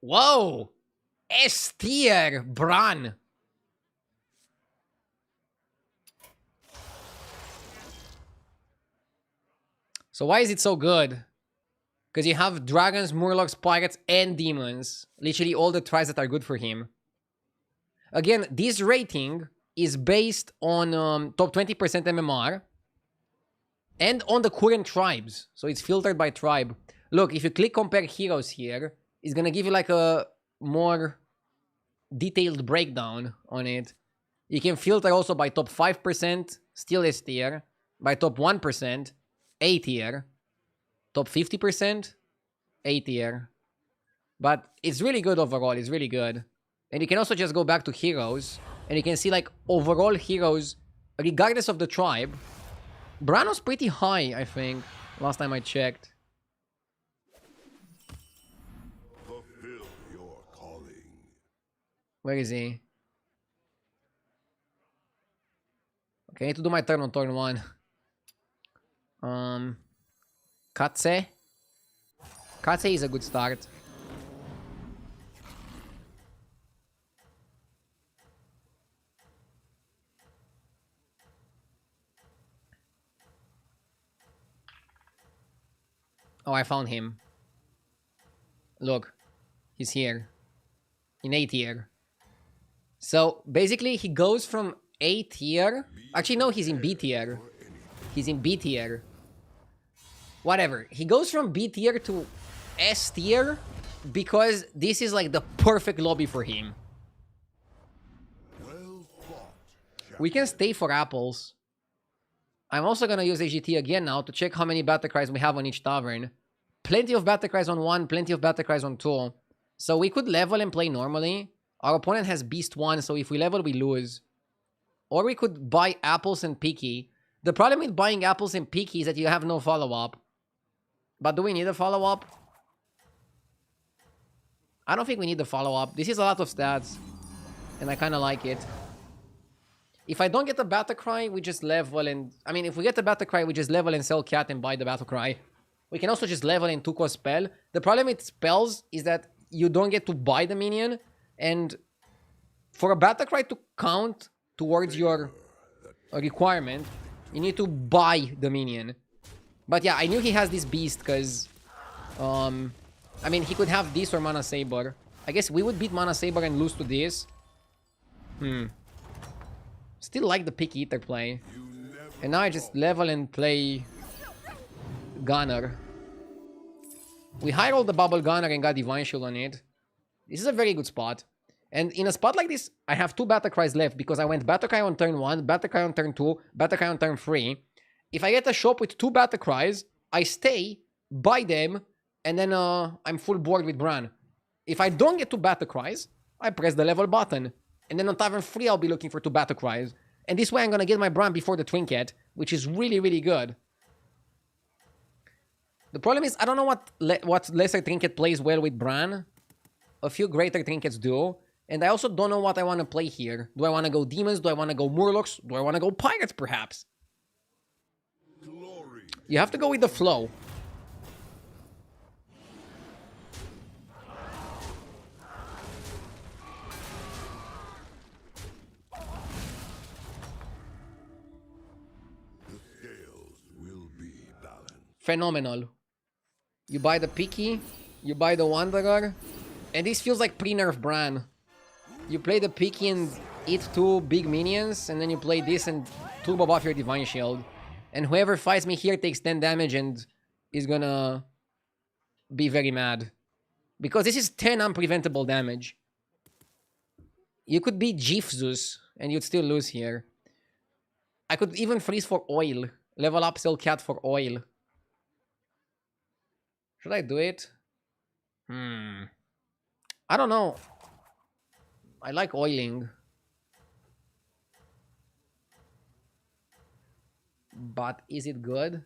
S1: Whoa! S tier, Bran. So why is it so good? Because you have dragons, murlocs, pirates, and demons. Literally all the tries that are good for him. Again, this rating is based on top 20% MMR and on the current tribes. So it's filtered by tribe. Look, if you click compare heroes here, it's gonna give you like a more detailed breakdown on it. You can filter also by top 5%, still S tier. By top 1%, A tier. Top 50%, A tier. But it's really good overall, it's really good. And you can also just go back to heroes, and you can see like overall heroes, regardless of the tribe. Bran was pretty high, I think, last time I checked.
S4: Fulfill your calling.
S1: Where is he? Okay, I need to do my turn on turn 1. Katse. Katse is a good start. Oh, I found him. Look, he's here. In A tier. So, basically, he goes from A tier. Actually, no, he's in B tier. He's in B tier. Whatever. He goes from B tier to S tier because this is like the perfect lobby for him.
S4: Well fought.
S1: We can stay for apples. I'm also gonna use AGT again now to check how many battle cries we have on each tavern. Plenty of battle cries on 1, plenty of battle cries on 2. So we could level and play normally. Our opponent has Beast 1, so if we level, we lose. Or we could buy apples and Picky. The problem with buying apples and Picky is that you have no follow-up. But do we need a follow-up? I don't think we need the follow-up. This is a lot of stats. And I kind of like it. If I don't get the Battle Cry, we just level and... I mean, if we get the Battle Cry, we just level and sell Cat and buy the Battle Cry. We can also just level and 2-cost spell. The problem with spells is that you don't get to buy the minion. And for a Battle Cry to count towards your requirement, You need to buy the minion. But yeah, I knew he has this beast because... I mean, he could have this or Mana Saber. I guess we would beat Mana Saber and lose to this. Still like the Pick Eater play. And now I just level and play... Gunner. We high-rolled the Bubble Gunner and got Divine Shield on it. This is a very good spot. And in a spot like this, I have 2 Battle Cries left because I went Battle Cry on turn 1, Battle Cry on turn 2, Battle Cry on turn 3. If I get a shop with 2 Battle Cries, I stay, buy them, and then I'm full board with Bran. If I don't get 2 Battle Cries, I press the level button. And then on Tavern 3, I'll be looking for 2 Battle Cries. And this way I'm gonna get my Bran before the Trinket, which is really, really good. The problem is, I don't know what lesser Trinket plays well with Bran. A few greater Trinkets do. And I also don't know what I want to play here. Do I want to go Demons? Do I want to go Murlocs? Do I want to go Pirates, perhaps?
S4: Glory.
S1: You have to go with the flow.
S4: The scales will be balanced.
S1: Phenomenal. You buy the Picky, you buy the Wanderer, and this feels like pre-nerf Bran. You play the Picky and eat 2 big minions, and then you play this and turbo buff your Divine Shield. And whoever fights me here takes 10 damage and is gonna be very mad. Because this is 10 unpreventable damage. You could be Zeus and you'd still lose here. I could even freeze for oil. Level up Cell Cat for oil. Should I do it? I don't know. I like oiling. But is it good?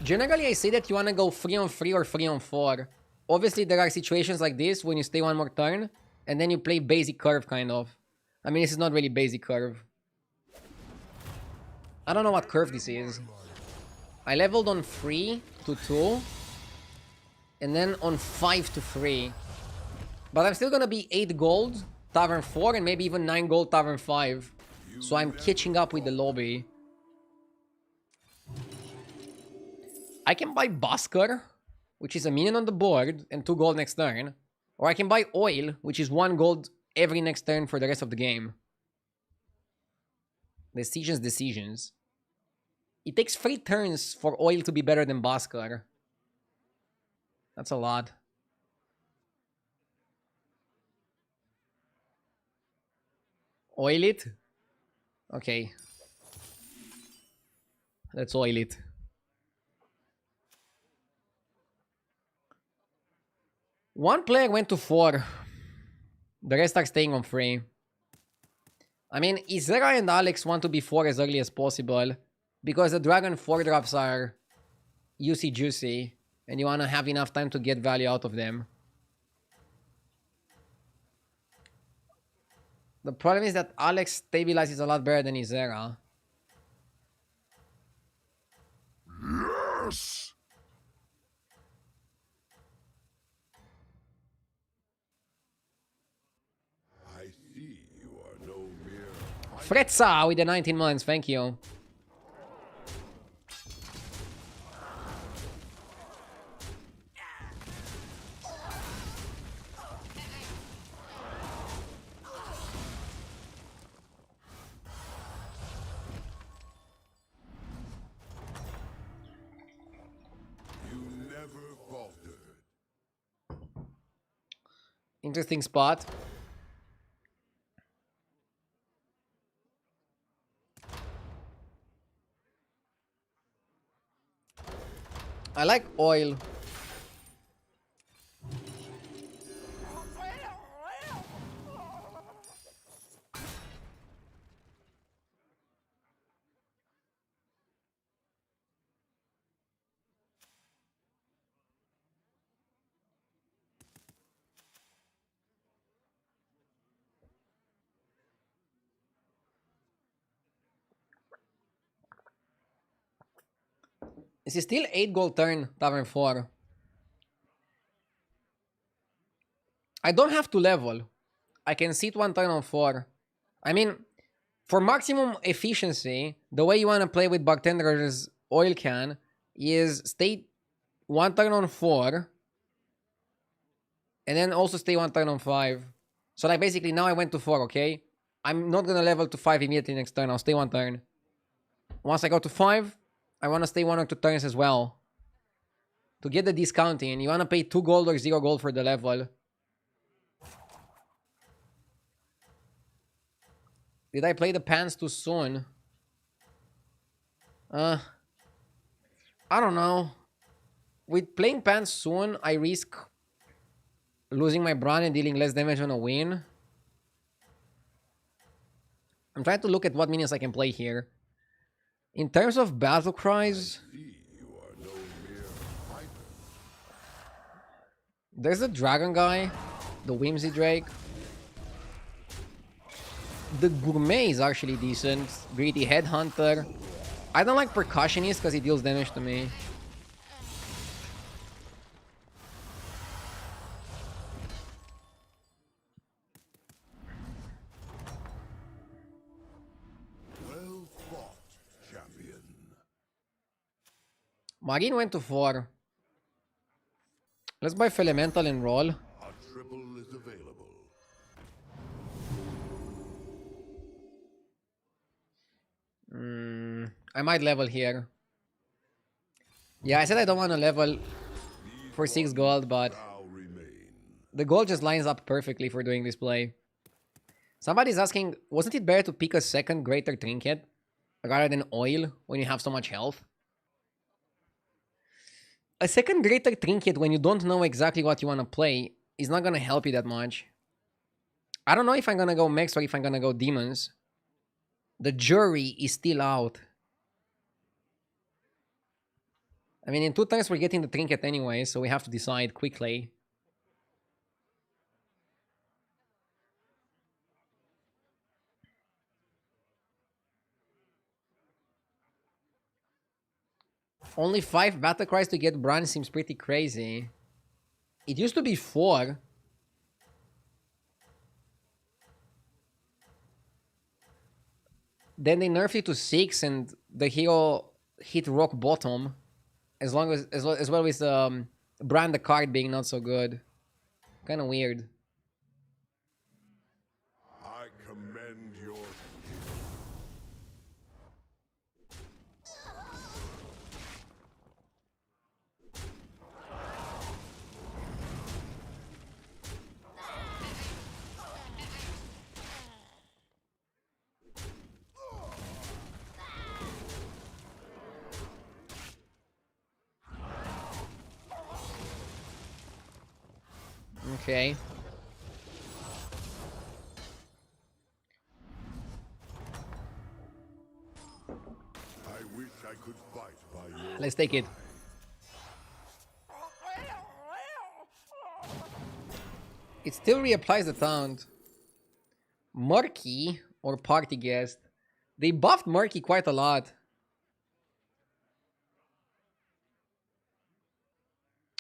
S1: Generally, I say that you want to go 3 on 3 or 3 on 4. Obviously, there are situations like this when you stay 1 more turn and then you play basic curve, kind of. I mean, this is not really basic curve. I don't know what curve this is. I leveled on 3 to 2. And then on 5 to 3. But I'm still gonna be 8 gold, Tavern 4, and maybe even 9 gold, Tavern 5. So I'm catching up with the lobby. I can buy Busker, which is a minion on the board, and 2 gold next turn. Or I can buy Oil, which is 1 gold every next turn for the rest of the game. Decisions. It takes 3 turns for Oil to be better than Busker. That's a lot. Oil it? Okay. Let's oil it. One player went to 4. The rest are staying on 3. I mean, Izera and Alex want to be 4 as early as possible because the Dragon 4 drops are juicy. And you want to have enough time to get value out of them. The problem is that Alex stabilizes a lot better than Izera.
S4: Yes! I see you are no mere...
S1: Fretza with the 19 months, thank you. Interesting spot. I like oil. This is still 8 gold turn, Tavern 4. I don't have to level. I can sit one turn on 4. I mean, for maximum efficiency, the way you want to play with Bartender's oil can is stay one turn on 4 and then also stay one turn on 5. So like basically now I went to 4, okay? I'm not gonna level to 5 immediately next turn. I'll stay one turn. Once I go to 5, I want to stay 1 or 2 turns as well. To get the discounting, you want to pay 2 gold or 0 gold for the level. Did I play the pants too soon? I don't know. With playing pants soon, I risk losing my brand and dealing less damage on a win. I'm trying to look at what minions I can play here. In terms of battle cries, there's the dragon guy, the Whimsy Drake. The Gourmet is actually decent. Greedy Headhunter. I don't like Percussionist because he deals damage to me.
S4: Well fought, champion.
S1: Marine went to 4. Let's buy Elemental and roll.
S4: A triple is available.
S1: I might level here. Yeah, I said I don't want to level for 6 gold, but
S4: Now remain.
S1: the gold just lines up perfectly for doing this play. Somebody's asking, wasn't it better to pick a second greater trinket rather than oil when you have so much health? A second greater trinket when you don't know exactly what you want to play is not going to help you that much. I don't know if I'm going to go mechs or if I'm going to go demons. The jury is still out. I mean, in 2 turns we're getting the trinket anyway, so we have to decide quickly. Only 5 battle cries to get brand seems pretty crazy. It used to be 4. Then they nerfed it to 6 and the hero hit rock bottom. As well as brand the card being not so good. Kinda weird.
S4: I commend your
S1: Okay.
S4: I wish I could fight by your
S1: Let's take it. It still reapplies the taunt. Murky or Party Guest. They buffed Murky quite a lot.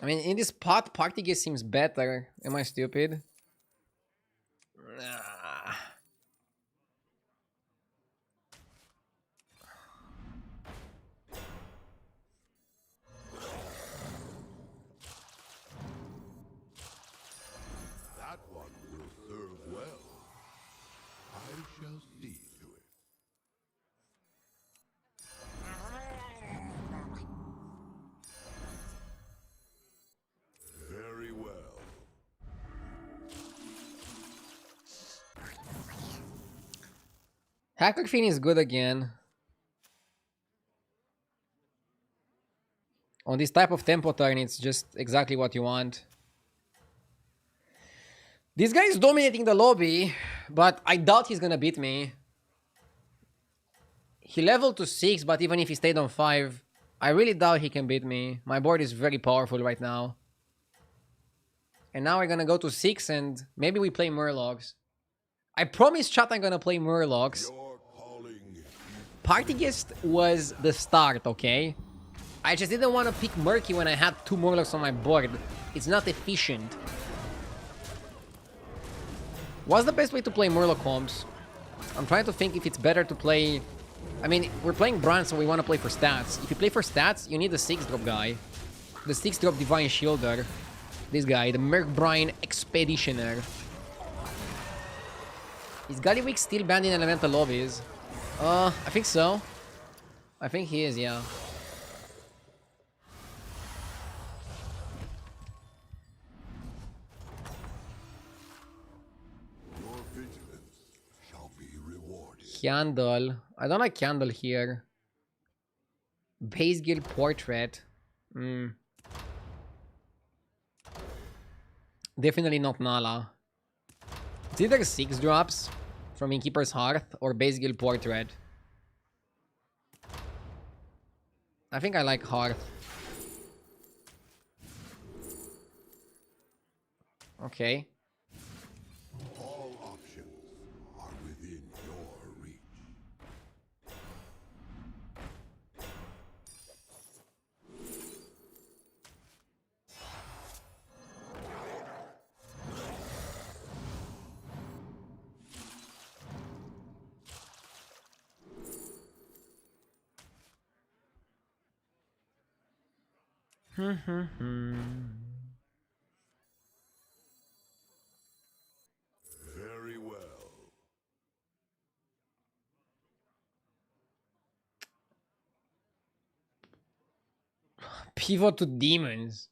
S1: I mean, in this pot, Party Guest seems better. Am I stupid? Nah.
S4: That one will serve well. I shall see to it. Very well.
S1: Hacker Fiend is good again. On this type of tempo turn, it's just exactly what you want. This guy is dominating the lobby, but I doubt he's gonna beat me. He leveled to 6, but even if he stayed on 5, I really doubt he can beat me. My board is very powerful right now. And now we're gonna go to 6 and maybe we play Murlocs. I promise chat I'm gonna play Murlocs.
S4: Your calling.
S1: Party Guest was the start, okay? I just didn't want to pick Murky when I had 2 Murlocs on my board. It's not efficient. What's the best way to play Murloc comps? I'm trying to think if it's better to play... I mean, we're playing Bronze, so we want to play for stats. If you play for stats, you need the 6-drop guy. The 6-drop Divine Shielder. This guy, the Merc-Brine Expeditioner. Is Galliwick still banned in Elemental lobbies? I think so. I think he is, yeah.
S4: Your vigilance shall be rewarded.
S1: Candle. I don't like Candle here. Base Guild Portrait. Definitely not Nala. It's either 6 drops from Innkeeper's Hearth or Base Guild Portrait. I think I like Hearth. Okay.
S4: All options are within your reach. Very well.
S1: Pivot to demons.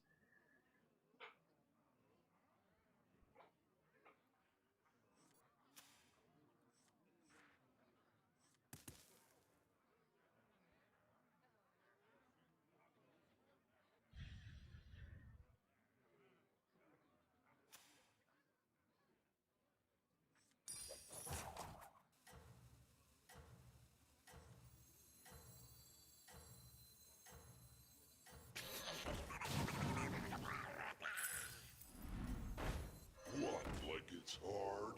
S4: What, like it's hard?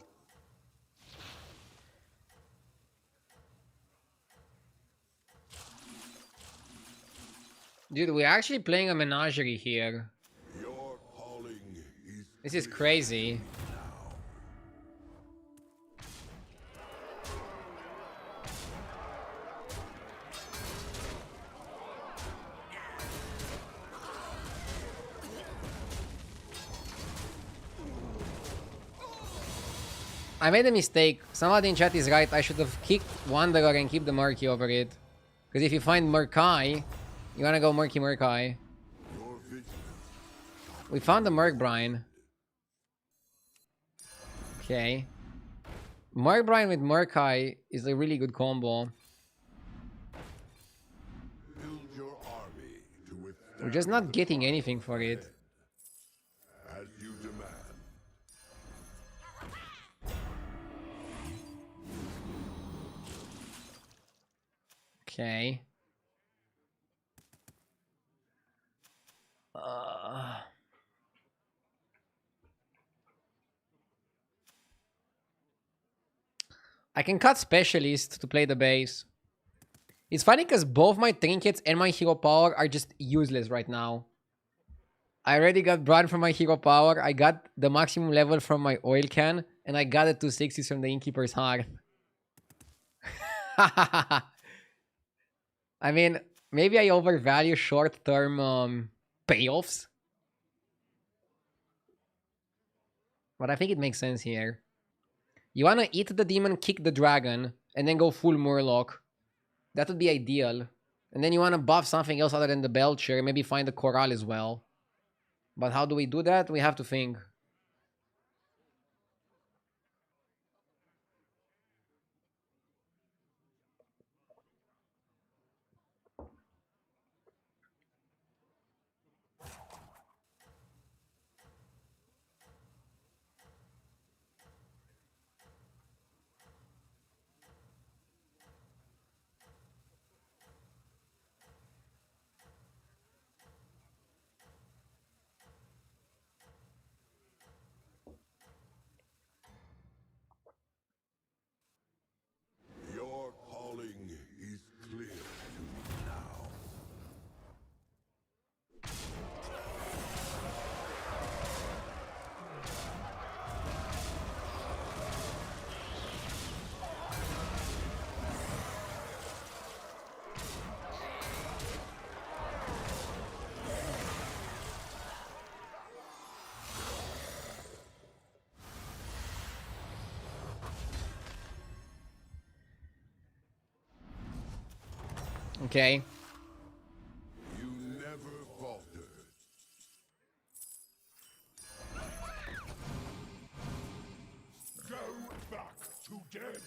S1: Dude, we're actually playing a menagerie here.
S4: Your calling is
S1: This is crazy. I made a mistake. Somebody in chat is right. I should have kicked Wanderer and keep the Murky over it. Because if you find Murkai, you wanna go Murky Murkai.
S4: your vigilance.
S1: We found the Merc-Brine. Okay. Merc-Brine with Murkai is a really good combo.
S4: Build your army to withstand.
S1: We're just not getting anything for it.
S4: As you demand.
S1: Okay. I can cut Specialist to play the base. It's funny because both my trinkets and my hero power are just useless right now. I already got Brand from my hero power. I got the maximum level from my oil can. And I got the 260s from the Innkeeper's Hearth. I mean, maybe I overvalue short-term payoffs. But I think it makes sense here. You wanna eat the demon, kick the dragon, and then go full Murloc. That would be ideal. And then you wanna buff something else other than the Belcher, maybe find the Corral as well. But how do we do that? We have to think. Okay.
S4: You never faltered. Go back to dead.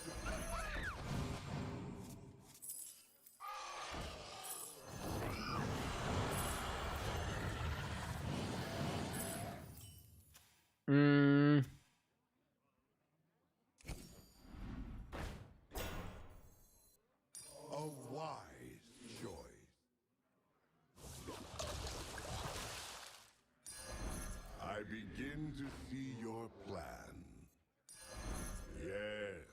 S1: Mm.
S4: A wise choice. I begin to see your plan. Yes,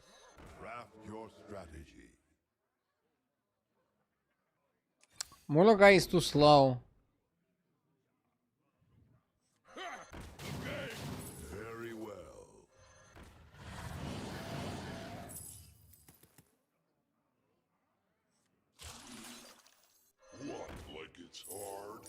S4: craft your strategy.
S1: Murloc guy is too slow.
S4: Very well. What, like it's hard?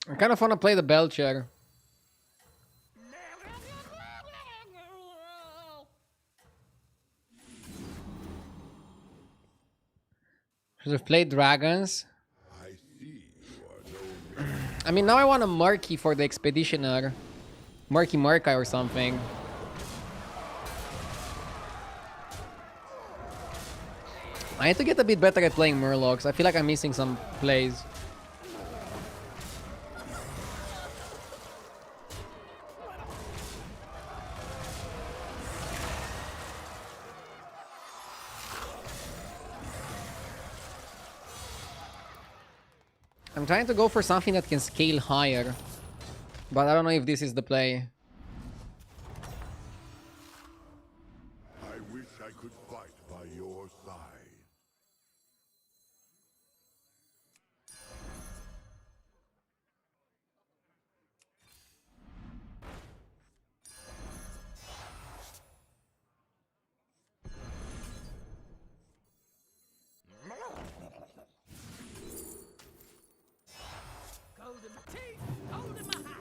S1: I kind of want to play the Belcher. Should have played dragons.
S4: I see you are no
S1: I mean, now I want a Marky for the Expeditioner. Marky Markai or something. I need to get a bit better at playing Murlocs. I feel like I'm missing some plays. I'm trying to go for something that can scale higher. But I don't know if this is the play.
S4: I wish I could fight by your side.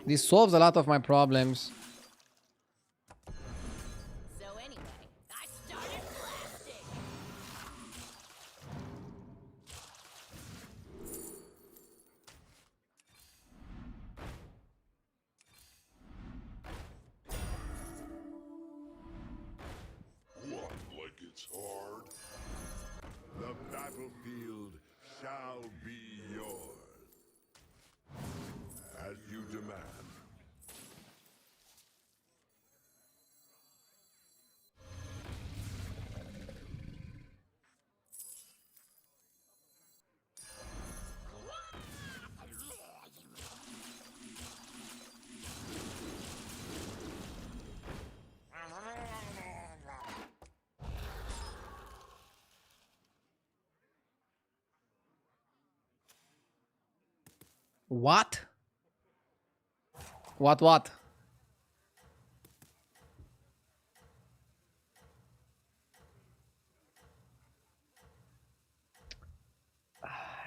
S1: This solves a lot of my problems.
S7: So anyway, I started blasting.
S4: What, like it's hard? The battlefield shall be yours. As you demand.
S1: What? What?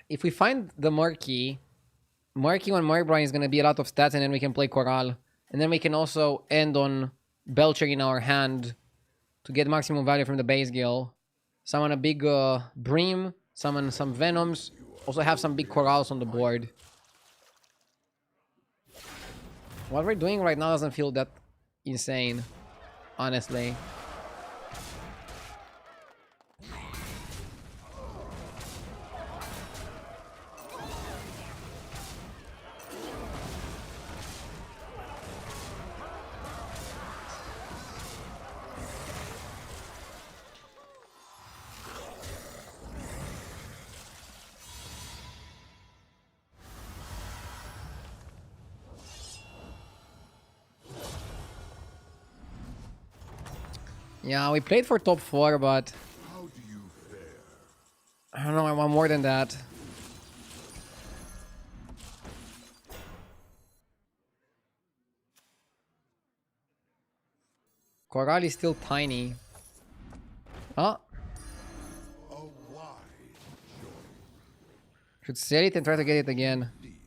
S1: If we find the Marky on Markbrine is gonna be a lot of stats, and then we can play Corral. And then we can also end on Belcher in our hand to get maximum value from the base skill. Summon a big Bream, summon some Venoms, also have some big Corrals on the board. What we're doing right now doesn't feel that insane, honestly. Yeah, we played for top 4, but
S4: How do you fare?
S1: I want more than that. Coral is still tiny. Oh.
S4: A wise choice.
S1: Should sell it and try to get it again.
S4: Game's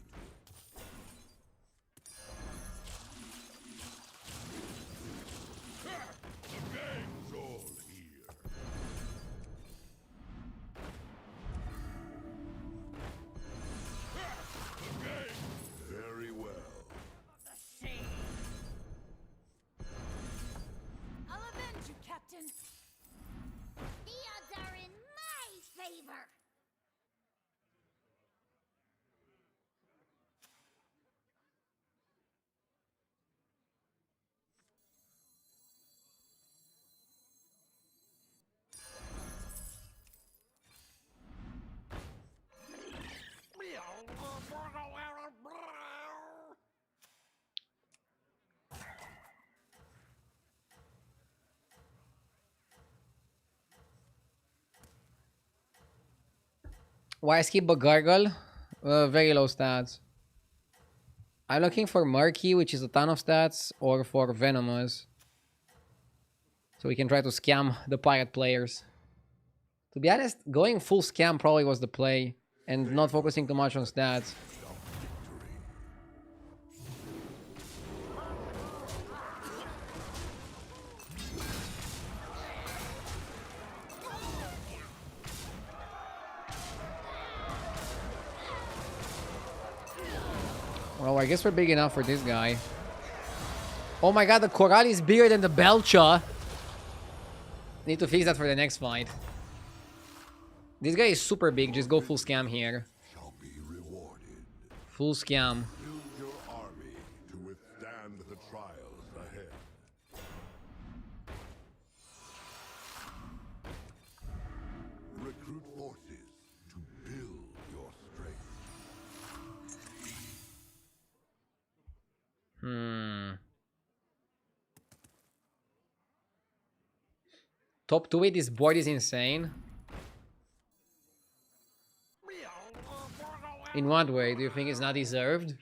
S4: all here. Very well.
S2: I'll avenge you, Captain.
S7: The odds are in my favor.
S1: Why skip a gargle? Very low stats. I'm looking for Murky, which is a ton of stats, or for Venomous. So we can try to scam the pirate players. To be honest, going full scam probably was the play, and not focusing too much on stats. Well, I guess we're big enough for this guy. Oh my god, the Coral is bigger than the Belcha. Need to fix that for the next fight. This guy is super big, just go full scam here.
S4: Shall be rewarded.
S1: Full scam.
S4: Build your army to withstand the trials ahead. Recruit forces to build your strength.
S1: Top 2 this board is insane. In what way? Do you think it's not deserved?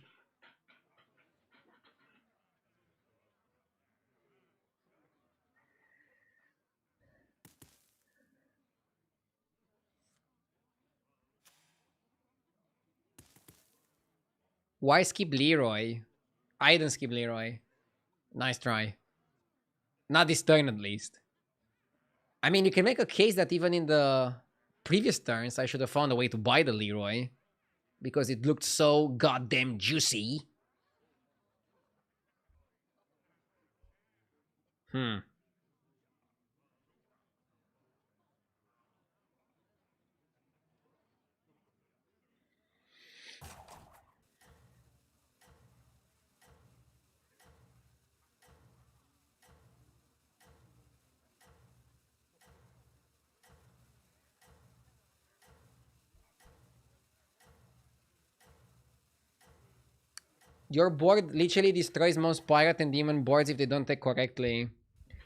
S1: Why skip Leroy? I didn't skip Leroy. Nice try. Not this turn at least. I mean, you can make a case that even in the previous turns, I should have found a way to buy the Leroy. Because it looked so goddamn juicy. Your board literally destroys most pirate and demon boards if they don't take correctly.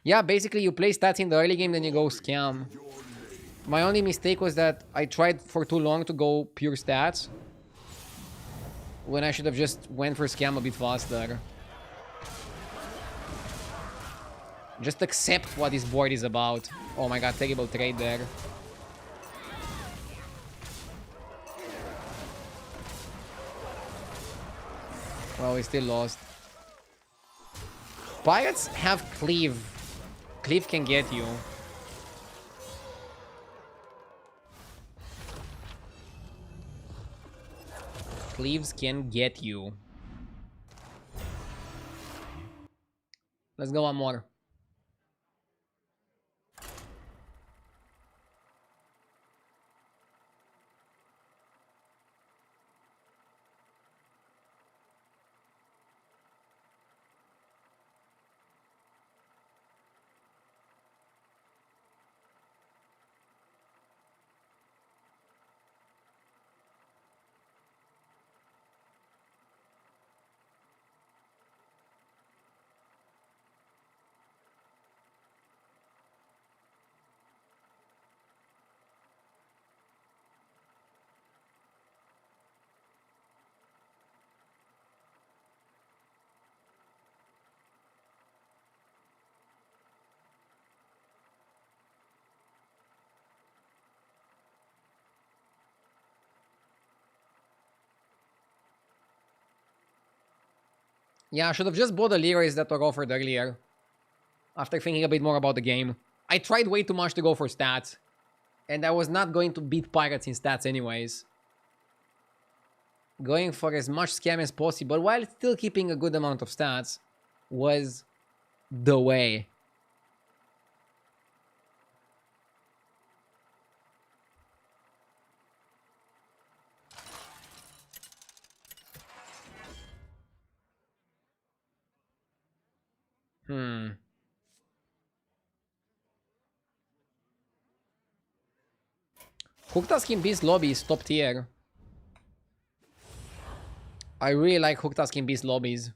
S1: Yeah, basically you play stats in the early game, then you go scam. My only mistake was that I tried for too long to go pure stats, when I should have just went for scam a bit faster. Just accept what this board is about. Oh my god, terrible trade there. Well, we still lost. Pirates have cleave. Cleave can get you. Cleaves can get you. Let's go one more. Yeah, I should have just bought the Leroys that were offered earlier. After thinking a bit more about the game. I tried way too much to go for stats. And I was not going to beat Pirates in stats anyways. Going for as much scam as possible while still keeping a good amount of stats was the way. Hooked Skin Beast lobby is top tier. I really like Hooked Skin Beast lobbies.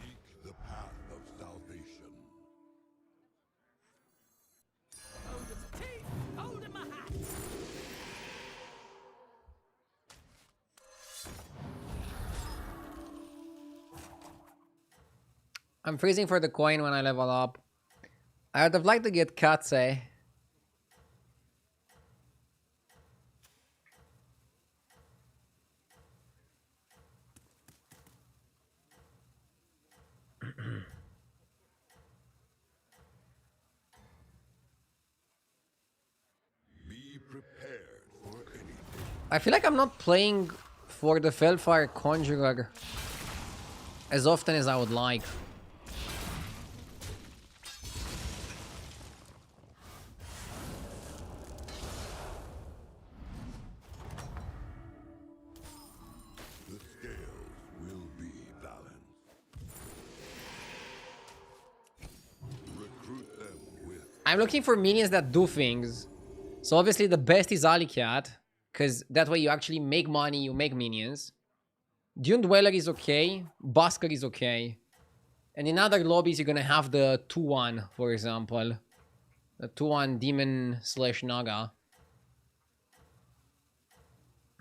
S4: Seek the path of salvation.
S6: Hold in my hat.
S1: I'm freezing for the coin when I level up. I would have liked to get Katse.
S4: Be prepared for anything.
S1: I feel like I'm not playing for the Felfire Conjurer as often as I would like.
S4: The scales will be balanced. Recruit them with
S1: I'm looking for minions that do things. So obviously the best is Alicat, because that way you actually make money, you make minions. Dune Dweller is okay, Busker is okay. And in other lobbies you're gonna have the 2-1, for example. The 2-1 Demon / Naga.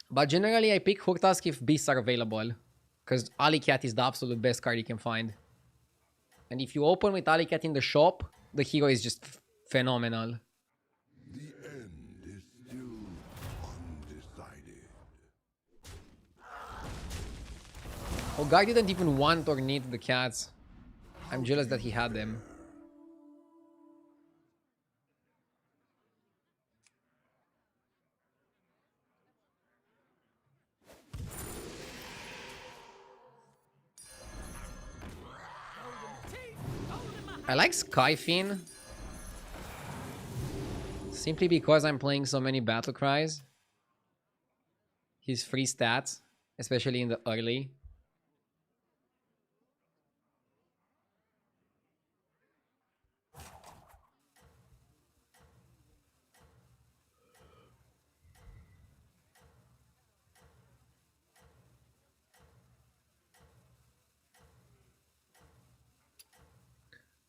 S1: But generally I pick Hurtask if beasts are available. Because Alicat is the absolute best card you can find. And if you open with Alicat in the shop, the hero is just phenomenal.
S4: the end is still undecided.
S1: Hogar didn't even want or need the cats. I'm jealous that he had them. I like Skyfin. Simply because I'm playing so many battle cries. His free stats, especially in the early.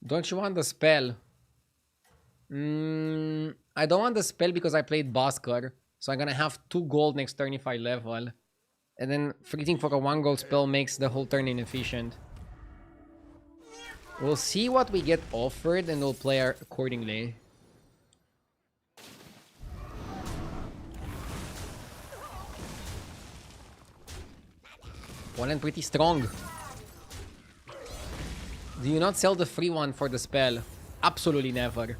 S1: Don't you want the spell? I don't want the spell because I played Busker. So I'm gonna have 2 gold next turn if I level. And then freezing for a 1 gold spell makes the whole turn inefficient. We'll see what we get offered and we'll play accordingly. One and pretty strong. Do you not sell the free one for the spell? Absolutely never.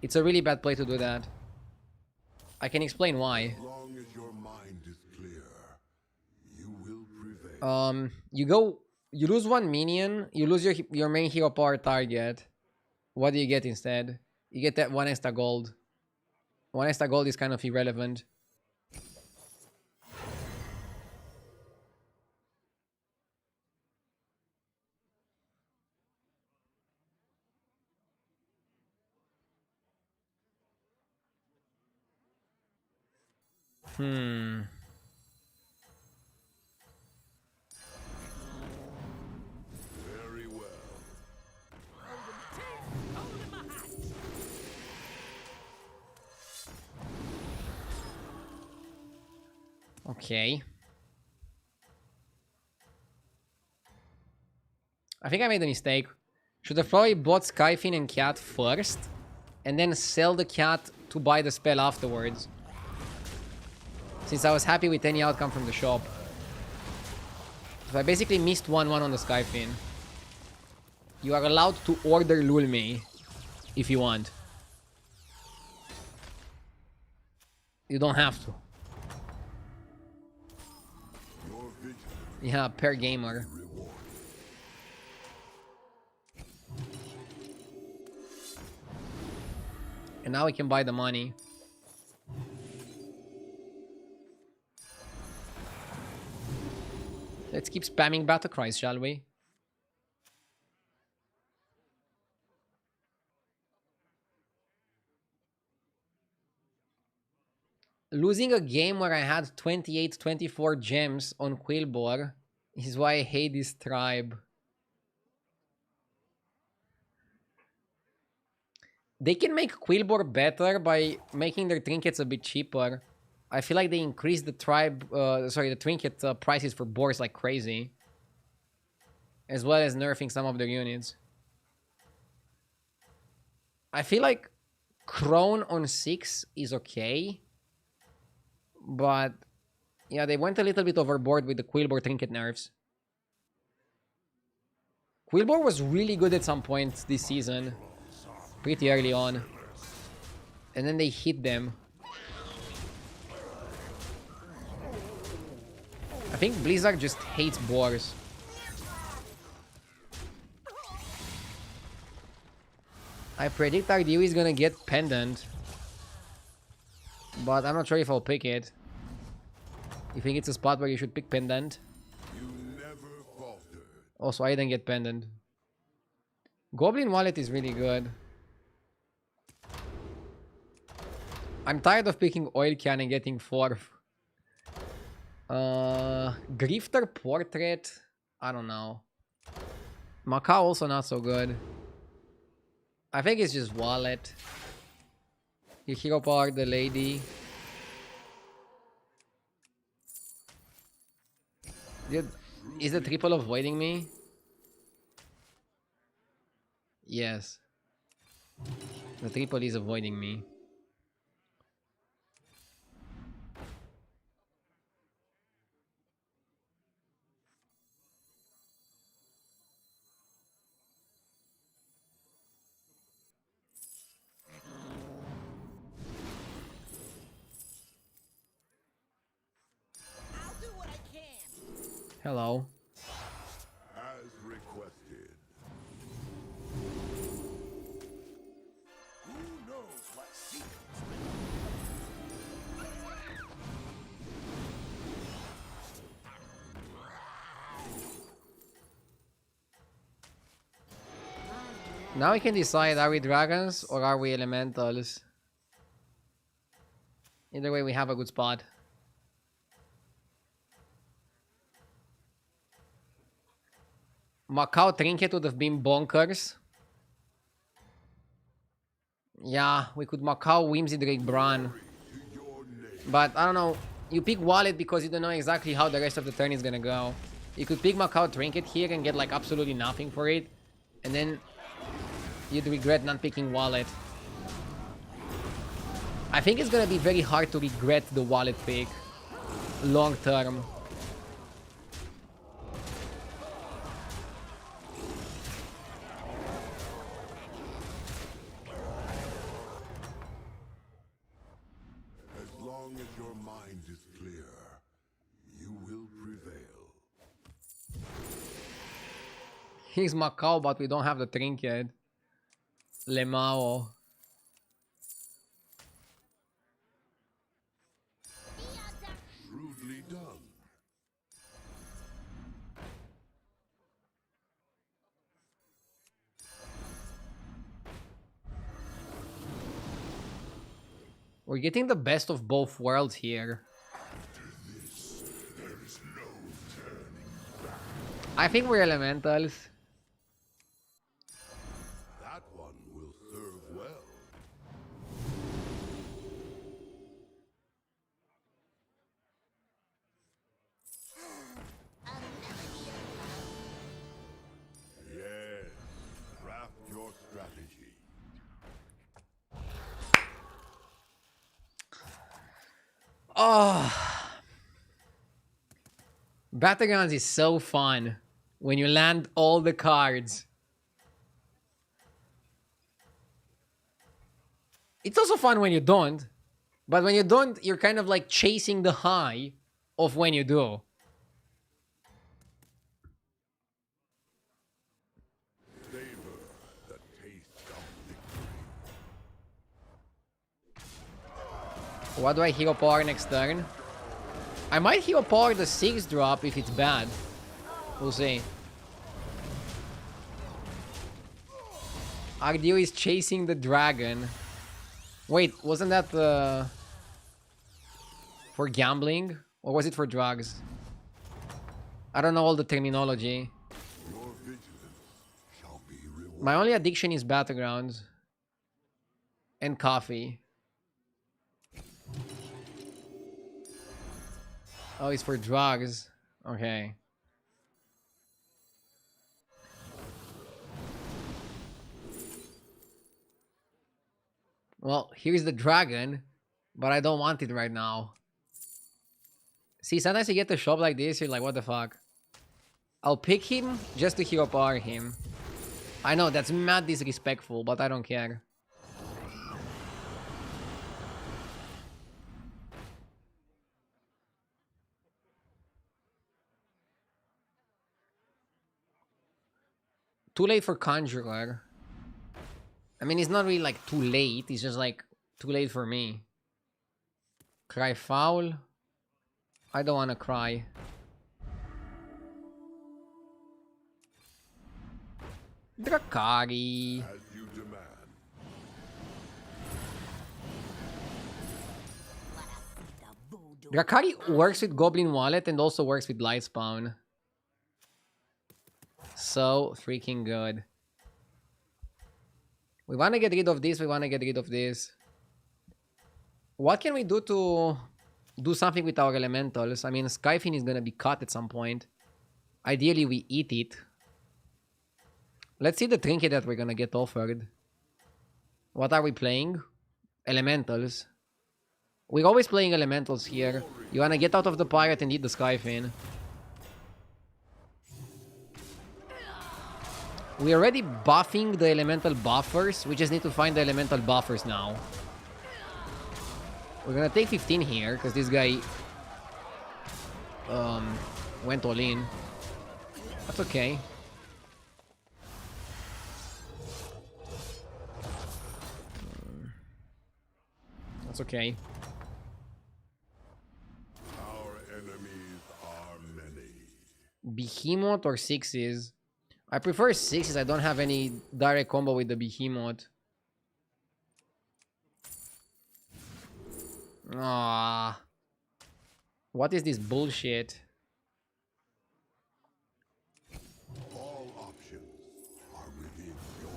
S1: It's a really bad play to do that. I can explain why.
S4: As long as your mind is clear, you will prevail.
S1: You lose 1 minion, you lose your main hero power target. What do you get instead? You get that 1 extra gold. 1 extra gold is kind of irrelevant. Hmm.
S4: Very well.
S1: Okay. I think I made a mistake. Should have probably bought Skyfin and Cat first, and then sell the Cat to buy the spell afterwards. Since I was happy with any outcome from the shop. So I basically missed 1-1 on the Skyfin. You are allowed to order Lulme if you want. You don't have to.
S4: Your vision
S1: Yeah, per gamer.
S4: reward.
S1: And now we can buy the money. Let's keep spamming battle cries, shall we? Losing a game where I had 28-24 gems on Quillboar is why I hate this tribe. They can make Quillboar better by making their trinkets a bit cheaper. I feel like they increased the the trinket prices for boars like crazy. As well as nerfing some of their units. I feel like Crone on 6 is okay. But yeah, they went a little bit overboard with the Quillboar trinket nerfs. Quillboar was really good at some point this season. Pretty early on. And then they hit them. I think Blizzard just hates boars. I predict Rdu is gonna get Pendant. But I'm not sure if I'll pick it. You think it's a spot where you should pick Pendant?
S4: You never faltered.
S1: Also, I didn't get Pendant. Goblin Wallet is really good. I'm tired of picking Oil Can and getting 4th. Grifter Portrait? I don't know. Macau also not so good. I think it's just Wallet. Your hero power, the lady. Dude, is the triple avoiding me? Yes. The triple is avoiding me.
S7: I'll do what I can.
S1: Hello.
S4: As requested. Who knows what secrets
S1: Now we can decide, are we dragons or are we elementals? Either way, we have a good spot. Macau Trinket would have been bonkers. Yeah, we could Macau Whimsy Drake Bran. But I don't know. You pick Wallet because you don't know exactly how the rest of the turn is gonna go. You could pick Macau Trinket here and get like absolutely nothing for it. And then you'd regret not picking Wallet. I think it's gonna be very hard to regret the Wallet pick. Long term.
S4: As long as your mind is clear, you will prevail.
S1: Here's Macau, but we don't have the trinket. Lemao.
S4: Shrewdly done.
S1: We're getting the best of both worlds here. I think we're elementals.
S4: That one will serve well.
S7: A melody of love.
S4: Yes, craft your strategy.
S1: Oh, battlegrounds is so fun when you land all the cards. It's also fun when you don't, but when you don't, you're kind of like chasing the high of when you do.
S4: Savor the taste of victory.
S1: What do I hero power next turn? I might hero power the 6 drop if it's bad. We'll see. Rdu is chasing the dragon. Wait, wasn't that for gambling? Or was it for drugs? I don't know all the terminology.
S4: Your vigilance shall be rewarded.
S1: My only addiction is battlegrounds. And coffee. Oh, it's for drugs. Okay. Well, here's the dragon, but I don't want it right now. See, sometimes you get to shop like this, you're like, what the fuck? I'll pick him just to hero power him. I know, that's mad disrespectful, but I don't care. Too late for Conjurer. I mean, it's not really like too late. It's just like too late for me. Cry foul. I don't want to cry. Drakari.
S4: As you demand.
S1: Drakari works with Goblin Wallet and also works with Lightspawn. So freaking good. We want to get rid of this. We want to get rid of this. What can we do to do something with our elementals? I mean, Skyfin is going to be cut at some point. Ideally, we eat it. Let's see the trinket that we're going to get offered. What are we playing? Elementals. We're always playing elementals here. You want to get out of the pirate and eat the Skyfin. We're already buffing the elemental buffers. We just need to find the elemental buffers now. We're gonna take 15 here because this guy went all in. That's okay. That's okay.
S4: Our enemies are many.
S1: Behemoth or 6s? I prefer 6s. I don't have any direct combo with the Behemoth. Ah, what is this bullshit?
S4: All options are within your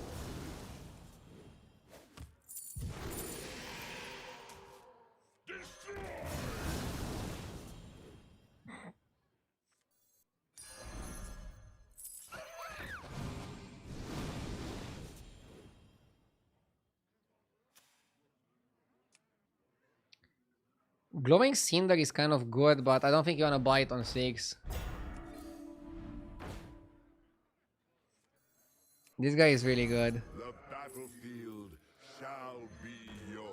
S1: Glowing Cinder is kind of good, but I don't think you want to buy it on 6. This guy is really good.
S4: The battlefield shall be yours.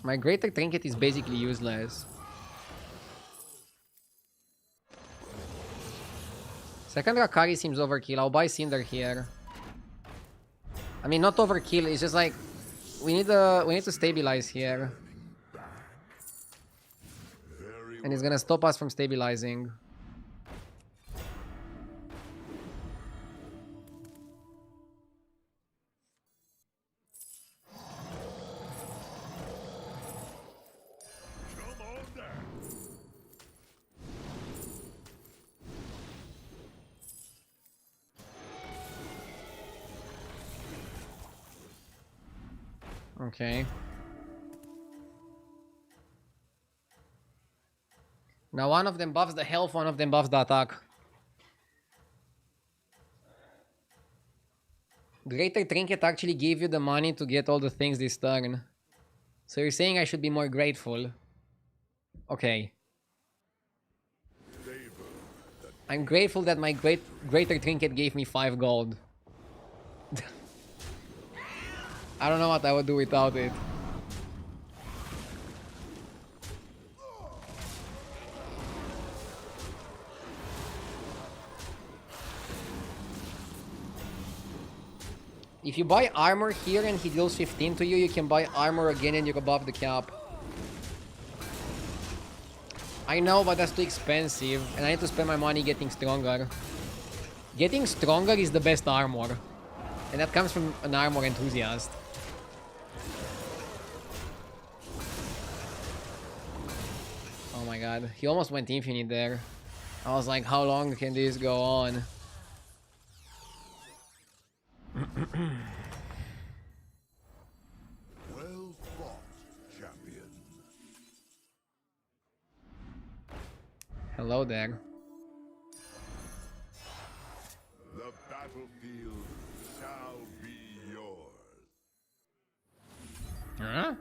S1: My Greater Trinket is basically useless. Second Rakari seems overkill. I'll buy Cinder here. I mean, not overkill. It's just like we need to stabilize here, and it's gonna stop us from stabilizing. Okay. Now one of them buffs the health, one of them buffs the attack. Greater Trinket actually gave you the money to get all the things this turn. So you're saying I should be more grateful. Okay. I'm grateful that my Greater Trinket gave me 5 gold. I don't know what I would do without it. If you buy armor here and he deals 15 to you, you can buy armor again and you're above the cap. I know, but that's too expensive, and I need to spend my money getting stronger. Getting stronger is the best armor, and that comes from an armor enthusiast. Oh my god, he almost went infinite there. I was like, how long can this go on?
S4: Well fought, champion.
S1: Hello there.
S4: The battlefield shall be yours.
S1: Huh?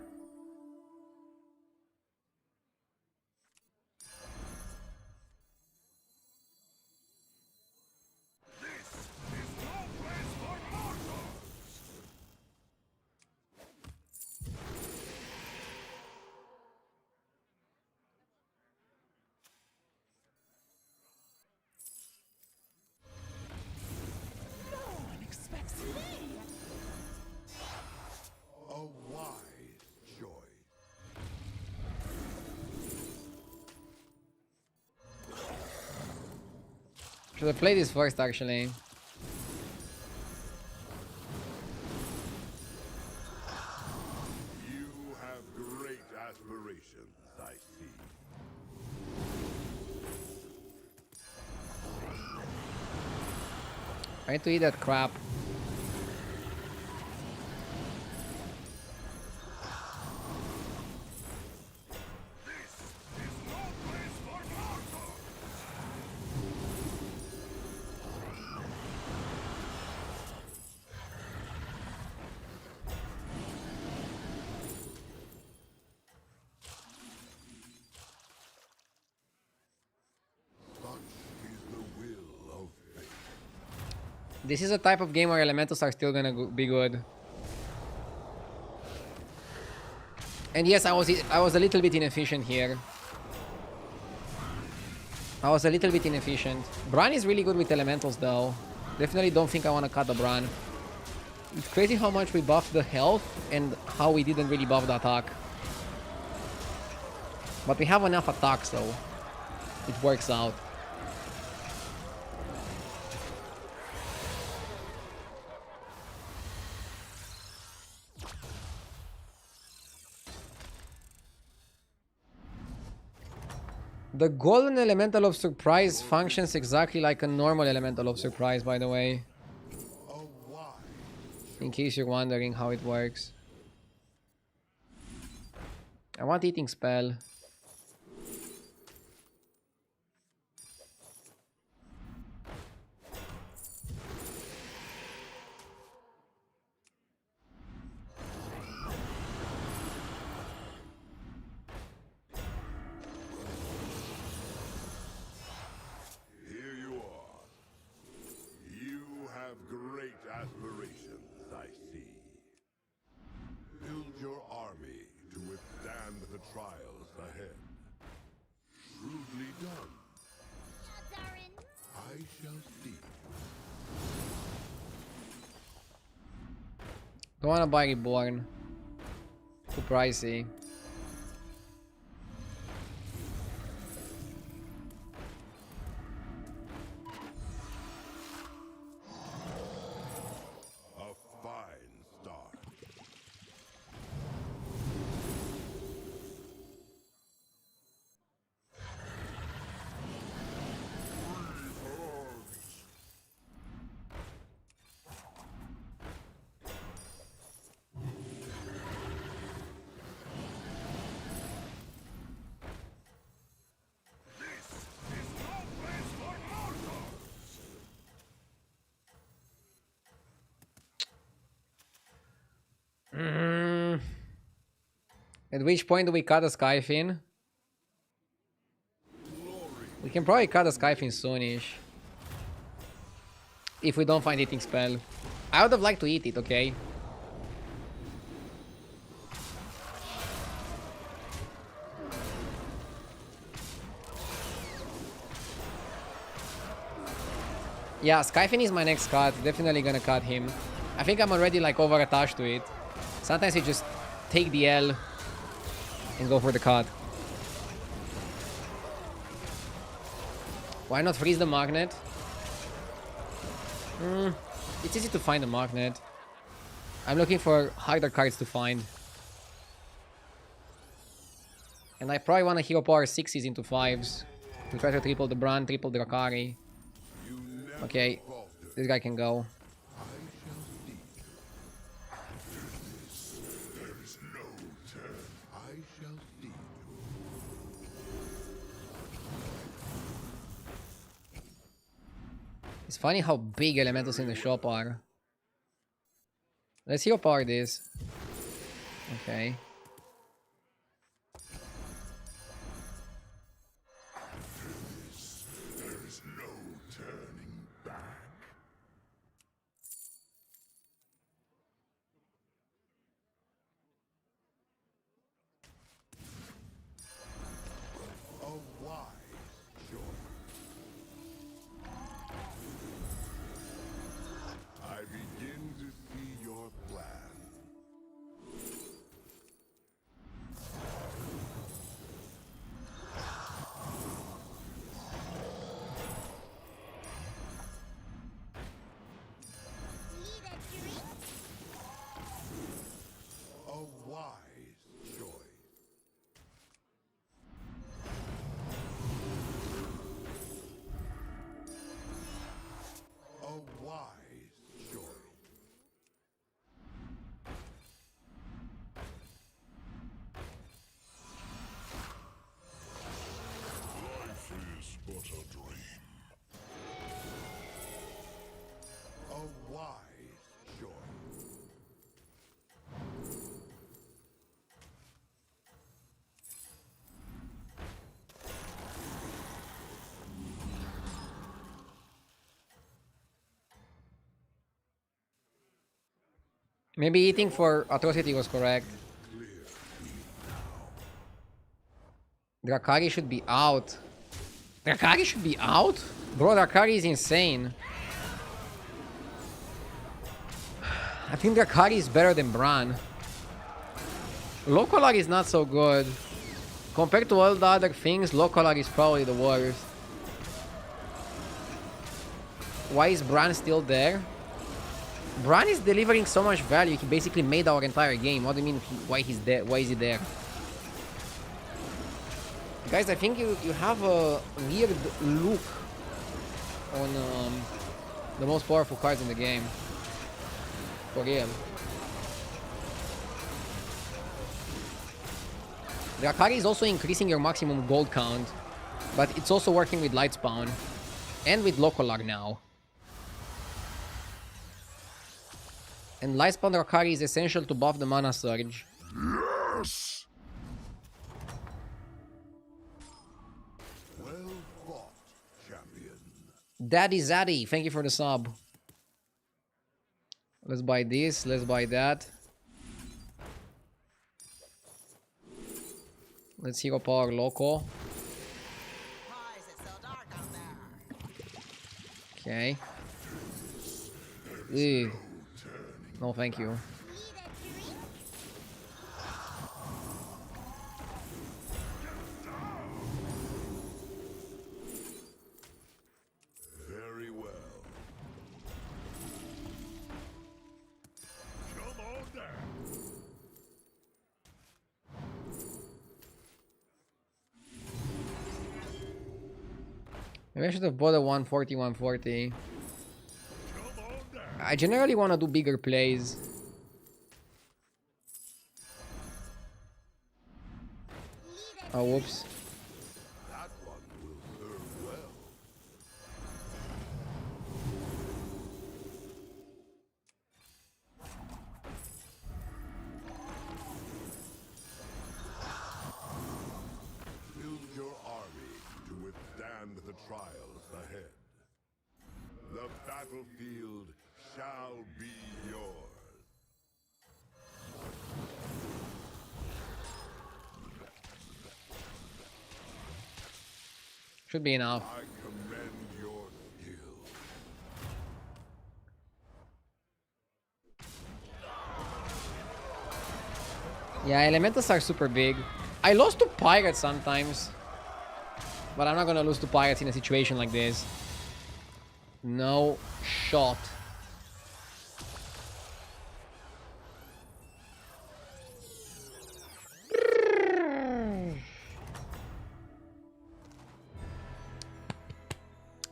S4: A wise choice.
S1: Should I play this first, actually?
S4: You have great aspirations, I see.
S1: I need to eat that crap. This is a type of game where elementals are still gonna be good. And yes, I was a little bit inefficient here. I was a little bit inefficient. Bran is really good with elementals though. Definitely don't think I want to cut the Bran. It's crazy how much we buffed the health and how we didn't really buff the attack. But we have enough attack, so it works out. The golden elemental of surprise functions exactly like a normal elemental of surprise, by the way. In case you're wondering how it works. I want eating spell. Don't wanna buy Reborn. Too pricey. At which point do we cut a Skyfin? We can probably cut a Skyfin soonish. If we don't find eating spell. I would have liked to eat it, okay? Yeah, Skyfin is my next cut. Definitely gonna cut him. I think I'm already like over attached to it. Sometimes you just take the L and go for the cut. Why not freeze the magnet? It's easy to find a magnet. I'm looking for harder cards to find. And I probably want to hero power 6s into 5s. To try to triple the Bran, triple the Rakari. Okay, this guy can go. It's funny how big elementals in the shop are. Let's hero power this. Okay. Maybe eating for atrocity was correct. Drakari should be out. Drakari should be out? Bro, Drakari is insane. I think Drakari is better than Bran. Locolar is not so good. Compared to all the other things, Locolar is probably the worst. Why is Bran still there? Bran is delivering so much value, he basically made our entire game. What do you mean, why he's there? Why is he there? Guys, I think you have a weird look on the most powerful cards in the game. For real. The Akari is also increasing your maximum gold count, but it's also working with Light Spawn and with Locolar now. And Light Spawn Rakari is essential to buff the mana surge.
S4: Yes! Well fought, champion.
S1: Daddy Zaddy, thank you for the sub. Let's buy this, let's buy that. Let's hero power Loco.
S7: Why is it so dark out there?
S1: Okay. Ew. No, thank you.
S4: Very well. Come on down.
S1: Maybe I should have bought a 140, 140. I generally want to do bigger plays. Oh, whoops.
S4: That one will serve well. the trials ahead. The battlefield shall be yours.
S1: Should be enough.
S4: I commend your skill.
S1: Yeah, elementals are super big. I lost to pirates sometimes. But I'm not gonna lose to pirates in a situation like this. No shot.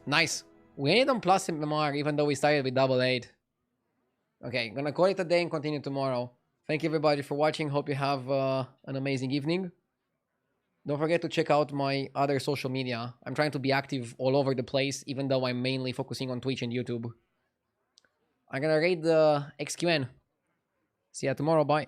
S1: Nice. We ain't on plus MMR even though we started with double 8. Okay, gonna call it a day and continue tomorrow. Thank you everybody for watching. Hope you have an amazing evening. Don't forget to check out my other social media. I'm trying to be active all over the place, even though I'm mainly focusing on Twitch and YouTube. I'm gonna raid the XQN. See ya tomorrow. Bye.